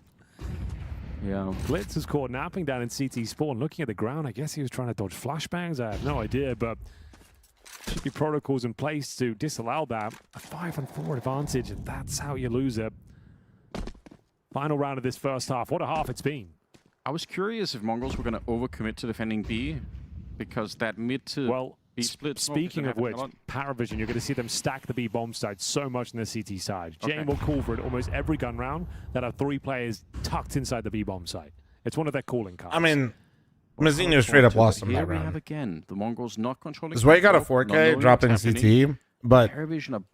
Yeah. Blitz was caught napping down in CT spawn, looking at the ground. I guess he was trying to dodge flashbangs. I have no idea, but should be protocols in place to disallow that. A 5-on-4 advantage, and that's how you lose it. Final round of this first half. What a half it's been. I was curious if Mongols were going to overcommit to defending B, because that mid to B split. Speaking of which, Paravision, you're going to see them stack the B bomb side so much on the CT side. Jane will call for it almost every gun round that have 3 players tucked inside the B bomb side. It's one of their calling cards. I mean, Mazinho straight up lost him that Here we have round. again the Mongols not controlling. Zwei got a 4K dropping CT, but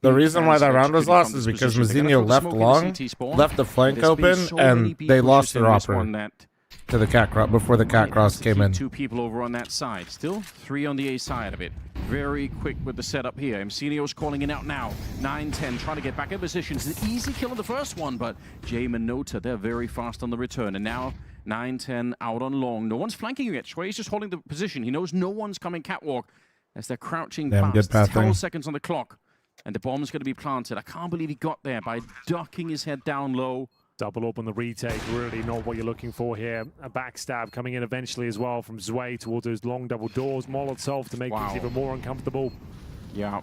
the reason why that round was lost is because Mazinho left long, left the flank open, and they lost their offer to the cat cross before the cat cross came in. 2 people over on that side. Still 3 on the A side of it. Very quick with the setup here. Mcinio's calling it out now. 9-10 trying to get back in position. It's an easy kill on the first one, but Jame and Nota, they're very fast on the return. And now 9-10 out on long. No one's flanking you yet. Shui's just holding the position. He knows no one's coming catwalk as they're crouching Damn, good fast. pathing. 12 seconds on the clock. And the bomb's going to be planted. I can't believe he got there by ducking his head down low. Double up on the retake, really not what you're looking for here. A backstab coming in eventually as well from Zwei towards those long double doors. Molotov to make things even more uncomfortable. Yeah.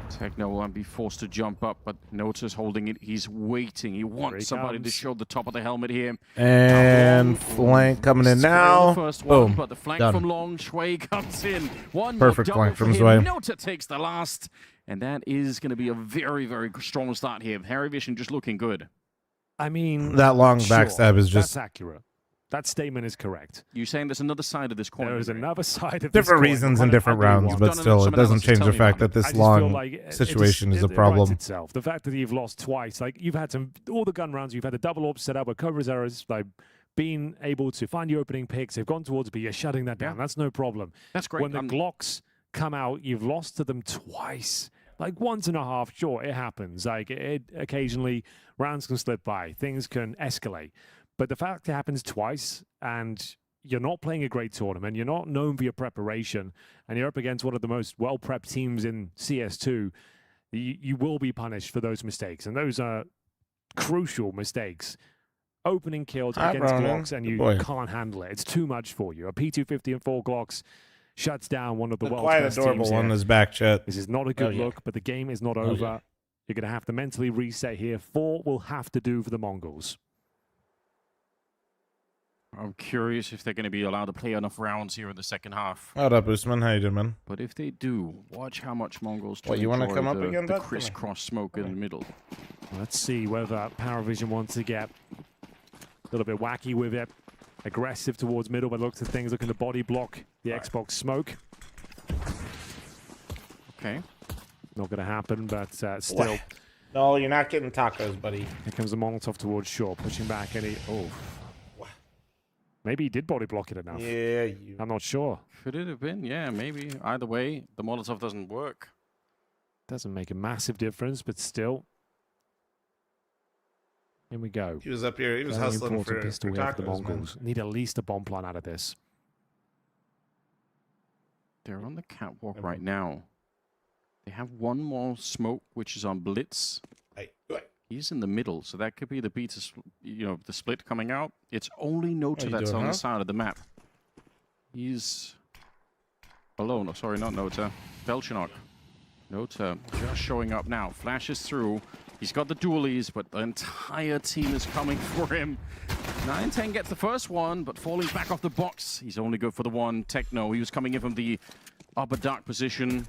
Techno will be forced to jump up, but Nota's holding it. He's waiting. He wants somebody to show the top of the helmet here. And flank coming in now. Boom. But the flank Done. from long, Shui comes in. One Perfect more double flank from for him. Zwei. Nota takes the last. And that is going to be a very, very strong start here. Harry Vision just looking good. I mean, That long sure, backstab is just that's accurate. That statement is correct. You're saying there's another side of this coin? There is another side of this different coin, reasons quite in an different ugly rounds, one. but still, it doesn't change the fact that I this just feel long like it situation is a writes problem. itself. The fact that you've lost twice, like you've had all the gun rounds, you've had the double ops set up with coverage errors, like being able to find your opening picks, they've gone towards B, you're shutting that down. That's no problem. That's great. When the Glocks come out, you've lost to them twice. Like 1.5, sure, it happens. Like occasionally rounds can slip by, things can escalate. But the fact it happens twice, and you're not playing a great tournament, you're not known for your preparation, and you're up against one of the most well-prepped teams in CS2, you will be punished for those mistakes. And those are crucial mistakes. Opening kills against Glocks, and you can't handle it. It's too much for you. A P250 and 4 Glocks shuts down one of the world's best teams. Quite adorable one is back, chat. This is not a good look, but the game is not over. You're going to have to mentally reset here. 4 will have to do for the Mongols. I'm curious if they're going to be allowed to play enough rounds here in the second half. What up, Usman? How you doing, man? But if they do, watch how much Mongols What, you want to come up the, again, the bud? crisscross smoke in the middle. Let's see whether Paravision wants to get a little bit wacky with it. Aggressive towards middle, by the looks of things, looking to body block the Xbox smoke. Okay. Not going to happen, but still. What? No, you're not getting tacos, buddy. Here comes the Molotov towards Shaw, pushing back, and he... Oh. Maybe he did body block it enough. Yeah, I'm not sure. Could it have been? Yeah, maybe. Either way, the Molotov doesn't work. Doesn't make a massive difference, but still. Here we go. He was up here. He was Very hustling important for pistol here for the tacos, Mongols. Need at least a bomb plan out of this. They're on the catwalk right now. They have one more smoke, which is on Blitz. He's in the middle, so that could be the beta, the split coming out. It's only Nota that's on the side of the map. He's alone. Oh, sorry, not Nota. Belchinok. Nota just showing up now. Flashes through. He's got the dualies, but the entire team is coming for him. 9-10 gets the first one, but falling back off the box. He's only good for the one. Techno, he was coming in from the upper dark position.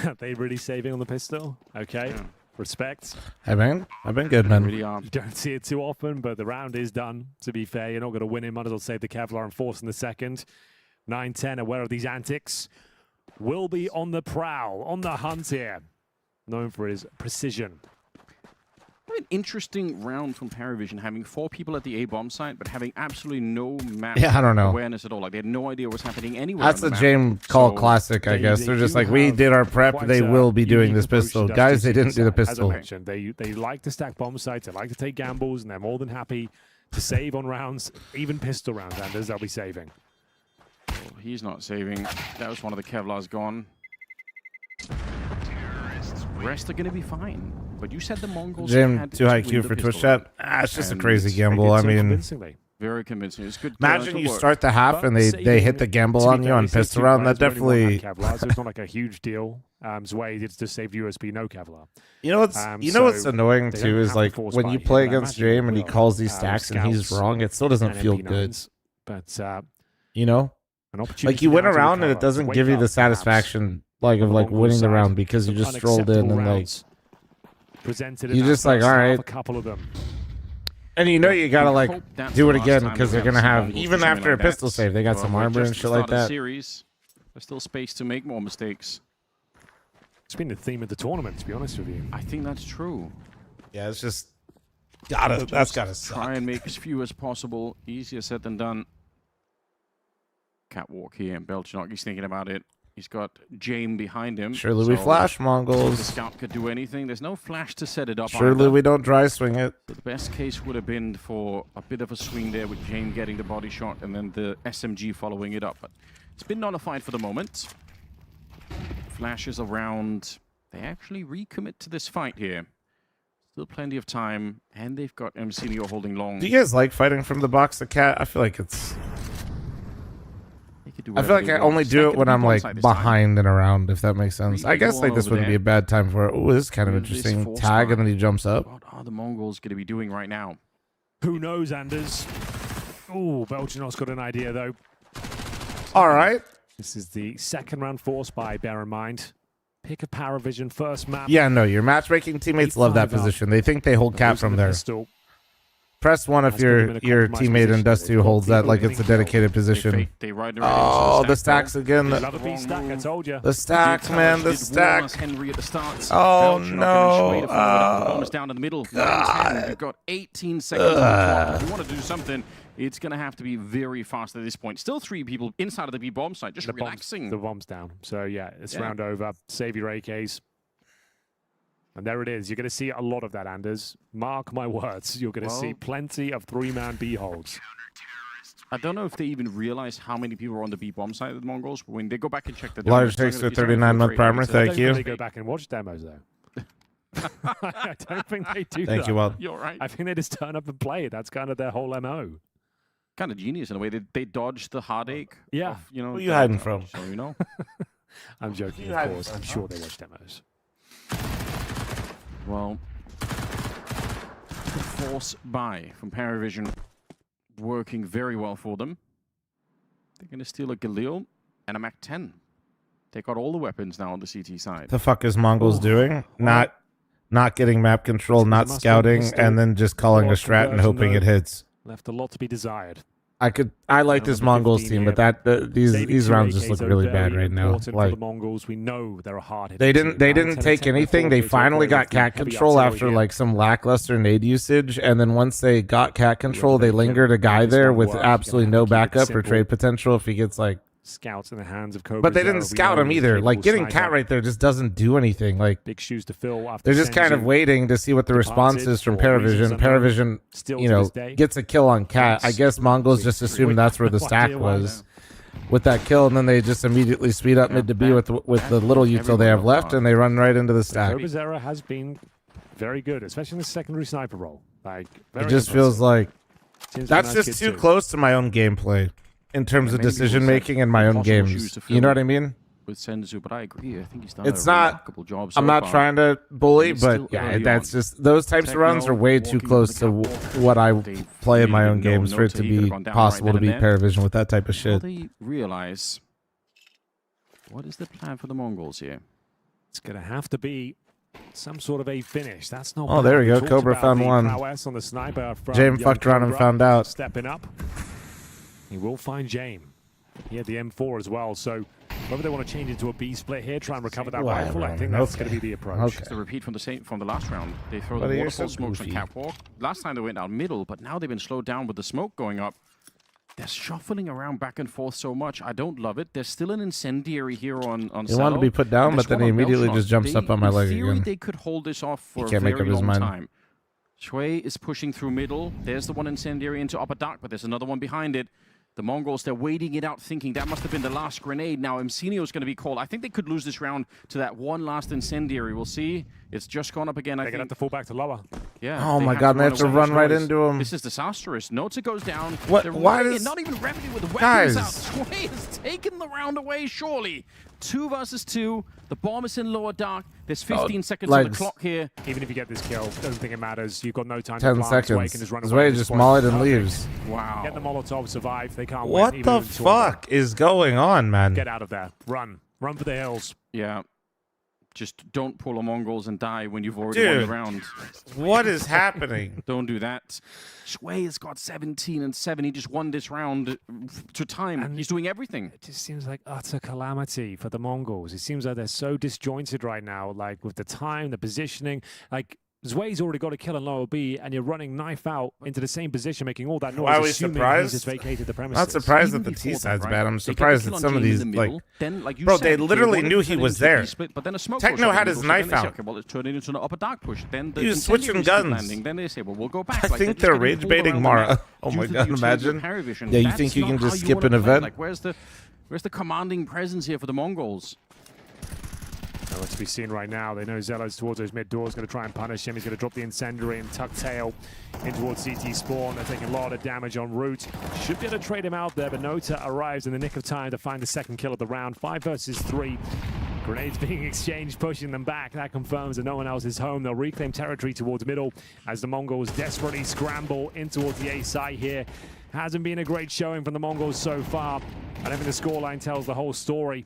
Are they really saving on the pistol? Okay. Yeah. Respect. Hey, man. I've been good, man. Really you don't see it too often, but the round is done. To be fair, you're not going to win it. Might as well save the Kevlar and force in the second. 9-10, aware of these antics. Will be on the prowl, on the hunt here. Known for his precision. An interesting round from Paravision, having 4 people at the A-bomb site, but having absolutely no map awareness at all. Like, they had no idea what's happening anywhere. That's the James Call classic, I guess. They're just like, we did our prep, they will be doing this pistol. Guys, they didn't do the pistol. As I mentioned, they like to stack bomb sites, they like to take gambles, and they're more than happy to save on rounds, even pistol rounds, Anders, they'll be saving. Oh, he's not saving. That was one of the Kevlars gone. The rest are going to be fine. But you said the Mongols Jim, had too high Q for Twitch chat. It's just a crazy gamble. I mean, very convincing. It's good. Imagine you start the half and they hit the gamble on you on pistol round. That definitely. So it's not like a huge deal. Zway did just save USB, no Kevlar. You know what's annoying too is like when you play against James and he calls these stacks and he's wrong, it still doesn't feel good. But you know, like you win a round and it doesn't give you the satisfaction of winning the round because you just strolled in and like. You just like, all right, a couple of them. And you know you gotta do it again because they're gonna have, even after a pistol save, they got some armor and shit like that. There's still space to make more mistakes. It's been the theme of the tournament, to be honest with you. I think that's true. Yeah, it's just that's gotta suck. Try and make as few as possible. Easier said than done. Catwalk here, and Belchinok, he's thinking about it. He's got James behind him. Surely we flash, Mongols. The scout could do anything. There's no flash to set it up. Surely we don't dry swing it. The best case would have been for a bit of a swing there with James getting the body shot and then the SMG following it up. But it's been nullified for the moment. Flashes around. They actually recommit to this fight here. Still plenty of time, and they've got MC Neo holding long. Do you guys like fighting from the box, the cat? I feel like it's... I feel like I only do it when I'm like behind and around, if that makes sense. I guess like this wouldn't be a bad time for it. Oh, this is kind of interesting. Tag and then he jumps up. What are the Mongols going to be doing right now? Who knows, Anders? Oh, Belchinok's got an idea though. All right. This is the second round force buy, bear in mind. Pick a Paravision first map. Yeah, no, your matchmaking teammates love that position. They think they hold cap from there. Press 1 if your teammate in Dust 2 holds that like it's a dedicated position. Oh, the stacks again. The stacks, man, the stacks. Oh, no. Almost down in the middle. You've got 18 seconds on. If you want to do something, it's going to have to be very fast at this point. Still 3 people inside of the B-bomb site, just relaxing. The bomb's down. So, yeah, it's round over. Save your AKs. And there it is. You're going to see a lot of that, Anders. Mark my words. You're going to see plenty of 3-man B holds. I don't know if they even realize how many people are on the B bomb side of the Mongols. But when they go back and check the Large takes to 39-month primer. Thank you. They go back and watch demos though. I don't think they do. Thank you, Walt. You're right. I think they just turn up and play. That's kind of their whole MO. Kind of genius in a way. They dodge the heartache. Yeah. Of, you know. Who are you hiding from? So you know. I'm joking, of course. I'm sure they watch demos. Well, the force buy from Paravision working very well for them. They're going to steal a Galil and a Mac-10. They got all the weapons now on the CT side. The fuck is Mongols doing? Not getting map control, not scouting, and then just calling a strat and hoping it hits. Left a lot to be desired. I like this Mongols team, but these rounds just look really bad right now. For Like the Mongols, we know they're a hard. they didn't take anything. They finally got cat control after like some lackluster nade usage, and then once they got cat control, they lingered a guy there with absolutely no backup or trade potential if he gets like scouts in the hands of Cobra. But they didn't scout him either. Like getting cat right there just doesn't do anything. Like big shoes to fill. After they're just kind of waiting to see what the response is from Paravision. Paravision, you know, gets a kill on cat. I guess Mongols just assumed that's where the stack was with that kill, and then they just immediately speed up mid to B with the little util they have left, and they run right into the stack. Cobra's era has been very good, especially in the secondary sniper role. Like it just feels like that's just too close to my own gameplay. In terms of decision making in my own games, you know what I mean? With Senzu, but I agree. I think he's done It's a not. remarkable job. I'm not trying to bully, but yeah, that's just those types of runs are way too close to what I play in my own games for it to be possible to beat Paravision with that type of shit. They realize what is the plan for the Mongols here? It's gonna have to be some sort of a finish. That's not. Oh, there we go. Cobra found one. On the sniper from James fucked around and found out. Stepping up. He will find James. He had the M4 as well, so whether they want to change into a B split here, try and recover that rifle, I think that's going to be the approach. It's the repeat from the last round. They throw the waterfall smokes on catwalk. Last time they went down middle, but now they've been slowed down with the smoke going up. They're shuffling around back and forth so much. I don't love it. There's still an incendiary here on He wanted to be put down, but then he immediately just jumps up on my leg again. again. They could hold this off for He can't a make very up his long mind. time. Shui is pushing through middle. There's the one incendiary into upper dark, but there's another one behind it. The Mongols, they're waiting it out, thinking that must have been the last grenade. Now, Emsenio is going to be called. I think they could lose this round to that one last incendiary. We'll see. It's just gone up again, I think. They're going to have to fall back to lower. Yeah. Oh my god, they have to run right into him. This is disastrous. Nota goes down. What? They're Why running does... it, not even revenue with the Guys. weapons out. Sway has taken the round away, surely. 2 versus 2. The bomb is in lower dark. There's 15 seconds on the clock here. Even if you get this kill, doesn't think it matters. You've got no time to 10 plan. seconds. Sway can just run Sway away at just this maul it point. and leaves. Wow. Get the Molotov, survive. They can't What win. the fuck is going on, man? Get out of there. Run. Run for the hills. Yeah. Just don't pull a Mongols and die when you've already won the round. What is happening? Don't do that. Shui has got 17 and 7. He just won this round to time. And he's doing everything. It just seems like utter calamity for the Mongols. It seems like they're so disjointed right now, like with the time, the positioning. Like, Zway's already got a kill in lower B, and you're running knife out into the same position, making all that noise. Why are we assuming surprised? He's just vacated the premises. Not surprised that the Before T side's that, bad. I'm They surprised get that the some of kill on these, James in the middle. Then, like you bro, said, they literally wanted knew to he turn it was into a there. B-split, but then a smoke Techno goes had up his in the middle, knife so then they say, out. okay, well, let's turn it into an upper dark push. Then the He was switching incendiaries keep guns. landing. Then they say, well, we'll go back. I Like, think they're they're just rage getting pulled baiting around the Mara. map Oh due my to the god, utility of imagine. Paravision. Yeah, you That's think you not can how just you skip wanna an play. event? Like, where's the commanding presence here for the Mongols? Well, to be seen right now. They know Zealo's towards those mid doors, going to try and punish him. He's going to drop the incendiary and tuck tail in towards CT spawn. They're taking a lot of damage en route. Should be able to trade him out there, but Nota arrives in the nick of time to find the second kill of the round. 5 versus 3. Grenades being exchanged, pushing them back. That confirms that no one else is home. They'll reclaim territory towards middle as the Mongols desperately scramble in towards the A site here. Hasn't been a great showing from the Mongols so far. I don't think the scoreline tells the whole story.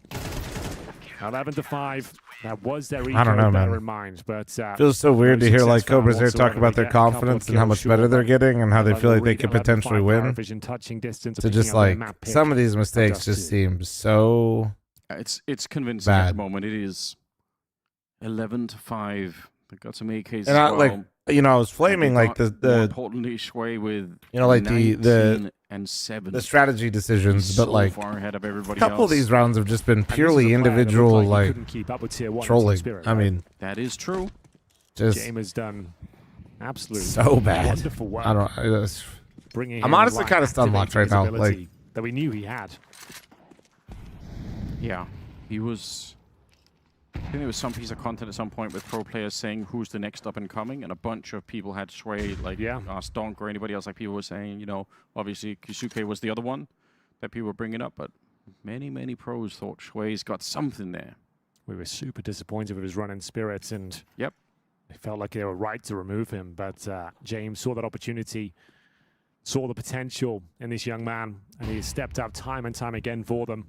11-5. That was their I don't know, man. in mind, but Feels so weird to hear like Cobras there talk about their confidence and how much better they're getting and how they feel like they could potentially win. To just like some of these mistakes just seem so It's convincing bad. at the moment. It is 11-5. They've got some AKs as And I, well. like, you know, I was flaming like more the importantly, Shui with you know, like 19 and 7. the strategy decisions, So but like far ahead of everybody a couple else. of these rounds have just been purely individual like trolling. I mean, That is true. Just James has done absolutely so bad. wonderful work. I don't. Bringing I'm him honestly life, kind of stun locked right activating now. his Like ability that we knew he had. Yeah, he was. I think there was some piece of content at some point with pro players saying who's the next up and coming, and a bunch of people had Shui, like Stonk or anybody else. Like people were saying, you know, obviously Kisuke was the other one that people were bringing up, but many pros thought Shui's got something there. We were super disappointed with his run in spirits, and it felt like they were right to remove him. But James saw that opportunity, saw the potential in this young man, and he stepped up time and time again for them.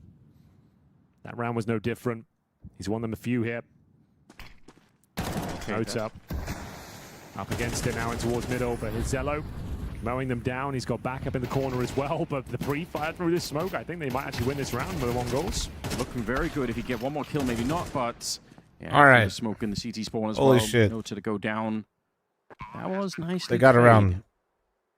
That round was no different. He's won them a few here. Notes up against it now and towards middle, but his Zello mowing them down. He's got back up in the corner as well, but the pre-fire through the smoke, I think they might actually win this round with the Mongols. Looking very good. If he get one more kill, maybe not, but all right. Smoke in the CT spawn as Holy well. shit. Nota to go down. That was nice. They got around.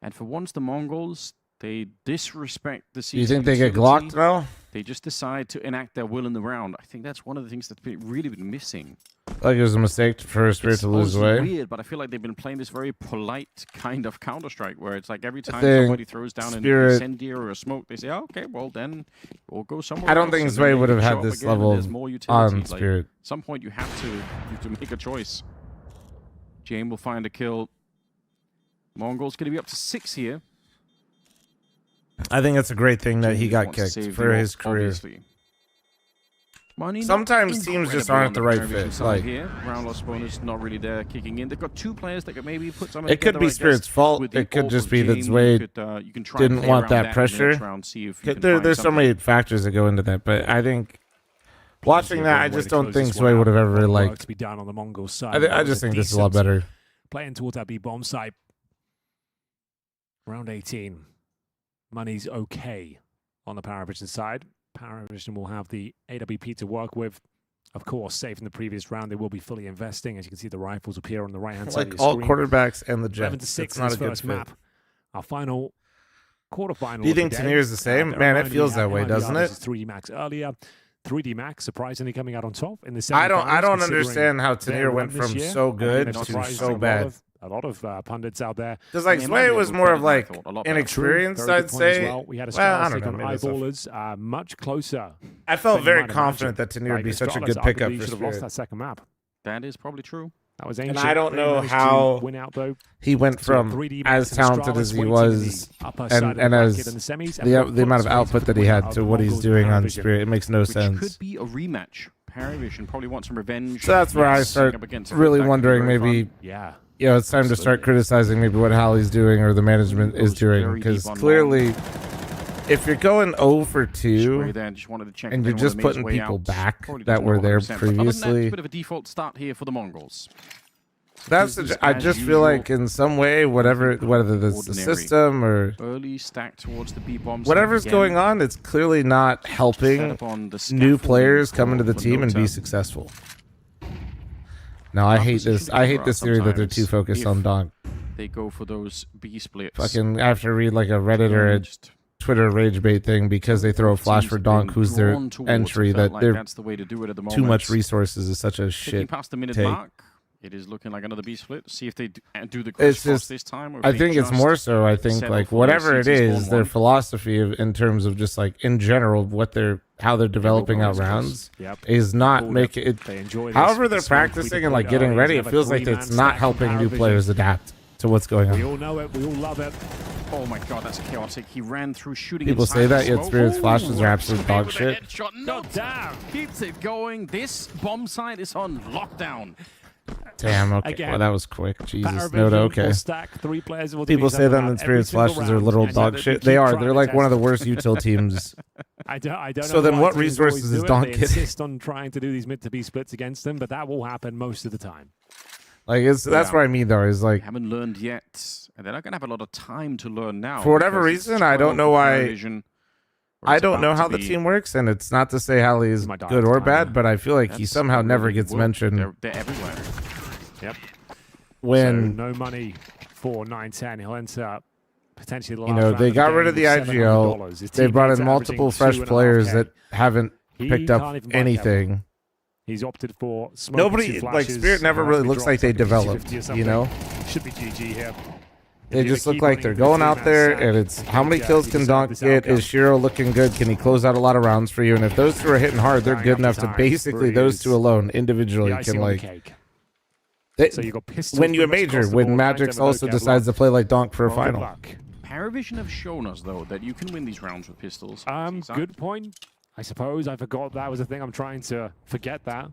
And for once, the Mongols, they disrespect the CT. You think they get glocked now? They just decide to enact their will in the round. I think that's one of the things that's really been missing. Like it was a mistake for Spirit to lose away. Weird, but I feel like they've been playing this very polite kind of Counter-Strike, where it's like every time somebody throws down an incendiary or a smoke, they say, oh, okay, well then we'll go somewhere I don't else. think And Zwei then would they have show had up this again and level there's more utility. on Like, Spirit. at some point you have to make a choice. James will find a kill. Mongols going to be up to 6 here. I think it's a great thing that he got wants to kicked save for the his ult, career. obviously. Money Sometimes teams just aren't the right fit. Like here, round loss bonus not really there kicking in. They've got 2 players that could maybe put something. it could be Spirit's fault. It could just be that Zwei didn't want that pressure. There's so many factors that go into that, but I think watching that, I just don't think Zwei would have ever to be done on the Mongol side. I just think this is a lot better. Playing towards that B bomb site. Round 18. Money's okay on the Paravision side. Paravision will have the AWP to work with. Of course, save from the previous round, they will be fully investing. As you can see, the rifles appear on the right-hand side of your all screen. quarterbacks and the Jets. 11-6 It's not in a good first fit. map. Our final quarterfinal. Do you think Tenier is the same? Man, it feels that way, doesn't it? 3D Max earlier. 3D Max surprisingly coming out on top in the I don't semifinals, understand how considering Tenier went their run from this year. so good I mean, to so bad. A lot of pundits out there. Because like Zwei was more of like inexperienced, Very good I'd point as say. well. We had Well, I Astralis don't take know. on Maybe that's off. Eyeballers much closer. I felt than you very might confident imagine. that Tenier would be such a Astralis good pickup arguably for should have lost Spirit. that second map. That is probably true. That was And ancient. I don't They know managed to how win out, though. he went So from 3D as Max and talented Astralis as he waiting in was the upper side of the and as bracket in the semis, and the what amount of puts output that he Zwei had out to of what he's Mongols doing on Paravision. Spirit. It makes no Which sense. could be a rematch. Paravision probably want some revenge. So that's where I Yes, start up against really That could be wondering very maybe, fun. Yeah. It's time to start criticizing maybe what Hallie's doing or the management is doing. very Because deep on clearly, if you're going 0 for Spray 2 there, just wanted to check and if you're anyone just had made his putting way people out. back Probably that doesn't were know there 100%, but other than that, it's previously, a bit of a default start here for the Mongols. that's Business I as just feel usual. like in some way, whether it's the Ordinary. system or Early stack towards the B bombs. whatever's going on, it's clearly not Set helping up on the new scaffolding players come into the for team and be Nota. successful. No, I hate this. I hate this theory that they're too focused on Donk. They go for those B splits. Fucking, I have to read like a Reddit or a Twitter rage bait thing because they throw a flash for Donk, who's their drawn towards. entry. It felt That like they're that's the way to do it at the too moment. much resources is such a Ticking shit past the minute take. mark. It is looking like another B split. See if they do the It's crisscross just, this time. Or if I they think it's just more so. I think settle like for whatever their it CT is, spawn their one. philosophy in terms of just like in general how they're developing out rounds Yep. is not Cool, make yep. it. They enjoy this. However they're The smoke we practicing and like deployed getting early. ready, They it have a feels like three-man it's not stack helping new Paravision. players adapt to what's going We on. all know it. We all love it. Oh my god, that's chaotic. He ran through shooting. People inside say the that, yet smoke. Spirit's Ooh, flashes are absolute Zwei dog with a shit. headshot. No, damn. Keeps it going. This bomb site is on lockdown. Damn. Okay. Again, Well, that was quick. Jesus. Paravision Noda. will Okay. stack 3 players will People do say each that other in out Spirit's every single flashes are round, little and dog yet shit. keep They are. trying They're to like one of the test worst util teams. I don't know. So then why what teams resources always is do it. Donk They getting? insist on trying to do these mid to B splits against them, but that will happen most of the time. Like that's what I mean though. Is like They haven't learned yet, and they're not going to have a lot of time to learn now. for whatever because it's reason, I 12 don't know for why. Paravision, where I it's don't know about how to the be- team works, and it's not to say Hallie is My dog good or time. bad, but I feel like he That's somehow never really gets work. mentioned They're everywhere. Yep. when So no money for 9-10. He'll enter potentially the last you know round they of got the rid of the game with IGL. $700. His They brought teammates in multiple averaging fresh players 2.5K. that haven't He picked can't up even bite that anything. He's opted for smoke. Nobody, like, Spirit never really looks like they developed, you know? Should be GG here. They just look like they're going out there, and it's how many kills can Donk get? Is Shiro looking good? Can he close out a lot of rounds for you? And if those two are hitting hard, they're good enough to basically, those two alone, individually, can, like... So you got pistols win you a pretty much major across the when board, right? Magix Devil also Kevlar. decides to play like Donk for a Well, good final. luck. Paravision have shown us, though, that you can win these rounds with pistols. Good point. I suppose I forgot that was a thing. I'm trying to forget that.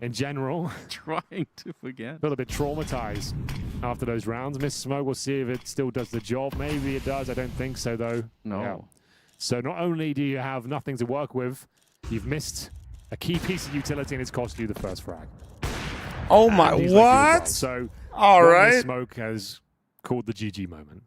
In general. Trying to forget. A little bit traumatized after those rounds. Miss Smoke, we'll see if it still does the job. Maybe it does. I don't think so, though. No. Yeah. So not only do you have nothing to work with, you've missed a key piece of utility, and it's cost you the first frag. Oh my, And he's what? like you as well. So all what right. Miss Smoke has called the GG moment.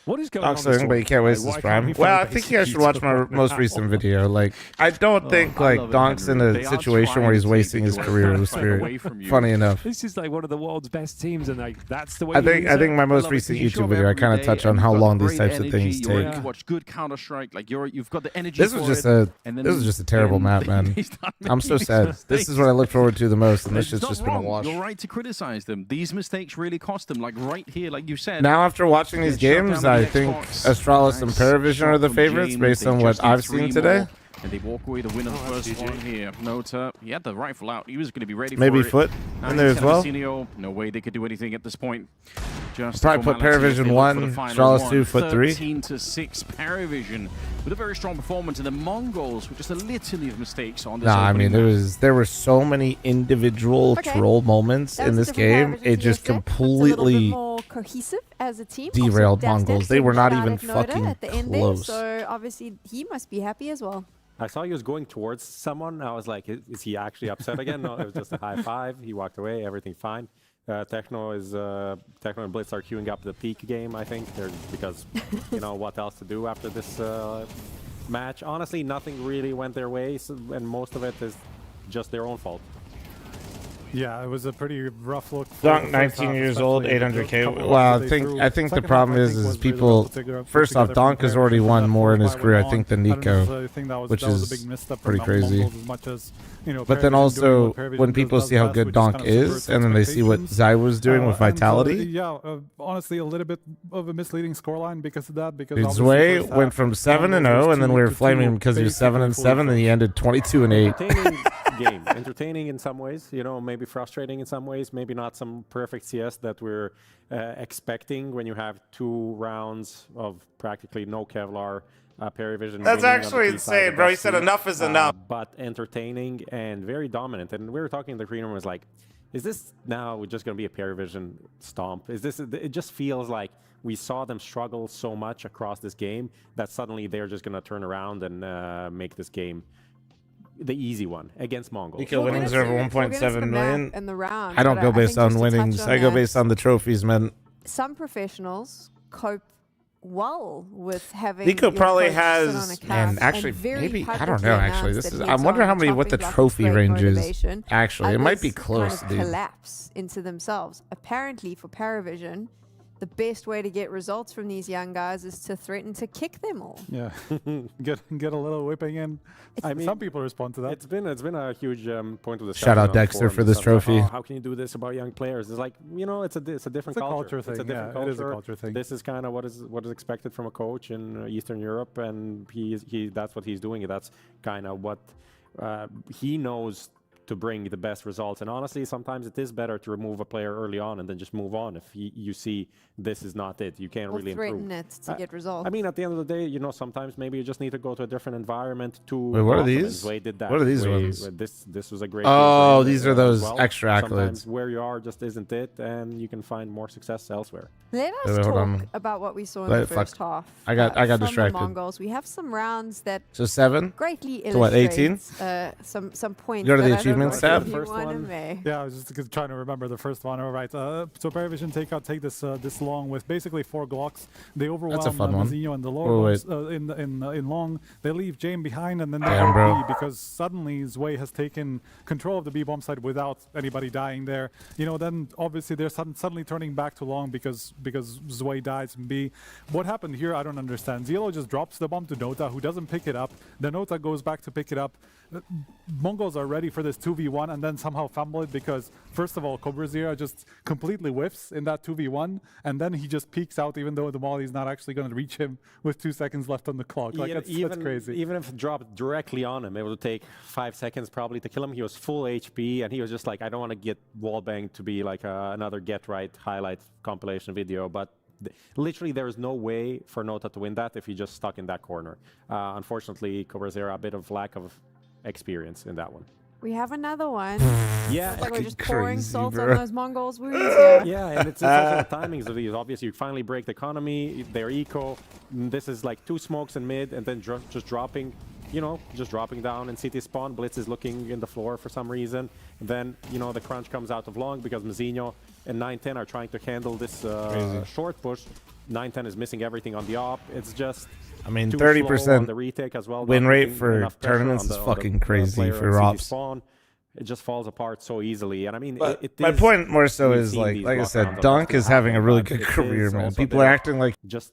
What is going on? Donk's but he can't waste his prime. Well, I think you guys should watch my most recent video. Like, I don't think like Donk's in a situation where he's wasting his career with Spirit. Funny enough. This is like one of the world's best teams, and like that's the way. I think my most recent YouTube video, I kind of touch on how long these types of things take. You watch good Counter-Strike, like you've got the energy. This was just a terrible map, man. I'm so sad. This is what I look forward to the most, and this shit's just been a wash. You're right to criticize them. These mistakes really cost them. Like right here, like you said. Now after watching these games, I think Astralis and Paravision are the favorites based on what I've seen today. And they walk away the win of the first one here. Nota, he had the rifle out. He was going to be ready for Maybe it. Foot in there as well. No way they could do anything at this point. Just probably put Paravision 1, Astralis 2, Foot 3. 13-6 Paravision with a very strong performance, and the Mongols with just a litany of mistakes on this. Nah, I mean there were so many individual troll moments in this game. It just completely more cohesive as a team. derailed Also, Mongols. They were not Dastan even Noda fucking at the end there, close. so obviously he must be happy as well. I saw he was going towards someone. I was like, is he actually upset again? No, it was just a high five. He walked away. Everything fine. Techno and Blitz are queuing up the peak game, I think. Because, you know, what else to do after this match? Honestly, nothing really went their way, and most of it is just their own fault. Yeah, it was a pretty rough look. Donk, 19 years old, 800k. Well, I think the problem is people. First off, Donk has already won more in his career, I think, than Nico, which is pretty crazy. But then also, when people see how good Donk is, and then they see what Zai was doing with Vitality. Yeah, honestly, a little bit of a misleading scoreline because of that. Because Dude, Zwei went from 7-0, and then we were flaming him because he was 7-7, and he ended 22-8. Game entertaining in some ways, you know, maybe frustrating in some ways, maybe not some perfect CS that we're expecting when you have 2 rounds of practically no Kevlar. Paravision. That's actually insane, bro. He said enough is enough. But entertaining and very dominant. And we were talking in the green room, was like, is this now just going to be a Paravision stomp? Is this? It just feels like we saw them struggle so much across this game that suddenly they're just going to turn around and make this game the easy one against Mongols. Nico winnings are over 1.7 million. In the round, I don't go I based think on just to winnings. touch on I go that, based on the trophies, man. Some professionals cope well with having Nico your probably coach sit on a has, calf and actually very maybe I don't publicly know. Actually, announce this that is. he's I'm wondering on how many what the chopping block trophy with great range is. motivation. Actually, it might be Others close, kind of dude. collapse into themselves. Apparently, for Paravision, the best way to get results from these young guys is to threaten to kick them all. Yeah, get a little whipping in. I mean, some people respond to that. It's been a huge point of discussion. Shout out on Dexter forums for and this stuff. trophy. Oh, how can you do this about young players? It's like, you know, it's a different culture. Thing. It's a different culture. It is a culture thing. This is kind of what is expected from a coach in Eastern Europe, and that's what he's doing. That's kind of what he knows to bring the best results. And honestly, sometimes it is better to remove a player early on and then just move on if you see this is not it. You can't really improve. Threaten it to get results. I mean, at the end of the day, you know, sometimes maybe you just need to go to a different environment to. Wait, what are blossom, and these? Zwei did that. What are these Zwei- ones? This was a great. Oh, game these are as those well. extra accolades. Sometimes where you are just isn't it, and you can find more success elsewhere. Let us Wait, hold talk on. about what we saw in Wait, the first fuck. half. I got from distracted. The Mongols. We have some rounds that So 7? greatly To what, 18? illustrate some points. Go to the that I don't achievements know if tab. you First wanna one. make. Yeah, I was just trying to remember the first one. All right. So Paravision take this long with basically 4 Glocks. They overwhelm That's a fun one. Mazinho and the Oh, lower wait. ones, in long. They leave Jame behind, and then they Damn, go bro. B because suddenly Zwei has taken control of the B bomb side without anybody dying there. You know, then obviously they're suddenly turning back to long because Zwei dies in B. What happened here? I don't understand. Zelo just drops the bomb to Nota, who doesn't pick it up. Then Nota goes back to pick it up. Mongols are ready for this 2v1 and then somehow fumble it because, first of all, QuarterFinals just completely whiffs in that 2v1, and then he just peeks out even though the molly is not actually going to reach him with 2 seconds left on the clock. Like, that's crazy. Even if it dropped directly on him, it would take 5 seconds probably to kill him. He was full HP, and he was just like, I don't want to get wallbanged to be like another get right highlight compilation video, but literally there is no way for Nota to win that if he just stuck in that corner. Unfortunately, QuarterFinals a bit of lack of experience in that one. We have another one. Yeah, it's like we're just pouring salt bro. on those Mongols' wounds here. Yeah, and it's also the timings of these. Obviously, you finally break the economy, their eco. This is like 2 smokes in mid, and then just dropping, you know, just dropping down in CT spawn. Blitz is looking in the floor for some reason. Then, you know, the crunch comes out of long because Mazinho and 910 are trying to handle this short push. 910 is missing everything on the op. It's just... I mean, 30% as well, win rate for tournaments is fucking crazy for ops. It just falls apart so easily, and I mean, my point more so is like I said, Dunk is having a really good career, man. People are acting like just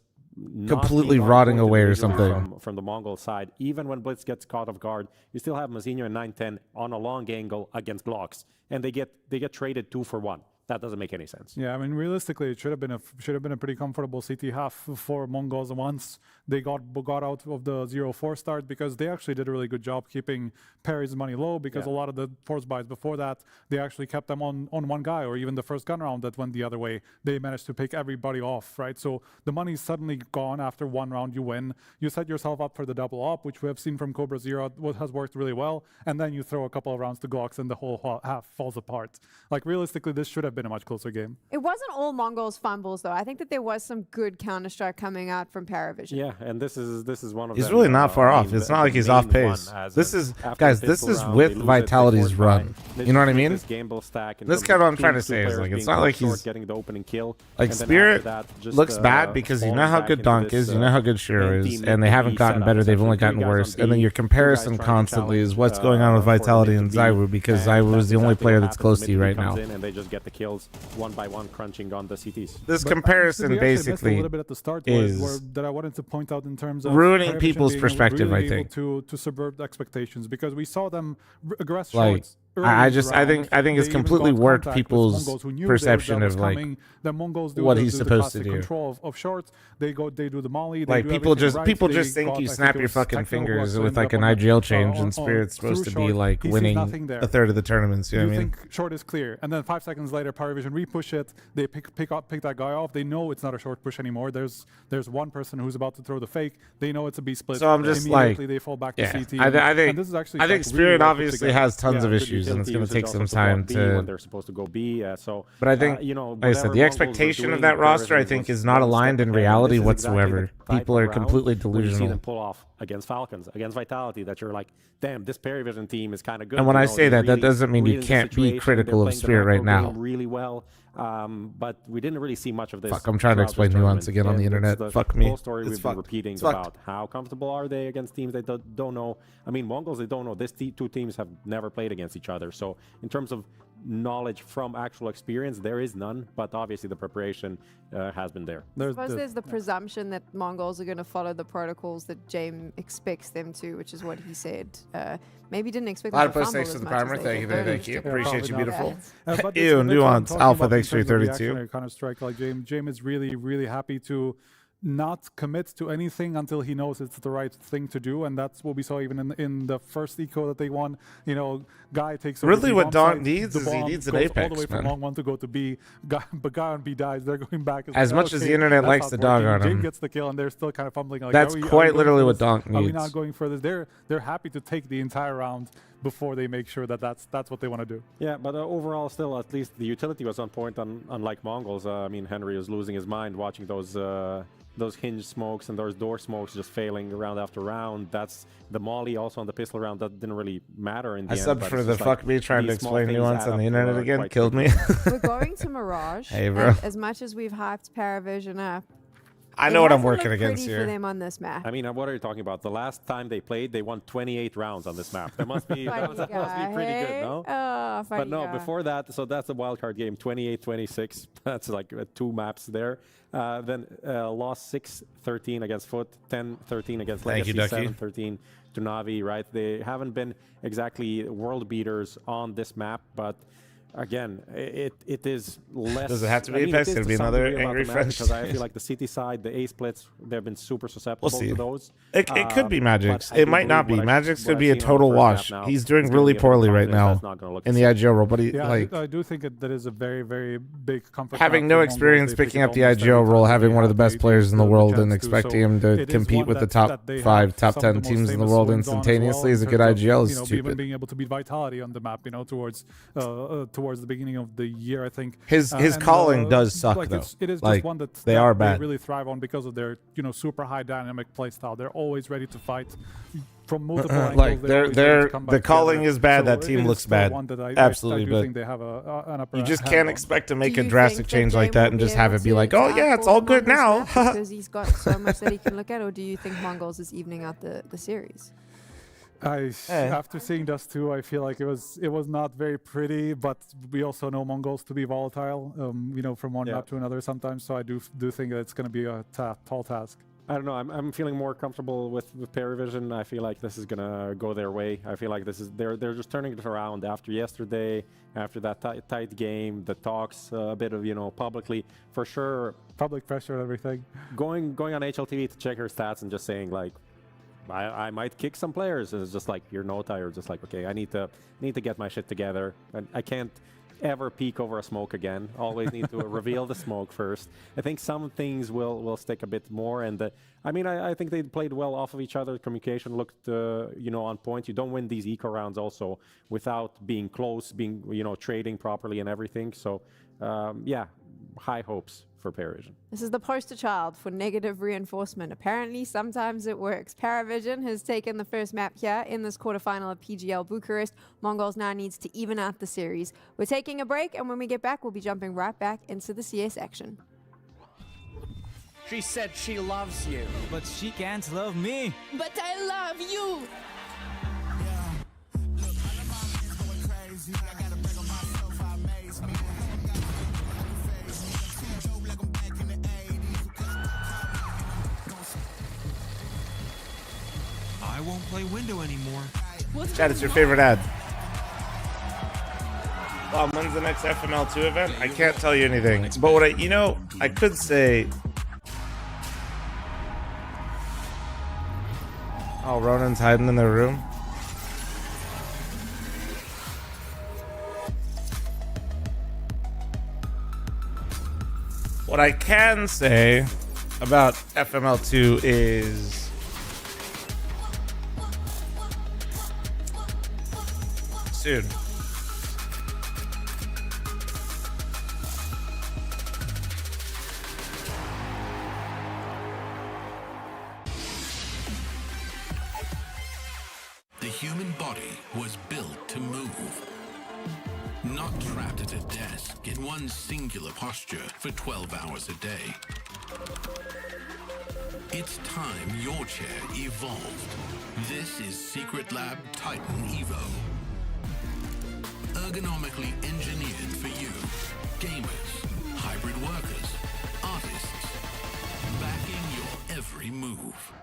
completely rotting away or something. From the Mongol side, even when Blitz gets caught off guard, you still have Mazinho and 910 on a long angle against Glocks, and they get traded 2 for 1. That doesn't make any sense. Yeah, I mean, realistically, it should have been a pretty comfortable CT half for Mongols once they got out of the 0-4 start, because they actually did a really good job keeping Perry's money low, because a lot of the force buys before that, they actually kept them on one guy, or even the first gun round that went the other way, they managed to pick everybody off, right? So the money's suddenly gone after 1 round you win. You set yourself up for the double op, which we have seen from QuarterFinals has worked really well, and then you throw a couple of rounds to Glocks and the whole half falls apart. Like, realistically, this should have been a much closer game. It wasn't all Mongols fumbles though. I think that there was some good Counter-Strike coming out from Paravision. Yeah, and this is one of He's them, really not far off. I mean, it's not like he's off pace. This is, guys, this is with Vitality's run. You know what I mean? This kind of what I'm trying to say is, like, it's not like he's getting the opening kill. Like, Spirit looks bad because you know how good Dunk is, you know how good Shiro is, and they haven't gotten better, they've only gotten worse. And then your comparison constantly is what's going on with Vitality and Zywoo, because Zywoo is the only player that's close to you right now. And they just get the kills 1 by 1, crunching on the CTs. This comparison basically a little bit at the start is that I wanted to point out in terms of ruining people's perspective, really I think. to subvert expectations, because we saw them aggress like, shorts. I think it's completely warped people's perception of like what he's supposed to do. Control of shorts, they do the molly. Like, people just think you snap your fucking fingers with like an IGL change, and Spirit's supposed to be like winning a third of the tournaments. You know what I mean? Think short is clear, and then 5 seconds later, Paravision repush it. They pick that guy off. They know it's not a short push anymore. There's one person who's about to throw the fake. They know it's a B split. So I'm just like, they fall back to CT. I think Spirit obviously has tons of issues, and it's going to take some time to. When they're supposed to go B, but I think, like I said, the expectation of that roster, I think, is not aligned in reality whatsoever. People are completely delusional. You see them pull off against Falcons, against Vitality, that you're like, damn, this Paravision team is kind of good. And when I say that, that doesn't mean you can't be critical of Spirit right now. Really well. But we didn't really see much of this. Fuck, I'm trying to explain nuance again on the internet. Fuck me. The whole story we've been repeating about how comfortable are they against teams they don't know. I mean, Mongols, they don't know. These 2 teams have never played against each other. So in terms of knowledge from actual experience, there is none. But obviously the preparation has been there. I suppose there's the presumption that Mongols are going to follow the protocols that James expects them to, which is what he said. Maybe didn't expect them to fumble thanks as to the much primer. as they Thank you. Appreciate you, beautiful. Yeah. Ew, nuance. Alpha, thanks for 32. Counter-Strike, like James is really, really happy to not commit to anything until he knows it's the right thing to do, and that's what we saw even in the first eco that they won. You know, Guy takes over really the what bomb Dunk needs is he needs an Apex, all the way from long 1 to go to B, but Guy on B dies. They're going back as much as the internet likes to dog on him. James gets the kill, and they're still kind of fumbling. Like, that's quite literally what Dunk needs. Are we not going for this? They're happy to take the entire round before they make sure that that's what they want to do. Yeah, but overall, still, at least the utility was on point. Unlike Mongols, I mean, Henry was losing his mind watching those hinge smokes and those door smokes just failing round after round. That's the molly also on the pistol round. That didn't really matter in the end. I subbed for the fuck me trying to explain nuance on the internet again. Killed me. We're going to Mirage. Hey, bro. As much as we've hyped Paravision up, I know what I'm working against here. For them on this map. I mean, what are you talking about? The last time they played, they won 28 rounds on this map. That must be pretty good, no? off. But no, before that, so that's the wild card game, 28-26. That's like 2 maps there. Then lost 6-13 against Foot, 10-13 against Legacy, 7-13 to Navi, right? They haven't been exactly world beaters on this map, but again, it is less. Does it have to be Apex? Could it be another angry French? Because I feel like the city side, the A splits, they've been super susceptible to those. It could be Magic's. It might not be. Magic's could be a total wash. He's doing really poorly right now in the IGL role, but I do think that is a very, very big comfort. Having no experience picking up the IGL role, having one of the best players in the world, and expecting him to compete with the top 5, top 10 teams in the world instantaneously is a good IGL. Is stupid. Even being able to beat Vitality on the map, towards the beginning of the year, I think his calling does suck though. It is like, just one that they are bad. They really thrive on because of their super high dynamic play style. They're always ready to fight from multiple angles. Like the calling is bad. That team looks bad. Absolutely, but they have an upper you just can't expect to make a drastic change like that and just have it be like, oh yeah, it's all good now. Because he's got so much that he can look at, or do you think Mongols is evening out the series? After seeing Dust 2, I feel like it was not very pretty, but we also know Mongols to be volatile, from one map to another sometimes. So I do think that it's going to be a tall task. I don't know. I'm feeling more comfortable with Paravision. I feel like this is gonna go their way. I feel like they're just turning it around after yesterday, after that tight game, the talks a bit of publicly for sure. Public pressure and everything. Going on HLTV to check her stats and just saying like, I might kick some players. It's just like your Nota. You're just like, okay, I need to get my shit together. And I can't ever peek over a smoke again. Always need to reveal the smoke first. I think some things will stick a bit more. And I think they played well off of each other. Communication looked on point. You don't win these eco rounds also without being close, being trading properly and everything. So high hopes for Paravision. This is the poster child for negative reinforcement. Apparently, sometimes it works. Paravision has taken the first map here in this quarterfinal of PGL Bucharest. Mongols now needs to even out the series. We're taking a break, and when we get back, we'll be jumping right back into the CS action. She said she loves you. But she can't love me. But I love you. I won't play window anymore. Chad, it's your favorite ad. When's the next FML2 event? I can't tell you anything. But what I could say. Oh, Ronan's hiding in their room. What I can say about FML2 is soon. The human body was built to move. Not trapped at a desk in one singular posture for 12 hours a day. It's time your chair evolved. This is Secret Lab Titan Evo. Ergonomically engineered for you. Gamers, hybrid workers, artists. Backing your every move.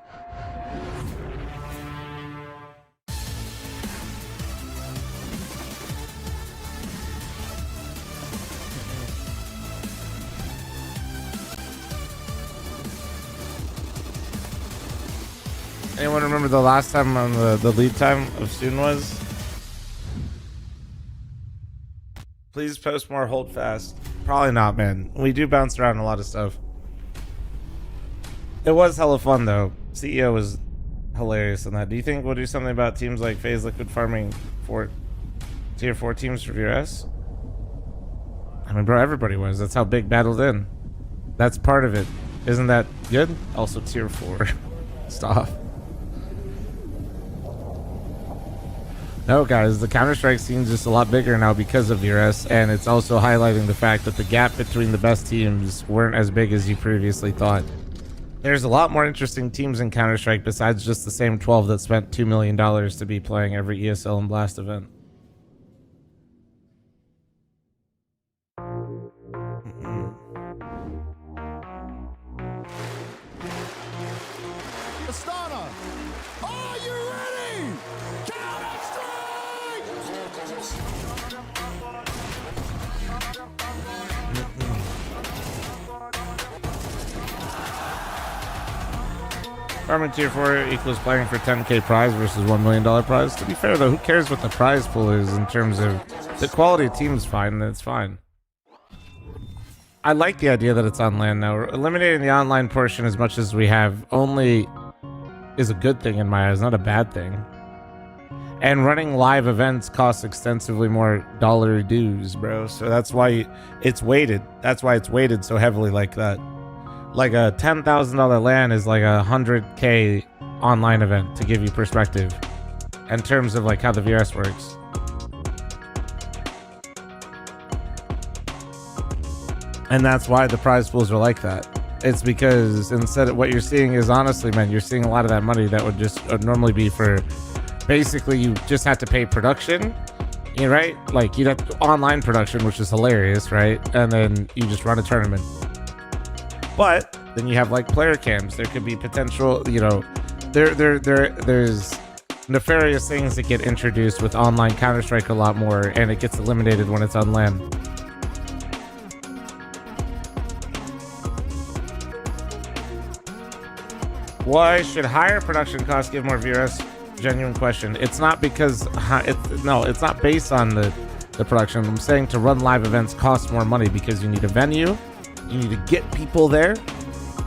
Anyone remember the last time on the lead time of Soon was? Please post more hold fast. Probably not, man. We do bounce around a lot of stuff. It was hella fun though. CEO was hilarious on that. Do you think we'll do something about teams like FaZe Liquid farming for tier 4 teams for VRS? I mean, bro, everybody was. That's how big battled in. That's part of it. Isn't that good? Also tier 4 stuff. No, guys, the Counter-Strike scene's just a lot bigger now because of VRS, and it's also highlighting the fact that the gap between the best teams weren't as big as you previously thought. There's a lot more interesting teams in Counter-Strike besides just the same 12 that spent $2 million to be playing every ESL and Blast event. Farming tier 4 equals playing for 10k prize versus $1 million prize. To be fair though, who cares what the prize pool is in terms of the quality of team's fine, then it's fine. I like the idea that it's on land now. Eliminating the online portion as much as we have only is a good thing in my eyes, not a bad thing. And running live events costs extensively more dollar dues, bro. So that's why it's weighted. That's why it's weighted so heavily like that. Like a $10,000 LAN is like a 100k online event, to give you perspective in terms of like how the VRS works. And that's why the prize pools are like that. It's because instead of what you're seeing is, honestly, man, you're seeing a lot of that money that would just normally be for, basically you just have to pay production, right? Like you'd have online production, which is hilarious, right? And then you just run a tournament. But then you have like player cams. There could be potential, you know, there's nefarious things that get introduced with online Counter-Strike a lot more, and it gets eliminated when it's on LAN. Why should higher production costs give more VRS? Genuine question. It's not because it's not based on the production. I'm saying to run live events costs more money because you need a venue, you need to get people there.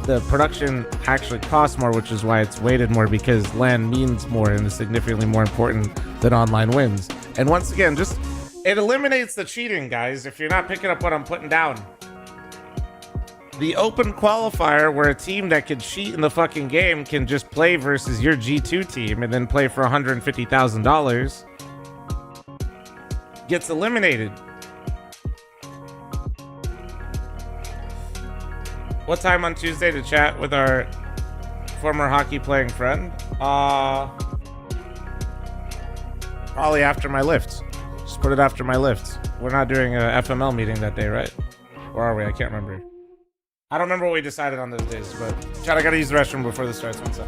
The production actually costs more, which is why it's weighted more, because LAN means more and is significantly more important than online wins. And once again, just it eliminates the cheating, guys. If you're not picking up what I'm putting down, the open qualifier where a team that could cheat in the fucking game can just play versus your G2 team and then play for $150,000 gets eliminated. What time on Tuesday to chat with our former hockey playing friend? Probably after my lift. Just put it after my lift. We're not doing a FML meeting that day, right? Or are we? I can't remember. I don't remember what we decided on those days, but chat, I gotta use the restroom before this starts. 1 sec.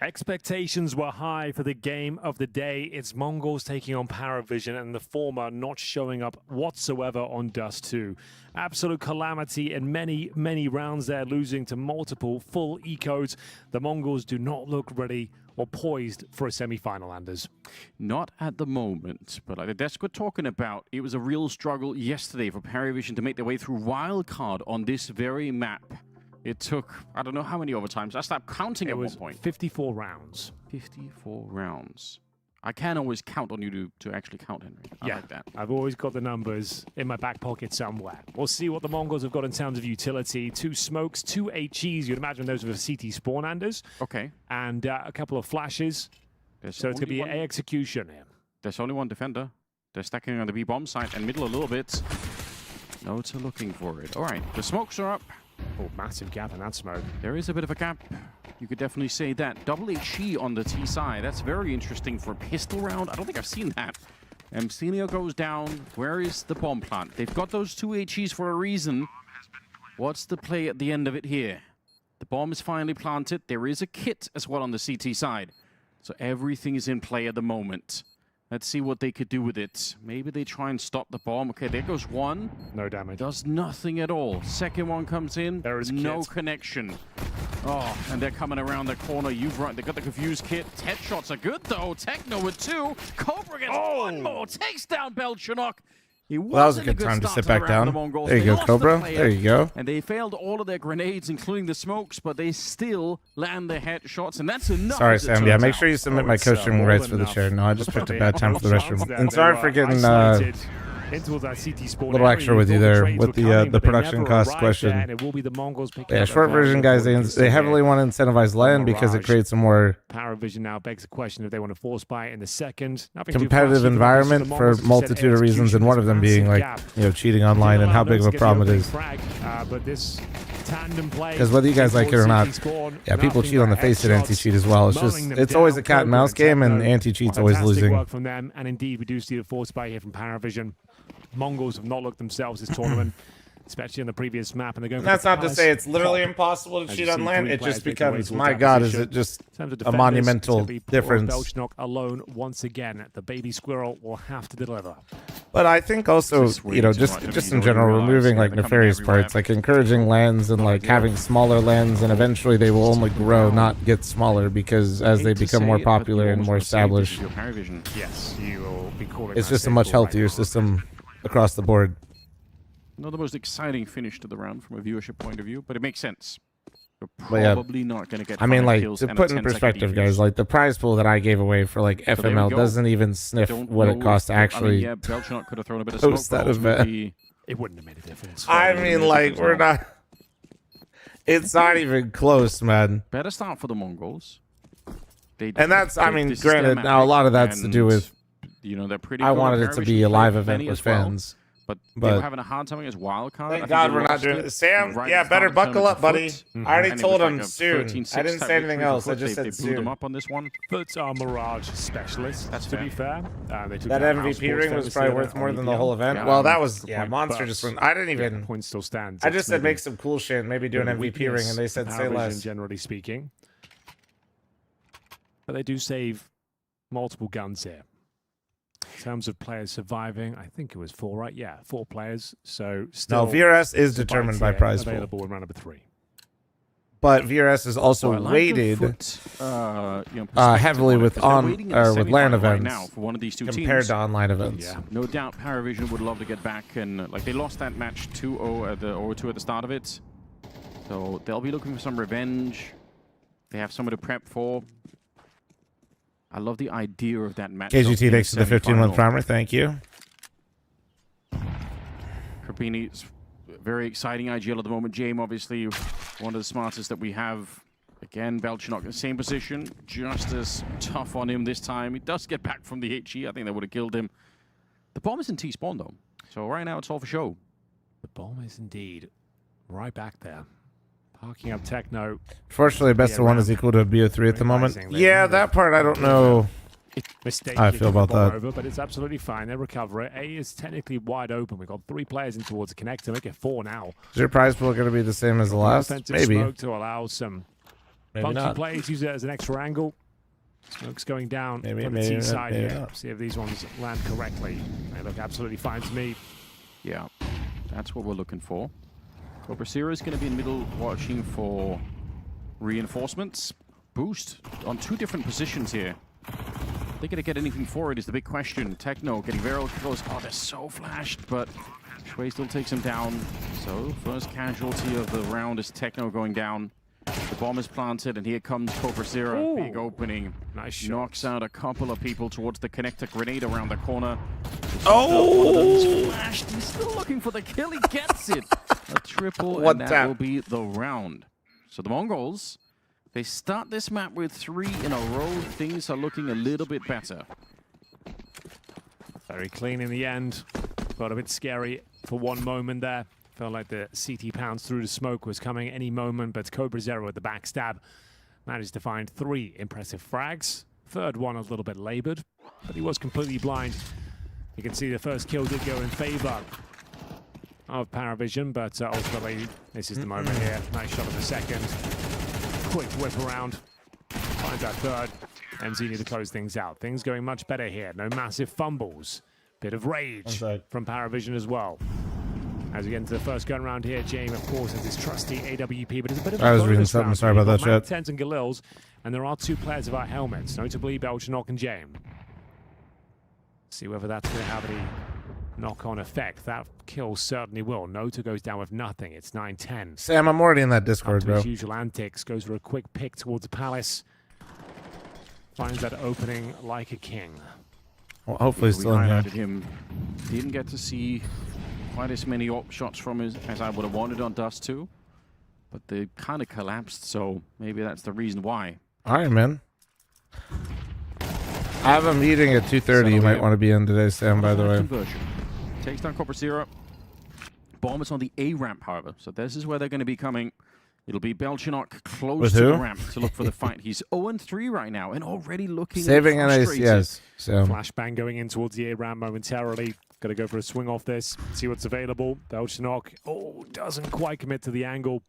Expectations were high for the game of the day. It's Mongols taking on Paravision, and the former not showing up whatsoever on Dust 2. Absolute calamity in many, many rounds there, losing to multiple full ecos. The Mongols do not look ready or poised for a semi-final, Anders. Not at the moment, but like the desk we're talking about, it was a real struggle yesterday for Paravision to make their way through wildcard on this very map. It took, I don't know how many overtimes. I stopped counting at one point. 54 rounds. 54 rounds. I can always count on you to actually count, Henry. I like that. I've always got the numbers in my back pocket somewhere. We'll see what the Mongols have got in terms of utility. 2 smokes, 2 HEs. You'd imagine those were CT spawn, Anders. Okay. And a couple of flashes. So it's going to be an execution here. There's only one defender. They're stacking on the B-bomb site and middle a little bit. Notes are looking for it. All right, the smokes are up. Oh, massive gap in that smoke. There is a bit of a gap. You could definitely say that. Double HE on the T side. That's very interesting for a pistol round. I don't think I've seen that. Emcelio goes down. Where is the bomb plant? They've got those 2 HEs for a reason. What's the play at the end of it here? The bomb is finally planted. There is a kit as well on the CT side. So everything is in play at the moment. Let's see what they could do with it. Maybe they try and stop the bomb. Okay, there goes one. No damage. Does nothing at all. Second one comes in. There is no Kit. connection. Oh, and they're coming around the corner. You've right. They got the confused Kit. Headshots are good though. Techno with 2. Cobra gets one more. Takes down Belchanok. Well, that was a good time to sit back down. There you go, Cobra. There you go. And they failed all of their grenades, including the smokes, but they still land their headshots, and that's enough. Sorry, Sam. Yeah, make sure you submit my coaching rights for the chair. No, I just picked a bad time for the restroom. And sorry for getting a little extra with you there with the production cost question. Yeah, short version, guys, they heavily want to incentivize land because it creates a more Paravision now begs the question if they want to force buy it in the second. competitive environment for a multitude of reasons, and one of them being like cheating online and how big of a problem it is. Because whether you guys like it or not, yeah, people cheat on the face at anti-cheat as well. It's always a cat and mouse game, and anti-cheat's always losing. Work from them, and indeed we do see the force buy here from Paravision. Mongols have not looked themselves this tournament, especially on the previous map, and they're going. That's not to say it's literally impossible to cheat on land. It just becomes, my God, is it just a monumental difference? Belchanok alone once again. The baby squirrel will have to deliver. But I think also, just in general, removing like nefarious parts, like encouraging lands and like having smaller lands, and eventually they will only grow, not get smaller, because as they become more popular and more established, Yes, you will be calling. it's just a much healthier system across the board. Not the most exciting finish to the round from a viewership point of view, but it makes sense. But yeah, Probably not going to get. I mean, 5 like, kills to and a put in 10-second perspective, defuse. guys, like the prize pool that I gave away for like So there we FML go. doesn't even sniff Don't what it know costs to if- I mean, actually yeah, Belchanok could have thrown a bit of smoke, host but that event. ultimately- It wouldn't have made a difference. I mean, like, we're not. It's not even close, man. Better start for the Mongols. They, And that's, I mean, this is granted, their now a map, lot of that's to do with. they're pretty. I good. wanted it to be Paravision a live played event plenty with as well, fans. But they were having a hard time against Wildcard. Thank God we're not doing it. Sam, yeah, better buckle up, buddy. I already told him soon. I didn't say anything else. I just said they blew them soon. up on this one. Foot's our Mirage specialist. That's to be fair. They took That down MVP House ring was Sports probably Festival worth more on than the EPL. whole event. Yeah, Well, that was, good yeah, point, Monster but just went. I didn't the even. point still stands. I just said Maybe make some cool shit, maybe do an the MVP ring, weakness and they said of say Paravision, less. generally speaking. But they do save multiple guns here. In terms of players surviving, I think it was 4, right? Yeah, 4 players. So still, No, VRS is the determined bites by here prize pool. available in round number 3. But VRS is also Well, I like the weighted Foot, perspective heavily on it, with 'cause they're waiting in the with LAN semi-final right events now for one of these two compared teams. to online events. Yeah, no doubt Paravision would love to get back, and like they lost that match 2-0 at the 0-2 at the start of it. So they'll be looking for some revenge. They have someone to prep for. I love the idea of that match. KGT, thanks for the 15-month primer. Thank you. Krapini's very exciting IGL at the moment. James, obviously, one of the smartest that we have. Again, Belchanok in the same position. Just as tough on him this time. He does get back from the HE. I think that would have killed him. The bomb is in T-spawn, though. So right now, it's all for show. The bomb is indeed right back there. Parking up Techno. Fortunately, best of 1 is equal to a BO3 at the moment. Yeah, that part I don't know how I feel about that. Over, but it's absolutely fine. They recover it. A is technically wide open. We've got 3 players in towards the connector. Make it 4 now. Is your prize pool going to be the same as the last? Offensive Maybe. smoke to allow some Maybe funky not. plays. Use it as an extra angle. Smoke's going down Maybe, from the maybe T not, side maybe here. not. See if these ones land correctly. They look absolutely fine to me. Yeah, that's what we're looking for. Cobra Zero is going to be in the middle watching for reinforcements. Boost on 2 different positions here. They're going to get anything for it is the big question. Techno getting very close. Oh, they're so flashed, but Shui still takes him down. So first casualty of the round is Techno going down. The bomb is planted, and here comes Cobra Zero. Big opening. Nice shot. Knocks out a couple of people towards the connector. Grenade around the corner. Oh! One of them is flashed. He's still looking for the kill. He gets it. A triple, One and that tap. will be the round. So the Mongols, they start this map with 3 in a row. Things are looking a little bit better. Very clean in the end. Got a bit scary for one moment there. Felt like the CT pounds through the smoke was coming any moment, but Cobra Zero at the backstab managed to find 3 impressive frags. Third one a little bit labored, but he was completely blind. You can see the first kill did go in favor of Paravision, but ultimately this is the moment here. Nice shot of the second. Quick whip around. Finds that third. MC need to close things out. Things going much better here. No massive fumbles. Bit of rage from Paravision as well. As we get into the first gun round here, James, of course, has his trusty AWP, but it's a bit of a I was reading bonus something. round Sorry here. about You've that, got chat. Tens and Galils, and there are 2 players without helmets, notably Belchenok and James. See whether that's going to have any knock-on effect. That kill certainly will. Nota goes down with nothing. It's 9-10. Sam, I'm already in that Discord, Up to bro. his usual antics. Goes for a quick pick towards the Palace. Finds that opening like a king. Well, hopefully he's still in here. Highlighted him. Didn't get to see quite as many shots from his as I would have wanted on Dust 2. But they kind of collapsed, so maybe that's the reason why. All right, man. I have a meeting at 2:30. You might want to be in today, Sam, by the way. Conversion. Takes down QuarterFinals. Bomb is on the A ramp, however. So this is where they're going to be coming. It'll be Belchenok close With to who? the ramp to look for the fight. He's 0-3 right now and already looking Saving frustrated. NACS. So. Flashbang going in towards the A ramp momentarily. Got to go for a swing off this. See what's available. Belchenok. Oh, doesn't quite commit to the angle.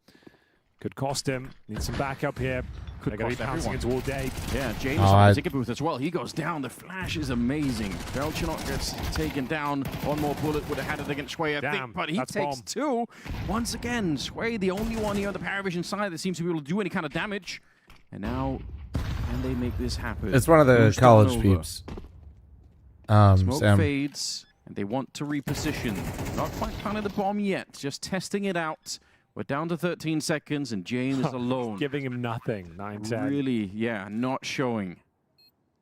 Could cost him. Needs some backup here. They're going to be pouncing into all day. Yeah, James on the ticket booth as well. He goes down. The flash is amazing. Belchenok gets taken down. One more bullet would have had it against Sway, I think, but he takes bomb. 2. Once again, Sway, the only one here on the Paravision side that seems to be able to do any kind of damage. And now, can they make this happen? It's one of the Who's college taken over? peeps. Smoke Sam. fades, and they want to reposition. Not quite planting the bomb yet, just testing it out. We're down to 13 seconds, and James alone. Giving him nothing. 9-10. Really, yeah, not showing.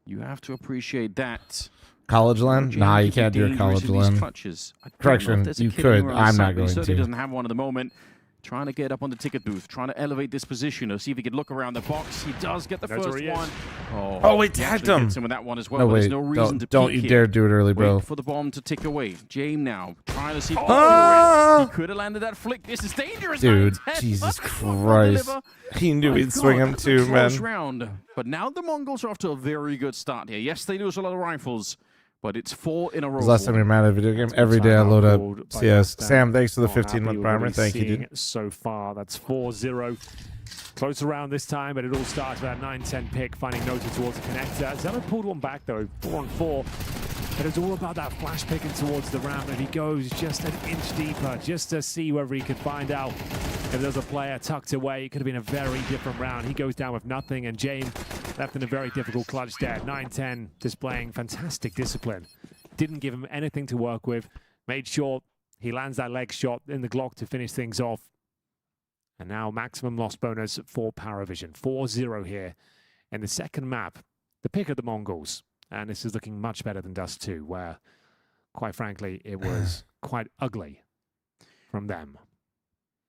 You have to appreciate that. College land? Nah, you can't do a college land. Correction, you could. I'm not going He certainly to. doesn't have one at the moment. Trying to get up on the ticket booth, trying to elevate this position, or see if he could look around the box. He does get the That's first where he is. one. Oh, wait, he tagged actually him. hits him with that one as well. No, but wait, there's no reason to don't peek you here. dare do it early, bro. Wait for the bomb to tick away. James now trying to see. Ah! He could have landed that flick. This is dangerous, Dude, 9-10. Jesus But Christ. deliver. He knew My he'd swing God, him that was a too, man. close round. But now the Mongols are off to a very good start here. Yes, they lose a lot of rifles, but it's 4 in a row. It was last time we were mad at a video game. Every day I load up CS. Sam, thanks for the Not happy 15-month with primer. what he's Thank you, seeing dude. So far, that's 4-0. Close around this time, but it all starts with that 9-10 pick, finding Nota towards the connector. Zello pulled one back, though, 4-on-4. But it's all about that flash picking towards the ramp, and he goes just an inch deeper, just to see whether he could find out if there's a player tucked away. It could have been a very different round. He goes down with nothing, and James left in a very difficult clutch there. 9-10, displaying fantastic discipline. Didn't give him anything to work with. Made sure he lands that leg shot in the Glock to finish things off. And now maximum loss bonus for Paravision. 4-0 here in the second map. The pick of the Mongols. And this is looking much better than Dust 2, where, quite frankly, it was quite ugly from them.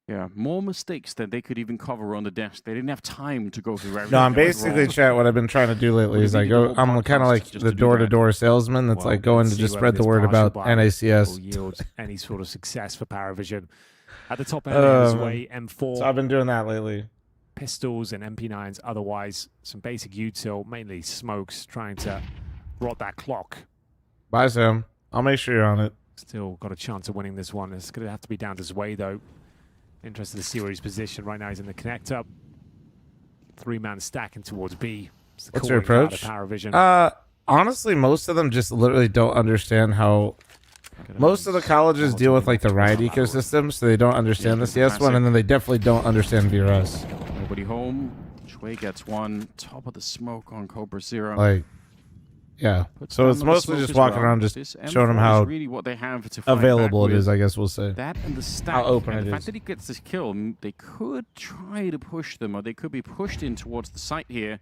Yeah, more mistakes than they could even cover on the desk. They didn't have time to go through everything. No, I'm that went basically, wrong. chat, what I've been trying to do lately is I go, I'm kind of like the door-to-door salesman that's like going to just spread the word about NACS. Will yield any sort of success for Paravision. At the top end of his way, M4. So I've been doing that lately. Pistols and MP9s, otherwise some basic util, mainly smokes, trying to rot that clock. Bye, Sam. I'll make sure you're on it. Still got a chance of winning this one. It's going to have to be down to Zway, though. Interested to see where he's positioned. Right now he's in the connector. 3-man stacking towards B. What's your approach? Honestly, most of them just literally don't understand how... Most of the colleges deal with like the Riot ecosystem, so they don't understand the CS one, and then they definitely don't understand VRS. Nobody home. Shui gets one. Top of the smoke on Cobra Zero. Like, yeah. Puts So down it's the mostly smoke just as walking well. around, just This showing them M4 how is really what they have to fight available back it is, with. I guess we'll say. That and the stack. How open and it the fact is. that he gets this kill, they could try to push them, or they could be pushed in towards the site here.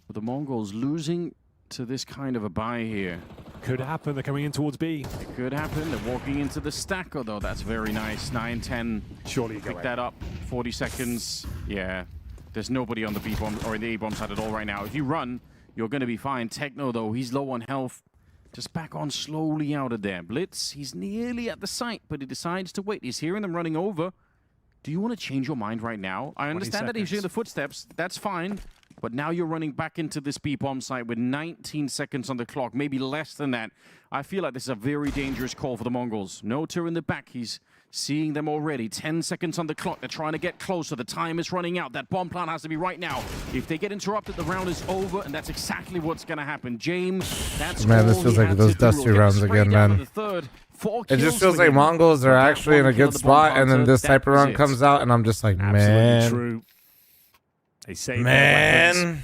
But the Mongols losing to this kind of a buy here. Could happen. They're coming in towards B. It could happen. They're walking into the stack, although that's very nice. 9-10. Surely you pick go that up. 40 seconds. Yeah. There's nobody on the B bomb or in the A bomb side at all right now. If you run, you're going to be fine. Techno, though, he's low on health. Just back on slowly out of there. Blitz, he's nearly at the site, but he decides to wait. He's hearing them running over. Do you want to change your mind right now? I understand that he's hearing the footsteps. That's fine. But now you're running back into this B-bomb site with 19 seconds on the clock, maybe less than that. I feel like this is a very dangerous call for the Mongols. Noter in the back, he's seeing them already. 10 seconds on the clock, they're trying to get closer. The time is running out. That bomb plant has to be right now. If they get interrupted, the round is over, and that's exactly what's going to happen. James, that's Man, this feels like those dusty rounds again, man. It just feels like Mongols are actually in a good spot, and then this type of run comes out, and I'm just like, man. True. They saved Man,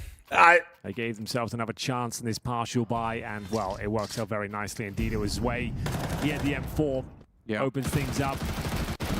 they gave themselves another chance in this partial buy, and well, it works out very nicely indeed. It was his way. He had the M4, opens things up.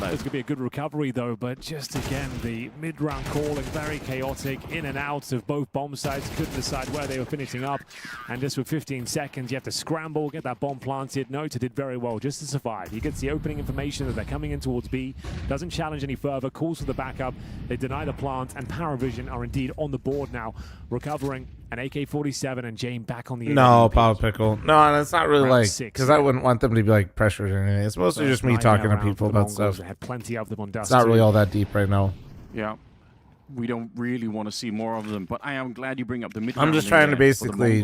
That was going to be a good recovery though, but just again, the mid-round calling, very chaotic, in and out of both bomb sites, couldn't decide where they were finishing up, and just with 15 seconds, you have to scramble, get that bomb planted. Noter did very well just to survive. He gets the opening information that they're coming in towards B, doesn't challenge any further, calls for the backup, they deny the plant, and Paravision are indeed on the board now, recovering an AK-47 and Jane back on the No, Power Pickle. No, and it's not really like, because I wouldn't want them to be like pressured or anything. It's mostly just me talking to people about stuff. They had plenty of them on It's not really all that deep right now. Yeah. We don't really want to see more of them, but I am glad you bring up the mid. I'm just trying to basically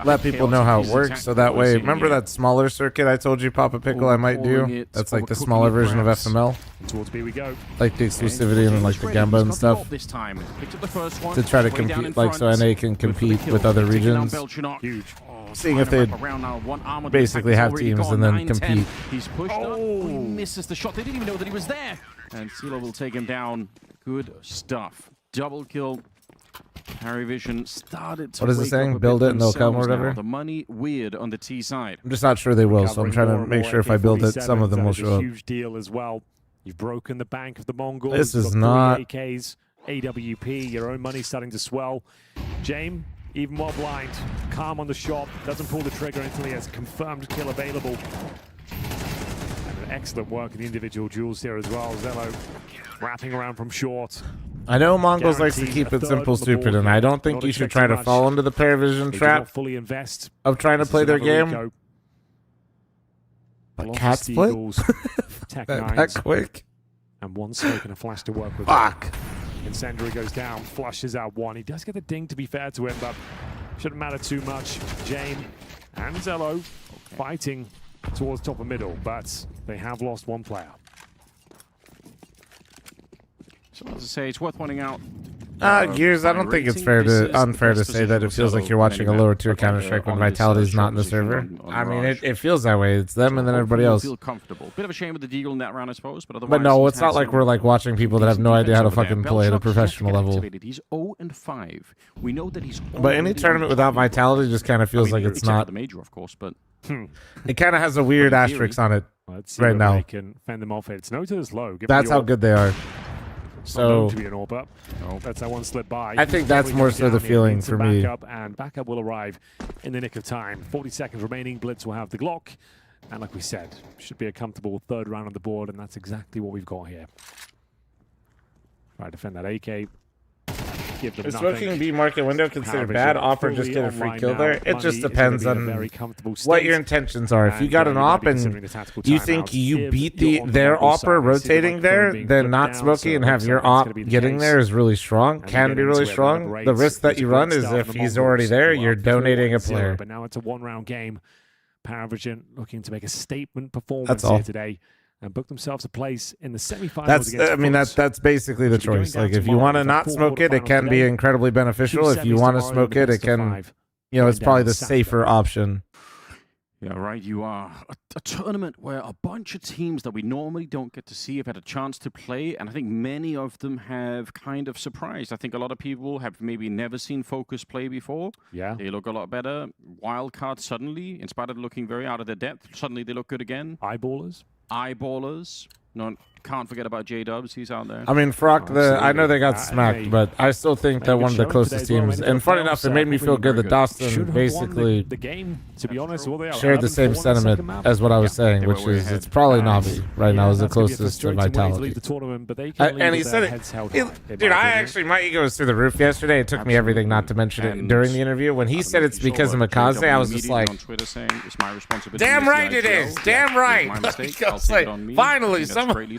let people know how it works, so that way, remember that smaller circuit I told you, Papa Pickle, I might do? That's like the smaller version of FML. Towards B we go. Like the exclusivity and like the Gamba and stuff. This time. The first one, to try to compete, like so NA can compete with other regions. Huge. Seeing if they basically have teams and then compete. He's pushed up. He misses the shot. They didn't even know that he was there. And CeeLo will take him down. Good stuff. Double kill. Paravision started to. What is it saying? Build it and they'll come or whatever? The money weird on the T side. I'm just not sure they will, so I'm trying to make sure if I build it, some of them will show up. Huge deal as well. You've broken the bank of the Mongols. This is not. AKs, AWP, your own money starting to swell. Jame, even while blind, calm on the shot, doesn't pull the trigger until he has a confirmed kill available. And excellent work in the individual duels here as well. Zello wrapping around from short. I know Mongols likes to keep it simple, stupid, and I don't think you should try to fall into the Paravision trap fully invest of trying to play their game. But cat split? that quick? And one smoke and a flash to work with. Fuck! Incendiary goes down, flushes out one. He does get the ding, to be fair to him, but shouldn't matter too much. Jane and Zello fighting towards top of middle, but they have lost one player. So as I say, it's worth pointing out. Gears, I don't think it's unfair to say that it feels like you're watching a lower tier Counter-Strike when Vitality is not in the server. I mean, it feels that way. It's them and then everybody else. Feel comfortable. Bit of a shame with the deal in that round, I suppose, but otherwise. But no, it's not like we're like watching people that have no idea how to fucking play at a professional level. He's 0-5. We know that he's. But any tournament without Vitality just kind of feels like it's not. The major, of course, but it kind of has a weird asterisk on it right now. They can fend them off. It's Noter's low. That's how good they are. So to be an AWP up. That's that one slip by. I think that's more so the feeling for me. And backup will arrive in the nick of time. 40 seconds remaining. Blitz will have the Glock. And like we said, should be a comfortable third round on the board, and that's exactly what we've got here. Try to defend that AK. Give them is nothing. smoking B market window considered bad? Offer just get a free kill there? It just depends on what your intentions are. If you got an op and you think you beat their offer rotating there, then not smoking and have your op getting there is really strong, can be really strong. The risk that you run is if he's already there, you're donating a player. But now it's a one-round game. Paravision looking to make a statement performance here today and book themselves a place in the semifinals. That's basically the choice. Like, if you want to not smoke it, it can be incredibly beneficial. If you want to smoke it, it can, it's probably the safer option. Yeah, right. You are a tournament where a bunch of teams that we normally don't get to see have had a chance to play, and I think many of them have kind of surprised. I think a lot of people have maybe never seen Focus play before. Yeah. They look a lot better. Wildcard suddenly, in spite of looking very out of their depth, suddenly they look good again. Eyeballers. Can't forget about J-Dubs. He's out there. I mean, Frock, I know they got smacked, but I still think they're one of the closest teams. And funny enough, it made me feel good that Dawson basically shared the same sentiment as what I was saying, which is it's probably Navi right now is the closest to Vitality. And he said it. Dude, my ego was through the roof yesterday. It took me everything not to mention it during the interview. When he said it's because of Mikaze, I was just like, damn right it is. Damn right. Finally, someone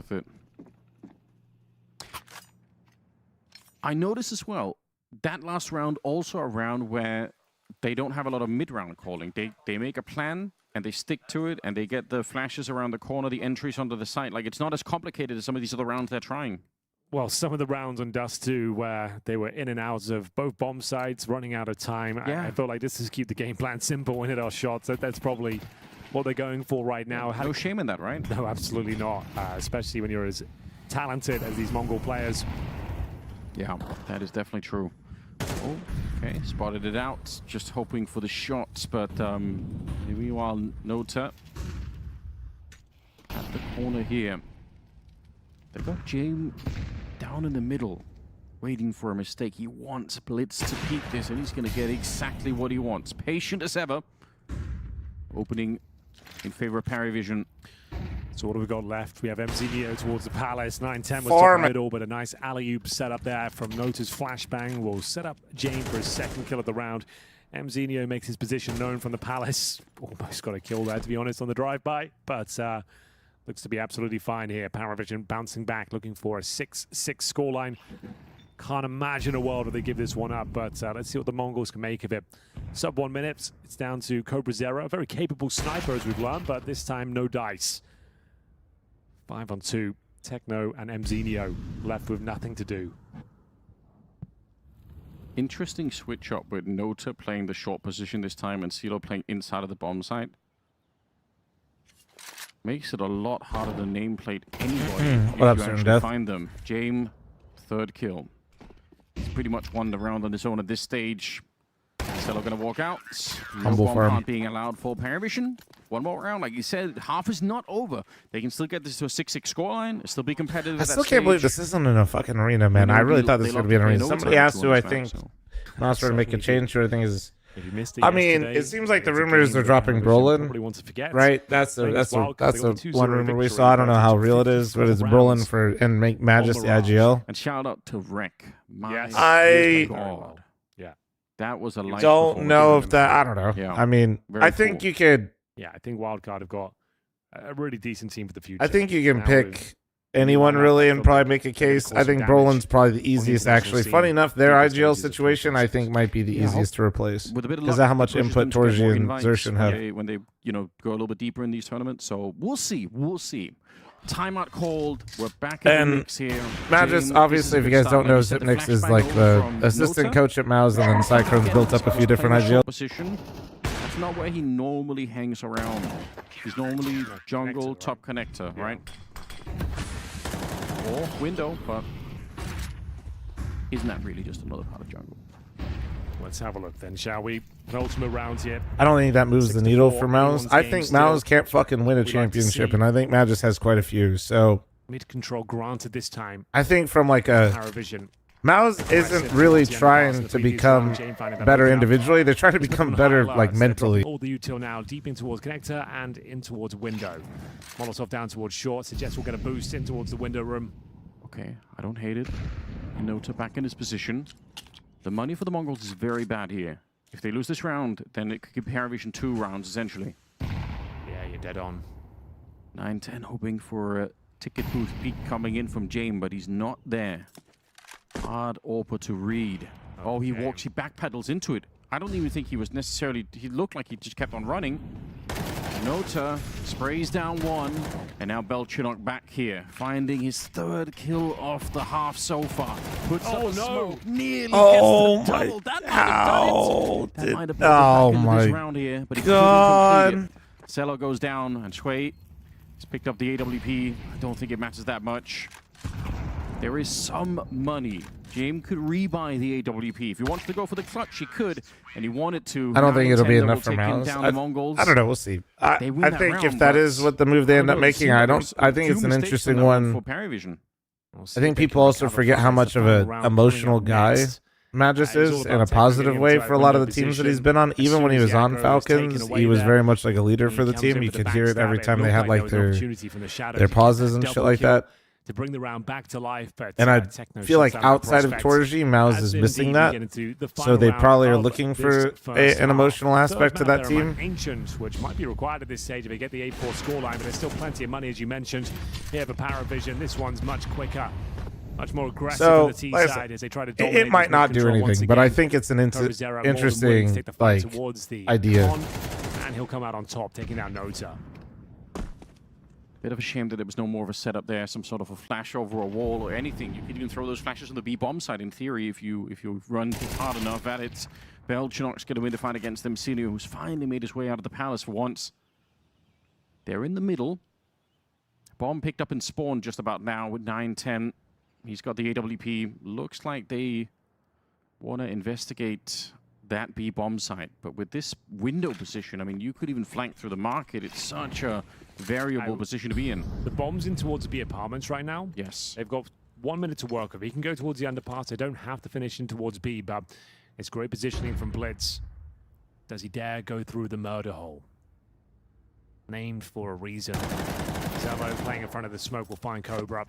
worth it. I noticed as well, that last round also a round where they don't have a lot of mid-round calling. They make a plan, and they stick to it, and they get the flashes around the corner, the entries onto the site. Like, it's not as complicated as some of these other rounds they're trying. Well, some of the rounds on Dust 2 where they were in and out of both bomb sites, running out of time. Yeah. I felt like this is keep the game plan simple and hit our shots. That's probably what they're going for right now. No shame in that, right? No, absolutely not. Especially when you're as talented as these Mongol players. Yeah, that is definitely true. Oh, okay, spotted it out. Just hoping for the shots, but meanwhile, Nota at the corner here. They've got James down in the middle, waiting for a mistake. He wants Blitz to peek this, and he's going to get exactly what he wants. Patient as ever. Opening in favor of Parivision. So what have we got left? We have MZNeo towards the Palace. 9-10 was top fl0m. middle, but a nice alley-oop set up there from Nota's flashbang. Will set up Jane for his second kill of the round. MZNeo makes his position known from the Palace. Almost got a kill there, to be honest, on the drive-by, but looks to be absolutely fine here. Parivision bouncing back, looking for a 6-6 scoreline. Can't imagine a world where they give this one up, but let's see what the Mongols can make of it. Sub 1 minute, it's down to Cobra Zero, a very capable sniper as we've learned, but this time no dice. 5-on-2, Techno and MZNeo left with nothing to do. Interesting switch up with Nota playing the short position this time and CeeLo playing inside of the bomb site. Makes it a lot harder to nameplate anybody if you actually find them. James, third kill. He's pretty much won the round on his own at this stage. CeeLo gonna walk out. Humble No for him. bomb being allowed for Parivision. One more round, like you said, half is not over. They can still get this to a 6-6 scoreline. Still be competitive. I still can't believe this isn't in a fucking arena, man. I really thought this was going to be an arena. Somebody asked who I think Nostra to make a change to. I think is. I mean, it seems like the rumors are dropping Brolin, right? That's the one rumor we saw. I don't know how real it is, but it's Brolin for and make Magus the IGL. And shout out to Rek. Yes. God. Yeah. That was a light Don't know if that. I don't know. Yeah. I mean, I think you could. Yeah, I think Wildcard have got a really decent team for the future. I think you can pick anyone really and probably make a case. I think Brolin's probably the easiest, actually. Funny enough, their IGL situation I think might be the easiest to replace because of how much input Torji and Xerxin have. When they, go a little bit deeper in these tournaments. So we'll see. We'll see. Timeout called. We're back in the mix here. Magus, obviously, if you guys don't know, Zipnix is like the assistant coach at Mouse, and then Cyclone's built up a few different IGL. Position. That's not where he normally hangs around. He's normally jungle, top connector, right? Or window, but isn't that really just another part of jungle? Let's have a look then, shall we? Penultimate round here. I don't think that moves the needle for Mouse. I think Mouse can't fucking win a championship, and I think Magus has quite a few. So mid control granted this time. I think from like a Paravision. Mouse isn't really trying to become better individually. They're trying to become better like mentally. All the util now deep in towards connector and in towards window. Molotov down towards short. Suggests we'll get a boost in towards the window room. Okay, I don't hate it. Nota back in his position. The money for the Mongols is very bad here. If they lose this round, then it could give Parivision 2 rounds, essentially. Yeah, you're dead on. 9-10 hoping for a ticket booth peak coming in from James, but he's not there. Hard AWPer to read. Okay. Oh, he backpedals into it. I don't even think he was necessarily... He looked like he just kept on running. Nota sprays down one, and now Belchinok back here, finding his third kill off the half so far. Puts up a smoke, nearly gets the double. That might have done it. That might have been the back end of this round here, but he couldn't complete it. CeeLo goes down, and Shui has picked up the AWP. I don't think it matters that much. There is some money. James could rebuy the AWP. If he wanted to go for the clutch, he could, and he wanted to. I don't think it'll be enough for Mouse. I don't know. We'll see. I think if that is what the move they end up making, I think it's an interesting one. For Parivision. I think people also forget how much of an emotional guy Magus is in a positive way for a lot of the teams that he's been on. Even when he was on Falcons, he was very much like a leader for the team. You could hear it every time they had like their pauses and shit like that. To bring the round back to life, but and I feel like outside of Torji, Mouse is missing that, so they probably are looking for an emotional aspect to that team. Ancient, which might be required at this stage if they get the 8-4 scoreline, but there's still plenty of money, as you mentioned. Here for Paravision, this one's much quicker. Much more aggressive So, on the T like I side said, as they try to it dominate. might this not do mid-control once anything, but I again. think it's an Cobrazero more than willing to interesting take the fight like towards the idea. on, and he'll come out on top, taking down Nota. Bit of a shame that there was no more of a setup there, some sort of a flash over a wall or anything. You could even throw those flashes on the B bomb side in theory if you run hard enough at it. Belchinok's going to win the fight against Demsinu, who's finally made his way out of the palace for once. They're in the middle. Bomb picked up and spawned just about now with 9-10. He's got the AWP. Looks like they want to investigate that B bomb site. But with this window position, I mean, you could even flank through the market. It's such a variable position to be in. The bomb's in towards the B apartments right now. Yes. They've got 1 minute to work with. He can go towards the underpass. They don't have to finish in towards B, but it's great positioning from Blitz. Does he dare go through the murder hole? Named for a reason. Zavo playing in front of the smoke will find Cobra.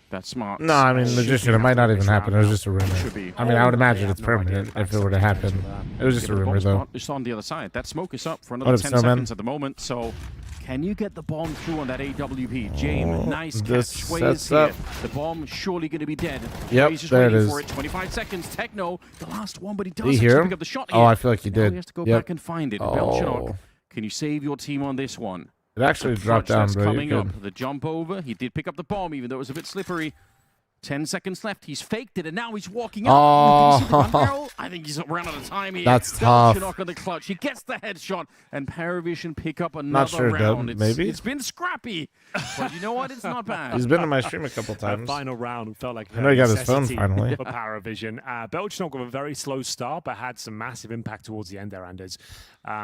That's smart. No, I mean, Magician, it might not even happen. It was just a rumor. Should be. I mean, I would imagine it's permanent if it were to happen. It was just a rumor, though. It's on the other side. That smoke is up for What another up, 10 Snowman? seconds at the moment. So, can you get the bomb through on that AWP? James, nice this catch. Sway is sets here. up. The bomb surely going to be dead. Yep, Sway's just there it waiting is. for it. 25 seconds. Techno, the last one, but he Did does he actually hear pick him? up the shot Oh, here. I feel like he Now did. He has to go Yep. back and find it. Oh. Belchinok, can you save your team on this one? It actually The dropped clutch down, that's bro. You're coming good. up. The jump over. He did pick up the bomb, even though it was a bit slippery. 10 seconds left. He's faked it, and now he's walking out. Oh. I think he's run out of time here. That's tough. Belchinok on the clutch. He gets the headshot, and Paravision pick up another Not sure, round. Dub. Maybe? It's been scrappy, but you know what? It's not bad. He's been in my stream a couple That times. final round felt like I know he got his phone necessity finally. for Paravision. Belchinok with a very slow start, but had some massive impact towards the end there, Anders.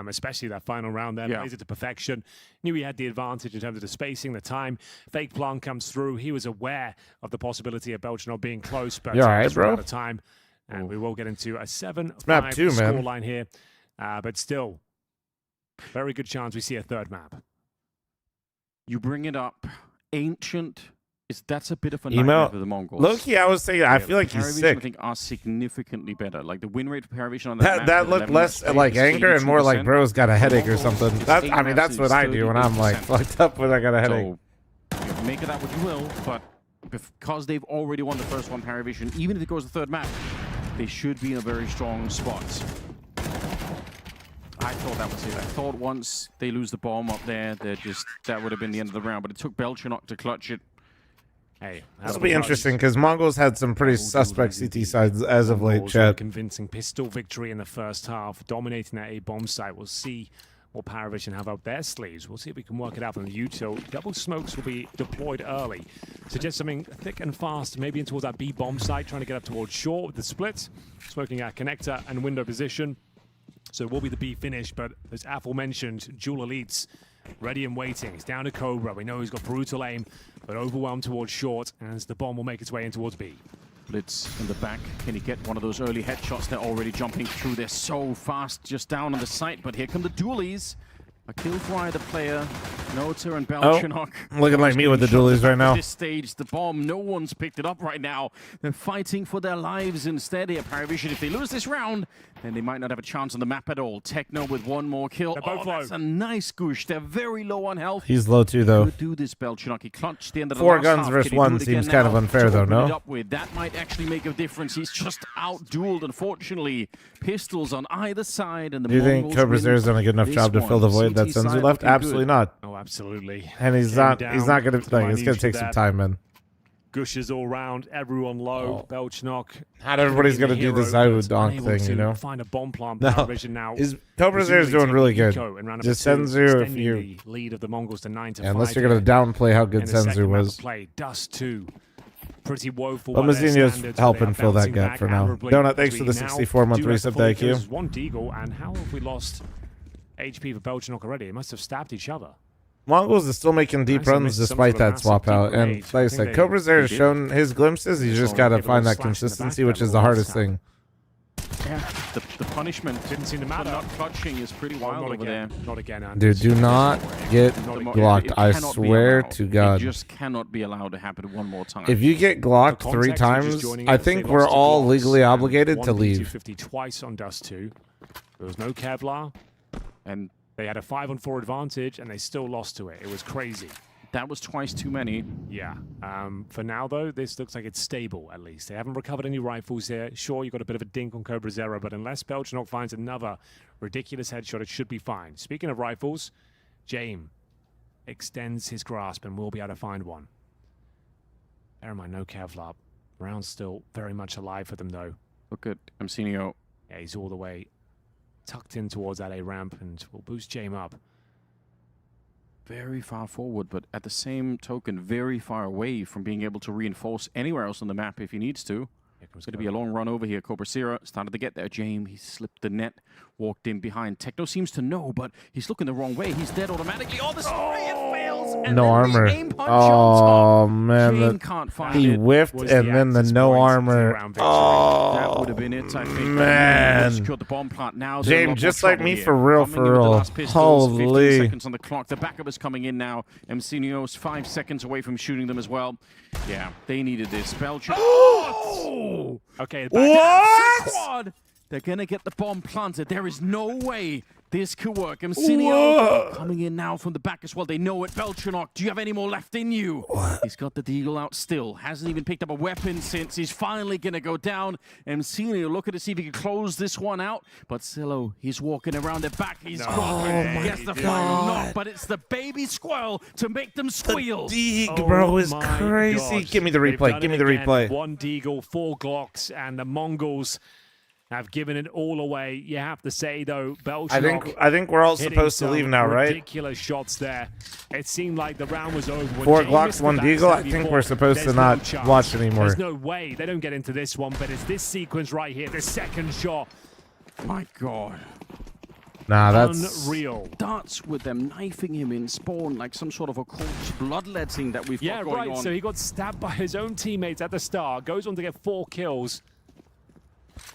Especially that final round there. Yeah. Plays it to perfection. Knew he had the advantage in terms of the spacing, the time. Fake plan comes through. He was aware of the possibility of Belchinok being close, but You all right, just ran bro? out of time. And we will get into a 7-5 map 2, man. scoreline here. But still, very good chance we see a third map. You bring it up. Ancient. That's a bit of a Emo? nightmare for the Mongols. Low-key, I was saying, I feel like he's Paravision, sick. I think, are significantly better. Like the win rate for Paravision on that map That with looked 11 less straight like is anger and more like 82%. bro's got a headache or Mongols, something. it's That's, 8 I mean, that's maps, what I it's do when I'm like 38%. fucked up when I got a headache. So, make of that what you will, but because they've already won the first one, Paravision, even if it goes the third map, they should be in a very strong spot. I thought that was it. I thought once they lose the bomb up there, that would have been the end of the round, but it took Belchinok to clutch it. Hey, This will be interesting because Mongols had some pretty suspect CT sides as of late, Mongols with a chat. convincing pistol victory in the first half, dominating that A-bomb site. We'll see what Paravision have up their sleeves. We'll see if we can work it out from the util. Double smokes will be deployed early. Suggest something thick and fast, maybe in towards that B-bomb site, trying to get up towards short with the split. Smoking at connector and window position. So it will be the B finish, but as aforementioned, Dual Elites ready and waiting. It's down to Cobra. We know he's got brutal aim, but overwhelmed towards short, as the bomb will make its way in towards B. Blitz in the back. Can he get one of those early headshots? They're already jumping through. They're so fast just down on the site, but here come the dualies. A kill for either player. Nota and Belchinok. Looking like me with the dualies right now. At this stage, the bomb, no one's picked it up right now. They're fighting for their lives instead here, Paravision. If they lose this round, then they might not have a chance on the map at all. Techno with one more kill. They're both That's a nice goosh. They're very low on health. He's low too, though. Could do this, Belchinok. He clutched the end of the 4 last guns half. versus Can he do 1 it again seems kind of now unfair, to though, open it no? up with? That might actually make a difference. He's just out-dueled, unfortunately. Pistols on either side, and the Do you think Mongols Cobra's win done a good enough this job to fill the one. void that CT Senzu side left? looking Absolutely good. not. Oh, absolutely. And he's Came not down gonna to the like it's gonna minutiae take some there. time, man. Gushes all round, everyone low. Belchinok. Not everybody's being gonna do the hero, Zaiwu but donk unable thing, you to know? Find a bomb plant. No. Paravision now. Cobra Zero is doing really good. Just Senzu, if extending you the lead of the Mongols to 9-5. unless you're gonna downplay how good in the second Senzu map of was. play. Dust 2. Pretty woeful. But by their Mazzinho's standards, helping they are fill that bouncing gap back for now. admirably. Donut, thanks As for we the now 64-month do have resub, the thank full you. kills. One Deagle, and how have we lost HP for Belchinok already? They must have stabbed each other. Mongols is still making deep Nice, they runs missed some despite sort of that massive swap deep out. And grenade. like I I said, think Cobra Zero has did. shown his glimpses. You just gotta find that consistency, which is the hardest thing. Yeah, the punishment didn't seem to matter. for not clutching is pretty wild over there. Not again, Dude, do not get glocked. It I cannot be swear allowed. to God. It just cannot be allowed to happen one more time. If you get glocked 3 times, I think we're all legally obligated to leave. 250 twice on Dust 2. There was no Kevlar, and they had a 5-on-4 advantage, and they still lost to it. It was crazy. That was twice too many. Yeah. For now, though, this looks like it's stable, at least. They haven't recovered any rifles here. Sure, you got a bit of a dink on Cobra Zero, but unless Belchenok finds another ridiculous headshot, it should be fine. Speaking of rifles, James extends his grasp and will be able to find one. Bear in mind, no Kevlar. Round's still very much alive for them, though. Look at Amsenio. Yeah, he's all the way tucked in towards that A ramp and will boost James up. Very far forward, but at the same token, very far away from being able to reinforce anywhere else on the map if he needs to. It's going to be a long run over here. Cobra Zero started to get there. James, he slipped the net, walked in behind. Techno seems to know, but he's looking the wrong way. He's dead automatically. Oh, the spray, it fails. And no then armor. the aim punch Oh, on man. James can't find He it. whiffed and then the no armor. Oh, that would have been it, I think. man. Secured the bomb plant. Now James, just like me, here. for real, Coming for in with the real. last pistols, 15 Holy. seconds on the clock. The backup is coming in now. Mcenio's 5 seconds away from shooting them as well. Yeah, they needed this. Belgium. Oh! Okay, what? Squad. They're going to get the bomb planted. There is no way this could work. Mcenio coming in now from the back as well. They know it. Belchenok, do you have any more left in you? What? He's got the deagle out still. Hasn't even picked up a weapon since. He's finally going to go down. Mcenio looking to see if he can close this one out. But Silo, he's walking around the back. He's gets the final knock, but it's the baby squirrel to make them squeal. The Deagle, bro, is crazy. God. Give me the They've replay. done Give me it the again. replay. 1 Deagle, 4 Glocks, and the Mongols have given it all away. You have to say, though, Belchenok I think we're all hitting supposed to some leave now, right? ridiculous shots there. It seemed like the round was over. When 4 James Glocks, missed the 1 Deagle. I backstab think before, we're supposed to there's not no chance. watch anymore. There's no way. They don't get into this one, but it's this sequence right here, the second shot. My God. Nah, that's unreal. Starts with them knifing him in spawn like some sort of a corpse bloodletting that we've got going on. So he got stabbed by his own teammates at the start, goes on to get 4 kills.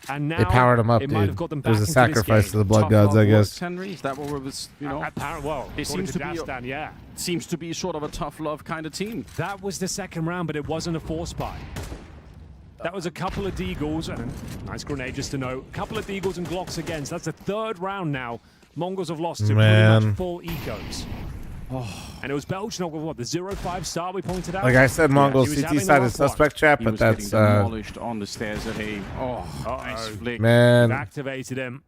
And now they powered him up, it might have dude. got them It was back a into sacrifice this to the game. blood gods, I guess. Henry, is that what it was, you know? Well, it seems to be Dastan, yeah. Seems to be sort of a tough love kind of team. That was the second round, but it wasn't a force buy. That was a couple of Deagles and a nice grenade, just to know. A couple of Deagles and Glocks again. So that's the 3rd round now. Mongols have lost to pretty much full ecos. And it was Belchenok with what, the 0-5 start we pointed out? Like I said, Mongols He was CT having the side rough is suspect one. trap, He but was that's getting demolished on the stairs at A. Nice flick. Man. They've activated him.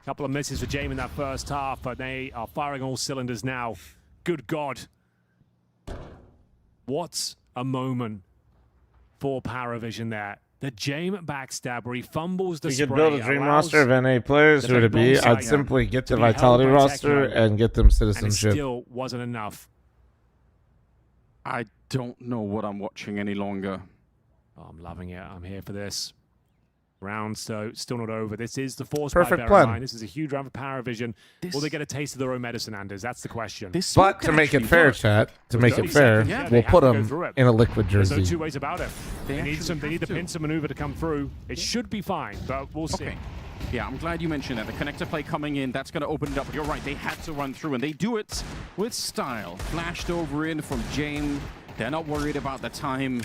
Couple of misses for James in that first half, but they are firing all cylinders now. Good God. What a moment for Paravision there. The James backstab where he fumbles the We spray. could build a dream allows roster of NA players. Who would it be? I'd simply get the Vitality roster and get them And it citizenship. still wasn't enough. I don't know what I'm watching any longer. Oh, I'm loving it. I'm here for this. Round still not over. This is the force Perfect by plan. Bear. This is a huge round for Paravision. Will they get a taste of their own medicine, Anders? That's the question. But to make it fair, chat, to make it fair, we'll put them in a liquid There's jersey. no 2 ways about it. They need the pincer maneuver to come through. It should be fine, but we'll see. Okay. Yeah, I'm glad you mentioned that. The connector play coming in, that's going to open it up. You're right, they had to run through, and they do it with style. Flashed over in from James. They're not worried about the time.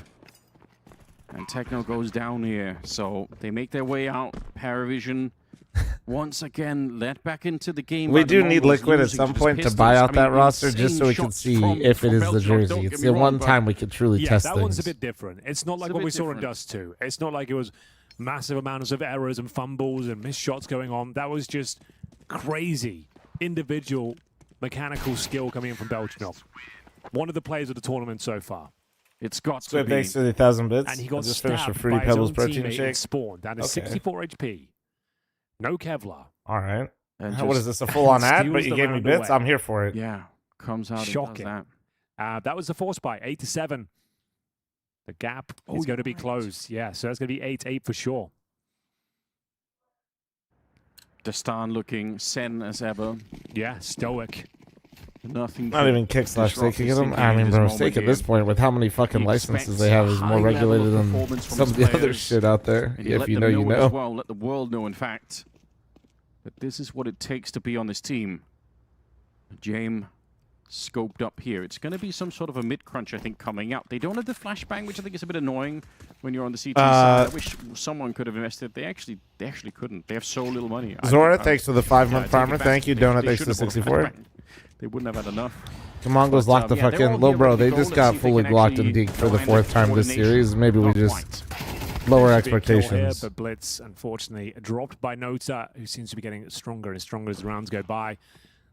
And Techno goes down here, so they make their way out. Paravision once again let back into the game. We by the do need Mongols, liquid at losing some to the point to Pistols. buy out I that mean, roster just so we insane can shots see from if it is the Belchenok, jersey. don't It's get the me one wrong, time we could truly Yeah, test that things. one's a bit different. It's not like a what bit we saw in different. Dust 2. It's not like it was massive amounts of errors and fumbles and missed shots going on. That was just crazy individual mechanical skill coming in from Belchenok. One of the players of the tournament so far. It's got So thanks to the 1,000 bits. And he got I just finished a stabbed Fruity by his Pebbles own protein teammate shake. and spawned down to 64 HP. No Kevlar. All right. And What just is this, a full-on ad? steals But you the gave me round bits? away. I'm here for it. Yeah, comes out Shocking. and does that. That was the force buy, 8-7. The gap is going to be closed. Yeah, so that's going to be 8-8 for sure. Dastan looking Sen as ever. Yeah, stoic. Nothing. Not even kick slash disrupt stake this them. thinking I in mean, this bro, moment stake at here. this point with how many fucking He licenses expects they have a is more high level regulated of than performance from some his of the other players. shit out there. And you If let you them know, you it know. As well. Let the world know, in fact, that this is what it takes to be on this team. James scoped up here. It's going to be some sort of a mid-crunch, I think, coming out. They don't have the flashbang, which I think is a bit annoying when you're on the CT side. I wish someone could have invested. They actually couldn't. They have so little money. Zora, thanks for the 5-month farmer. Thank you. Donut, thanks for the 64. They wouldn't have had enough. The Mongols locked the fucking low, bro. They just got fully blocked and deked for the 4th time this series. Maybe we just lower expectations. But Blitz, unfortunately, dropped by Nota, who seems to be getting stronger and stronger as the rounds go by.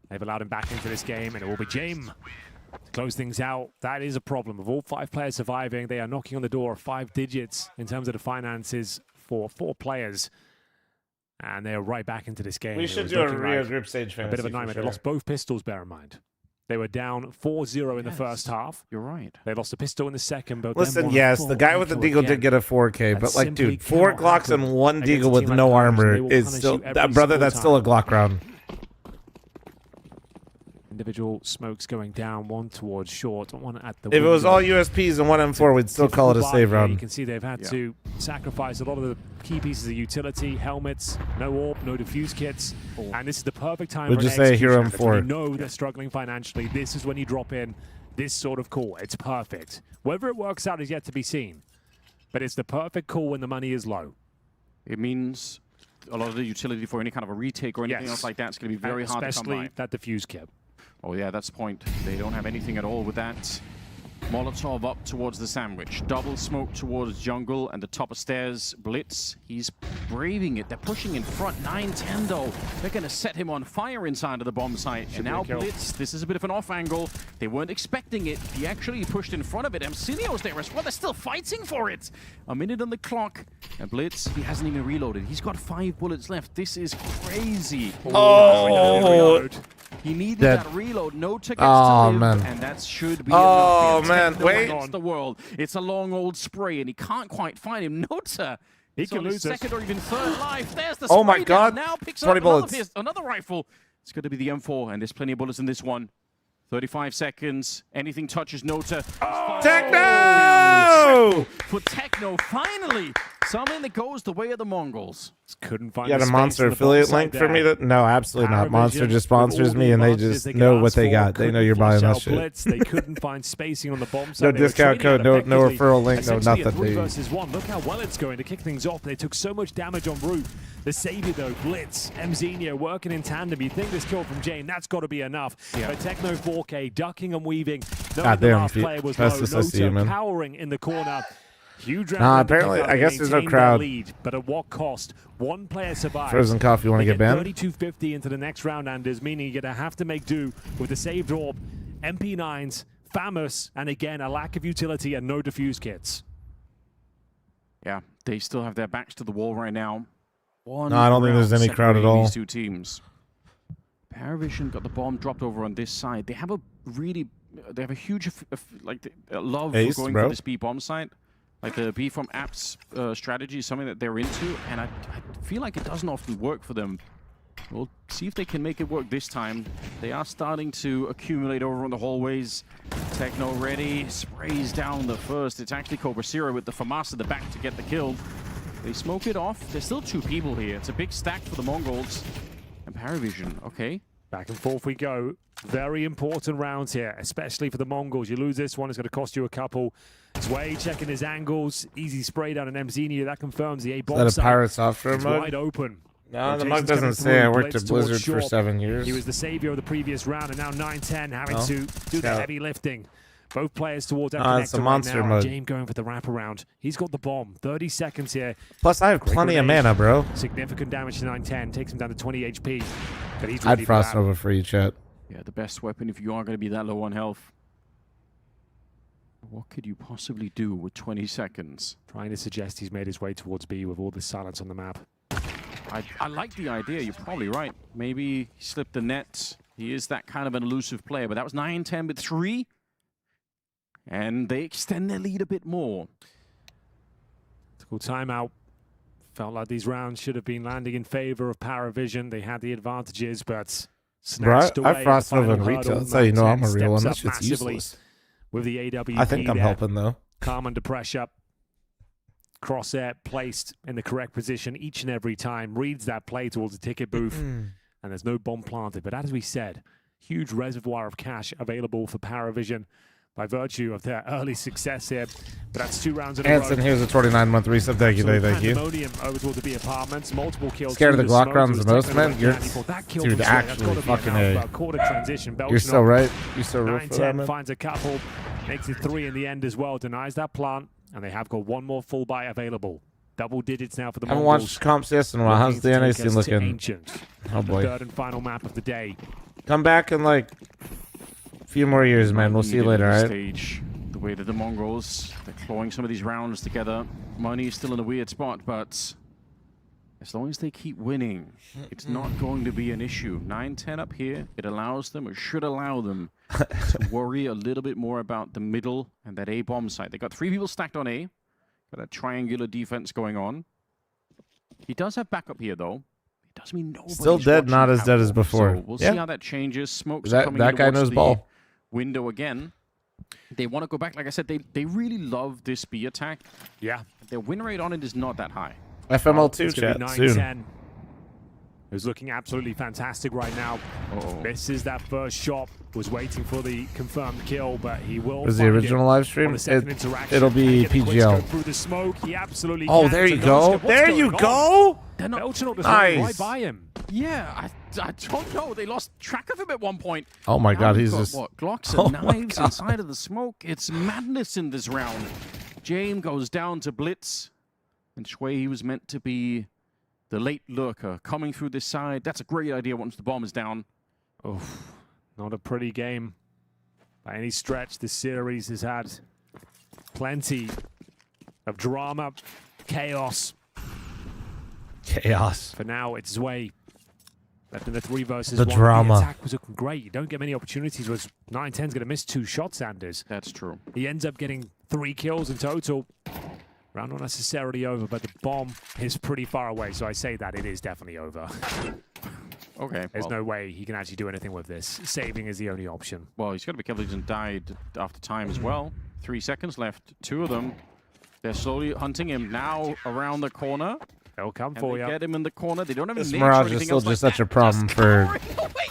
They've allowed him back into this game, and it will be James to close things out. That is a problem. Of all 5 players surviving, they are knocking on the door of 5 digits in terms of the finances for 4 players. And they are right back into this game. We should do a Rio group stage fantasy. A bit of a nightmare. They lost both pistols, bear in mind. They were down 4-0 in the first half. You're right. They lost a pistol in the second. But listen, yes, the guy with the deagle did get a 4K, but like, dude, 4 Glocks and 1 deagle with no armor is still, brother, that's still a Glock round. Individual smokes going down, one towards short, one at the If it was all USPs and 1 M4, we'd still call it a save round. You can see they've had to sacrifice a lot of the key pieces of utility, helmets, no AWP, no defuse kits, and this is the perfect time We'll for just an say Hero execution. M4. You know they're struggling financially. This is when you drop in this sort of call. It's perfect. Whether it works out is yet to be seen, but it's the perfect call when the money is low. It means a lot of the utility for any kind of a retake or anything else like that is going to be very hard to come by. Especially that defuse kit. Oh yeah, that's the point. They don't have anything at all with that. Molotov up towards the sandwich. Double smoke towards jungle and the top of stairs. Blitz, he's braving it. They're pushing in front. 9-10 though. They're going to set him on fire inside of the bomb site. And now Blitz, this is a bit of an off angle. They weren't expecting it. He actually pushed in front of it. Emsinio's there as well. They're still fighting for it. A minute on the clock. And Blitz, he hasn't even reloaded. He's got 5 bullets left. This is crazy. Oh, he needed that reload. No tickets to live, man. and that should be Oh, enough. man, wait. Against the world. It's a long old spray, and he can't quite find him. Nota. He It's can on his lose this. second or even third life. There's the Oh my spray God. down. Now picks 20 up bullets. another rifle. It's going to be the M4, and there's plenty of bullets in this one. 35 seconds. Anything touches Nota. Oh, Techno! For Techno, finally. Something that goes the way of the Mongols. Couldn't find You got the a space Monster in the affiliate bomb link site for me? there. No, absolutely not. Paravision, Monster just with all sponsors the me, and they advantages just could know what ask they for, got. They know couldn't you're flush buying that out shit. Blitz. They couldn't find spacing on the bomb No site. They were discount trading code, out no effectively. referral link, no Essentially nothing. a 3 dude. versus 1. Look how well it's going to kick things off. They took so much damage en route. The savior though, Blitz, Mzinho working in tandem. You think this kill from Jane, that's got to be enough. But Techno 4K, ducking and weaving. God The damn, last player was that's low. just I see you, Nota man. cowering in the corner. Huge round Nah, to pick apparently, up. I They guess there's no maintained their crowd. lead, but at what cost? One player survived. Frozen coffee, wanna They get banned? 32-50 into the next round, Anders, meaning you're going to have to make do with the saved orb, MP9s, FAMUS, and again, a lack of utility and no defuse kits. Yeah, they still have their backs to the wall right now. No, I don't think there's any crowd at all. These two teams. Paravision got the bomb dropped over on this side. They have a huge love Ace, for going bro. for this B bomb site. Like the B from apps strategy is something that they're into, and I feel like it doesn't often work for them. We'll see if they can make it work this time. They are starting to accumulate over on the hallways. Techno ready, sprays down the first. It's actually Cobra Zero with the FAMAS at the back to get the kill. They smoke it off. There's still 2 people here. It's a big stack for the Mongols. And Paravision, okay. Back and forth we go. Very important rounds here, especially for the Mongols. You lose this one, it's going to cost you a couple. Sway checking his angles. Easy spray down an Mzinho. That confirms the A bomb. Is that a Pirate software it's mug? wide open. No, the Jason's mug doesn't coming say. I through, worked Blitz at towards Blizzard for short. 7 years. He was the savior of the previous round, and now 9-10 having Oh. to do the Yeah. heavy lifting. Both players towards that Ah, it's a connector monster right now. mode. James going for the wraparound. He's got the bomb. 30 seconds here. Plus, I have Great plenty of grenade. mana, bro. Significant damage to 9-10. Takes him down to 20 HP. But he's I'd ready for frost that. over for you, chat. Yeah, the best weapon if you are going to be that low on health. What could you possibly do with 20 seconds? Trying to suggest he's made his way towards B with all this silence on the map. I like the idea. You're probably right. Maybe he slipped the net. He is that kind of an elusive player. But that was 9-10 with 3. And they extend their lead a bit more. Cool timeout. Felt like these rounds should have been landing in favor of Paravision. They had the advantages, but snatched Bro, away. I frosted over in in retail. That's how you know I'm a real one. That shit's massively useless. with the AWP I think I'm there. helping, though. Calm under pressure. Crosshair placed in the correct position each and every time. Reads that play towards the ticket booth. And there's no bomb planted. But as we said, huge reservoir of cash available for Paravision by virtue of their early success here. But that's 2 rounds in a row. Anson, here's a 29-month resub. Thank you, thank you. Pandemonium over towards the B apartments. Multiple kills. Scared of the Glock rounds the most, man. man? You're, dude, actually fucking A. You're so right. You're so real for that, 9-10 man. finds a couple, makes it 3 in the end as well. Denies that plant, and they have got one more full buy available. Double digits now for the I haven't Mongols. watched comps yes in a while. How's the NA scene looking? Ancient. Oh boy. The 3rd and final map of the day. Come back in like a few more years, man. We'll see you later, all right? Stage, the way that the Mongols, they're clawing some of these rounds together. Money is still in a weird spot, but as long as they keep winning, it's not going to be an issue. 9-10 up here, it allows them, or should allow them, to worry a little bit more about the middle and that A bomb site. They got 3 people stacked on A. Got that triangular defense going on. He does have backup here, though. It does mean nobody's Still dead, not as dead as before. So we'll Yeah. see how that changes. Smoke's That coming guy knows the ball. window again. They want to go back. Like I said, they really love this B attack. Yeah. Their win rate on it is not that high. FML2 It's gonna be chat 9-10. soon. Who's looking absolutely fantastic right now. Misses that first shot. Was waiting for the confirmed kill, but he will. Was the find original it live on stream? the second interaction. It'll be And get the quick PGL. scope through the smoke. He absolutely Oh, can. there So you no go. scope. What's There going you on? go. They're not. Belchenot was Nice. right by him. Yeah, I don't know. They lost track of him at one point. Oh my Now God, we've he's got, just. what, Glocks Oh and my knives God. inside of the smoke. It's madness in this round. James goes down to Blitz, and Shui, he was meant to be the late lurker coming through this side. That's a great idea once the bomb is down. Oh, not a pretty game by any stretch. This series has had plenty of drama, chaos. Chaos. For now, it's Zwei. Left in the 3 versus The 1. drama. The attack was looking great. You don't get many opportunities. Was 9-10's going to miss 2 shots, Anders. That's true. He ends up getting 3 kills in total. Round not necessarily over, but the bomb is pretty far away. So I say that it is definitely over. Okay. There's well, no way he can actually do anything with this. Saving is the only option. Well, he's got to be careful he doesn't die after time as well. 3 seconds left. 2 of them. They're slowly hunting him now around the corner. They'll come And for they you. get him in the corner. They don't have This a niche or Mirage is anything still else just like such a that. problem for.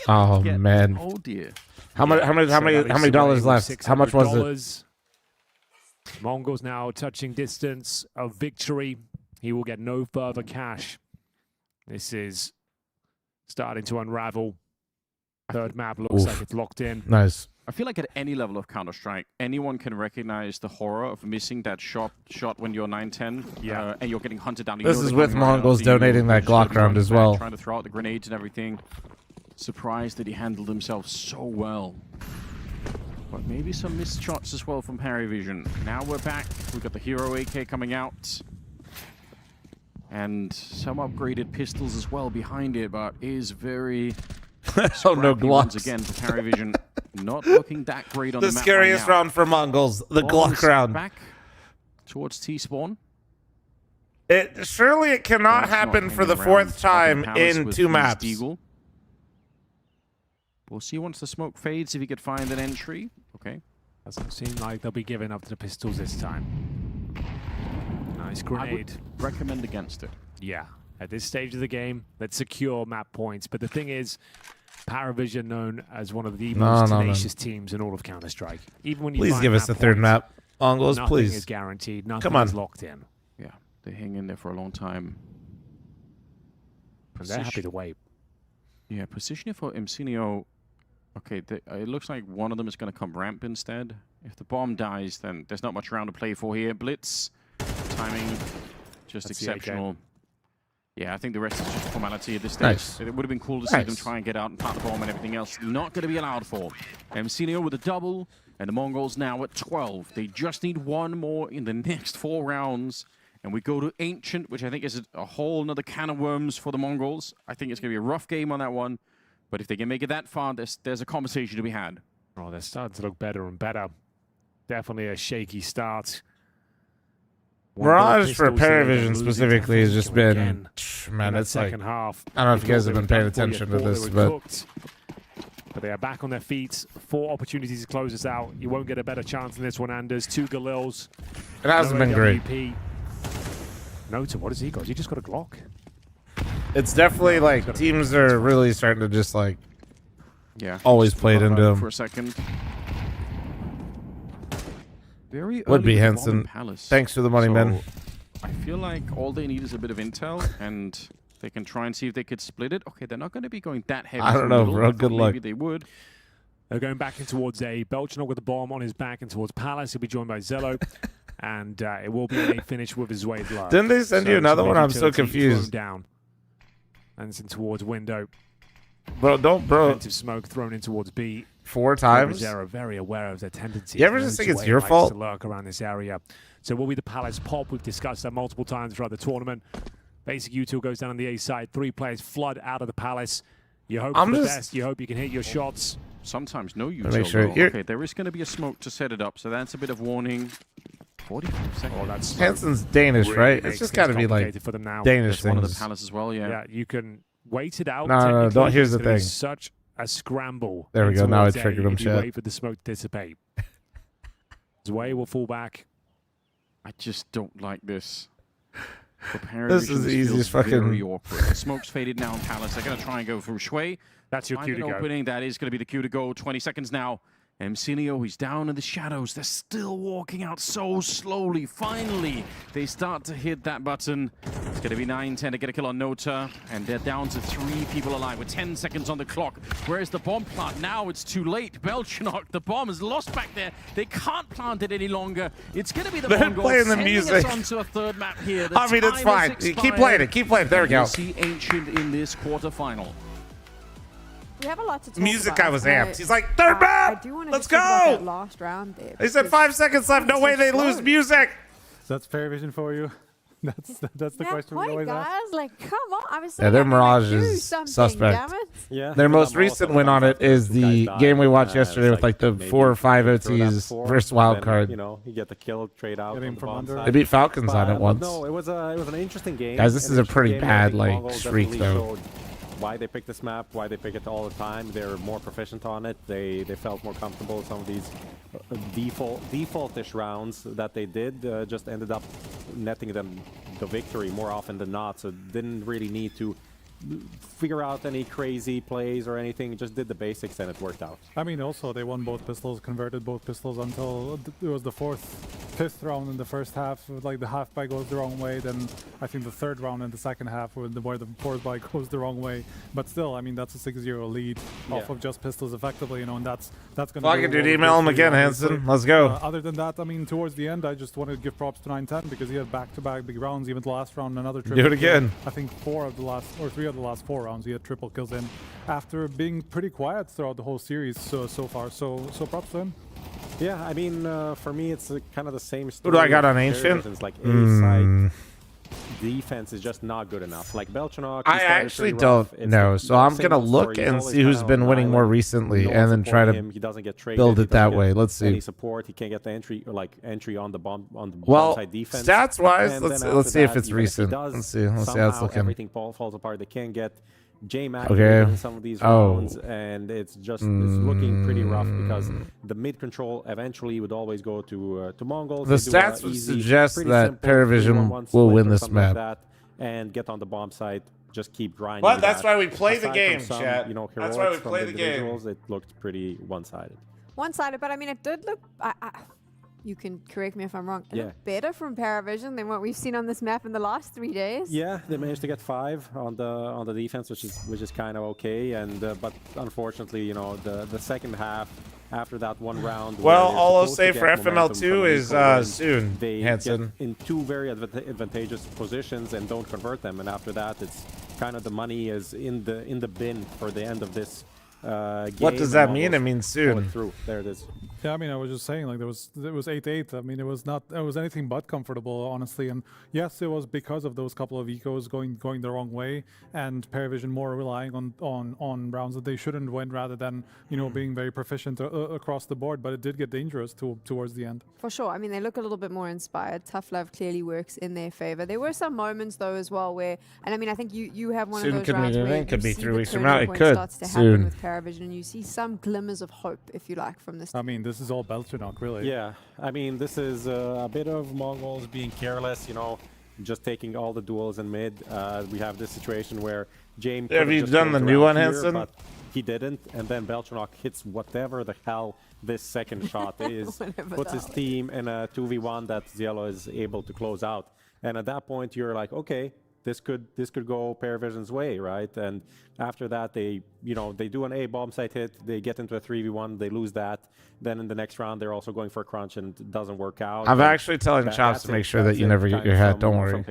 Oh man. Oh dear. How many dollars left? How much was it? Mongols now touching distance of victory. He will get no further cash. This is starting to unravel. 3rd map looks Oof. like it's locked in. Nice. I feel like at any level of Counter-Strike, anyone can recognize the horror of missing that shot when you're 9-10 and you're getting hunted down. You This know is they're with coming right Mongols after you. donating that You're just gonna Glock be round running as back, well. Trying to throw out the grenades and everything. Surprised that he handled himself so well. But maybe some missed shots as well from Paravision. Now we're back. We've got the Hero AK coming out. And some upgraded pistols as well behind it, but is very Oh no, scrappy once Glocks. again for Paravision. Not looking that great on the The map scariest right now. round for Mongols, the Ball Glock is round. Back towards T-spawn. Surely it cannot That's not happen for hanging the around 4th time Buckingham Palace in with 2 Beast maps. Eagle. We'll see once the smoke fades if he could find an entry. Okay. Doesn't seem like they'll be giving up to the pistols this time. Nice I grenade. would recommend against it. Yeah. At this stage of the game, let's secure map points. But the thing is, Paravision known as one of the most tenacious teams in all of Counter-Strike. Even when you Please find give us map the 3rd points, map. Mongols, nothing please. is guaranteed. Nothing Come on. is locked in. Yeah, they hang in there for a long time. And they're happy to wait. Yeah, positioning for Mcinio. Okay, it looks like one of them is going to come ramp instead. If the bomb dies, then there's not much round to play for here. Blitz, timing, just That's the AK. exceptional. Yeah, I think the rest is just formality at this stage. Nice. It would have been cool to see them Nice. try and get out and plant the bomb and everything else. Not going to be allowed for. Mcinio with a double, and the Mongols now at 12. They just need 1 more in the next 4 rounds. And we go to Ancient, which I think is a whole nother can of worms for the Mongols. I think it's going to be a rough game on that one. But if they can make it that far, there's a conversation to be had. Oh, they're starting to look better and better. Definitely a shaky start. Mirage for Paravision specifically has just been, man, it's like, second half. I don't know if you guys have been paying attention to this, but But they are back on their feet. 4 opportunities to close this out. You won't get a better chance than this one, Anders. 2 Galils. it hasn't been great. AWP. Nota, what has he got? Has he just got a Glock? It's definitely like teams are really starting to just like Yeah. always just played forgot into about it him. for a second. Very Would early be with the bomb Henson. in Palace. Thanks for the money, man. I feel like all they need is a bit of intel, and they can try and see if they could split it. Okay, they're not going to be going that heavy. I don't to know, middle. bro. I Good thought luck. Maybe they would. They're going back in towards A. Belchenok with the bomb on his back and towards Palace. He'll be joined by Zello. And it will be a finish with his way love. Didn't they send you another one? I'm so utility confused. thrown down. And it's in towards window. Bro, don't, bro. Defensive smoke thrown in towards B. 4 times? They are very aware of their tendencies. You ever just think it's your likes fault? to lurk around this area. So will be the Palace pop. We've discussed that multiple times throughout the tournament. Basic U2 goes down on the A side. 3 players flood out of the Palace. You hope for the best. You hope you can hit your shots. Sometimes no Make util. sure Okay, there is going to be a smoke to set it up, so that's a bit of warning. 45 seconds. Oh, that's Hanson's Danish, really right? makes It's just things got to be like complicated for them now. Danish It's one of the things. Palace as well, yeah. Yeah, you can wait it out. No, no, no, technically. don't. Here's It's the gonna be thing. Such a scramble. There we go. Now I towards A triggered him, if you chat. wait for the smoke to dissipate. Zwei will fall back. I just don't like this. This is the easiest fucking- Very awkward. The smoke's faded now in Palace. They're going to try and go through Shui. That's your Find cue an to go. opening. That is going to be the cue to go. 20 seconds now. Mcinio, he's down in the shadows. They're still walking out so slowly. Finally, they start to hit that button. It's going to be 9-10 to get a kill on Nota. And they're down to 3 people alive with 10 seconds on the clock. Where's the bomb plant? Now it's too late. Belchenok, the bomb is lost back there. They can't plant it any longer. It's going to be the They're Mongols playing the sending music. us onto a third map here. I mean, it's fine. Keep playing it. Keep playing it. There we go. We'll see Ancient in this quarterfinal. We have a lot to talk Music about. guy was amped. He's like, third I map! do want to Let's talk about go! that last round there. They said 5 seconds left. No It's way so they lose slow. music. That's fair vision for you. That's the Yeah, question we point, always guys. ask. Like, come on. I was Yeah, saying their I can, Mirage do is something, suspect. damn it. Yeah, Their most but recent also win on it is guys the died. game we watched It's yesterday with like the maybe 4 or 5 throw that OTs before, versus wild then, card. You know, you get the kill trade out. Get him on the from bomb under. side. They beat Falcons on it But once. No, it was an interesting game. Guys, this An is a interesting pretty game, and I bad, think like, Mongols streak, definitely though. showed why they picked this map, why they pick it all the time. They're more proficient on it. They felt more comfortable. Some of these default-ish rounds that they did just ended up netting them the victory more often than not. So didn't really need to figure out any crazy plays or anything. Just did the basics and it worked out. I mean, also they won both pistols, converted both pistols until it was the 5th round in the first half. Like the half buy goes the wrong way, then I think the 3rd round in the second half where the 4th buy goes the wrong way. But still, I mean, that's a 6-0 lead off of just pistols effectively, you know, and that's going to. Fuck it, dude. Email him again, Hanson. Let's go. Other than that, I mean, towards the end, I just wanted to give props to 9-10 because he had back-to-back big rounds. Even the last round, another triple. Do it again. I think 3 of the last 4 rounds, he had triple kills in after being pretty quiet throughout the whole series so far. So props to him. Yeah, I mean, for me, it's kind of the same Who story. do I got on as Ancient? It's like A-side defense is just not good enough. Like Belchenok, I actually don't know, so I'm going to look and see who's been winning more recently and then try to he doesn't get traded, build he it that doesn't way. get Let's any see. support. He can't get the entry on the bomb Well, side defense. stats-wise, And let's then let's see after if that, it's even if he recent. does, Let's see how it's looking. Everything falls apart. They can't get J-Mac Okay. in some of these rounds, and it's looking pretty rough because the mid control eventually would always go to Mongols. The They do a stats would easy, suggest pretty that simple Paravision 3-1-1 will win split or this something like map. that, and get on the bomb side. Just keep grinding. But with that's that. why we play the Aside game, from some, chat. You know, That's why we heroics from play the game. individuals, It looked pretty one-sided. One-sided, but I mean, it did look. You can correct me if I'm wrong. It looked better from Paravision than what we've seen on this map in the last 3 days. Yeah, they managed to get 5 on the defense, which is kind of okay. And but unfortunately, you know, the second half after that one round. Well, where all I'll supposed say to for get momentum FML2 from is equal wins, soon, they Hanson. get in 2 very advantageous positions and don't convert them. And after that, it's kind of the money is in the bin for the end of this. Game. What does that mean? It means soon. Through. There it is. Yeah, I mean, I was just saying, like, it was 8-8. I mean, it was anything but comfortable, honestly. And yes, it was because of those couple of ecos going the wrong way, and Paravision more relying on rounds that they shouldn't win rather than, you know, being very proficient across the board. But it did get dangerous towards the end. For sure. I mean, they look a little bit more inspired. Tough love clearly works in their favor. There were some moments though as well where, and I mean, I think you have one Soon of those could rounds mean where anything. Could you be see 3 the weeks from turning now. It point could. starts to happen Soon. with Paravision, and you see some glimmers of hope, if you like, from this. I mean, this is all Belchenok, really. Yeah, I mean, this is a bit of Mongols being careless, you know, just taking all the duels in mid. We have this situation where James. Have you done the new one, Hansen? But he didn't, and then Beltranok hits whatever the hell this second shot is, puts his team in a 2v1 that Zielo is able to close out. And at that point, you're like, okay, this could go Paravision's way, right? And after that, they do an A bomb site hit, they get into a 3v1, they lose that. Then in the next round, they're also going for a crunch and it doesn't work out. I'm actually telling Chops to make sure that you never get your head. Don't worry.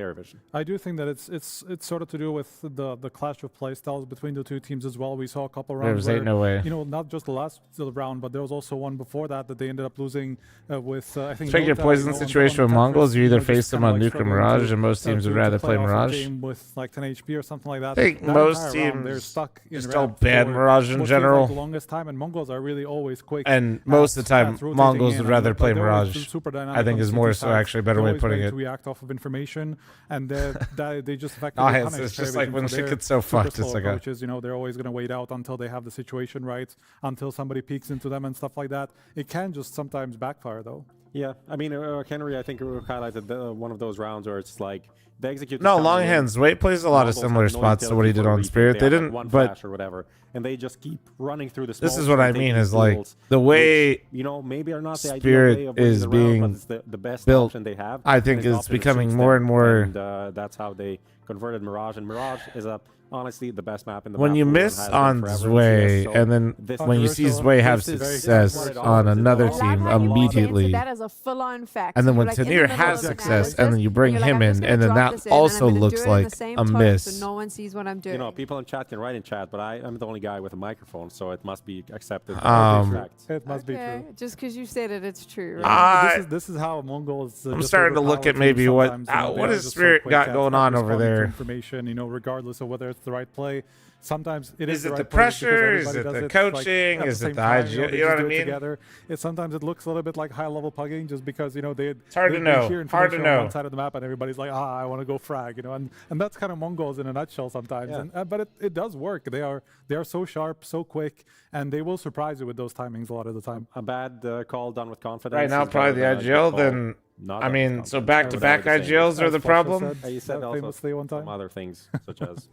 I do think that it's sort of to do with the clash of play styles between the two teams as well. We saw a couple rounds where, no way. Not just the last round, but there was also one before that they ended up losing with, I think... Check your poison situation with Mongols. You either face them on Nuke or Mirage, and most teams would rather play Mirage. With like 10 HP or something like that. I think most teams they're stuck in just don't ban Mirage in general. Like the longest time, and Mongols are really always quick. And most of the time, Mongols would rather play Mirage. I think is more so actually a better way of putting it. React off of information, and they just effectively punish. It's just like when shit gets so fucked. It's like approaches, they're always going to wait out until they have the situation right, until somebody peeks into them and stuff like that. It can just sometimes backfire though. Yeah, I mean, Henry, I think highlighted one of those rounds where it's like they execute. No, Longhands. Wade plays a lot of similar spots to what he did on Spirit. They didn't, one but flash or whatever, and they just keep running through the. This is what I mean. Is like the way maybe are not the Spirit ideal way of is the being round, but it's the best built. option they have. I think is becoming more and more. And that's how they converted Mirage, and Mirage is honestly the best map in the when map you miss on Zwei, and then when you see Zwei have success on another team immediately, that is a full-on fact. and then when Tanir has success, and then you bring him in, and then that also looks like a miss. So no one sees what I'm doing. People in chat can write in chat, but I'm the only guy with a microphone, so it must be accepted. It must be true. Just because you said it, it's true. Right? This is how Mongols. I'm starting to look at maybe what has Spirit got going on over there. Information, regardless of whether it's the right play. Sometimes it is the it right the play pressure? Is it the coaching? Is it the IG? You know what I mean? Together. Sometimes it looks a little bit like high-level pugging, just because they. It's hard to know. Hard to know. On one side of the map, and everybody's like, I want to go frag, and that's kind of Mongols in a nutshell sometimes. Yeah. But it does work. They are so sharp, so quick, and they will surprise you with those timings a lot of the time. A bad call done with confidence. Right now, probably the IGL. Then I mean, so back-to-back IGLs are the problem. You said also some other things such as.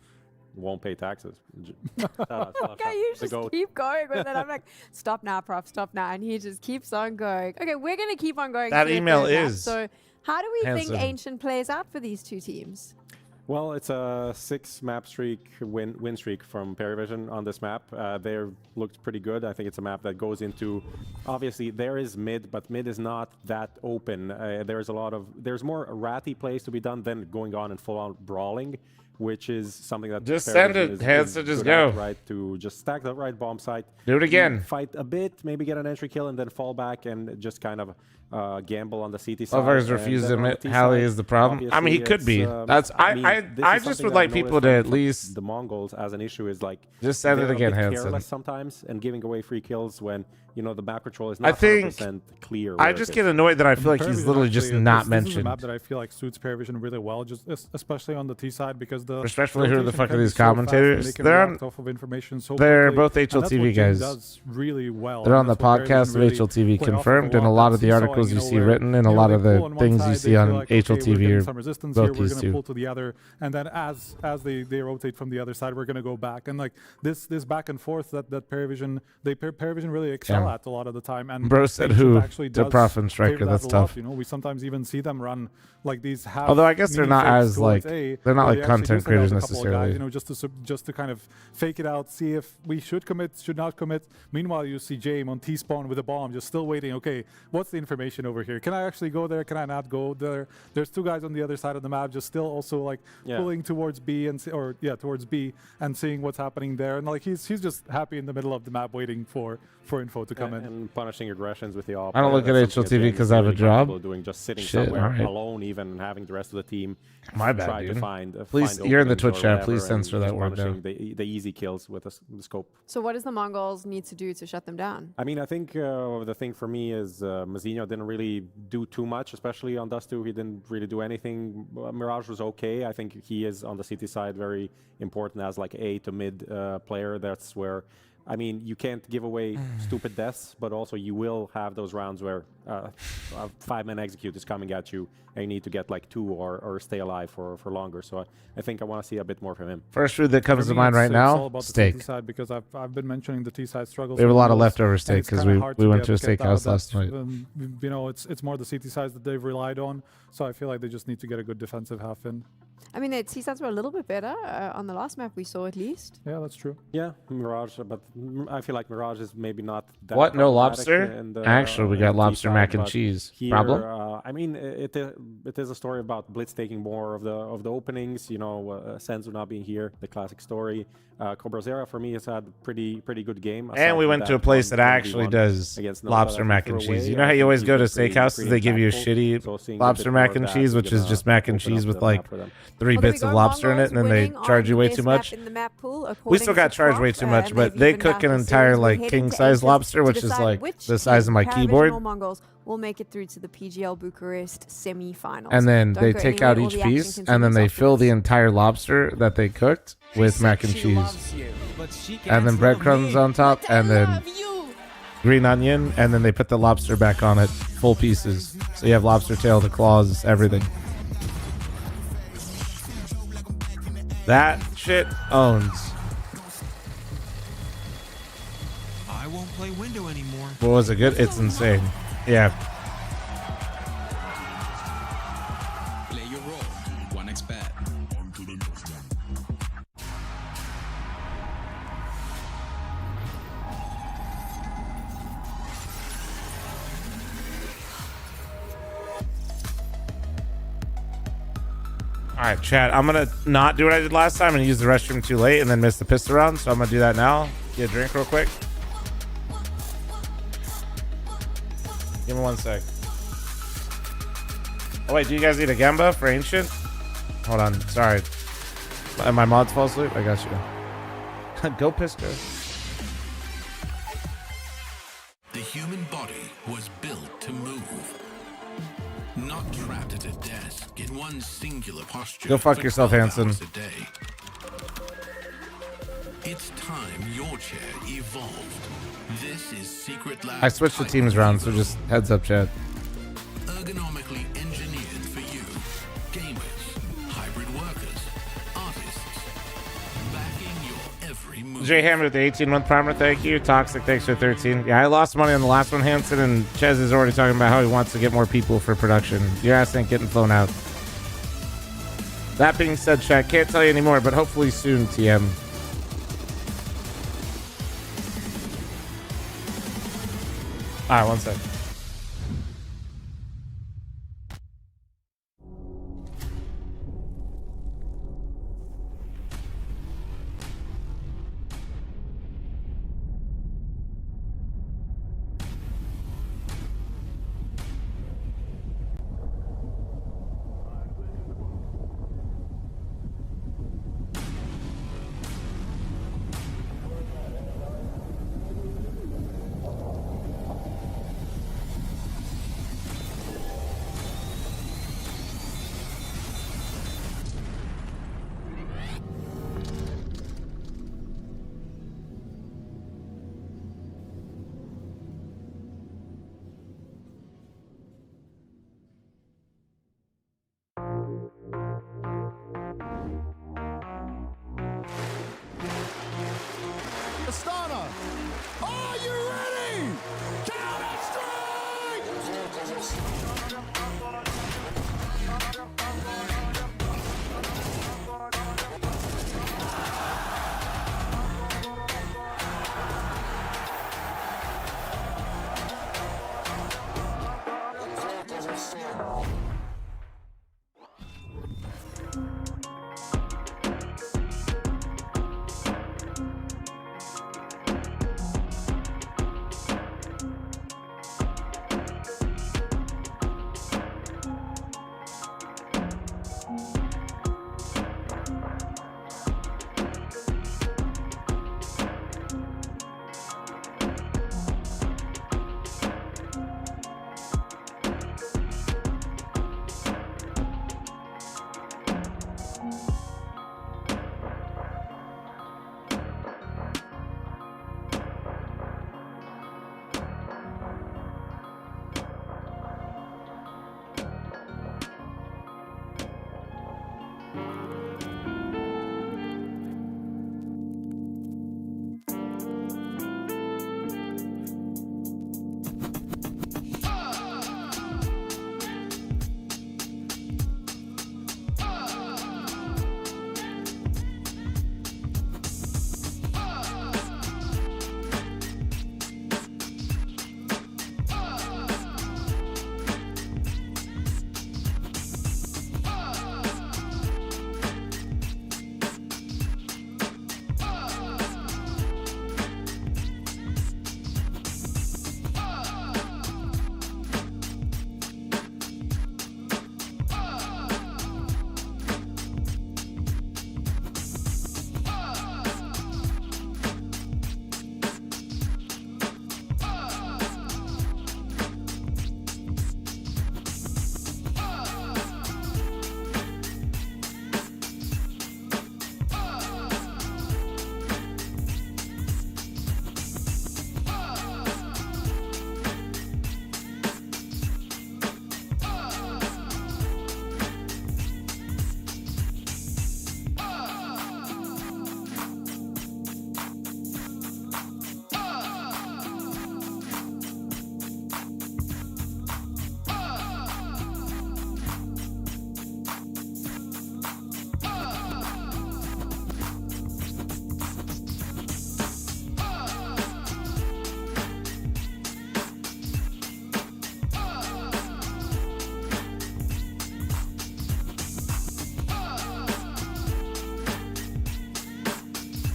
Won't pay taxes. Okay, you just keep going with it. I'm like, stop now, prof, stop now. And he just keeps on going. Okay, we're going to keep on going. That email is. So how do we think Ancient plays out for these two teams? Well, it's a 6-map streak, win streak from Paravision on this map. They looked pretty good. I think it's a map that goes into, obviously there is mid, but mid is not that open. There's more ratty plays to be done than going on and full-on brawling, which is something that just send it, Hansen, just go. Right, to just stack the right bomb site. Do it again. Fight a bit, maybe get an entry kill, and then fall back and just kind of gamble on the CT side. Lovers refuse to admit Halley is the problem. I mean, he could be. I just would like people to at least. The Mongols as an issue is like just send it again, Hansen. Careless sometimes and giving away free kills when the back control is not 100% clear. I just get annoyed that I feel like he's literally just not mentioned. This is a map that I feel like suits Paravision really well, just especially on the T side, because especially who the fuck are these commentators? They're both HLTV guys. Really well. They're on the podcast of HLTV confirmed, and a lot of the articles you see written, and a lot of the things you see on HLTV are both these two. Pull to the other, and then as they rotate from the other side, we're gonna go back, and like this back and forth that Paravision really excel at a lot of the time. And bro said who to Prof and Striker. That's tough. We sometimes even see them run like these. Although I guess they're not as like they're not like content creators necessarily. Just to kind of fake it out, see if we should commit, should not commit. Meanwhile, you see James on T-spawn with a bomb, just still waiting. Okay, what's the information over here? Can I actually go there? Can I not go there? There's two guys on the other side of the map, just still also like pulling towards B towards B and seeing what's happening there. And like he's just happy in the middle of the map waiting for info to come in. And punishing aggressions with the op. I don't look at HLTV because I have a job. Doing just sitting somewhere alone, even having the rest of the team. My bad, try dude. To find please, you're in the Twitch chat. Please censor that word down. The easy kills with the scope. So what does the Mongols need to do to shut them down? I mean, I think the thing for me is Mazinho didn't really do too much, especially on Dust 2. He didn't really do anything. Mirage was okay. I think he is on the CT side very important as like A to mid player. That's where, I mean, you can't give away stupid deaths, but also you will have those rounds where a 5-man execute is coming at you, and you need to get like 2 or stay alive for longer. So I think I want to see a bit more from him. First food that comes For to me, mind right it's all now, about the steak. TT side, because I've been mentioning the T side struggles. We have a lot of with leftover and steak it's 'cause kinda we- hard we to went get to a out of steakhouse that. last night. You know, it's more the CT sides that they've relied on. So I feel like they just need to get a good defensive half in. I mean, the T-sides were a little bit better on the last map we saw, at least. Yeah, that's true. Yeah, Mirage, but I feel like Mirage is maybe not that What? No problematic lobster? in the- Actually, we got in the lobster T-side, mac and but cheese. here, Problem? I mean, it is a story about Blitz taking more of the openings. You know, Senzu not being here, the classic story. Cobra Zera for me has had pretty good game. And we went to a place that actually does lobster mac and cheese. You know how you always go to steakhouses, they give you a shitty lobster mac and cheese, which is just mac and cheese with like 3 bits of lobster in it, and then they charge you way too much. We still got charged way too much, but they cook an entire like king-size lobster, which is like the size of my keyboard. Mongols will make it through to the PGL Bucharest semi-finals. And then Don't they go take anywhere, out all each the action piece, and then continues they after fill this. the entire lobster that they cooked with mac and cheese. And then breadcrumbs on top, and then green onion, and then they put the lobster back on it, full pieces. So you have lobster tail, the claws, everything. That shit owns. I won't play window anymore. What was it good? It's insane. Yeah. Play your role. 1xbet. All right, chat. I'm going to not do what I did last time and use the restroom too late and then miss the pistol round. So I'm going to do that now. Get a drink real quick. Give me 1 sec. Oh, wait. Do you guys need a Gemba for Ancient? Hold on. Sorry. My mods fall asleep? I got you. Go Pisco. The human body was built to move. Not trapped at a desk in one singular posture. Go fuck for yourself, 12 Hanson. hours a day. It's time your chair evolved. This is Secret Lab. I switched the teams around, so just heads up, chat. Ergonomically engineered for you. Gamers, hybrid workers, artists. Backing your every move. J Hammer with the 18-month primer, thank you. Toxic, thanks for 13. Yeah, I lost money on the last one, Hanson, and Chez is already talking about how he wants to get more people for production. Your ass ain't getting flown out. That being said, chat, can't tell you anymore, but hopefully soon, TM. Alright, 1 sec.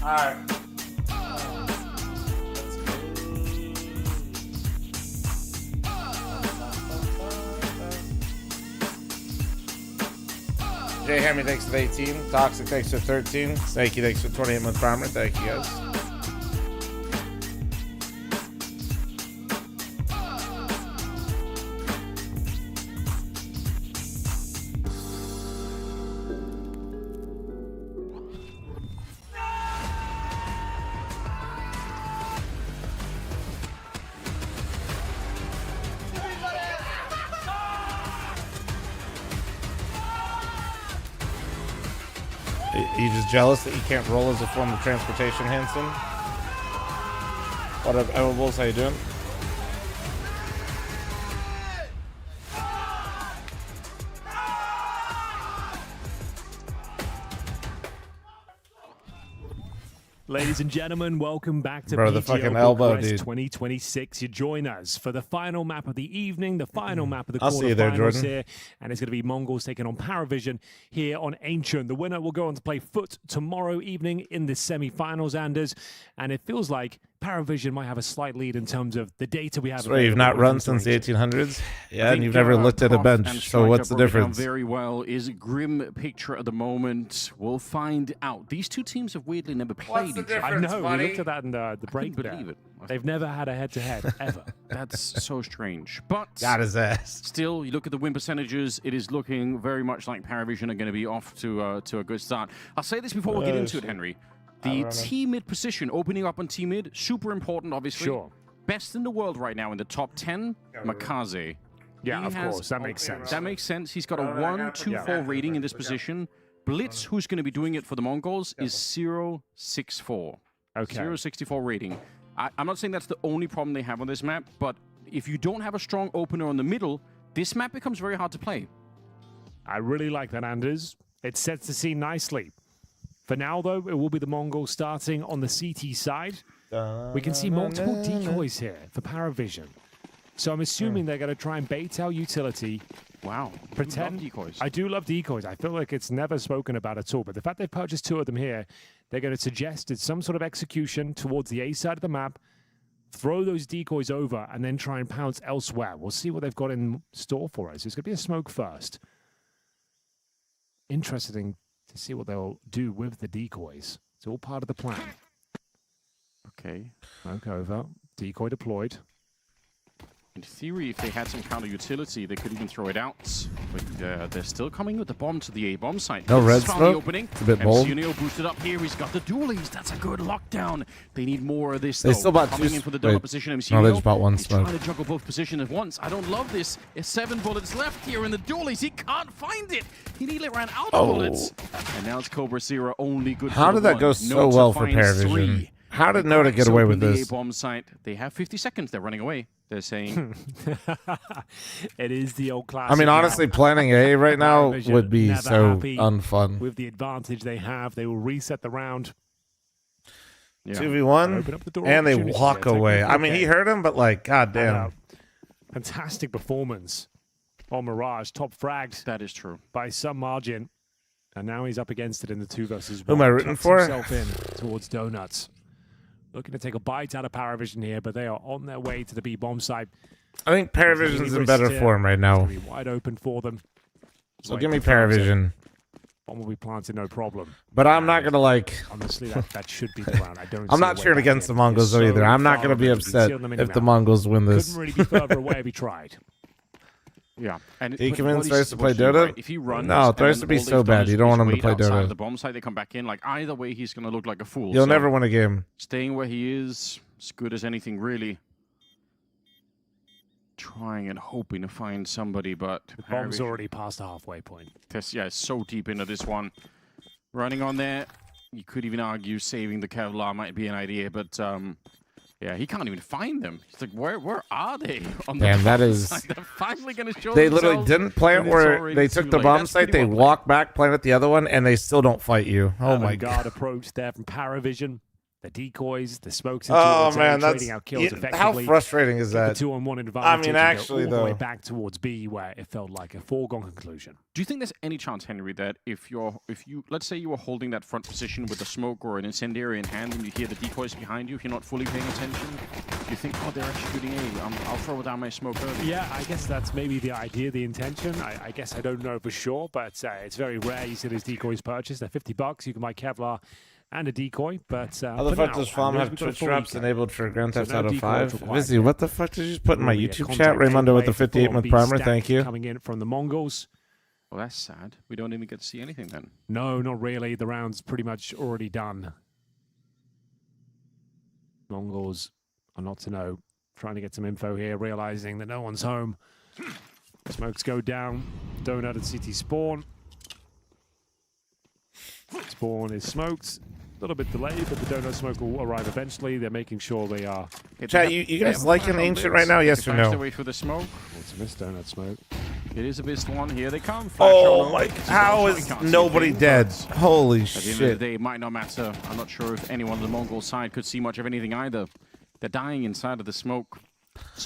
Alright. Jay Hammy, thanks for 18. Toxic, thanks for 13. Snakey, thanks for 28-month primer. Thank you, guys. You just jealous that you can't roll as a form of transportation, Hanson? What up, Evables? How you doing? Ladies and gentlemen, welcome back to Bro, the PGL fucking elbow, Bucharest dude. 2026. You join us for the final map of the evening, the final map of the I'll see you there, quarterfinals Jordan. here, and it's going to be Mongols taking on Paravision here on Ancient. The winner will go on to play Foot tomorrow evening in the semi-finals, Anders, and it feels like Paravision might have a slight lead in terms of the data we have. So you've not run since the 1800s? Yeah, and you've never looked at a bench, so what's the difference? Very well is grim picture at the moment. We'll find out. These two teams have weirdly never played each other. I know, we looked at that in the break couldn't there. believe it. They've never had a head-to-head, ever. That's so strange. But got his ass. Still, you look at the win percentages, it is looking very much like Paravision are going to be off to a good start. I'll say this before we get into it, Henry. The T-mid position, opening up on T-mid, super important, obviously. Sure. Best in the world right now in the top 10, Makaze. Yeah, He of has- course, that makes sense. That makes sense. He's got a 1-2-4 rating in this position. Blitz, who's going to be doing it for the Mongols, is 0-6-4. Okay. 0-64 rating. I'm not saying that's the only problem they have on this map, but if you don't have a strong opener on the middle, this map becomes very hard to play. I really like that, Anders. It sets the scene nicely. For now, though, it will be the Mongols starting on the CT side. We can see multiple decoys here for Paravision. So I'm assuming they're going to try and bait our utility. Wow. Pretend decoys. I do love decoys. I feel like it's never spoken about at all. But the fact they've purchased 2 of them here, they're going to suggest it's some sort of execution towards the A side of the map, throw those decoys over, and then try and pounce elsewhere. We'll see what they've got in store for us. It's going to be a smoke first. Interesting to see what they'll do with the decoys. It's all part of the plan. Okay. Smoke over. Decoy deployed. In theory, if they had some counter utility, they could even throw it out. But they're still coming with the bomb to the A bomb site. No red This is found the smoke? opening. It's a bit bold. MCNO boosted up here. He's got the dualies. That's a good lockdown. They need more of this. They though. still bought coming two in for the wait. double position. MCNO. No, they just bought one He's smoke. trying to juggle both positions at once. I don't love this. There's 7 bullets left here in the dualies. He can't find it. He nearly ran out of bullets. And now it's Cobra Zero only good. How for did the that go one. so Note to well for find Paravision? 3. How did Noda get away with Open this? The A bomb site. They have 50 seconds. They're running away. They're saying. It is the old classic. I mean, honestly, planning A right now Paravision would be never so happy unfun. with the advantage they have. They will reset the round. Yeah. 2v1, Open up the door and they opportunity. walk Yeah, away. technically I mean, he okay. hurt him, but like, goddamn. Fantastic performance on Mirage. Top fragged. That is true. By some margin. And now he's up against it in the 2 versus 1. Who am I rooting Tucks for? himself in towards Donuts. Looking to take a bite out of Paravision here, but they are on their way to the B bomb site. I think Paravision's in better form right now. It's gonna be wide open for them. So Wait give me for Fl0m. Paravision. Bomb will be planted, no problem. But I'm not going to like... Honestly, that should be the round. I don't I'm see not a way cheering back against here. the Mongols though You're either. so I'm not far going to be ahead. You can see upset on the if the minimap. Mongols win this. Couldn't really be further away if he tried. Yeah. And He but convinced what he's Thrice to play supposed do, Dota? right? If he runs, No, and Thrice then would be all so they've done bad. is You don't want him to wait play outside Dota. of the bomb site, they come back in. Like either way, he's going to look like a fool. You'll So never win a game. Staying where he is as good as anything, really. Trying and hoping to find somebody, but The bomb's already past the halfway point. Yeah, it's so deep into this one. Running on there, you could even argue saving the Kevlar might be an idea, but yeah, he can't even find them. He's like, where are they? On Damn, the that bomb is... site? They're finally going to show They literally themselves, didn't plant and it's where already they too took the late. bomb That's site. pretty They well walk back, plant at the other one, and they still don't fight you. Oh my Avant-garde god. approach there from Paravision. the decoys, the smokes into Oh towards man, that's trading out kills how effectively. frustrating is Get that? the 2-on-1 advantage. I mean, and actually, go all the way though, back towards B, where it felt like a foregone conclusion. Do you think there's any chance, Henry, that if you let's say you were holding that front position with a smoke or an incendiary in hand and you hear the decoys behind you, if you're not fully paying attention, you think, oh, they're actually shooting A, I'll throw down my smoke early. Yeah, I guess that's maybe the idea, the intention. I guess I don't know for sure, but it's very rare you see these decoys purchased. They're $50. You can buy Kevlar and a decoy, but how the fuck does fl0m have Twitch drops enabled for Grand Theft Auto 5? Vizzy, what the fuck did you just put in my YouTube chat? Raymundo with the 58-month primer, thank you. Coming in from the Mongols. Well, that's sad. We don't even get to see anything then. No, not really. The round's pretty much already done. Mongols are not to know. Trying to get some info here, realizing that no one's home. Smokes go down. Donut and CT spawn. Spawn is smoked. A little bit delayed, but the donut smoke will arrive eventually. They're making sure they are. Chat, you guys liking Ancient right now? Yes or no? Wait for the smoke. What's a missed donut smoke? It is a missed one. Here they come. Oh my! How is nobody dead? Holy shit! At the end of the day, it might not matter. I'm not sure if anyone on the Mongol side could see much of anything either. They're dying inside of the smoke.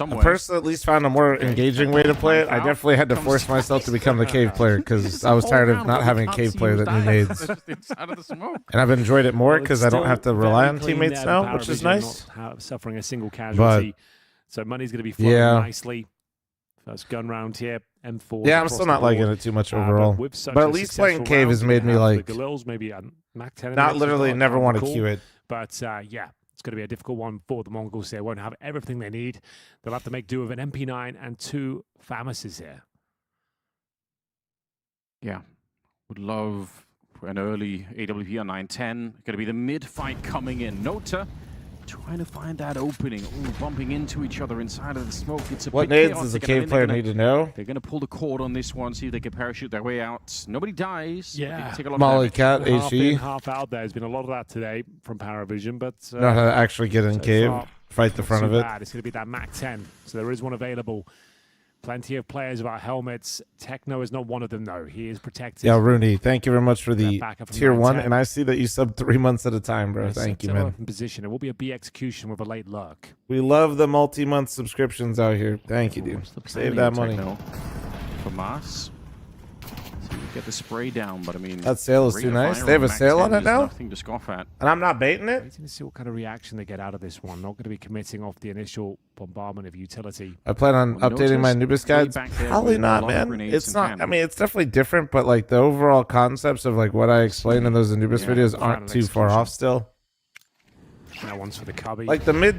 I personally at least found a more engaging way to play it. I definitely had to force myself to become the cave player because I was tired of not having a cave player that knew nades. And I've enjoyed it more because I don't have to rely on teammates now, which is nice. Not suffering a single casualty. So money's going to be flowing nicely. First gun round here, M4. Yeah, I'm still not liking it too much overall. But at least playing cave has made me like not literally never want to queue it. But yeah. It's going to be a difficult one for the Mongols. They won't have everything they need. They'll have to make do of an MP9 and 2 FAMASes here. Yeah. Would love an early AWP on 9-10. Going to be the mid-fight coming in. Nota trying to find that opening. Ooh, bumping into each other inside of the smoke. It's a what big nades does a cave player need to know? They're going to pull the cord on this one, see if they can parachute their way out. Nobody dies. Yeah. Take a lot Molly of Cat, half HE. in, half out. There's been a lot of that today from Paravision, but know how to actually get in cave, fight the front of it. Bad. It's going to be that Mac 10, so there is one available. Plenty of players without helmets. Techno is not one of them, though. He is protected. Yeah, Rooney, thank you very much for the tier 1. And I see that you sub 3 months at a time, bro. Thank you, man. Position. It will be a B execution with a late lurk. We love the multi-month subscriptions out here. Thank you, dude. Save that money. For Mas. So you get the spray down, but I mean... That sale is too nice. They have a sale on it now? Nothing to scoff at. And I'm not baiting it? Waiting to see what kind of reaction they get out of this one. Not going to be committing off the initial bombardment of utility. I plan on updating my Anubis guides. Probably not, man. It's not. I mean, it's definitely different, but like the overall concepts of like what I explained in those Anubis videos aren't too far off still. That one's for the cubby. Like the mid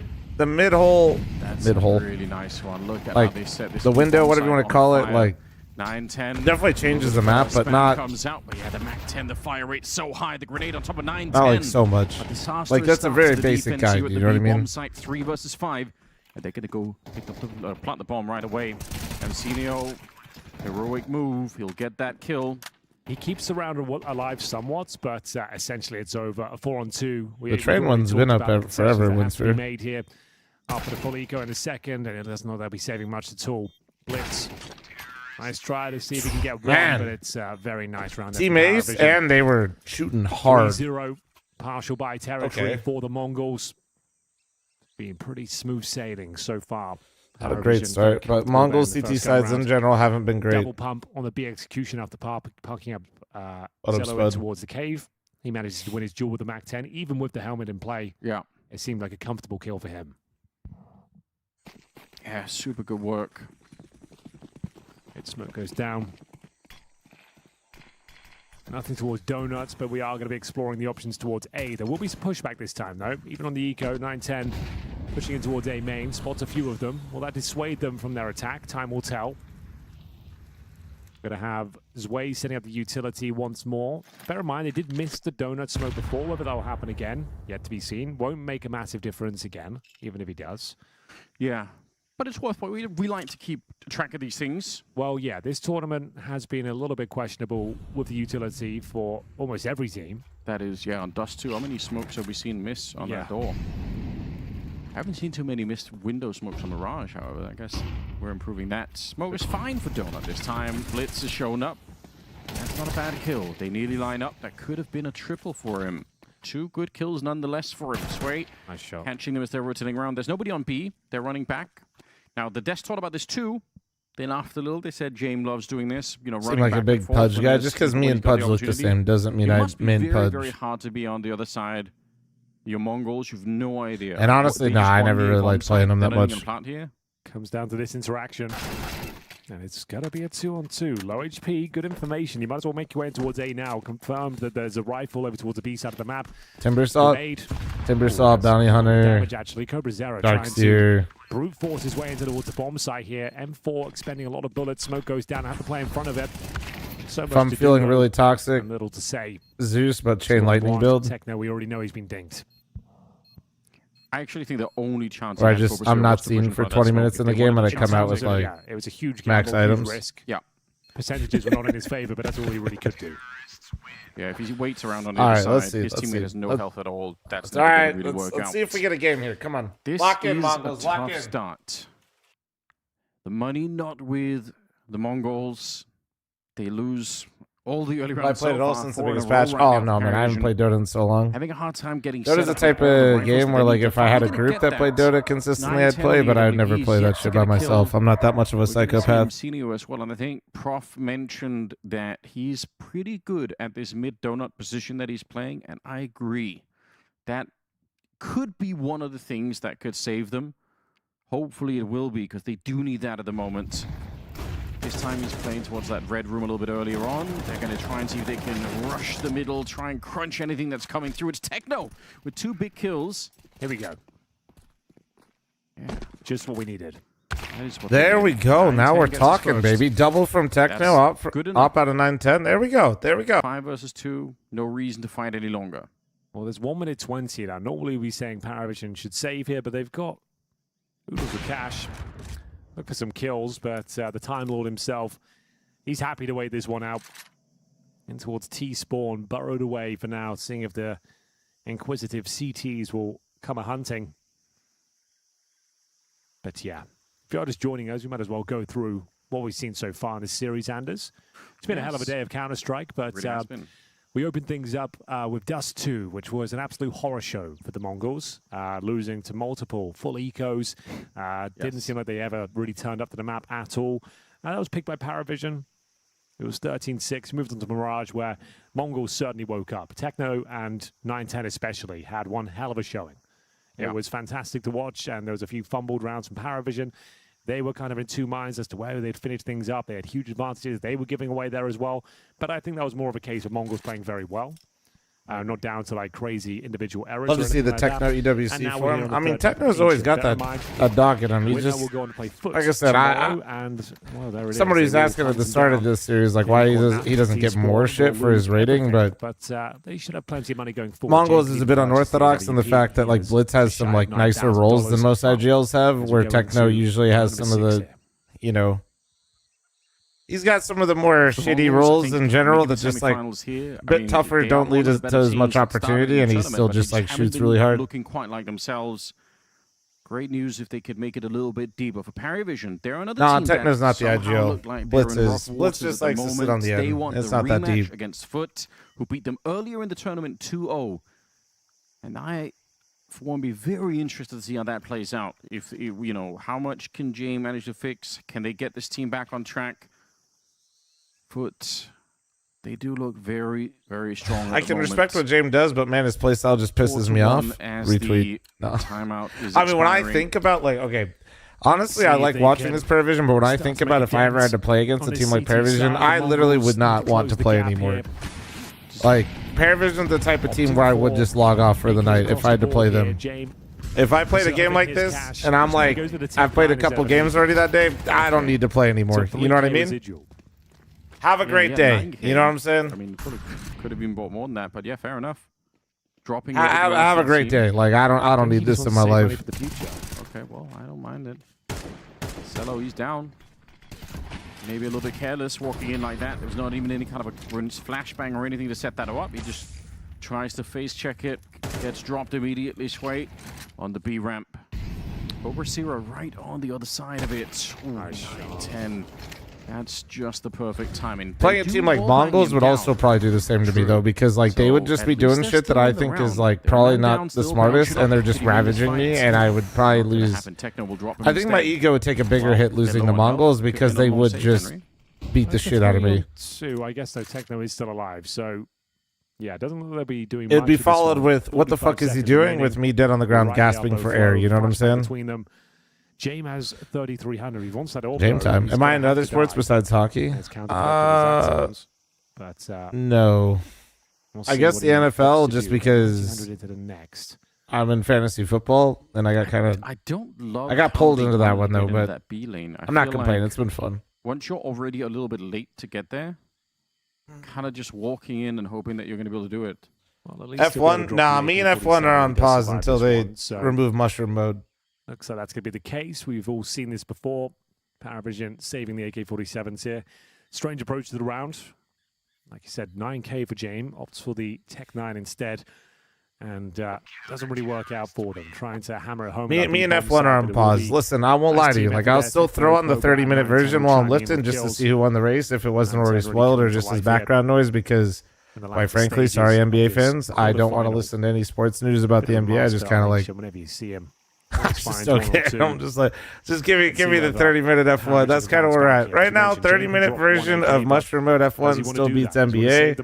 hole. That's a really nice one. Look at like how they set this the window, whatever you want to call it, like 9-10. Definitely changes the map, but not. Comes out, but yeah, the Mac 10, the fire rate so high, the grenade on top of 9-10. Not like so much. Like that's a very basic guide. You know what I mean? Bomb site 3 versus 5, and they're gonna go pick up the, plant the bomb right away. Emsenio, heroic move. He'll get that kill. He keeps the round alive somewhat, but essentially it's over. A 4-on-2. The train one's been up forever. Winsford made here after the full eco in a second, and it doesn't know they'll be saving much at all. Blitz. Nice try to see if he can get one, but it's a very nice round. Team Ace, and they were shooting hard. 3-0 partial buy territory for the Mongols. Being pretty smooth sailing so far. Had a great start, but Mongols CT sides in general haven't been great. Double pump on the B execution after parking up Zello towards the cave. He manages to win his duel with the Mac 10, even with the helmet in play. Yeah. It seemed like a comfortable kill for him. Yeah, super good work. Smoke goes down. Nothing towards Donuts, but we are going to be exploring the options towards A. There will be some pushback this time, though. Even on the eco, 9-10, pushing in towards A main. Spots a few of them. Will that dissuade them from their attack? Time will tell. Going to have Zwei setting up the utility once more. Bear in mind, they did miss the Donut smoke before. Whether that will happen again, yet to be seen. Won't make a massive difference again, even if he does. Yeah. But it's worthwhile. We like to keep track of these things. Well, yeah, this tournament has been a little bit questionable with the utility for almost every team. That is, yeah, on Dust 2. How many smokes have we seen miss on that door? I haven't seen too many missed window smokes on Mirage, however. I guess we're improving that. Smoke is fine for Donut this time. Blitz has shown up. That's not a bad kill. They nearly line up. That could have been a triple for him. 2 good kills nonetheless for him. Sway nice shot. Catching them as they're rotating around. There's nobody on B. They're running back. Now, the Desk thought about this too. They laughed a little. They said James loves doing this. You know, Seem running like back a big and forth Pudge when guy. there's- Just because when me he's and got the Pudge look the opportunity. same doesn't mean It I must be main very, Pudge. very hard to be on the other side. Your Mongols, you've no idea. And honestly, no, I never really liked playing them that much. Comes down to this interaction. And it's got to be a 2-on-2. Low HP, good information. You might as well make your way in towards A now. Confirmed that there's a rifle over towards the B side of the map. Timber Saw, Bounty Hunter, Damage actually. Cobra Zero Dark trying Steer. to brute force his way into towards the bomb site here. M4 expending a lot of bullets. Smoke goes down. I have to play in front of it. So If I'm much to feeling do, really toxic, and little to say. Zeus, but Chain Lightning build. Techno, we already know he's been dinked. I actually think the only chance Where I'm not seen for 20 minutes in the game and I come out with like it was a huge max gamble, huge items. risk. Yeah. Percentages were not in his favor, but that's all he really could do. Yeah, if he waits around on the All other right, side, let's see, his let's teammate see. has no Let's- health at all. That's All never right, gonna really let's work out. see if we get a game here. Come on. This Lock in, is Mongols. a Lock tough in. start. The money not with the Mongols. They lose all the early rounds. I played it so all far, since the 4 in a biggest row patch. right Oh now no, for man, I haven't Paravision. played Dota in so long. Having a hard time getting Dota's set the up type with all the of rifles game that where they like need if to I had a find. group that played Dota consistently, 9-10 I'd play, but lead I'd on never the play that East, shit to by get a kill. myself. I'm not that much of a We're gonna see him psychopath. senior as well, and I think Prof mentioned that he's pretty good at this mid donut position that he's playing, and I agree. That could be one of the things that could save them. Hopefully it will be, because they do need that at the moment. This time he's playing towards that red room a little bit earlier on. They're going to try and see if they can rush the middle, try and crunch anything that's coming through. It's Techno with 2 big kills. Here we go. Yeah. Just what we needed. That is what There they we need. go. 9-10 Now we're gets us talking, first. baby. Double from Techno, That's up, good enough. up out of 9-10. There we go. There we go. 5 versus 2. No reason to fight any longer. Well, there's 1 minute 20 now. Normally we'd be saying Paravision should save here, but they've got oodles of cash. Look for some kills, but the Time Lord himself, he's happy to wait this one out. In towards T-Spawn, burrowed away for now, seeing if the inquisitive CTs will come a-hunting. But yeah, if you're just joining us, we might as well go through what we've seen so far in this series, Anders. It's been a hell of a day of Counter-Strike, but Really has been. we opened things up with Dust 2, which was an absolute horror show for the Mongols, losing to multiple full ecos. Didn't seem like they ever really turned up to the map at all. That was picked by Paravision. It was 13-6, moved on to Mirage, where Mongols certainly woke up. Techno and 9-10 especially had one hell of a showing. Yeah. It was fantastic to watch, and there was a few fumbled rounds from Paravision. They were kind of in 2 minds as to where they'd finish things up. They had huge advantages. They were giving away there as well. But I think that was more of a case of Mongols playing very well. Not down to like crazy individual errors. Love or to see the anything like Techno that. And EWC now for we're him. on the I mean, third Techno's always championship. got Bear that in mind, a dog in him. He winner just, will go on to play Foot like I said, tomorrow, and well, there it somebody is. was They really asking at the clamp start them of down. this series, like why he doesn't get more shit for his rating, but they should have plenty of money going forward. Mongols is a bit unorthodox in the fact that like Blitz has some like nicer roles than most IGLs have, where Techno usually has some of the, you know, he's got some of the more shitty roles in general that just like a bit tougher, don't lead to as much opportunity, and he still just like shoots really hard. Looking quite like themselves. Great news if they could make it a little bit deeper for Paravision. They're another Nah, team Techno's that not the somehow IGL. look like Blitz they're in is. rough Blitz waters just at likes the to sit moment. on the They end. want It's the not that rematch deep. against Foot, who beat them earlier in the tournament 2-0. And I, for one, be very interested to see how that plays out. If you know, how much can Jay manage to fix? Can they get this team back on track? Foot, they do look very, very strong. I can respect what James does, but man, his playstyle just pisses me off. Retweet. No. Timeout is I mean, when I expiring. think about like, okay, honestly, I like watching this Paravision, but when I think about if I ever had to play against a team like Paravision, I literally would not want to play anymore. Like, Paravision's the type of team where I would just log off for the night if I had to play them. If I played a game like this and I'm like, I've played a couple games already that day, I don't need to play anymore. You know what I mean? Have a great day. You know what I'm saying? I mean, could have been bought more than that, but yeah, fair enough. Dropping. Have a great day. Like I don't need this in my life. Okay, well, I don't mind it. Cello, he's down. Maybe a little bit careless walking in like that. There's not even any kind of a flashbang or anything to set that up. He just tries to face check it. Gets dropped immediately. Sway on the B ramp. Over Zero right on the other side of it. Ooh, 10. That's just the perfect timing. Playing a team like Mongols would also probably do the same to me though, because like they would just be doing shit that I think is like probably not the smartest, and they're just ravaging me, and I would probably lose. I think my ego would take a bigger hit losing the Mongols because they would just beat the shit out of me. I guess though Techno is still alive, so yeah, it doesn't look like they'll be doing. It'd be followed with what the fuck is he doing with me dead on the ground gasping for air. You know what I'm saying? Between them. James has 3,300. He wants that all. Game time. Am I in other sports besides hockey? No. I guess the NFL, just because I'm in fantasy football, and I got kind of. I don't love. I got pulled into that one though, but that B lane. I'm not complaining. It's been fun. Once you're already a little bit late to get there, kind of just walking in and hoping that you're going to be able to do it. Well, F1, nah, me and F1 are on pause until they remove mushroom mode. Looks like that's going to be the case. We've all seen this before. Paravision saving the AK-47s here. Strange approach to the round. Like you said, 9K for James. Opts for the Tech 9 instead. And doesn't really work out for them. Trying to hammer it home. Me and F1 are on pause. Listen, I won't lie to you. Like, I'll still throw on the 30-minute version while I'm lifting just to see who won the race, if it wasn't already spoiled or just as background noise, because, quite frankly, sorry, NBA fans, I don't want to listen to any sports news about the NBA. I just kind of like... Whenever you see him. Just okay. I'm just like, just give me the 30-minute F1. That's kind of where we're at right now. 30-minute version of Mushroom Mode F1 still beats NBA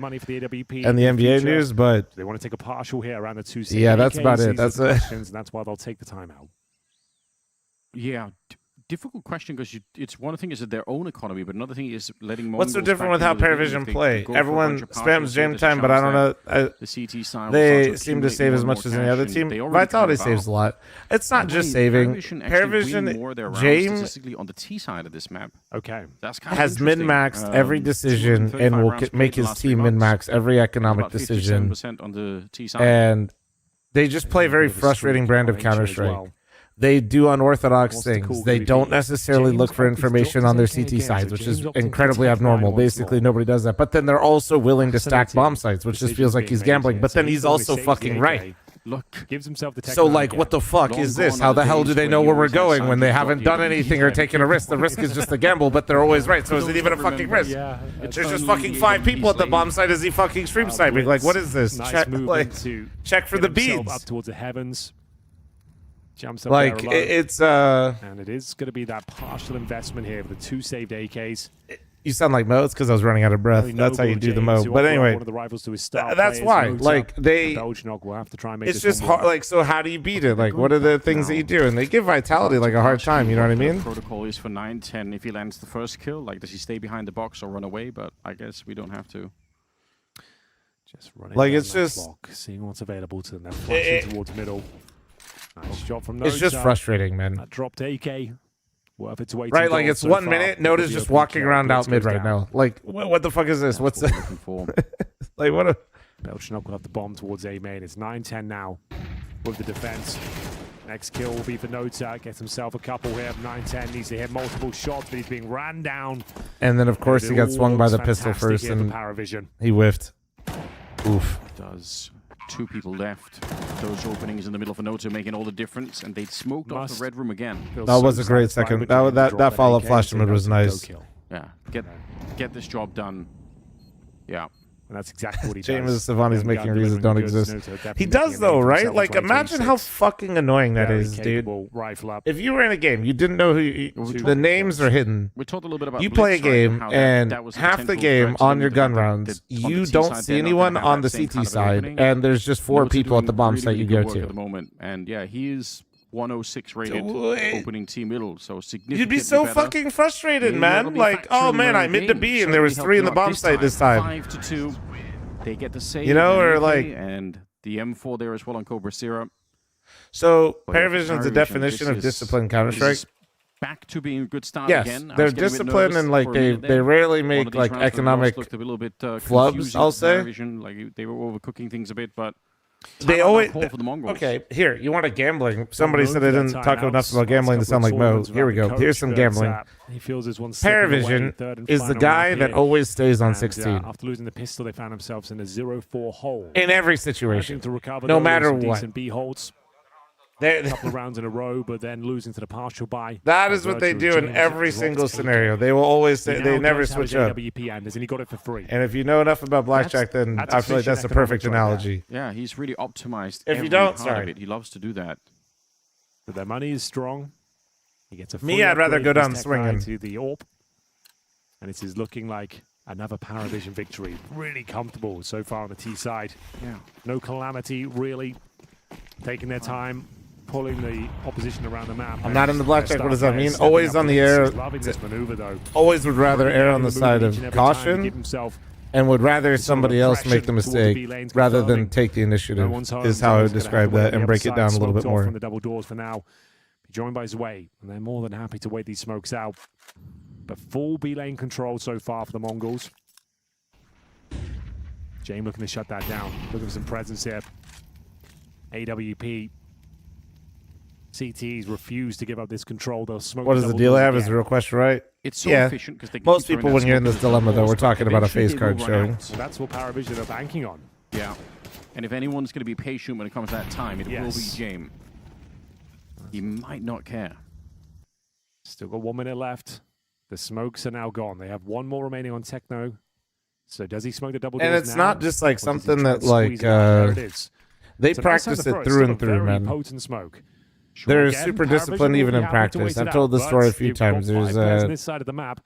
and the NBA news, but they want to take a partial here around the 2. Yeah, that's about it. That's it. And that's why they'll take the timeout. Yeah. Difficult question, because it's one thing is their own economy, but another thing is letting. What's so different with how Paravision play? Everyone spams James time, but I don't know. The CT style they seem to save as much as any other team. Vitality saves a lot. It's not just saving. Paravision, James on the T side of this map. Okay, that's kind has min-maxed every decision and will make his team min-max every economic decision. On the T side. And they just play a very frustrating brand of Counter-Strike. They do unorthodox things. They don't necessarily look for information on their CT sides, which is incredibly abnormal. Basically, nobody does that. But then they're also willing to stack bomb sites, which just feels like he's gambling. But then he's also fucking right. Look, gives himself the so, like, what the fuck is this? How the hell do they know where we're going when they haven't done anything or taken a risk? The risk is just a gamble, but they're always right. So is it even a fucking risk? There's just fucking 5 people at the bomb site. Is he fucking stream sniping? Like, what is this? Check for the beads. Up towards the heavens. Jumps up like it's and it is going to be that partial investment here with the 2 saved AKs. You sound like Mo. It's because I was running out of breath. That's how you do the Mo. But anyway, one of the rivals to his star that's why. Like they, will have to try and make it's just hard. Like, so how do you beat it? Like, what are the things that you do? And they give Vitality like a hard time. You know what I mean? Protocol is for 9-10. If he lands the first kill, like, does he stay behind the box or run away? But I guess we don't have to. Just running. Like, it's just block, seeing what's available to them. They're flashing towards middle. Nice shot from It's just frustrating, man. That dropped AK. Worth it to wait. Right, like it's 1 minute. Notice just walking around out mid right now. Like, what the fuck is this? What's what we're looking for? Like, what a... Belchinok will have the bomb towards A main. It's 9-10 now with the defense. Next kill will be for Nota. Gets himself a couple here. 9-10 needs to hit multiple shots, but he's being ran down. And then, of course, he got swung by the pistol first, and he whiffed. Oof. Does 2 people left. Those openings in the middle for Nota making all the difference, and they smoked off the red room again. That was a great second. That follow-up flash mid was nice. Yeah, get this job done. Yeah. And that's exactly what he James does. Savani's making reasons don't exist. He does, though, right? Like, imagine how fucking annoying that is, dude. If you were in a game, you didn't know who the names are hidden. We talked a little bit about you play a game, and half the game on your gun rounds, you don't see anyone on the CT side, and there's just 4 people at the bomb site you go to. At the moment, and yeah, he is 106 rated opening T middle, so significantly You'd be so fucking frustrated, man. Like, oh man, I mid to B, and there was 3 in the bomb site this time. 5-2. They get the save, you know, or like, and the M4 there as well on Cobra Syrup. So Paravision's a definition of disciplined Counter-Strike. Back to being a good start yes, again. They're disciplined, and like they rarely make like economic flubs. I'll say like they were overcooking things a bit, but they always for the Mongols. Okay, here you want a gambling. Somebody said I didn't talk enough about gambling to sound like Mo. Here we go. Here's some gambling. He feels his one Paravision is the guy that always stays on 16. After losing the pistol, they found themselves in a 0-4 hole in every situation, no matter what. a couple of rounds in a row, but then losing to the partial buy. That is what they do in every single scenario. They will always say they never switch up. And he got it for free. And if you know enough about blackjack, then I feel like that's a perfect analogy. Yeah, he's really optimized. If you don't, part of it. He loves to do that. But their money is strong. He gets a Me, I'd rather go down swinging to the AWP, and it is looking like another Paravision victory. Really comfortable so far on the T side. Yeah, no calamity really. Taking their time, pulling the opposition around the map. I'm not in the blackjack. What does that mean? Always on the air. Loving this maneuver though. Always would rather err on the side of caution, and would rather somebody else make the mistake rather than take the initiative. Is how I would describe that and break it down a little bit more. From the double doors for now. Joined by Zwei, and they're more than happy to wait these smokes out. But full B lane control so far for the Mongols. James looking to shut that down. Looking for some presence here. AWP. CTs refuse to give up this control. They'll smoke. What is the deal? I have is the real question, right? It's so yeah. efficient because they Most people, when you're in this dilemma, though, we're talking about a face card showing. So that's what Paravision are banking on. Yeah. And if anyone's going to be patient when it comes to that time, it will be James. He might not care. Still got 1 minute left. The smokes are now gone. They have one more remaining on Techno. So does he smoke the double doors And it's now? not just like something that they So practice it through and through, man. Potent smoke. They're Again, super Paravision disciplined even in will be happy to practice. wait it I've told out, this story a but few you've got times. 5 There's players on this side of the map.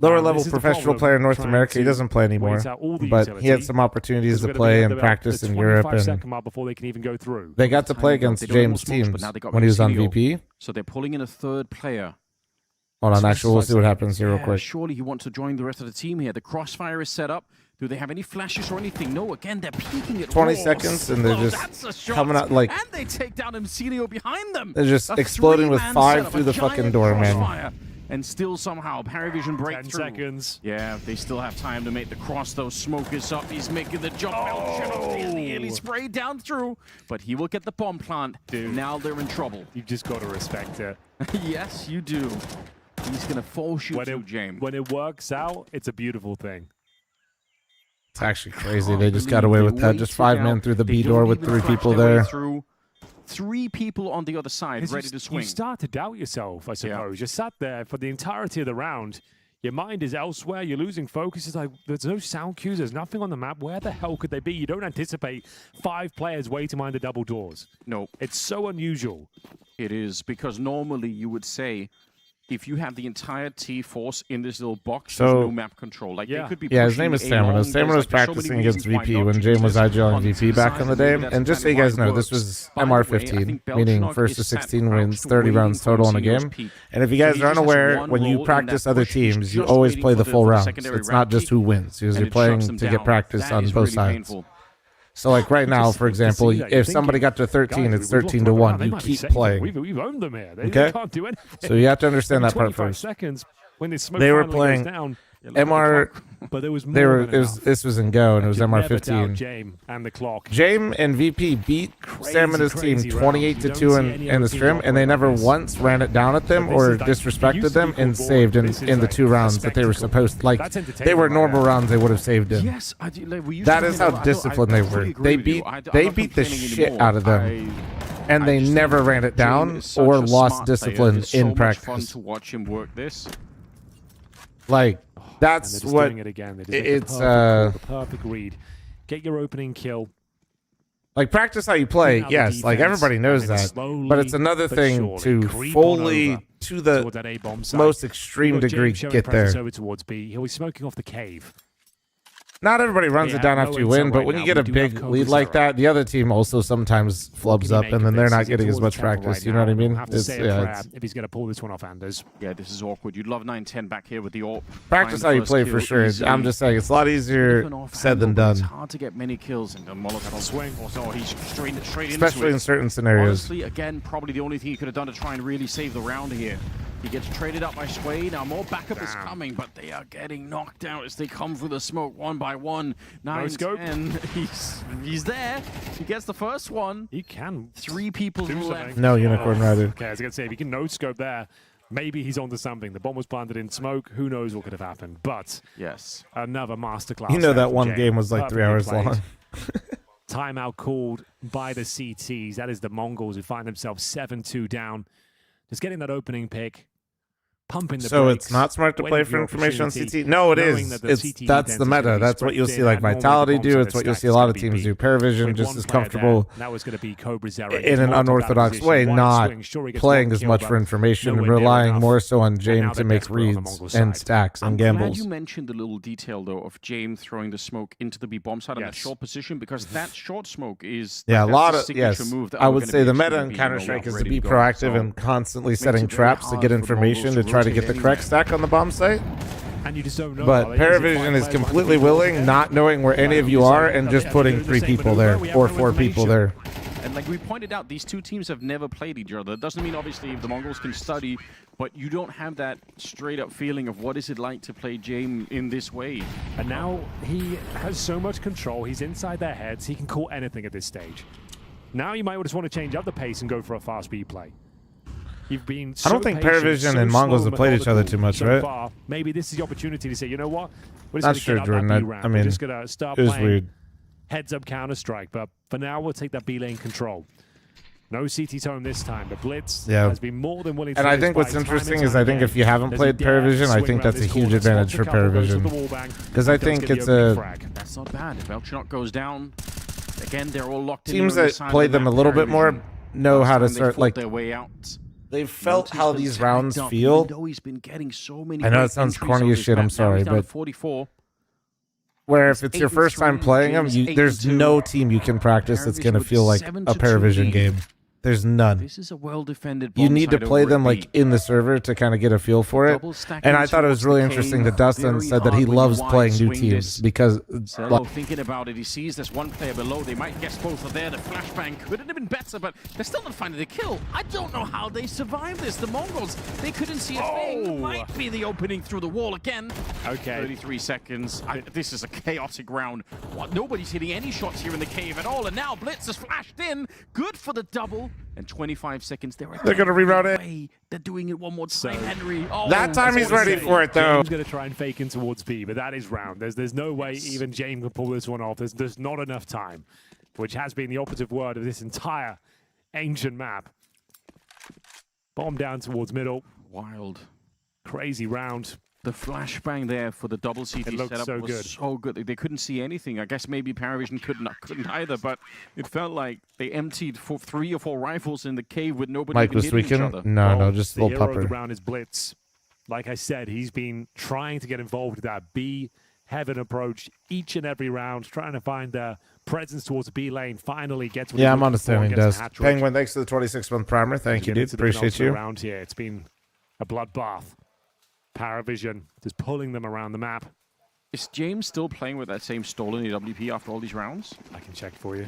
lower This level is the professional problem, player in North trying America. He to doesn't play anymore, wait out all the but he had utility. some opportunities There's to gonna be play under and practice the in Europe, 25 and second mark before they can even go through. they got to play against They don't have more James' smokes, but teams now they got when he was on Resilio. VP. So they're pulling in a third player. Hold on, actually, we'll see what happens here real quick. Surely he wants to join the rest of the team here. The crossfire is set up. Do they have any flashes or anything? No, again, they're peeking it. 20 seconds, and they're just coming out like... And they take down Emsilio behind them. They're just exploding with 5 through the fucking door, man. And still somehow Paravision break 10 through. seconds. Yeah, they still have time to make the cross. Those smokers up. He's making the jump. Nearly sprayed down through, but he will get the bomb plant. Dude, now they're in trouble. You just got to respect it. Yes, you do. He's gonna force you to, James. When it works out, it's a beautiful thing. It's actually crazy. They just got away with that. Just 5 men through the B door with 3 people there. 3 people on the other side ready to swing. You start to doubt yourself, I suppose. You're sat there for the entirety of the round. Your mind is elsewhere. You're losing focus. It's like there's no sound cues. There's nothing on the map. Where the hell could they be? You don't anticipate 5 players waiting behind the double doors. No. It's so unusual. It is, because normally you would say, if you have the entire T-force in this little box, there's no map control. Like they could be his name is Stamina. Stamina was practicing against VP when James was IGL and VP back in the day. And just so you guys know, this was MR15, meaning first to 16 wins, 30 rounds total in a game. And if you guys aren't aware, when you practice other teams, you always play the full rounds. It's not just who wins, because you're playing to get practice on both sides. So, like right now, for example, if somebody got to 13, it's 13-1. You keep playing. We've owned them here. They Okay? can't do anything. So you have to understand that part 25 first. seconds when this smoke They were finally playing goes down, MR. but there was They more were. than It was. enough. This was in Go, and it was You never doubt MR15. James and the clock. James and VP beat Stamina's team crazy 28-2 in the scrim, and they never once ran it down at them or disrespected them and saved in the 2 rounds that they were supposed to. Like, they were normal rounds they would have saved in. Yes, That is how disciplined they were. They beat the shit out of them, and they never ran it down or lost discipline in practice. Fun to watch him work this. Like, that's what Doing it again. it's. The perfect read. Get your opening kill. Like, practice how you play, Now the yes, like defense, everybody knows and then that. slowly But it's another but thing surely to creep fully, on over to the towards that A-bomb site. most extreme You've got degree, James showing get presence there. over towards B. He'll be smoking off the cave. Not everybody runs They it down have after no you win, intel but right when now. you get We a do big have lead Cobra like Zero. that, the other team also sometimes flubs up, and then they're not getting as much practice. You know what I mean? We'll have to It's, say a yeah, prayer it's if he's going to pull this one off, Anders. Yeah, this is awkward. You'd love 9-10 back here with the AWP. practice how you play for sure. I'm just saying, it's a lot easier said than done, It's hard to get many kills, and Molotov swing. Oh, he's straight into especially it. in certain scenarios. Honestly, again, probably the only thing he could have done to try and really save the round here. He gets traded up by Sway. Now more backup is coming, but they are getting knocked out as they come through the smoke one by one. 9-10. He's there. He gets the first one. He can. 3 people do left. something. No Unicorn Rider. Okay, I was going to say, if you can no-scope there, maybe he's onto something. The bomb was planted in smoke. Who knows what could have happened? But yes, another masterclass. You know there that from one James. game was like 3 Perfectly hours played. long. timeout called by the CTs. That is the Mongols, who find themselves 7-2 down. Just getting that opening pick. Pumping the so brakes, it's not smart to play for information on CT? No, it knowing is. that the It's CT that's the defense is meta. gonna be That's what you'll spread see like thin, and Vitality normally the do. bombs It's on what the you'll stack see a is lot gonna of be teams beat. do. Paravision With just one as player comfortable there, that was going to be Cobra's error. in an unorthodox way, not playing as much for information and relying more so on James to make reads and stacks and I'm gambles. glad you mentioned the little detail, though, of James throwing the smoke into the B bomb side in that short position, because that short smoke is Yeah, a that's lot a of signature move that I we're would gonna say be the meta expecting in to be, Counter-Strike is to ready be go. proactive So and constantly makes setting it very traps to hard get for the information to Mongols try to rotate get the anywhere. correct stack on the bomb site. And you just don't know. But Paravision is completely willing, not knowing where any of you are, and just putting 3 people there or 4 people there. And like we pointed out, these two teams have never played each other. It doesn't mean, obviously, if the Mongols can study, but you don't have that straight-up feeling of what is it like to play James in this way. And now he has so much control. He's inside their heads. He can call anything at this stage. Now you might just want to change up the pace and go for a fast B play. You've been so I don't think patient, Paravision so and Mongols slow have played each other methodical too much, so right? far. Maybe this is the opportunity to say, you know what? We're That's just true, going to get out Jordan. that B I round. mean, We're just going to start it was playing weird. heads-up Counter-Strike. But for now, we'll take that B lane control. No CT tone this time. The Blitz has been more than willing to. And I think what's interesting is I think if you haven't played Paravision, I think that's a huge advantage for Paravision. Because I think it's a That's not bad. If Elchinock goes down, again, they're all locked in. teams on the that side play of the them a map. little bit more Paravision, know last how to time they start fought like their way out. they've felt Monty's how been these tagged rounds up, feel. even though he's been getting so many I know great it sounds entries corny on as this shit. I'm map. Now sorry, he's down to but 44. where if it's your first time playing them, there's no team you can practice that's going to feel like a Paravision game. There's none. This is a well-defended You bomb need to site play over them at like B. in the server to kind of get a feel for it. Double stacking And I thought it was towards really the interesting cave. that Dustin Very said that he hard when you loves wide playing new swing teams this. because Cello thinking about it, he sees there's one player below. They might guess both are there. The flashbang could have been better, but they're still not finding the kill. I don't know how they survived this. The Mongols, they couldn't see a thing. Might be the opening through the wall again. Okay. 33 seconds. This is a chaotic round. What? Nobody's hitting any shots here in the cave at all, and now Blitz has flashed in. Good for the double. And 25 seconds. They're going to reroute it. They're doing it one more time, Henry. Oh, that time he's ready for it, though. James going to try and fake in towards B, but that is round. There's no way even James can pull this one off. There's not enough time, which has been the operative word of this entire ancient map. Bomb down towards middle. Wild. Crazy round. The flashbang there for the double CT It looked setup so was good. so good. They couldn't see anything. I guess maybe Paravision couldn't either, but it felt like they emptied 3 or 4 rifles in the cave with nobody Mike even was hitting each tweaking. other. No, just a the little hero of the pupper. round is Blitz. Like I said, he's been trying to get involved with that B heaven approach each and every round, trying to find the presence towards the B lane. Finally gets. Yeah, I'm on the standing desk. Penguin, thanks for the 26-month primer. Thank you, dude. Appreciate you. Around here, it's been a bloodbath. Paravision just pulling them around the map. Is James still playing with that same stolen AWP after all these rounds? I can check for you.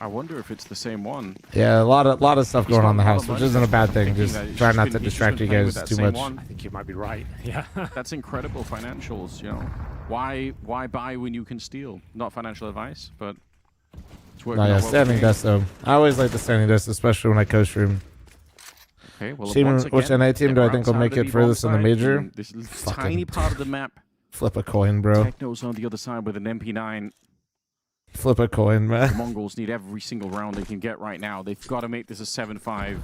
I wonder if it's the same one. Yeah, a lot of stuff He's going got on in the a lot house, of which money. isn't a bad thing. Thinking Just that he's try just not been- to he's just distract been you playing guys with that too same much. one. I think you might be right. Yeah. That's incredible financials, you know. Why buy when you can steal? Not financial advice, but it's working No, yeah, out well standing for desk though. I always like the standing desk, especially when I coach room. Okay, well, Team, once which again, NA team do I they're think will outside make the it B-bomb furthest in the side, major? and this tiny part of the map. Flip a coin, bro. Techno's on the other side with an MP9. Flip a coin, The man. Mongols need every single round they can get right now. They've got to make this a 7-5. Like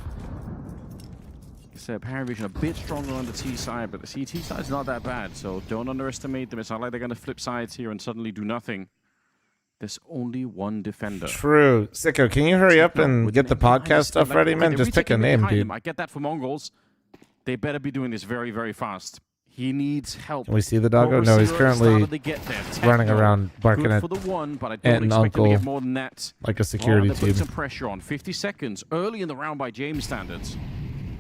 I said, Paravision a bit stronger on the T side, but the CT side's not that bad, so don't underestimate them. It's not like they're going to flip sides here and suddenly do nothing. There's only one defender. True. Sicko, can you hurry up and get the podcast stuff ready, man? Just pick a name, dude. I get that for Mongols. They better be doing this very, very fast. He needs help. Can we see the doggo? No, he's currently running around barking at for the one, but I aunt don't and expect him to uncle get more than that. like a security They're putting team. some pressure on. 50 seconds early in the round by James standards.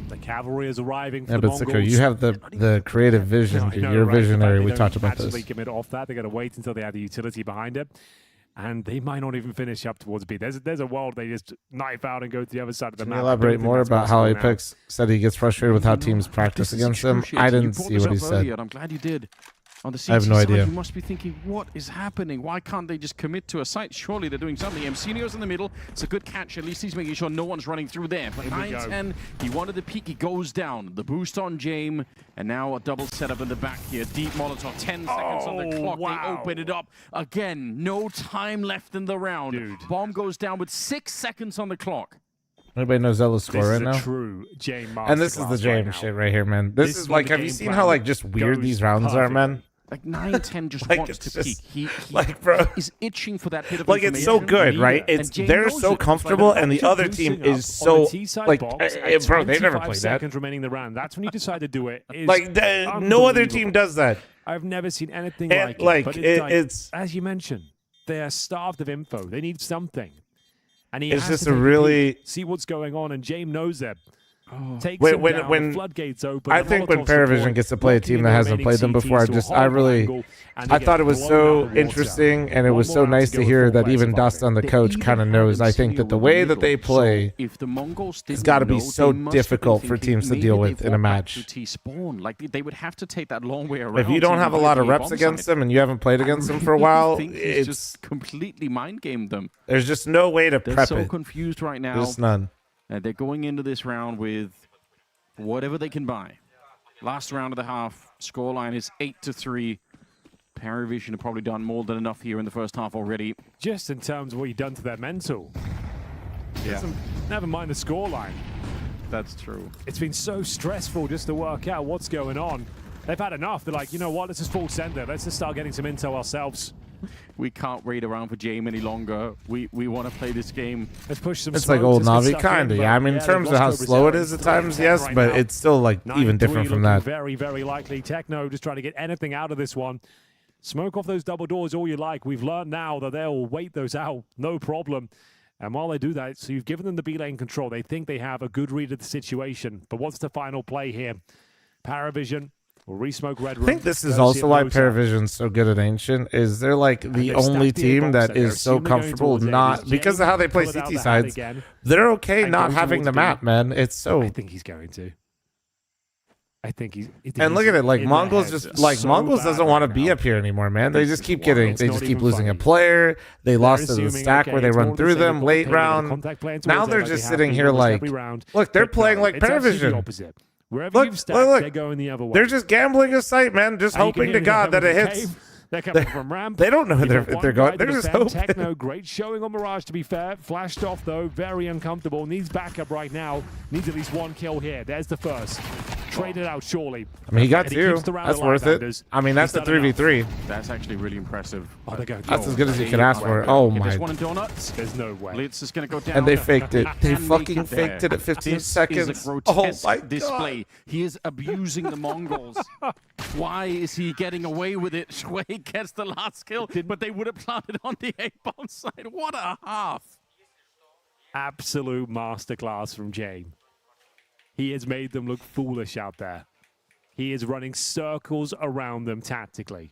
The cavalry is arriving for Yeah, the but Mongols. Sicko, you have the creative vision, I dude. know, You're a right? visionary. They We don't talked about actually this. commit off that. They're going to wait until they have the utility behind it. And they might not even finish up towards B. There's a world they just knife out and go to the other side of the Can map. you I don't elaborate think more that's about how possible now. Apex said he gets frustrated with how teams practice against him? I didn't see what he said. I'm glad you did. On the CT I have no side, idea. you must be thinking, what is happening? Why can't they just commit to a site? Surely they're doing something. Mcinio's in the middle. It's a good catch. At least he's making sure no one's running through there. But 9-10, he wanted the peek. He goes down. The boost on Jame. And now a double setup in the back here. Deep Molotov. 10 seconds on the clock. Wow. They open it up. Again, no time left in the round. Dude. Bomb goes down with 6 seconds on the clock. Everybody knows Zella's score right This is now. a true Jame And this is the Jame shit right here, man. This is like, have you seen how like just weird these rounds are, man? Like 9-10 just Like, wants it's to just- peek. He like, bro, is itching for that bit of like it's so information. good, right? And It's Jame they're knows so it. comfortable, and the other team is so like, bro, they've never played that. Seconds remaining in the round. That's when you decide to do it. Is Like no other team does that. I've never seen anything And, like it. like, But it- like, it's- as you mentioned, they're starved of info. They need something, and he It's has just to a take really- peek, see what's going on. And Jame knows that. Takes When- him when- down, when- the floodgates open. I the think when Molotov Paravision support, gets to play a locking team in that the hasn't remaining played them CTs before, I to a just I horrible really angle, and they I get thought it was blown so out the water. interesting, and it was One so more round nice to to go hear before that even players Dustin, the They coach, even kind of had knows. I think Mcinio that the in way the that they middle. play So if the Mongols has didn't got to be know, so they must have been difficult for thinking teams to maybe deal they've with in a walked back match. to T-spawn. Like they would have to take that long way around. If you don't to have a even lot get of to the reps bomb against site. them and you haven't played against them for a I while, think he's it's just completely mind gamed them. there's just no way to They're prep so it. confused right now. There's none. They're going into this round with whatever they can buy. Last round of the half, scoreline is 8-3. Paravision have probably done more than enough here in the first half already. Just in terms of what you've done to their mental. Yeah. Never mind the scoreline. That's true. It's been so stressful just to work out what's going on. They've had enough. They're like, you know what? Let's just full center. Let's just start getting some intel ourselves. We can't wait around for Jame any longer. We want to play this game. Let's push some It's like smokes, old let's get Navi, stuck kind of. in, Yeah, I but mean, in yeah, terms they've of how lost over slow it zero. is at It's times, 3-10 yes, right but now. it's still like even 9-3 different from looking that. Very, very likely. Techno just trying to get anything out of this one. Smoke off those double doors all you like. We've learned now that they'll wait those out, no problem. And while they do that, so you've given them the B lane control. They think they have a good read of the situation. But what's the final play here? Paravision will re-smoke Red Room. I think this is Go also see why Motor. Paravision's so good at Ancient. Is they're like the they've only stacked the team A-box that that they're is so assuming going comfortable towards it. not Is because of how they play Jame pull it out CT the hat sides. again They're okay and not go having towards the B? map, man. It's so. I think he's going to. I think he's. And look at it, like in their Mongols heads just like so Mongols bad doesn't want to right be now. up here anymore, man. They just keep Wow, getting, it's they not just keep even losing a funny. player. They They're lost to the assuming, stack okay, where they it's run more to through say them they've got late to play with a round. contact plan Now towards they're it like just they have sitting been here almost like, every round. look, they're But playing no, like it's actually the Paravision. opposite. Wherever Look, you've stacked, look, they're going the other way. they're just gambling a sight, man. Just And you can hoping to hear God them that it from the hits. cave. They're coming from ramp. They don't know You've they're got one going. guy They're to just defend. hoping. Techno, great showing on Mirage, to be fair. Flashed off, though. Very uncomfortable. Needs backup right now. Needs at least one kill here. There's the first. Traded out, surely. I mean, he got And two. keeps the round That's alive, worth it. Anders. I mean, that's He's a done enough. 3v3. That's actually really impressive. Oh, they're going. That's as good as you can ask for. Oh Okay, my. there's one in donuts. There's no way. Blitz is going to go down. And they faked it. They Can fucking make there. faked it at 15 This seconds. Is a Oh grotesque my God. display. He is abusing the Mongols. Why is he getting away with it? Shui gets the last kill, but they would have planted on the A-bomb side. What a half. Absolute masterclass from Jame. He has made them look foolish out there. He is running circles around them tactically.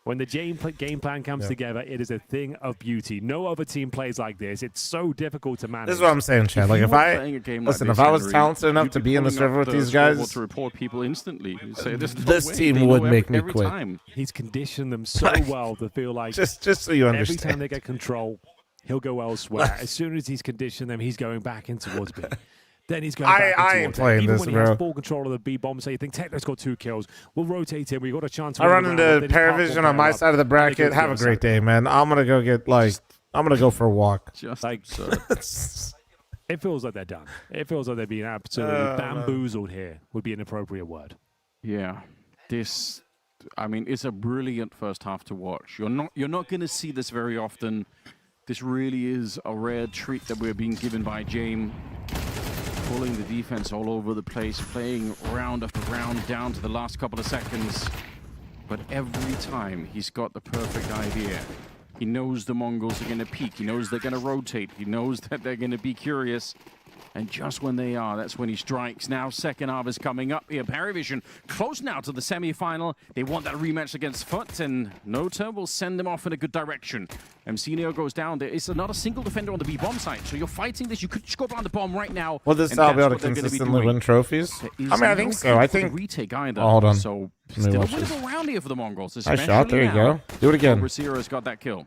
When the game plan comes together, it is a thing of beauty. No other team plays like this. It's so difficult to manage. This is what I'm saying, Chad. Like, if I listen, if I was talented enough to be in the server with these guys, to report people instantly. You say, "There's no this way." team They would know make me every quit. time. He's conditioned them so well to feel like just so you every understand. time they get control, he'll go elsewhere. As soon as he's conditioned them, he's going back in towards B. Then he's going back I ain't towards playing it. Even this, when he bro. has full control of the B bomb, so you think Techno's got 2 kills. We'll rotate him. We've got a chance. to I win run the into round. Then he can't Paravision pull on my Para up. side of the And he bracket. goes Have a the other great side. day, man. I'm gonna go get I'm gonna go for a walk. Just like it feels like they're done. It feels like they're being absolutely bamboozled here. Would be an appropriate word. Yeah, this. I mean, it's a brilliant first half to watch. You're not going to see this very often. This really is a rare treat that we're being given by Jame. Pulling the defense all over the place, playing round after round down to the last couple of seconds. But every time he's got the perfect idea. He knows the Mongols are going to peek. He knows they're going to rotate. He knows that they're going to be curious. And just when they are, that's when he strikes. Now second half is coming up here. Paravision close now to the semi-final. They want that rematch against Foot, and Nota will send them off in a good direction. MCNeo goes down. There is not a single defender on the B-bomb site, so you're fighting this. You could just go around the bomb right now. Will this style be able to consistently win trophies? I mean, I think so. I think... retake either. Oh, hold on. So still a winnable round here for the Mongols. Nice shot. There you go. Do it again. Cobra-Zero has got that kill.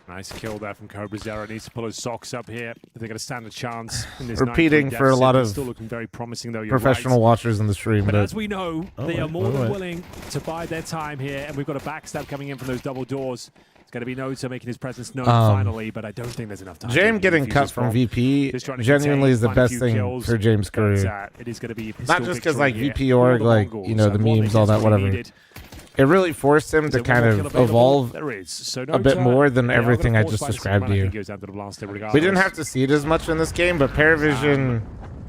Nice kill there from Cobra-Zero. Needs to pull his socks up here. They're going to stand a chance in this Repeating for a lot of still looking very promising, though. Professional watchers in the stream. But as we know, they are more than willing to bide their time here, and we've got a backstab coming in from those double doors. It's going to be Nota making his presence known finally, but I don't think there's enough time. James getting cut from VP genuinely is the best thing for James' career. It is going to be not just because like VP org, like the memes, all that, whatever. It really forced him to kind of evolve a bit more than everything I just described to you. We didn't have to see it as much in this game, but Paravision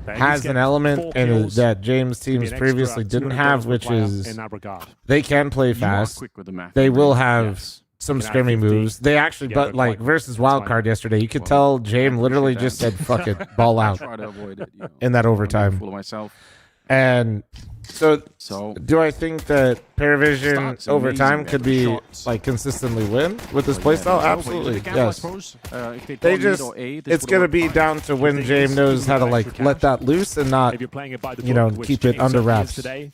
has an element that James' teams previously didn't have, which is they can play fast. They will have some scrimmy moves. They actually, but like versus Wildcard yesterday, you could tell James literally just said, fuck it, ball out in that overtime. And so do I think that Paravision over time could be like consistently win with this playstyle? Absolutely, yes. They just, it's going to be down to when James knows how to like let that loose and not, keep it under wraps. Today,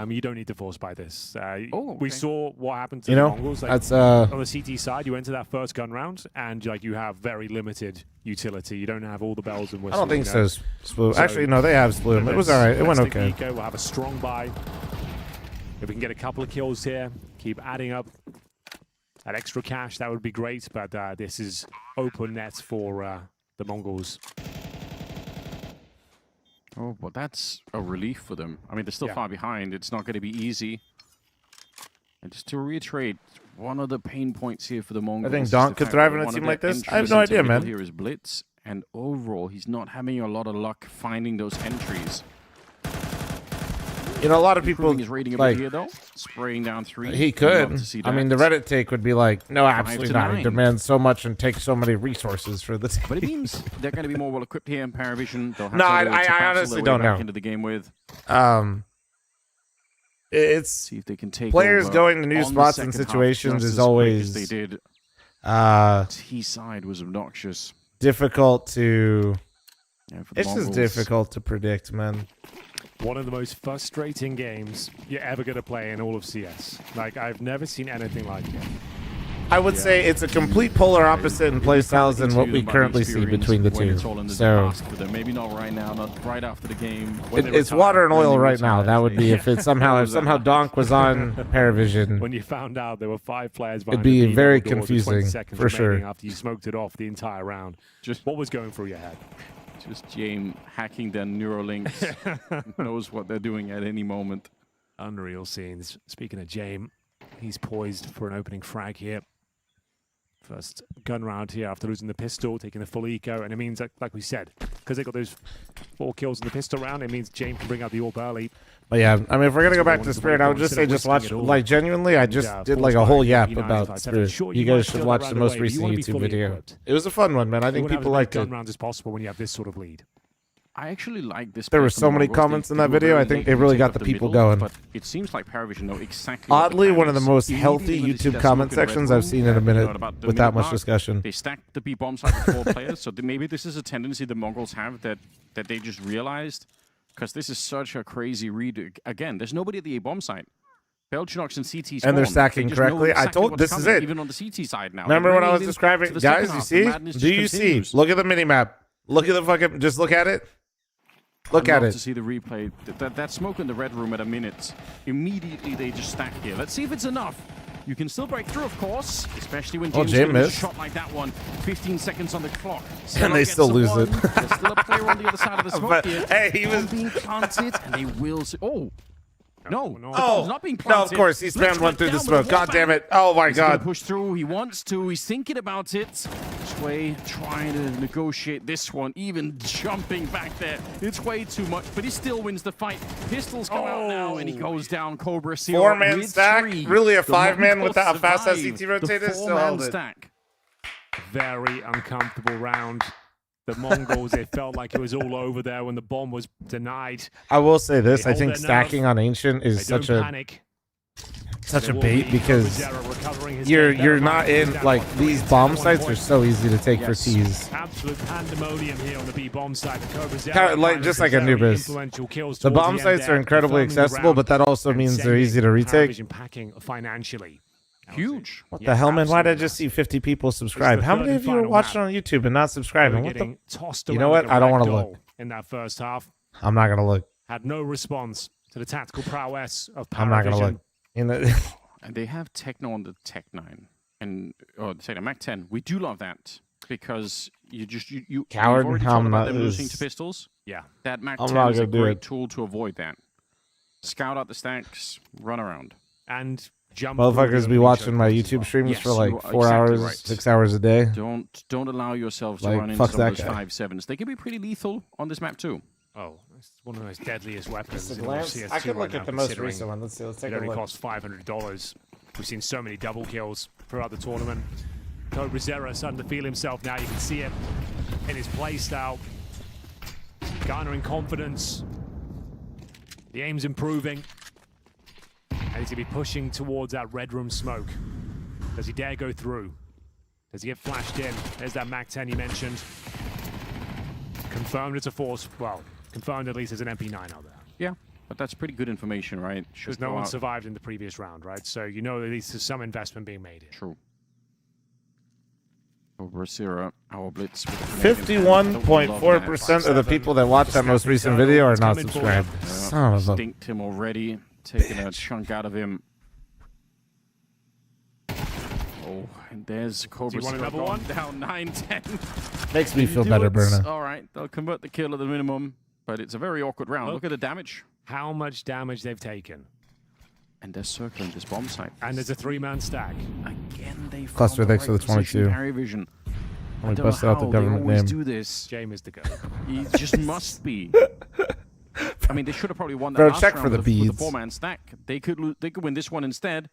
you don't need to force by this. We saw what happened to the Mongols. Like, that's on the CT side, you enter that first gun round and like you have very limited utility. You don't have all the bells and whistles. I don't think so. Sploom. Actually, no, they have Sploom. It was all right. It went okay. We'll have a strong buy. If we can get a couple of kills here, keep adding up that extra cash, that would be great. But this is open net for the Mongols. Oh, but that's a relief for them. I mean, they're still far behind. It's not going to be easy. And just to reiterate, one of the pain points here for the Mongols. I think Donk could thrive in a team like this. I have no idea, man. Here is Blitz, and overall, he's not having a lot of luck finding those entries. A lot of people like here, though. Spraying down 3. He could. I mean, the Reddit take would be like, no, absolutely not. He demands so much and takes so many resources for the team. But it means they're going to be more well equipped here in Paravision. They'll have no, I honestly don't know. Into the game with. It's see if they can take players going to new spots and situations is always they did. T side was obnoxious. Difficult to. It's Mongols. just difficult to predict, man. One of the most frustrating games you're ever going to play in all of CS. Like, I've never seen anything like it. I would say it's a complete polar opposite in playstyles than what we currently see between the two. So maybe not right now, not right after the game. It's water and oil right now. That would be if it somehow Donk was on Paravision. When you found out there were 5 players, it'd be very confusing for sure. After you smoked it off the entire round, just what was going through your head? Just James hacking their Neuralinks. Knows what they're doing at any moment. Unreal scenes. Speaking of James, he's poised for an opening frag here. First gun round here after losing the pistol, taking the full eco, and it means that, like we said, because they got those 4 kills in the pistol round, it means James can bring out the AWP early. But yeah, I mean, if we're gonna go back to Spirit, I would just say just watch. Like genuinely, I just did like a whole yap about Spirit. You guys should watch the most recent YouTube video. It was a fun one, man. I think people liked it. Gun rounds as possible when you have this sort of lead. I actually like this. There were so many comments in that video. I think it really got the people going. But it seems like Paravision know exactly. Oddly, one of the most healthy YouTube comment sections I've seen in a minute with that much discussion. They stacked the B bomb side with 4 players, so maybe this is a tendency the Mongols have that they just realized. Because this is such a crazy read. Again, there's nobody at the A bomb side. Belchinox and CT spawn. And they're stacking correctly. I told this is it. Even on the CT side now. Remember when I was describing, guys? You see? Do you see? Look at the minimap. Look at the fucking. Just look at it. Look at it. To see the replay. That smoke in the red room at a minute. Immediately they just stack here. Let's see if it's enough. You can still break through, of course, especially when James gets a shot like that one. 15 seconds on the clock. And they still lose it. There's still a player on the other side of the smoke but, here. Hey, he was being planted, and they will. Oh. No, oh, not being planted. No, of course, he spammed one through the smoke. God damn it. Oh, my God. He's push through. He wants to. He's thinking about it. Sway trying to negotiate this one, even jumping back there. It's way too much, but he still wins the fight. Pistols come out now, and he goes down. Cobra-Zero 4-man stack? Really, a 5-man with that fast as CT rotator? Still held it. Stack. Very uncomfortable round. the Mongols, it felt like it was all over there when the bomb was denied. I will say this: They I hold think their stacking nerve. on Ancient is They don't such a panic. bait because you're not in like these bomb sites are so easy to take for T's. Absolute pandemonium here on the B bomb side. The Kind of like just like Anubis. The bomb sites are incredibly accessible, but that also means they're easy to retake. Packing financially. Huge. What the hell, man? Why did I just see 50 people subscribe? How many of you are watching on YouTube and not subscribing? What the? You know what? I don't want to look. In that first half, I'm not gonna look. had no response to the tactical prowess of I'm not gonna Paravision. look. In the And they have Techno on the Tech 9 and the Techno Mac 10. We do love that because you Coward, you've already talked I'm about not- them losing to is- pistols. Yeah, that Mac I'm 10 not is a gonna do great it. tool to avoid that. Scout out the stacks, run around, and jump. motherfuckers be watching my YouTube streams Yes, for like you are 4 exactly hours, right. 6 hours a day. Don't allow yourself to Like, run into fuck some of that those guy. 5.7s. They can be pretty lethal on this map too. Oh, it's one of the most deadliest weapons Just a in all of glance. CS2 I could right look now, at the most considering recent one. Let's see. Let's take it a only look. costs $500. We've seen so many double kills throughout the tournament. Cobra Zero starting to feel himself now. You can see it in his play style, garnering confidence. The aim's improving, and he's gonna be pushing towards that red room smoke. Does he dare go through? Does he get flashed in? There's that Mac 10 you mentioned. Confirmed it's a force. Well, confirmed at least there's an MP9 out there. Yeah, but that's pretty good information, right? Because no one survived in the previous round, right? So you know at least there's some investment being made here. True. Cobra Zero, our blitz. 51.4% of the people that watch that most recent video are not subscribed. Son of a. Stinked him already, taking a chunk out of him. Oh, and there's Cobra Do you want Zero another gone one? down 9-10. Makes me Can you feel do better, it? Berna. All right, they'll convert the kill at the minimum, but it's a very awkward round. Look at the damage. How much damage they've taken. And they're circling this bomb site. And there's a 3-man stack. Again, they Cluster found thanks the for the right position, 22. Harry Vision. I Only don't know busted out the how government they always name. do this. James is the go. He just must be. I mean, they should have probably won that Bro, last check round for the with the beads. 4-man stack. They could win this one instead.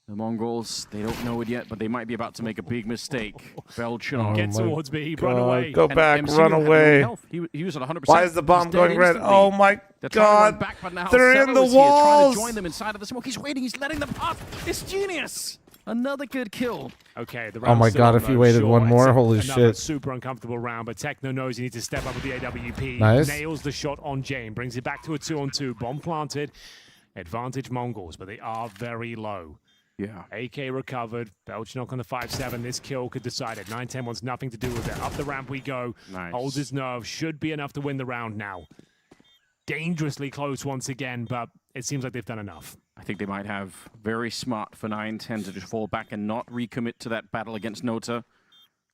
The Mongols, they don't know it yet, but they might be about to make a big mistake. Belchinov. Get towards me, run God, away. Go And back, MC run had no away. health. He was at 100%. Why is the bomb He's going dead red? instantly. Oh my They're trying to run God. back, but now They're in Zero the is here, trying walls. to join them inside of the smoke. He's waiting. He's letting them pass. It's genius. Another good kill. Okay, the Oh round's my still God, on, if he though. waited Sure, one more, it's holy another shit. super uncomfortable round, but Techno knows he needs to step up with the AWP. Nice. Nails the shot on Jane, brings it back to a 2-on-2. Bomb planted. Advantage Mongols, but they are very low. Yeah. AK recovered. Belchinov on the 5-7. This kill could decide it. 9-10 wants nothing to do with it. Up the ramp we go. Nice. Holds his nerve. Should be enough to win the round now. Dangerously close once again, but it seems like they've done enough. I think they might have very smart for 9-10 to just fall back and not recommit to that battle against Nota.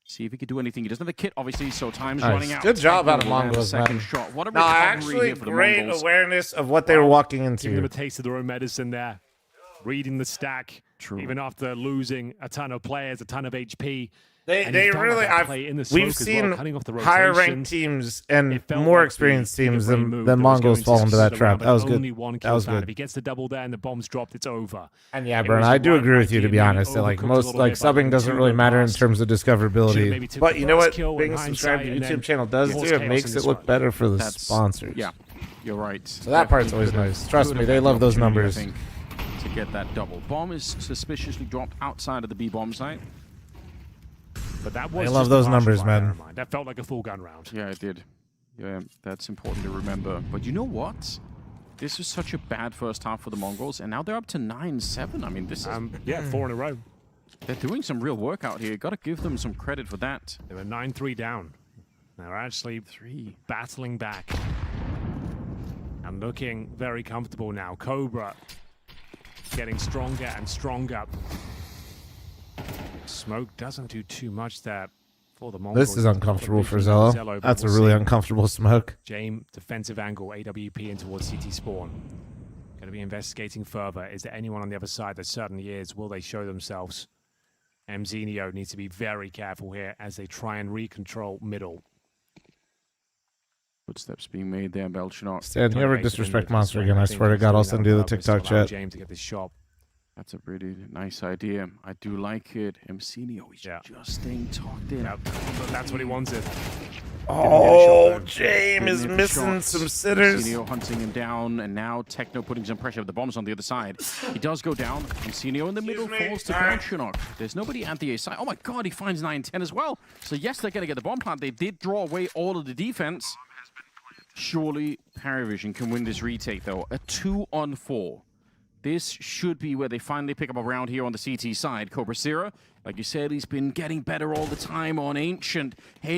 See if he could do anything. He doesn't have a kit, obviously, so time's Nice. running out. Good job out of Techno will have a Mongols, second man. shot. What a No, recovery actually, here for the great Mongols. awareness of what they were walking Giving them a into. taste of their own medicine there. Reading the stack. True. Even after losing a ton of players, a ton of HP. They And he found really, that play in the smoke we've as well, seen cutting off the higher rotation. ranked teams and It felt more like experienced the teams brain than move the that was Mongols going to fall into succeed that the trap. round, That but was only good. one That kill was found. good. If he gets the double there and the bomb's dropped, it's over. And yeah, It Bern, was I the do right agree with you, to idea, be maybe honest. That, like overcooked a most, little like bit, but subbing doesn't too really matter in fast. terms of Should've discoverability. maybe took But the you know first what? kill Being in subscribed to hindsight and YouTube then channel does cause do. It chaos makes in it this look one. better for the That's- sponsors. Yeah, you're right. So that part's Definitely always could've- nice. Trust could've me, they had love the those opportunity, numbers. I think, to get that double. Bomb is suspiciously dropped outside of the B bomb site. But that They was love just those a partial numbers, round, man. bear in mind. That felt like a full gun round. Yeah, it did. Yeah, that's important to remember. But you know what? This was such a bad first half for the Mongols, and now they're up to 9-7. I mean, this is... Yeah, 4 in a row. They're doing some real work out here. Got to give them some credit for that. They were 9-3 down. They're actually battling back. And looking very comfortable now. Cobra getting stronger and stronger. Smoke doesn't do too much there for the Mongols. This is uncomfortable for Zello. but That's a we'll really see. uncomfortable smoke. James, defensive angle, AWP in towards CT spawn. Going to be investigating further. Is there anyone on the other side? There certainly is. Will they show themselves? Mzinio needs to be very careful here as they try and recontrol middle. Footsteps being made there, Belchinov. Stan, you ever disrespect Monster again, I swear to God, I'll send you the TikTok chat. James to get this shot. That's a really nice idea. I do like it. Mcinio is just staying tucked in. Yep. That's what he wanted. Oh, James is missing some sitters. Senio hunting him down, and now Techno putting some pressure. The bomb's on the other side. He does go down, and Senio in the middle falls to Belchinok. There's nobody at the A side. Oh my god, he finds 9-10 as well. So yes, they're going to get the bomb plant. They did draw away all of the defense. Surely Paravision can win this retake, though. A 2-on-4. This should be where they finally pick up a round here on the CT side. Cobra Zero, like you said, he's been getting better all the time on Ancient.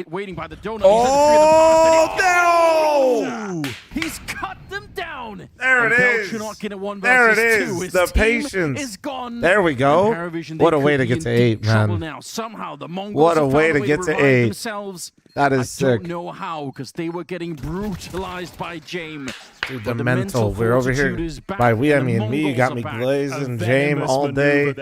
Waiting by the donut. Oh, no! He's cut them down. There it is. There it is. The patience is gone. There we go. What a way to get to 8, man. Now. Somehow the Mongols what a way to get to 8. Themselves. That is sick. I don't know how, because they were getting brutalized by Jame. Dude, the mental. We're over here. By we, I mean me. You got me glazing Jame all day.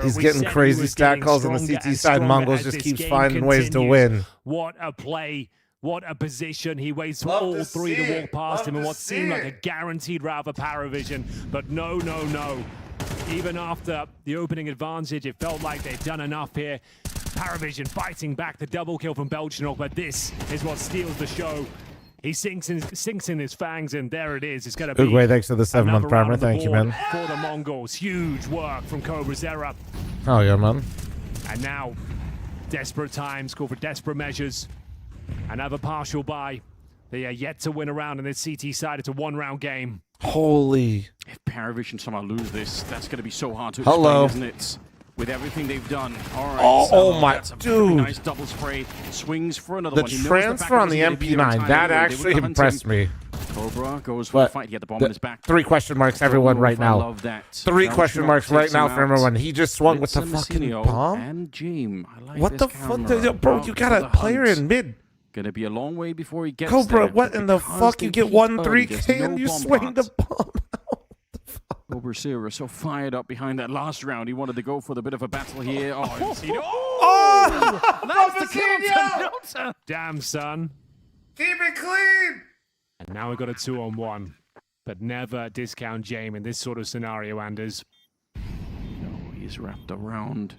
He's getting crazy stat calls on the CT side. Mongols just keeps finding ways to win. What a play. What a position. He waits for all three to walk past him in what seemed like a guaranteed route for Paravision. But no, no, no. Even after the opening advantage, it felt like they'd done enough here. Paravision fighting back the double kill from Belchinok, but this is what steals the show. He sinks in his fangs, and there it is. It's going to be Uguay, thanks for the 7-month primer. Thank you, man. For the Mongols, huge work from Cobra Zera. Oh, yeah, man. And now, desperate times call for desperate measures. Another partial buy. They are yet to win a round on this CT side. It's a 1-round game. Holy. If Paravision somehow lose this, that's going to be so hard to explain, isn't it? With everything they've done. All right. Oh my, that's a dude. Nice double spray. Swings for another The one. He knows transfer on the back is gonna be MP9, that anyway. actually impressed me. Cobra goes for the fight. He had the bomb in his back. 3 question marks, everyone, right now. Love that. 3 question marks right now for everyone. He just swung with the fucking bomb. And Jame. I like what the fuck? Bro, you got a player in mid. Gonna be a long way before he gets Cobra, there. what in the fuck? You get 1 3K and you swing the bomb. Cobra Zero so fired up behind that last round. He wanted to go for the bit of a battle here. That's the kill. Damn, son. Keep it clean. And now we've got a 2-on-1. But never discount Jame in this sort of scenario, Anders. No, he's wrapped around.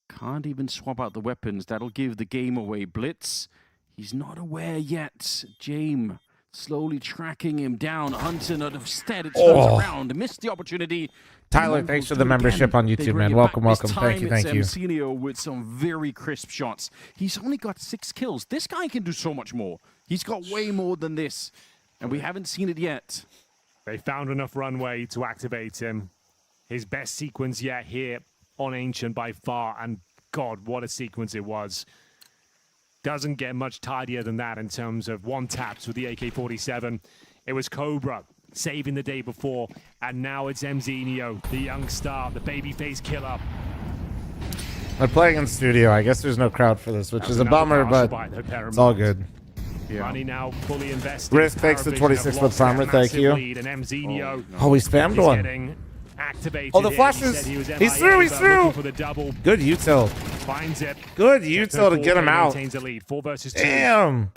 Can't even swap out the weapons. That'll give the game away. Blitz. He's not aware yet. Jame slowly tracking him down. Hunting instead. It turns around. Missed the opportunity. Tyler, thanks for the membership on YouTube, man. Welcome, welcome. Thank you, thank you. Senio with some very crisp shots. He's only got 6 kills. This guy can do so much more. He's got way more than this. And we haven't seen it yet. They found enough runway to activate him. His best sequence yet here on Ancient by far. And God, what a sequence it was. Doesn't get much tidier than that in terms of one-taps with the AK-47. It was Cobra saving the day before, and now it's Mzinho, the young star, the babyface killer. They're playing in studio. I guess there's no crowd for this, which is a bummer, but it's all good. Money now fully invested. Risk takes the 26-foot primer. Thank you. Oh, we spammed one. Oh, the flashes. He's through. He's through. Good util. Finds it. Good util to get him out. 4 versus 2. Damn.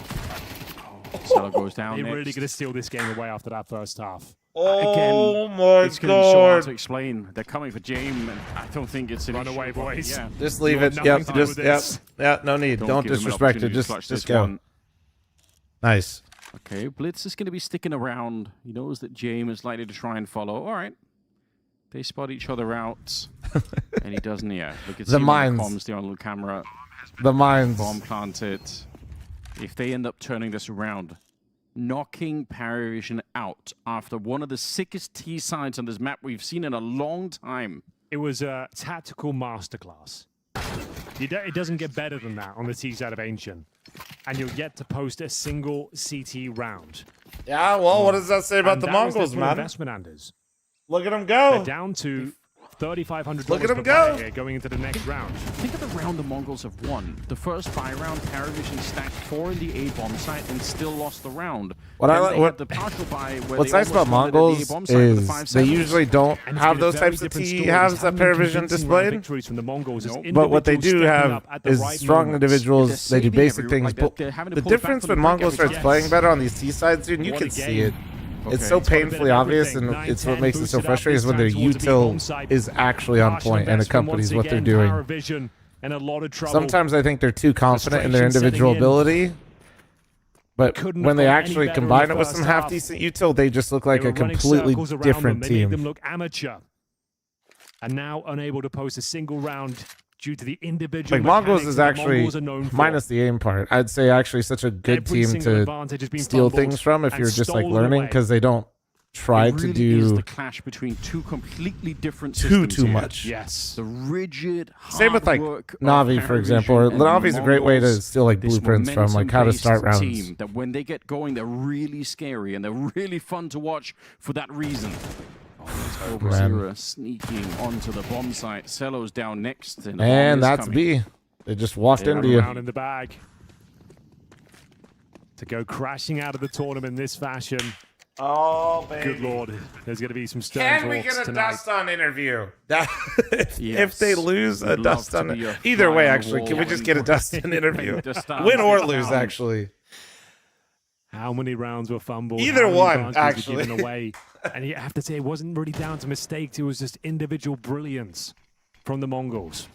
Cell goes down. They're really going to steal this game away after that first half. Oh Again, my it's going to be so hard God. to explain. They're coming for Jame, and I don't think it's an Run away, boys. Yeah. Just leave it. Yep. Just yeah. No need. Don't give him an disrespect it. opportunity to clutch Just this go. one. Nice. Okay, Blitz is going to be sticking around. He knows that Jame is likely to try and follow. All right. They spot each other out, and he doesn't. Yeah, look at The mines. comms there on the camera. The mines. Bomb planted. If they end up turning this around, knocking Paravision out after one of the sickest T sides on this map we've seen in a long time. It was a tactical masterclass. It doesn't get better than that on the T side of Ancient, and you'll get to post a single CT round. Yeah. Well, what does that say about And the that was Mongols, their man? investment, Anders. Look at them go. They're down to $3,500 Look at per him go. player here going into the next round. Think of the round the Mongols have won. The first buy round, Paravision stacked 4 in the A-bomb site and still lost the round. What Then I like, they what, had the partial buy where what's they nice about almost won it at the Mongols A-bomb site with the is 5-7s. they usually don't And it's have been a those very types of different T story. halves It's that having Paravision convincing displayed. victories from the Mongols as But what they individuals do stepping have up at the is right strong moments. individuals. They do saving basic every- things. like But they're having to the pull it back difference from when the back Mongols every starts time. playing better on these T sides, dude, you What can a see it. Okay. It's so It's got a bit painfully of obvious, everything. and it's what 9-10 makes it so boosted up frustrating this is when their time towards the A-bomb util site. is actually on Partial point and investment accompanies once what they're again, doing. Paravision, in a lot of trouble. Sometimes I think they're too confident in their individual ability. But when they actually combine it with some half-decent util, they just look like a completely different They team. made them look amateur. And now unable to post a single round due to the individual Like Mongols mechanics is that the actually, Mongols are known for. minus the aim part, I'd say actually such a good Every team single to advantage has been steal fumbled things from if and you're just like stolen learning, away. because they don't try It to really is do the clash between two completely different too systems here. much. Yes. The rigid, Same with like hard work of Navi, for example. Or Paravision and Navi's a great way to Mongols, steal like this blueprints from like how to start momentum-based rounds. team that when they get going, they're really scary and they're really fun to watch for that reason. Oh, Man. Zera sneaking onto the bomb site. Cello's down next. And, And that's B. They just walked into you. Round in the bag. To go crashing out of the tournament in this fashion. Oh, baby. Good Lord. There's going to be some stern Can we talks get a tonight. dust on interview? If Yes. they lose, a Would love dust to on be a either fly way, on the actually. Can we wall just and get a dust in interview? Just down, Win or just lose, down. actually. How many rounds were fumbled? Either How many one, advantages were actually. given away? And you have to say, it wasn't really down to mistakes. It was just individual brilliance from the Mongols.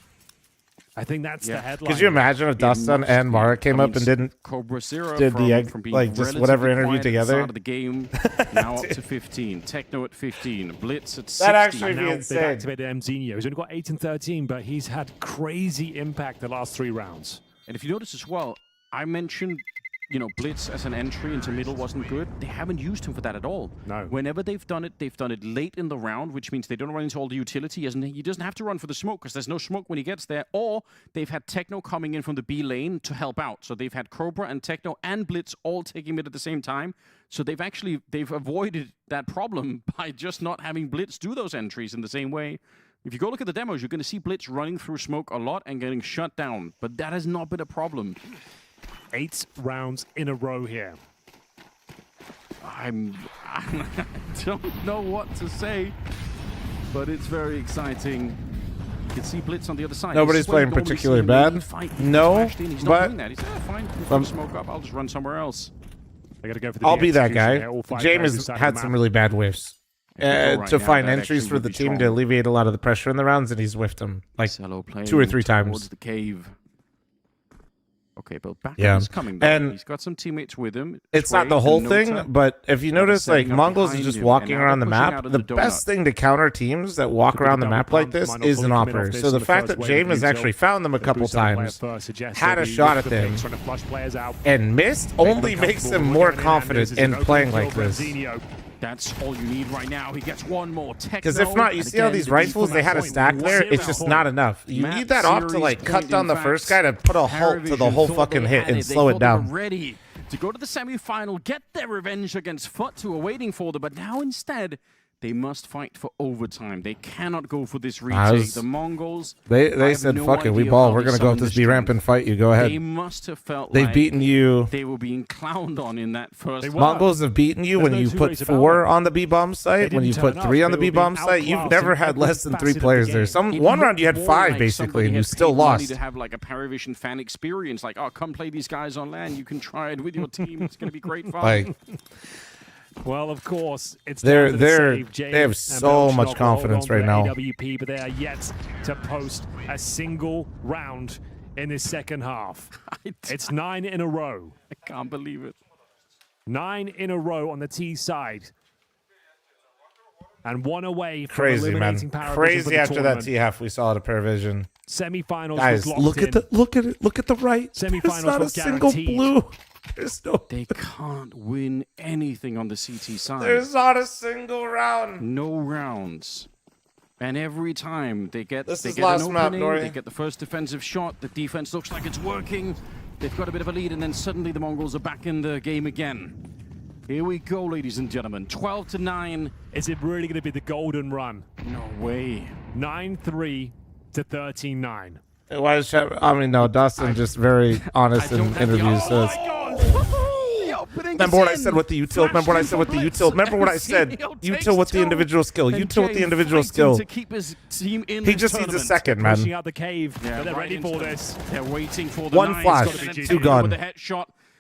I think that's the headline. Could you imagine if Dustin and Mara came up and didn't Cobra Zero did the egg, from being like just relatively whatever interview quiet at the together? start of the game, now up to 15. Techno at 15. Blitz at 60. That'd actually be Now insane. they've activated Mzinho. He's only got 8 and 13, but he's had crazy impact the last 3 rounds. And if you notice as well, I mentioned, you know, Blitz as an entry into middle wasn't good. They haven't used him for that at all. No. Whenever they've done it late in the round, which means they don't run into all the utility. He doesn't have to run for the smoke because there's no smoke when he gets there. Or they've had Techno coming in from the B lane to help out. So they've had Cobra and Techno and Blitz all taking mid at the same time. So they've avoided that problem by just not having Blitz do those entries in the same way. If you go look at the demos, you're going to see Blitz running through smoke a lot and getting shut down. But that has not been a problem. 8 rounds in a row here. I don't know what to say, but it's very exciting. You can see Blitz on the other side. Nobody's This is where playing you normally particularly see him bad. really fight. No, He's not but doing that. He's fine. If smoke up, I'll just run somewhere else. They got to go for the I'll be that execution guy. here. All 5 James players has inside had the some map. really bad whiffs Right to now, find that entries actually for would the be team to strong. alleviate a lot of the pressure in the rounds, and he's whiffed them like Cello 2 or 3 playing times. towards the cave. Okay, but back Yeah. is coming though. And He's got some teammates with him. It's not Trade the whole and thing, Nota. but if you notice, like setting up Mongols is behind just him, walking and now around the they're pushing map. out of The the best donut. thing to counter teams that walk Could be around the double map like pump, this might not is fully an commit off opera. this So in the the fact first that wave James of has Util. actually found them a The couple boost on player times, first suggests had they'll a be shot with at the them, picks, trying to flush players out. and missed, only makes him more confident in playing like this. That's all you need right now. He gets one more. Because if not, you see how these rifles, they had a stack there, it's just not enough. You need that off to like cut down the first guy to put a halt to the whole fucking hit and slow it down. Ready to go to the semi-final, get their revenge against fl0m, who are waiting for them, but now instead they must fight for overtime. They cannot go for this retake. The Mongols, They said, no fuck it, we idea ball. how We're they going to go up summoned this B ramp and fight you. Go They ahead. must have felt They've like beaten you. they were being clowned on in that first. Mongols have beaten you when you put 4 on the B bomb site, when you put 3 on the B bomb site. You've never had less than 3 players there. One round you had 5 basically, and you still lost. To have like a Paravision fan experience, like, oh, come play these guys on LAN. You can try it with your team. It's going to be great fun. Like, Well, of course, it's they James have and so much Belschnock confidence hold on right to now. AWP, but they are yet to post a single round in this second half. It's 9 in a row. I can't believe it. 9 in a row on the T side. And 1 away from Crazy, man. eliminating Paravision for Crazy the after that tournament. T half we saw at Paravision. Semi-finals Guys, was locked look at in. look at the right. Semi-finals There's not a was single guaranteed. blue. There's no. They can't win anything on the CT side. There's not a single round. No rounds. And every time they get, This they is get last an map, opening, Nori. they get the first defensive shot, the defense looks like it's working, they've got a bit of a lead, and then suddenly the Mongols are back in the game again. Here we go, ladies and gentlemen. 12-9. Is it really going to be the golden run? No way. 9-3 to 13-9. Why is I mean, no, Dustin just very honest in interviews. So remember what I said with the util? Remember what I said with the util? Remember what I said? Util with the individual skill. Util with the individual skill. To keep his team in He this just needs a tournament. second, Pushing man. out the cave, Yeah, but they're right ready into for them. this. They're waiting for the One knives. flash, Gotta be 2 Techno gone. with the headshot.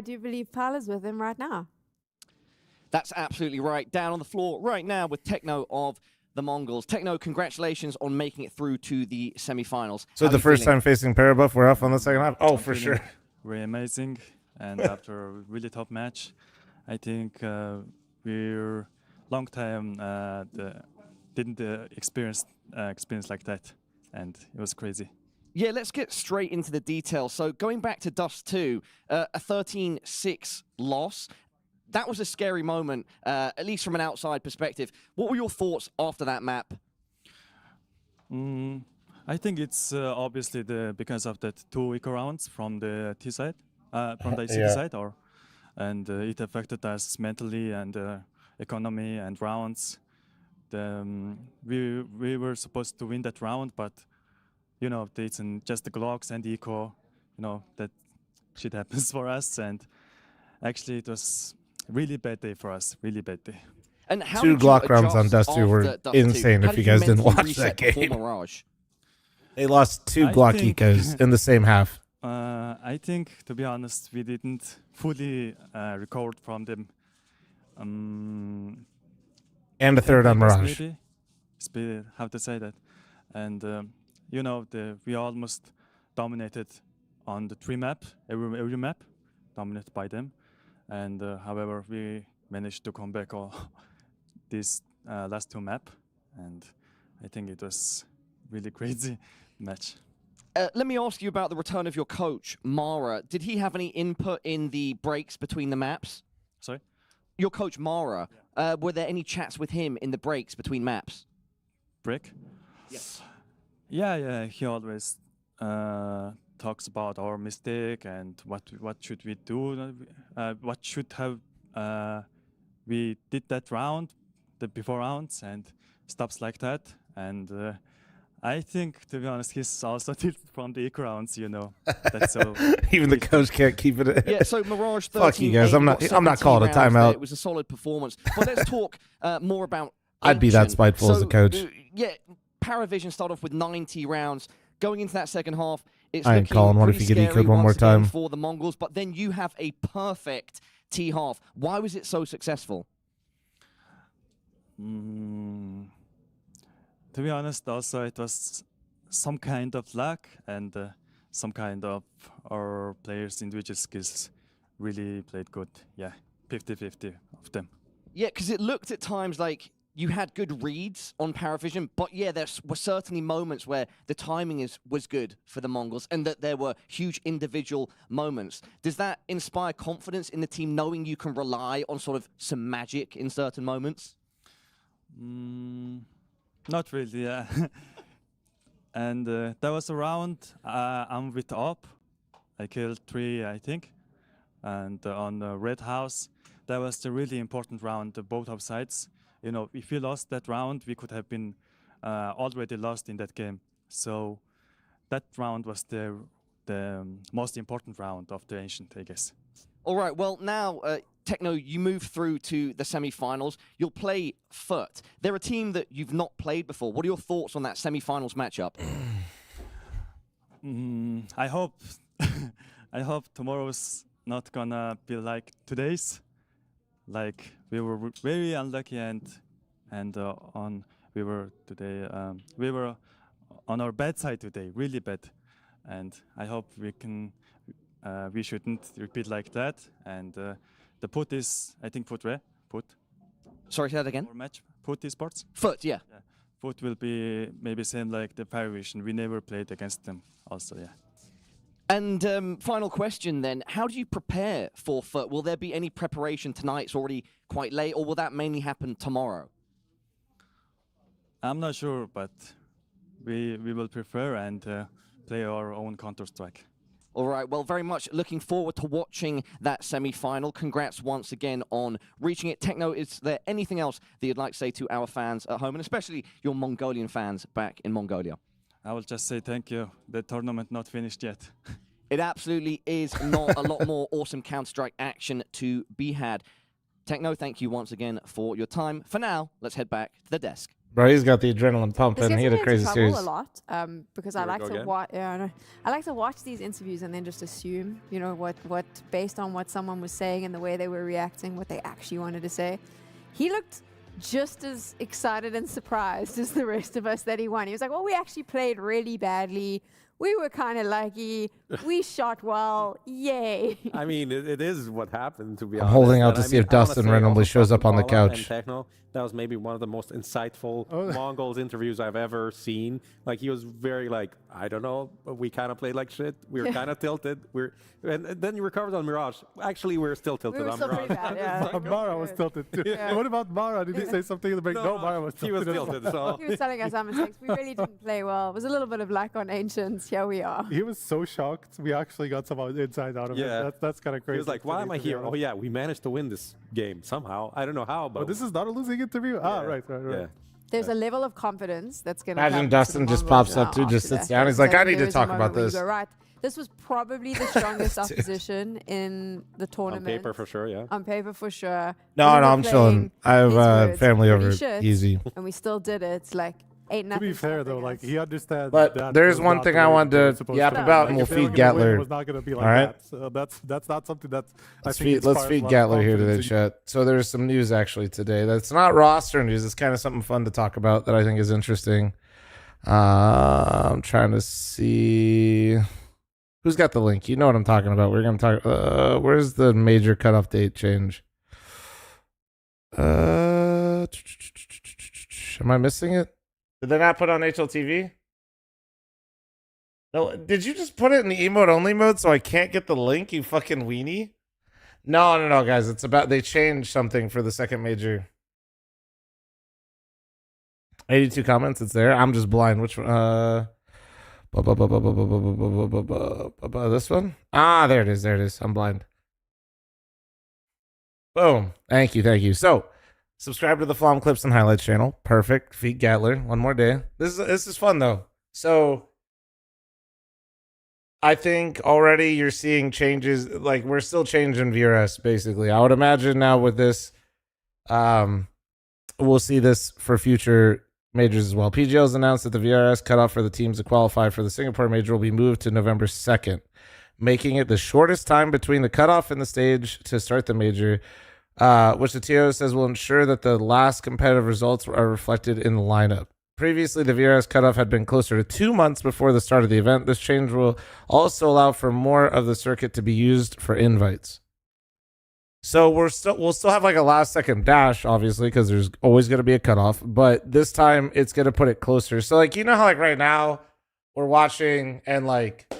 I do believe Pal is with him right now. That's absolutely right. Down on the floor right now with Techno of the Mongols. Techno, congratulations on making it through to the semifinals. So the first time facing Parabuff, we're off on the second half? Oh, for sure. Really amazing. And after a really tough match, I think we're long time didn't experience like that, and it was crazy. Yeah, let's get straight into the details. So going back to Dust 2, a 13-6 loss. That was a scary moment, at least from an outside perspective. What were your thoughts after that map? I think it's obviously because of that 2 eco rounds from the T side, from the CT side, and it affected us mentally and economy and rounds. We were supposed to win that round, but you know, it's just the Glocks and the eco, you know, that shit happens for us, and actually it was really bad day for us, really bad day. And how 2 Glock rounds on Dust 2 were insane if you guys didn't watch that game. They lost 2 Glock ecos in the same half. I think, to be honest, we didn't fully recover from them. And a third on Mirage. How to say that. And, you know, we almost dominated on the 3 map, every map, dominated by them. And, however, we managed to come back these last 2 map. And I think it was really crazy match. Let me ask you about the return of your coach, Mara. Did he have any input in the breaks between the maps? Sorry? Your coach, Mara. Were there any chats with him in the breaks between maps? Break? Yes. Yeah. He always talks about our mistake and what should we do, what should have we did that round, the before rounds, and stuffs like that. And I think, to be honest, he's also tilted from the eco rounds, you know. That's so even the coach can't keep it. Yeah, so Mirage 13. Fuck you guys. I'm not calling a timeout. It was a solid performance. But let's talk more about I'd be that spiteful as a coach. Yeah, Paravision started off with 90 rounds. Going into that second half, it's I ain't looking calling one if pretty you get scary ecoed one more once again time. for the Mongols. But then you have a perfect T-half. Why was it so successful? To be honest, also it was some kind of luck and some kind of our players' individual skills really played good. Yeah, 50-50 of them. Yeah, because it looked at times like you had good reads on Paravision, but yeah, there were certainly moments where the timing was good for the Mongols and that there were huge individual moments. Does that inspire confidence in the team, knowing you can rely on sort of some magic in certain moments? Not really, yeah. And there was a round, I'm with Op. I killed 3, I think. And on the Red House, that was the really important round, both of sides. You know, if we lost that round, we could have been already lost in that game. So that round was the most important round of the Ancient, I guess. All right, well, now, Techno, you move through to the semi-finals. You'll play fl0m. They're a team that you've not played before. What are your thoughts on that semi-finals matchup? I hope I hope tomorrow's not gonna be like today's. Like, we were very unlucky and we were on our bad side today, really bad. And I hope we shouldn't repeat like that. And the put is, I think, fl0m. Put. Sorry, say that again? Or match. Put esports. fl0m, yeah. Put will be maybe same like the Paravision. We never played against them also, yeah. And final question then, how do you prepare for fl0m? Will there be any preparation tonight? It's already quite late, or will that mainly happen tomorrow? I'm not sure, but we will prefer and play our own Counter-Strike. All right, well, very much looking forward to watching that semi-final. Congrats once again on reaching it. Techno, is there anything else that you'd like to say to our fans at home, and especially your Mongolian fans back in Mongolia? I will just say thank you. The tournament not finished yet. It absolutely is not. A lot more awesome Counter-Strike action to be had. Techno, thank you once again for your time. For now, let's head back to the desk. Bro, he's got the adrenaline pumping. He had a crazy series. A lot because I like to watch. I like to watch these interviews and then just assume, you know, what based on what someone was saying and the way they were reacting, what they actually wanted to say. He looked just as excited and surprised as the rest of us that he won. He was like, "Well, we actually played really badly. We were kind of lucky. We shot well. Yay. I mean, it is what happened, to be I'm honest. holding out And to I see mean, if I wanna Dustin say randomly also shows up on the Bala and couch. Techno, that was maybe one of the most insightful Mongols interviews I've ever seen. Like, he was very like, I don't know, but we kind of played like shit. We were kind of tilted. And then you recovered on Mirage. Actually, we're still tilted on Mirage. Mara was tilted too. Yeah. What about Mara? Did he say something in the break? No, Mara was tilted. He was tilted, so. He was telling us our mistakes. We really didn't play well. It was a little bit of lack on Ancients. Here we are. He was so shocked. We actually got some insight out of it. That's kind of crazy. He was like, why am I here? Oh, yeah, we managed to win this game somehow. I don't know how, but. Oh, this is not a losing interview? Ah, right. Yeah. There's a level of confidence that's going to Imagine Dustin just pops up too, just sits down. He's like, I need to talk about this. Right. This was probably the strongest opposition in the tournament. On paper, for sure, yeah. On paper, for sure. No, I'm chilling. I have family over. Easy. And we still did it. Like, ain't nothing. To be fair, though, like, he understands But that there's was one not thing the I way wanted to they're yap supposed about, Like, and we'll if they were feed gonna win, Gatler. It was not going to be like All right? that. So that's not something that Let's I think feed Gatler here today, chat. So there's some news actually today. That's not roster news. It's kind of something fun to talk about that I think is interesting. I'm trying to see who's got the link. You know what I'm talking about. We're gonna talk. Where's the major cutoff date change? Am I missing it? Did they not put on HLTV? No. Did you just put it in the emote only mode so I can't get the link? You fucking weenie. No, guys. It's about they changed something for the second major. 82 comments. It's there. I'm just blind. Which one? This one? Ah, there it is. There it is. I'm blind. Boom. Thank you. So, subscribe to the fl0m Clips and Highlights channel. Perfect. Feed Gatler. One more day. This is fun though. So, I think already you're seeing changes. Like, we're still changing VRS basically. I would imagine now with this, we'll see this for future majors as well. PGL has announced that the VRS cutoff for the teams to qualify for the Singapore major will be moved to November 2nd, making it the shortest time between the cutoff and the stage to start the major, which the TO says will ensure that the last competitive results are reflected in the lineup. Previously, the VRS cutoff had been closer to 2 months before the start of the event. This change will also allow for more of the circuit to be used for invites. So we'll still have like a last second dash, obviously, because there's always going to be a cutoff. But this time it's going to put it closer. So like, you know how like right now we're watching and like,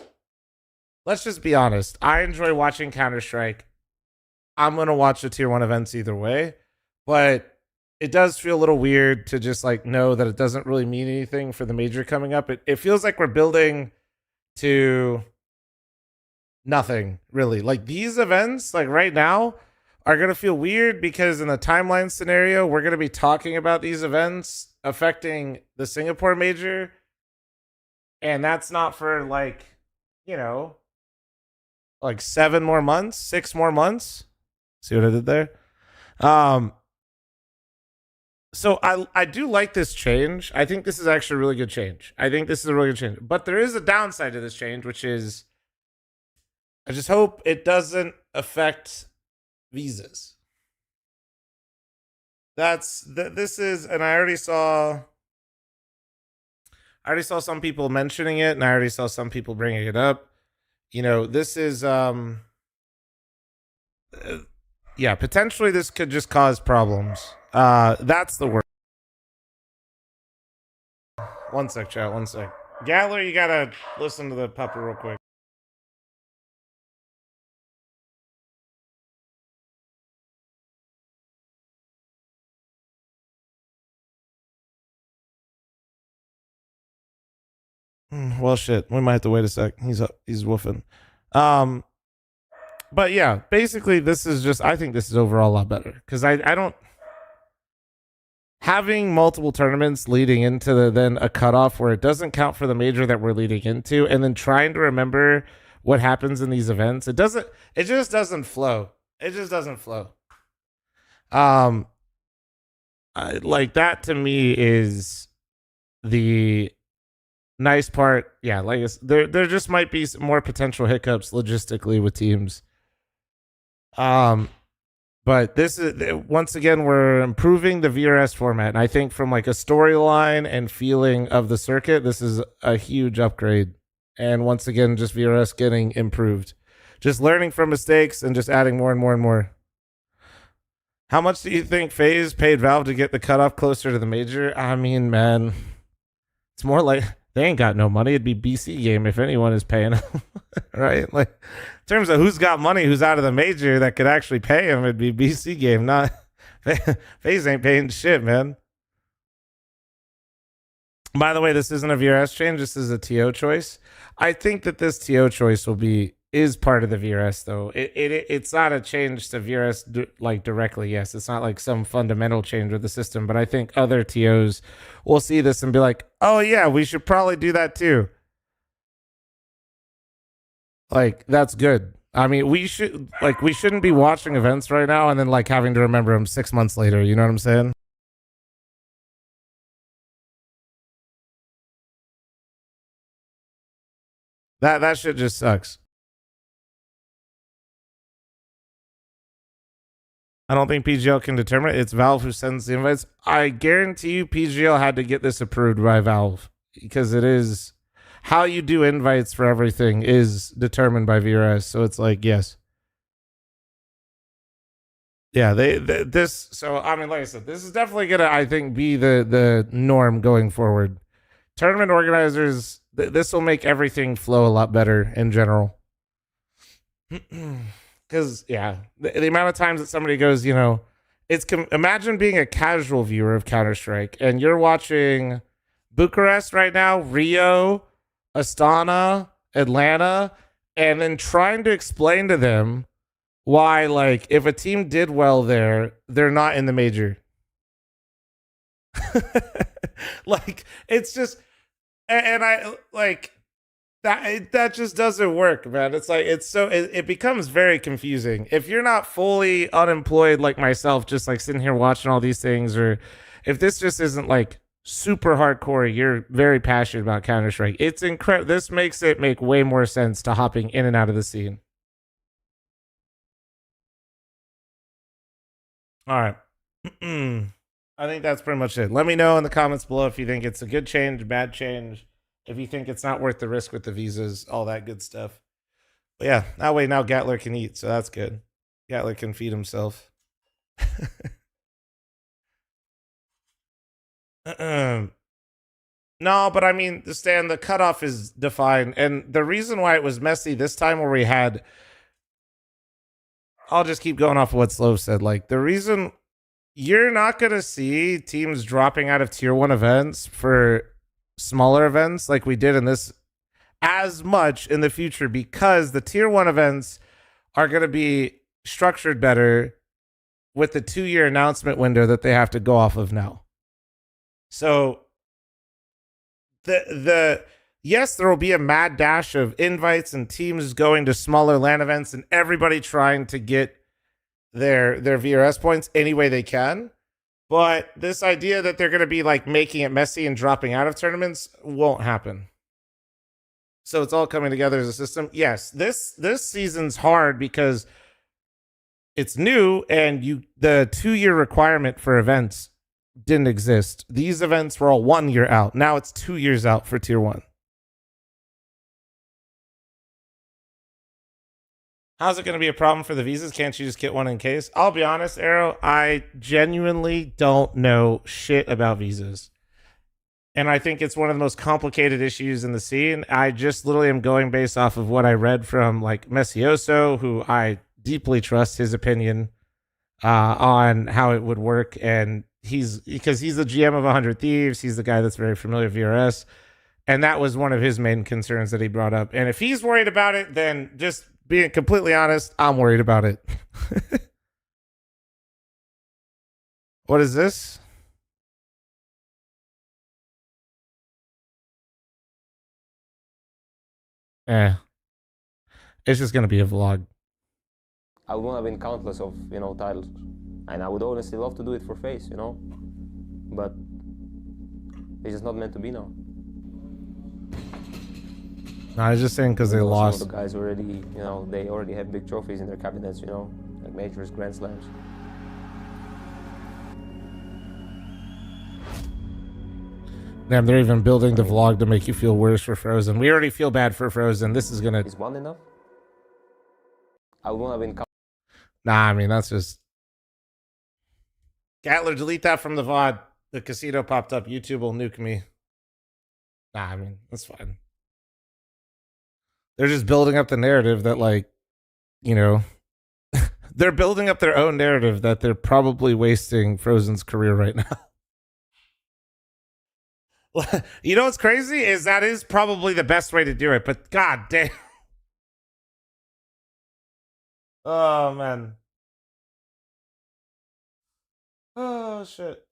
let's just be honest. I enjoy watching Counter-Strike. I'm going to watch the tier 1 events either way. But it does feel a little weird to just like know that it doesn't really mean anything for the major coming up. It feels like we're building to nothing really. Like these events, like right now, are going to feel weird because in the timeline scenario, we're going to be talking about these events affecting the Singapore major. And that's not for like, you know, like 7 more months, 6 more months. See what I did there? So I do like this change. I think this is actually a really good change. But there is a downside to this change, which is I just hope it doesn't affect visas. This is, and I already saw some people mentioning it, and I already saw some people bringing it up. You know, this is yeah, potentially this could just cause problems. That's the word. One sec, chat. One sec. Gatler, you gotta listen to the pupper real quick. Well, shit. We might have to wait a sec. He's woofing. But yeah, basically, this is just. I think this is overall a lot better because I don't. Having multiple tournaments leading into then a cutoff where it doesn't count for the major that we're leading into, and then trying to remember what happens in these events, it just doesn't flow. It just doesn't flow. Like that to me is the nice part. Yeah, like there just might be some more potential hiccups logistically with teams. But this is, once again, we're improving the VRS format. And I think from like a storyline and feeling of the circuit, this is a huge upgrade. And once again, just VRS getting improved. Just learning from mistakes and just adding more and more and more. How much do you think FaZe paid Valve to get the cutoff closer to the major? I mean, man, it's more like they ain't got no money. It'd be BC Game if anyone is paying them, right? Like, in terms of who's got money, who's out of the major that could actually pay him, it'd be BC Game, not FaZe ain't paying shit, man. By the way, this isn't a VRS change. This is a TO choice. I think that this TO choice is part of the VRS, though. It's not a change to VRS like directly. Yes, it's not like some fundamental change with the system, but I think other TOs will see this and be like, "Oh yeah, we should probably do that too." Like, that's good. I mean, we shouldn't be watching events right now and then like having to remember them 6 months later. You know what I'm saying? That shit just sucks. I don't think PGL can determine it. It's Valve who sends the invites. I guarantee you PGL had to get this approved by Valve because it is how you do invites for everything is determined by VRS. So it's like, yes. Yeah, so I mean, like I said, this is definitely gonna, I think, be the norm going forward. Tournament organizers, this will make everything flow a lot better in general. Because, yeah, the amount of times that somebody goes, you know, imagine being a casual viewer of Counter-Strike and you're watching Bucharest right now, Rio, Astana, Atlanta, and then trying to explain to them why, like, if a team did well there, they're not in the major. Like, it's just, and I, like, that just doesn't work, man. It's like, it becomes very confusing. If you're not fully unemployed like myself, just like sitting here watching all these things, or if this just isn't like super hardcore, you're very passionate about Counter-Strike. It's incredible. This makes it make way more sense to hopping in and out of the scene. All right. I think that's pretty much it. Let me know in the comments below if you think it's a good change, bad change, if you think it's not worth the risk with the visas, all that good stuff. But yeah, that way now Gatler can eat, so that's good. Gatler can feed himself. No, but I mean, Stan, the cutoff is defined, and the reason why it was messy this time where we had, I'll just keep going off of what Slove said, like, the reason you're not going to see teams dropping out of tier 1 events for smaller events like we did in this as much in the future, because the tier 1 events are going to be structured better with the 2-year announcement window that they have to go off of now. So yes, there will be a mad dash of invites and teams going to smaller LAN events and everybody trying to get their VRS points any way they can. But this idea that they're going to be like making it messy and dropping out of tournaments won't happen. So it's all coming together as a system. Yes, this season's hard because it's new and the 2-year requirement for events didn't exist. These events were all 1 year out. Now it's 2 years out for tier 1. How's it going to be a problem for the visas? Can't you just get one in case? I'll be honest, Arrow, I genuinely don't know shit about visas. And I think it's one of the most complicated issues in the scene. I just literally am going based off of what I read from like Messioso, who I deeply trust his opinion on how it would work. And because he's the GM of 100 Thieves. He's the guy that's very familiar with VRS. And that was one of his main concerns that he brought up. And if he's worried about it, then just being completely honest, I'm worried about it. What is this? It's just going to be a vlog. I would want to win countless of, titles. And I would honestly love to do it for FaZe, But it's just not meant to be now. No, I was just saying because they lost. Some of the guys already, they already have big trophies in their cabinets, like majors, Grand Slams. Damn, they're even building the vlog to make you feel worse for Frozen. We already feel bad for Frozen. This is gonna... Is one enough? I would have been... Nah, I mean, that's just... Gatler, delete that from the VOD. The casino popped up. YouTube will nuke me. Nah, I mean, that's fine. They're just building up the narrative that, like, you know... they're building up their own narrative that they're probably wasting Frozen's career right now. You know what's crazy is that is probably the best way to do it, but god damn. Oh man. Oh shit.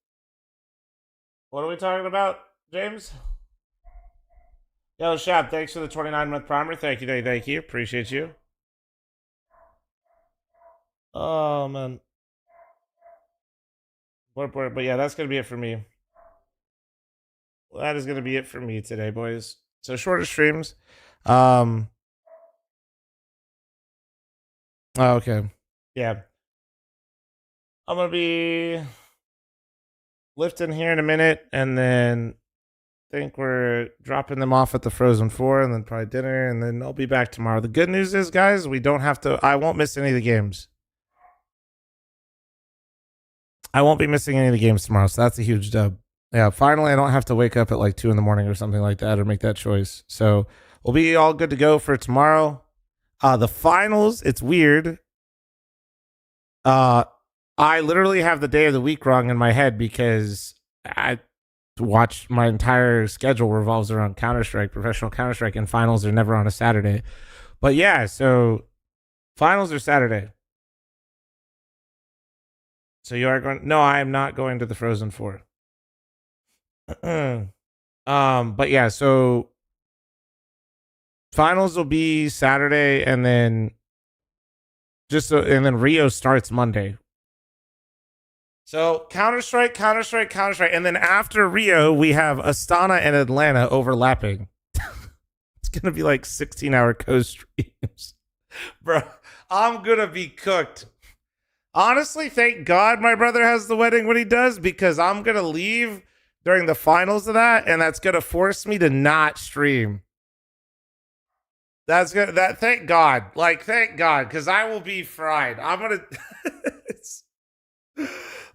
What are we talking about, James? Yo, Shab, thanks for the 29-month primer. Thank you. Appreciate you. Oh man. But yeah, that's gonna be it for me. Well, that is going to be it for me today, boys. So shorter streams. Oh, okay. Yeah. I'm going to be lifting here in a minute, and then I think we're dropping them off at the Frozen 4, and then probably dinner, and then I'll be back tomorrow. The good news is, guys, we don't have to... I won't miss any of the games. I won't be missing any of the games tomorrow, so that's a huge dub. Yeah, finally I don't have to wake up at like 2 in the morning or something like that or make that choice. So we'll be all good to go for tomorrow. The finals, it's weird. I literally have the day of the week wrong in my head because I watch my entire schedule revolves around Counter-Strike, professional Counter-Strike, and finals are never on a Saturday. But yeah, so finals are Saturday. So you are going... No, I am not going to the Frozen 4. But yeah, so finals will be Saturday, and then and then Rio starts Monday. So Counter-Strike, and then after Rio we have Astana and Atlanta overlapping. It's gonna be like 16-hour co-streams. Bro, I'm gonna be cooked. Honestly, thank God my brother has the wedding when he does, because I'm gonna leave during the finals of that, and that's gonna force me to not stream. Thank God, because I will be fried. I'm gonna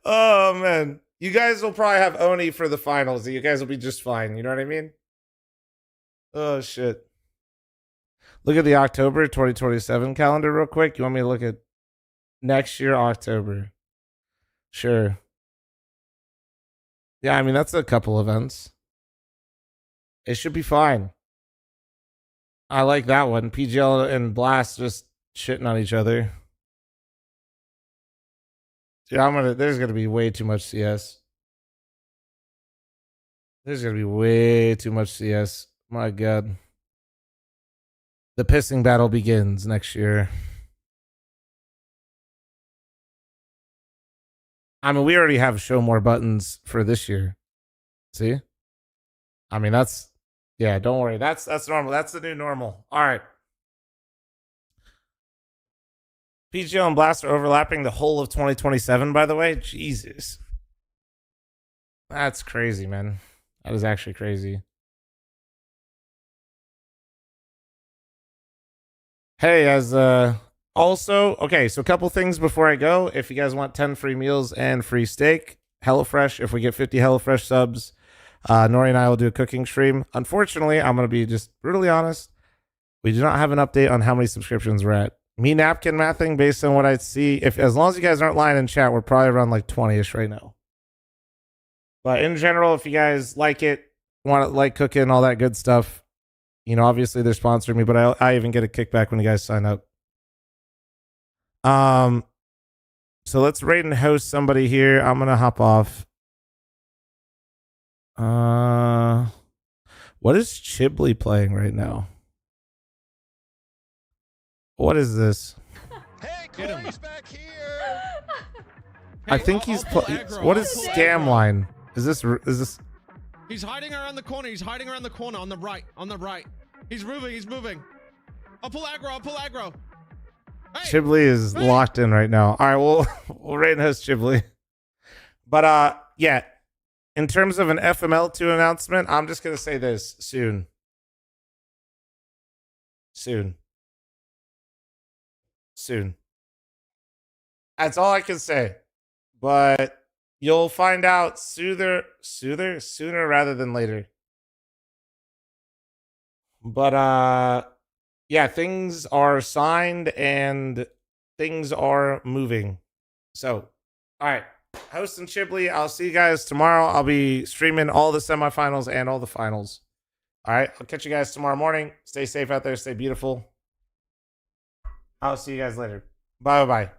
oh man, you guys will probably have Oni for the finals. You guys will be just fine, you know what I mean? Oh shit. Look at the October 2027 calendar real quick. You want me to look at next year October? Sure. Yeah, I mean, that's a couple events. It should be fine. I like that one. PGL and Blast just shitting on each other. Yeah, there's gonna be way too much CS. There's gonna be way too much CS. My God. The pissing battle begins next year. I mean, we already have show more buttons for this year. See? I mean, yeah, don't worry. That's normal. That's the new normal. All right. PGL and Blast are overlapping the whole of 2027, by the way. Jesus. That's crazy, man. That is actually crazy. Hey, also, okay, so a couple things before I go. If you guys want 10 free meals and free steak, HelloFresh, if we get 50 HelloFresh subs, Nori and I will do a cooking stream. Unfortunately, I'm going to be just brutally honest. We do not have an update on how many subscriptions we're at. Me napkin mathing based on what I see. As long as you guys aren't lying in chat, we're probably around like 20-ish right now. But in general, if you guys like it, want to like cooking, all that good stuff, you know, obviously they're sponsoring me, but I even get a kickback when you guys sign up. So let's rate and host somebody here. I'm gonna hop off. What is Chibley playing right now? What is this? Get him. I think he's what is scam line? Is this He's hiding around the corner. He's hiding around the corner on the right. On the right. He's moving. I'll pull aggro. Hey, Chibley is locked in right now. All right, we'll rate and host Chibley. But yeah, in terms of an FML2 announcement, I'm just going to say this soon. Soon. That's all I can say. But you'll find out sooner rather than later. But yeah, things are signed and things are moving. So, all right. Host and Chibley, I'll see you guys tomorrow. I'll be streaming all the semifinals and all the finals. All right. I'll catch you guys tomorrow morning. Stay safe out there. Stay beautiful. I'll see you guys later. Bye-bye.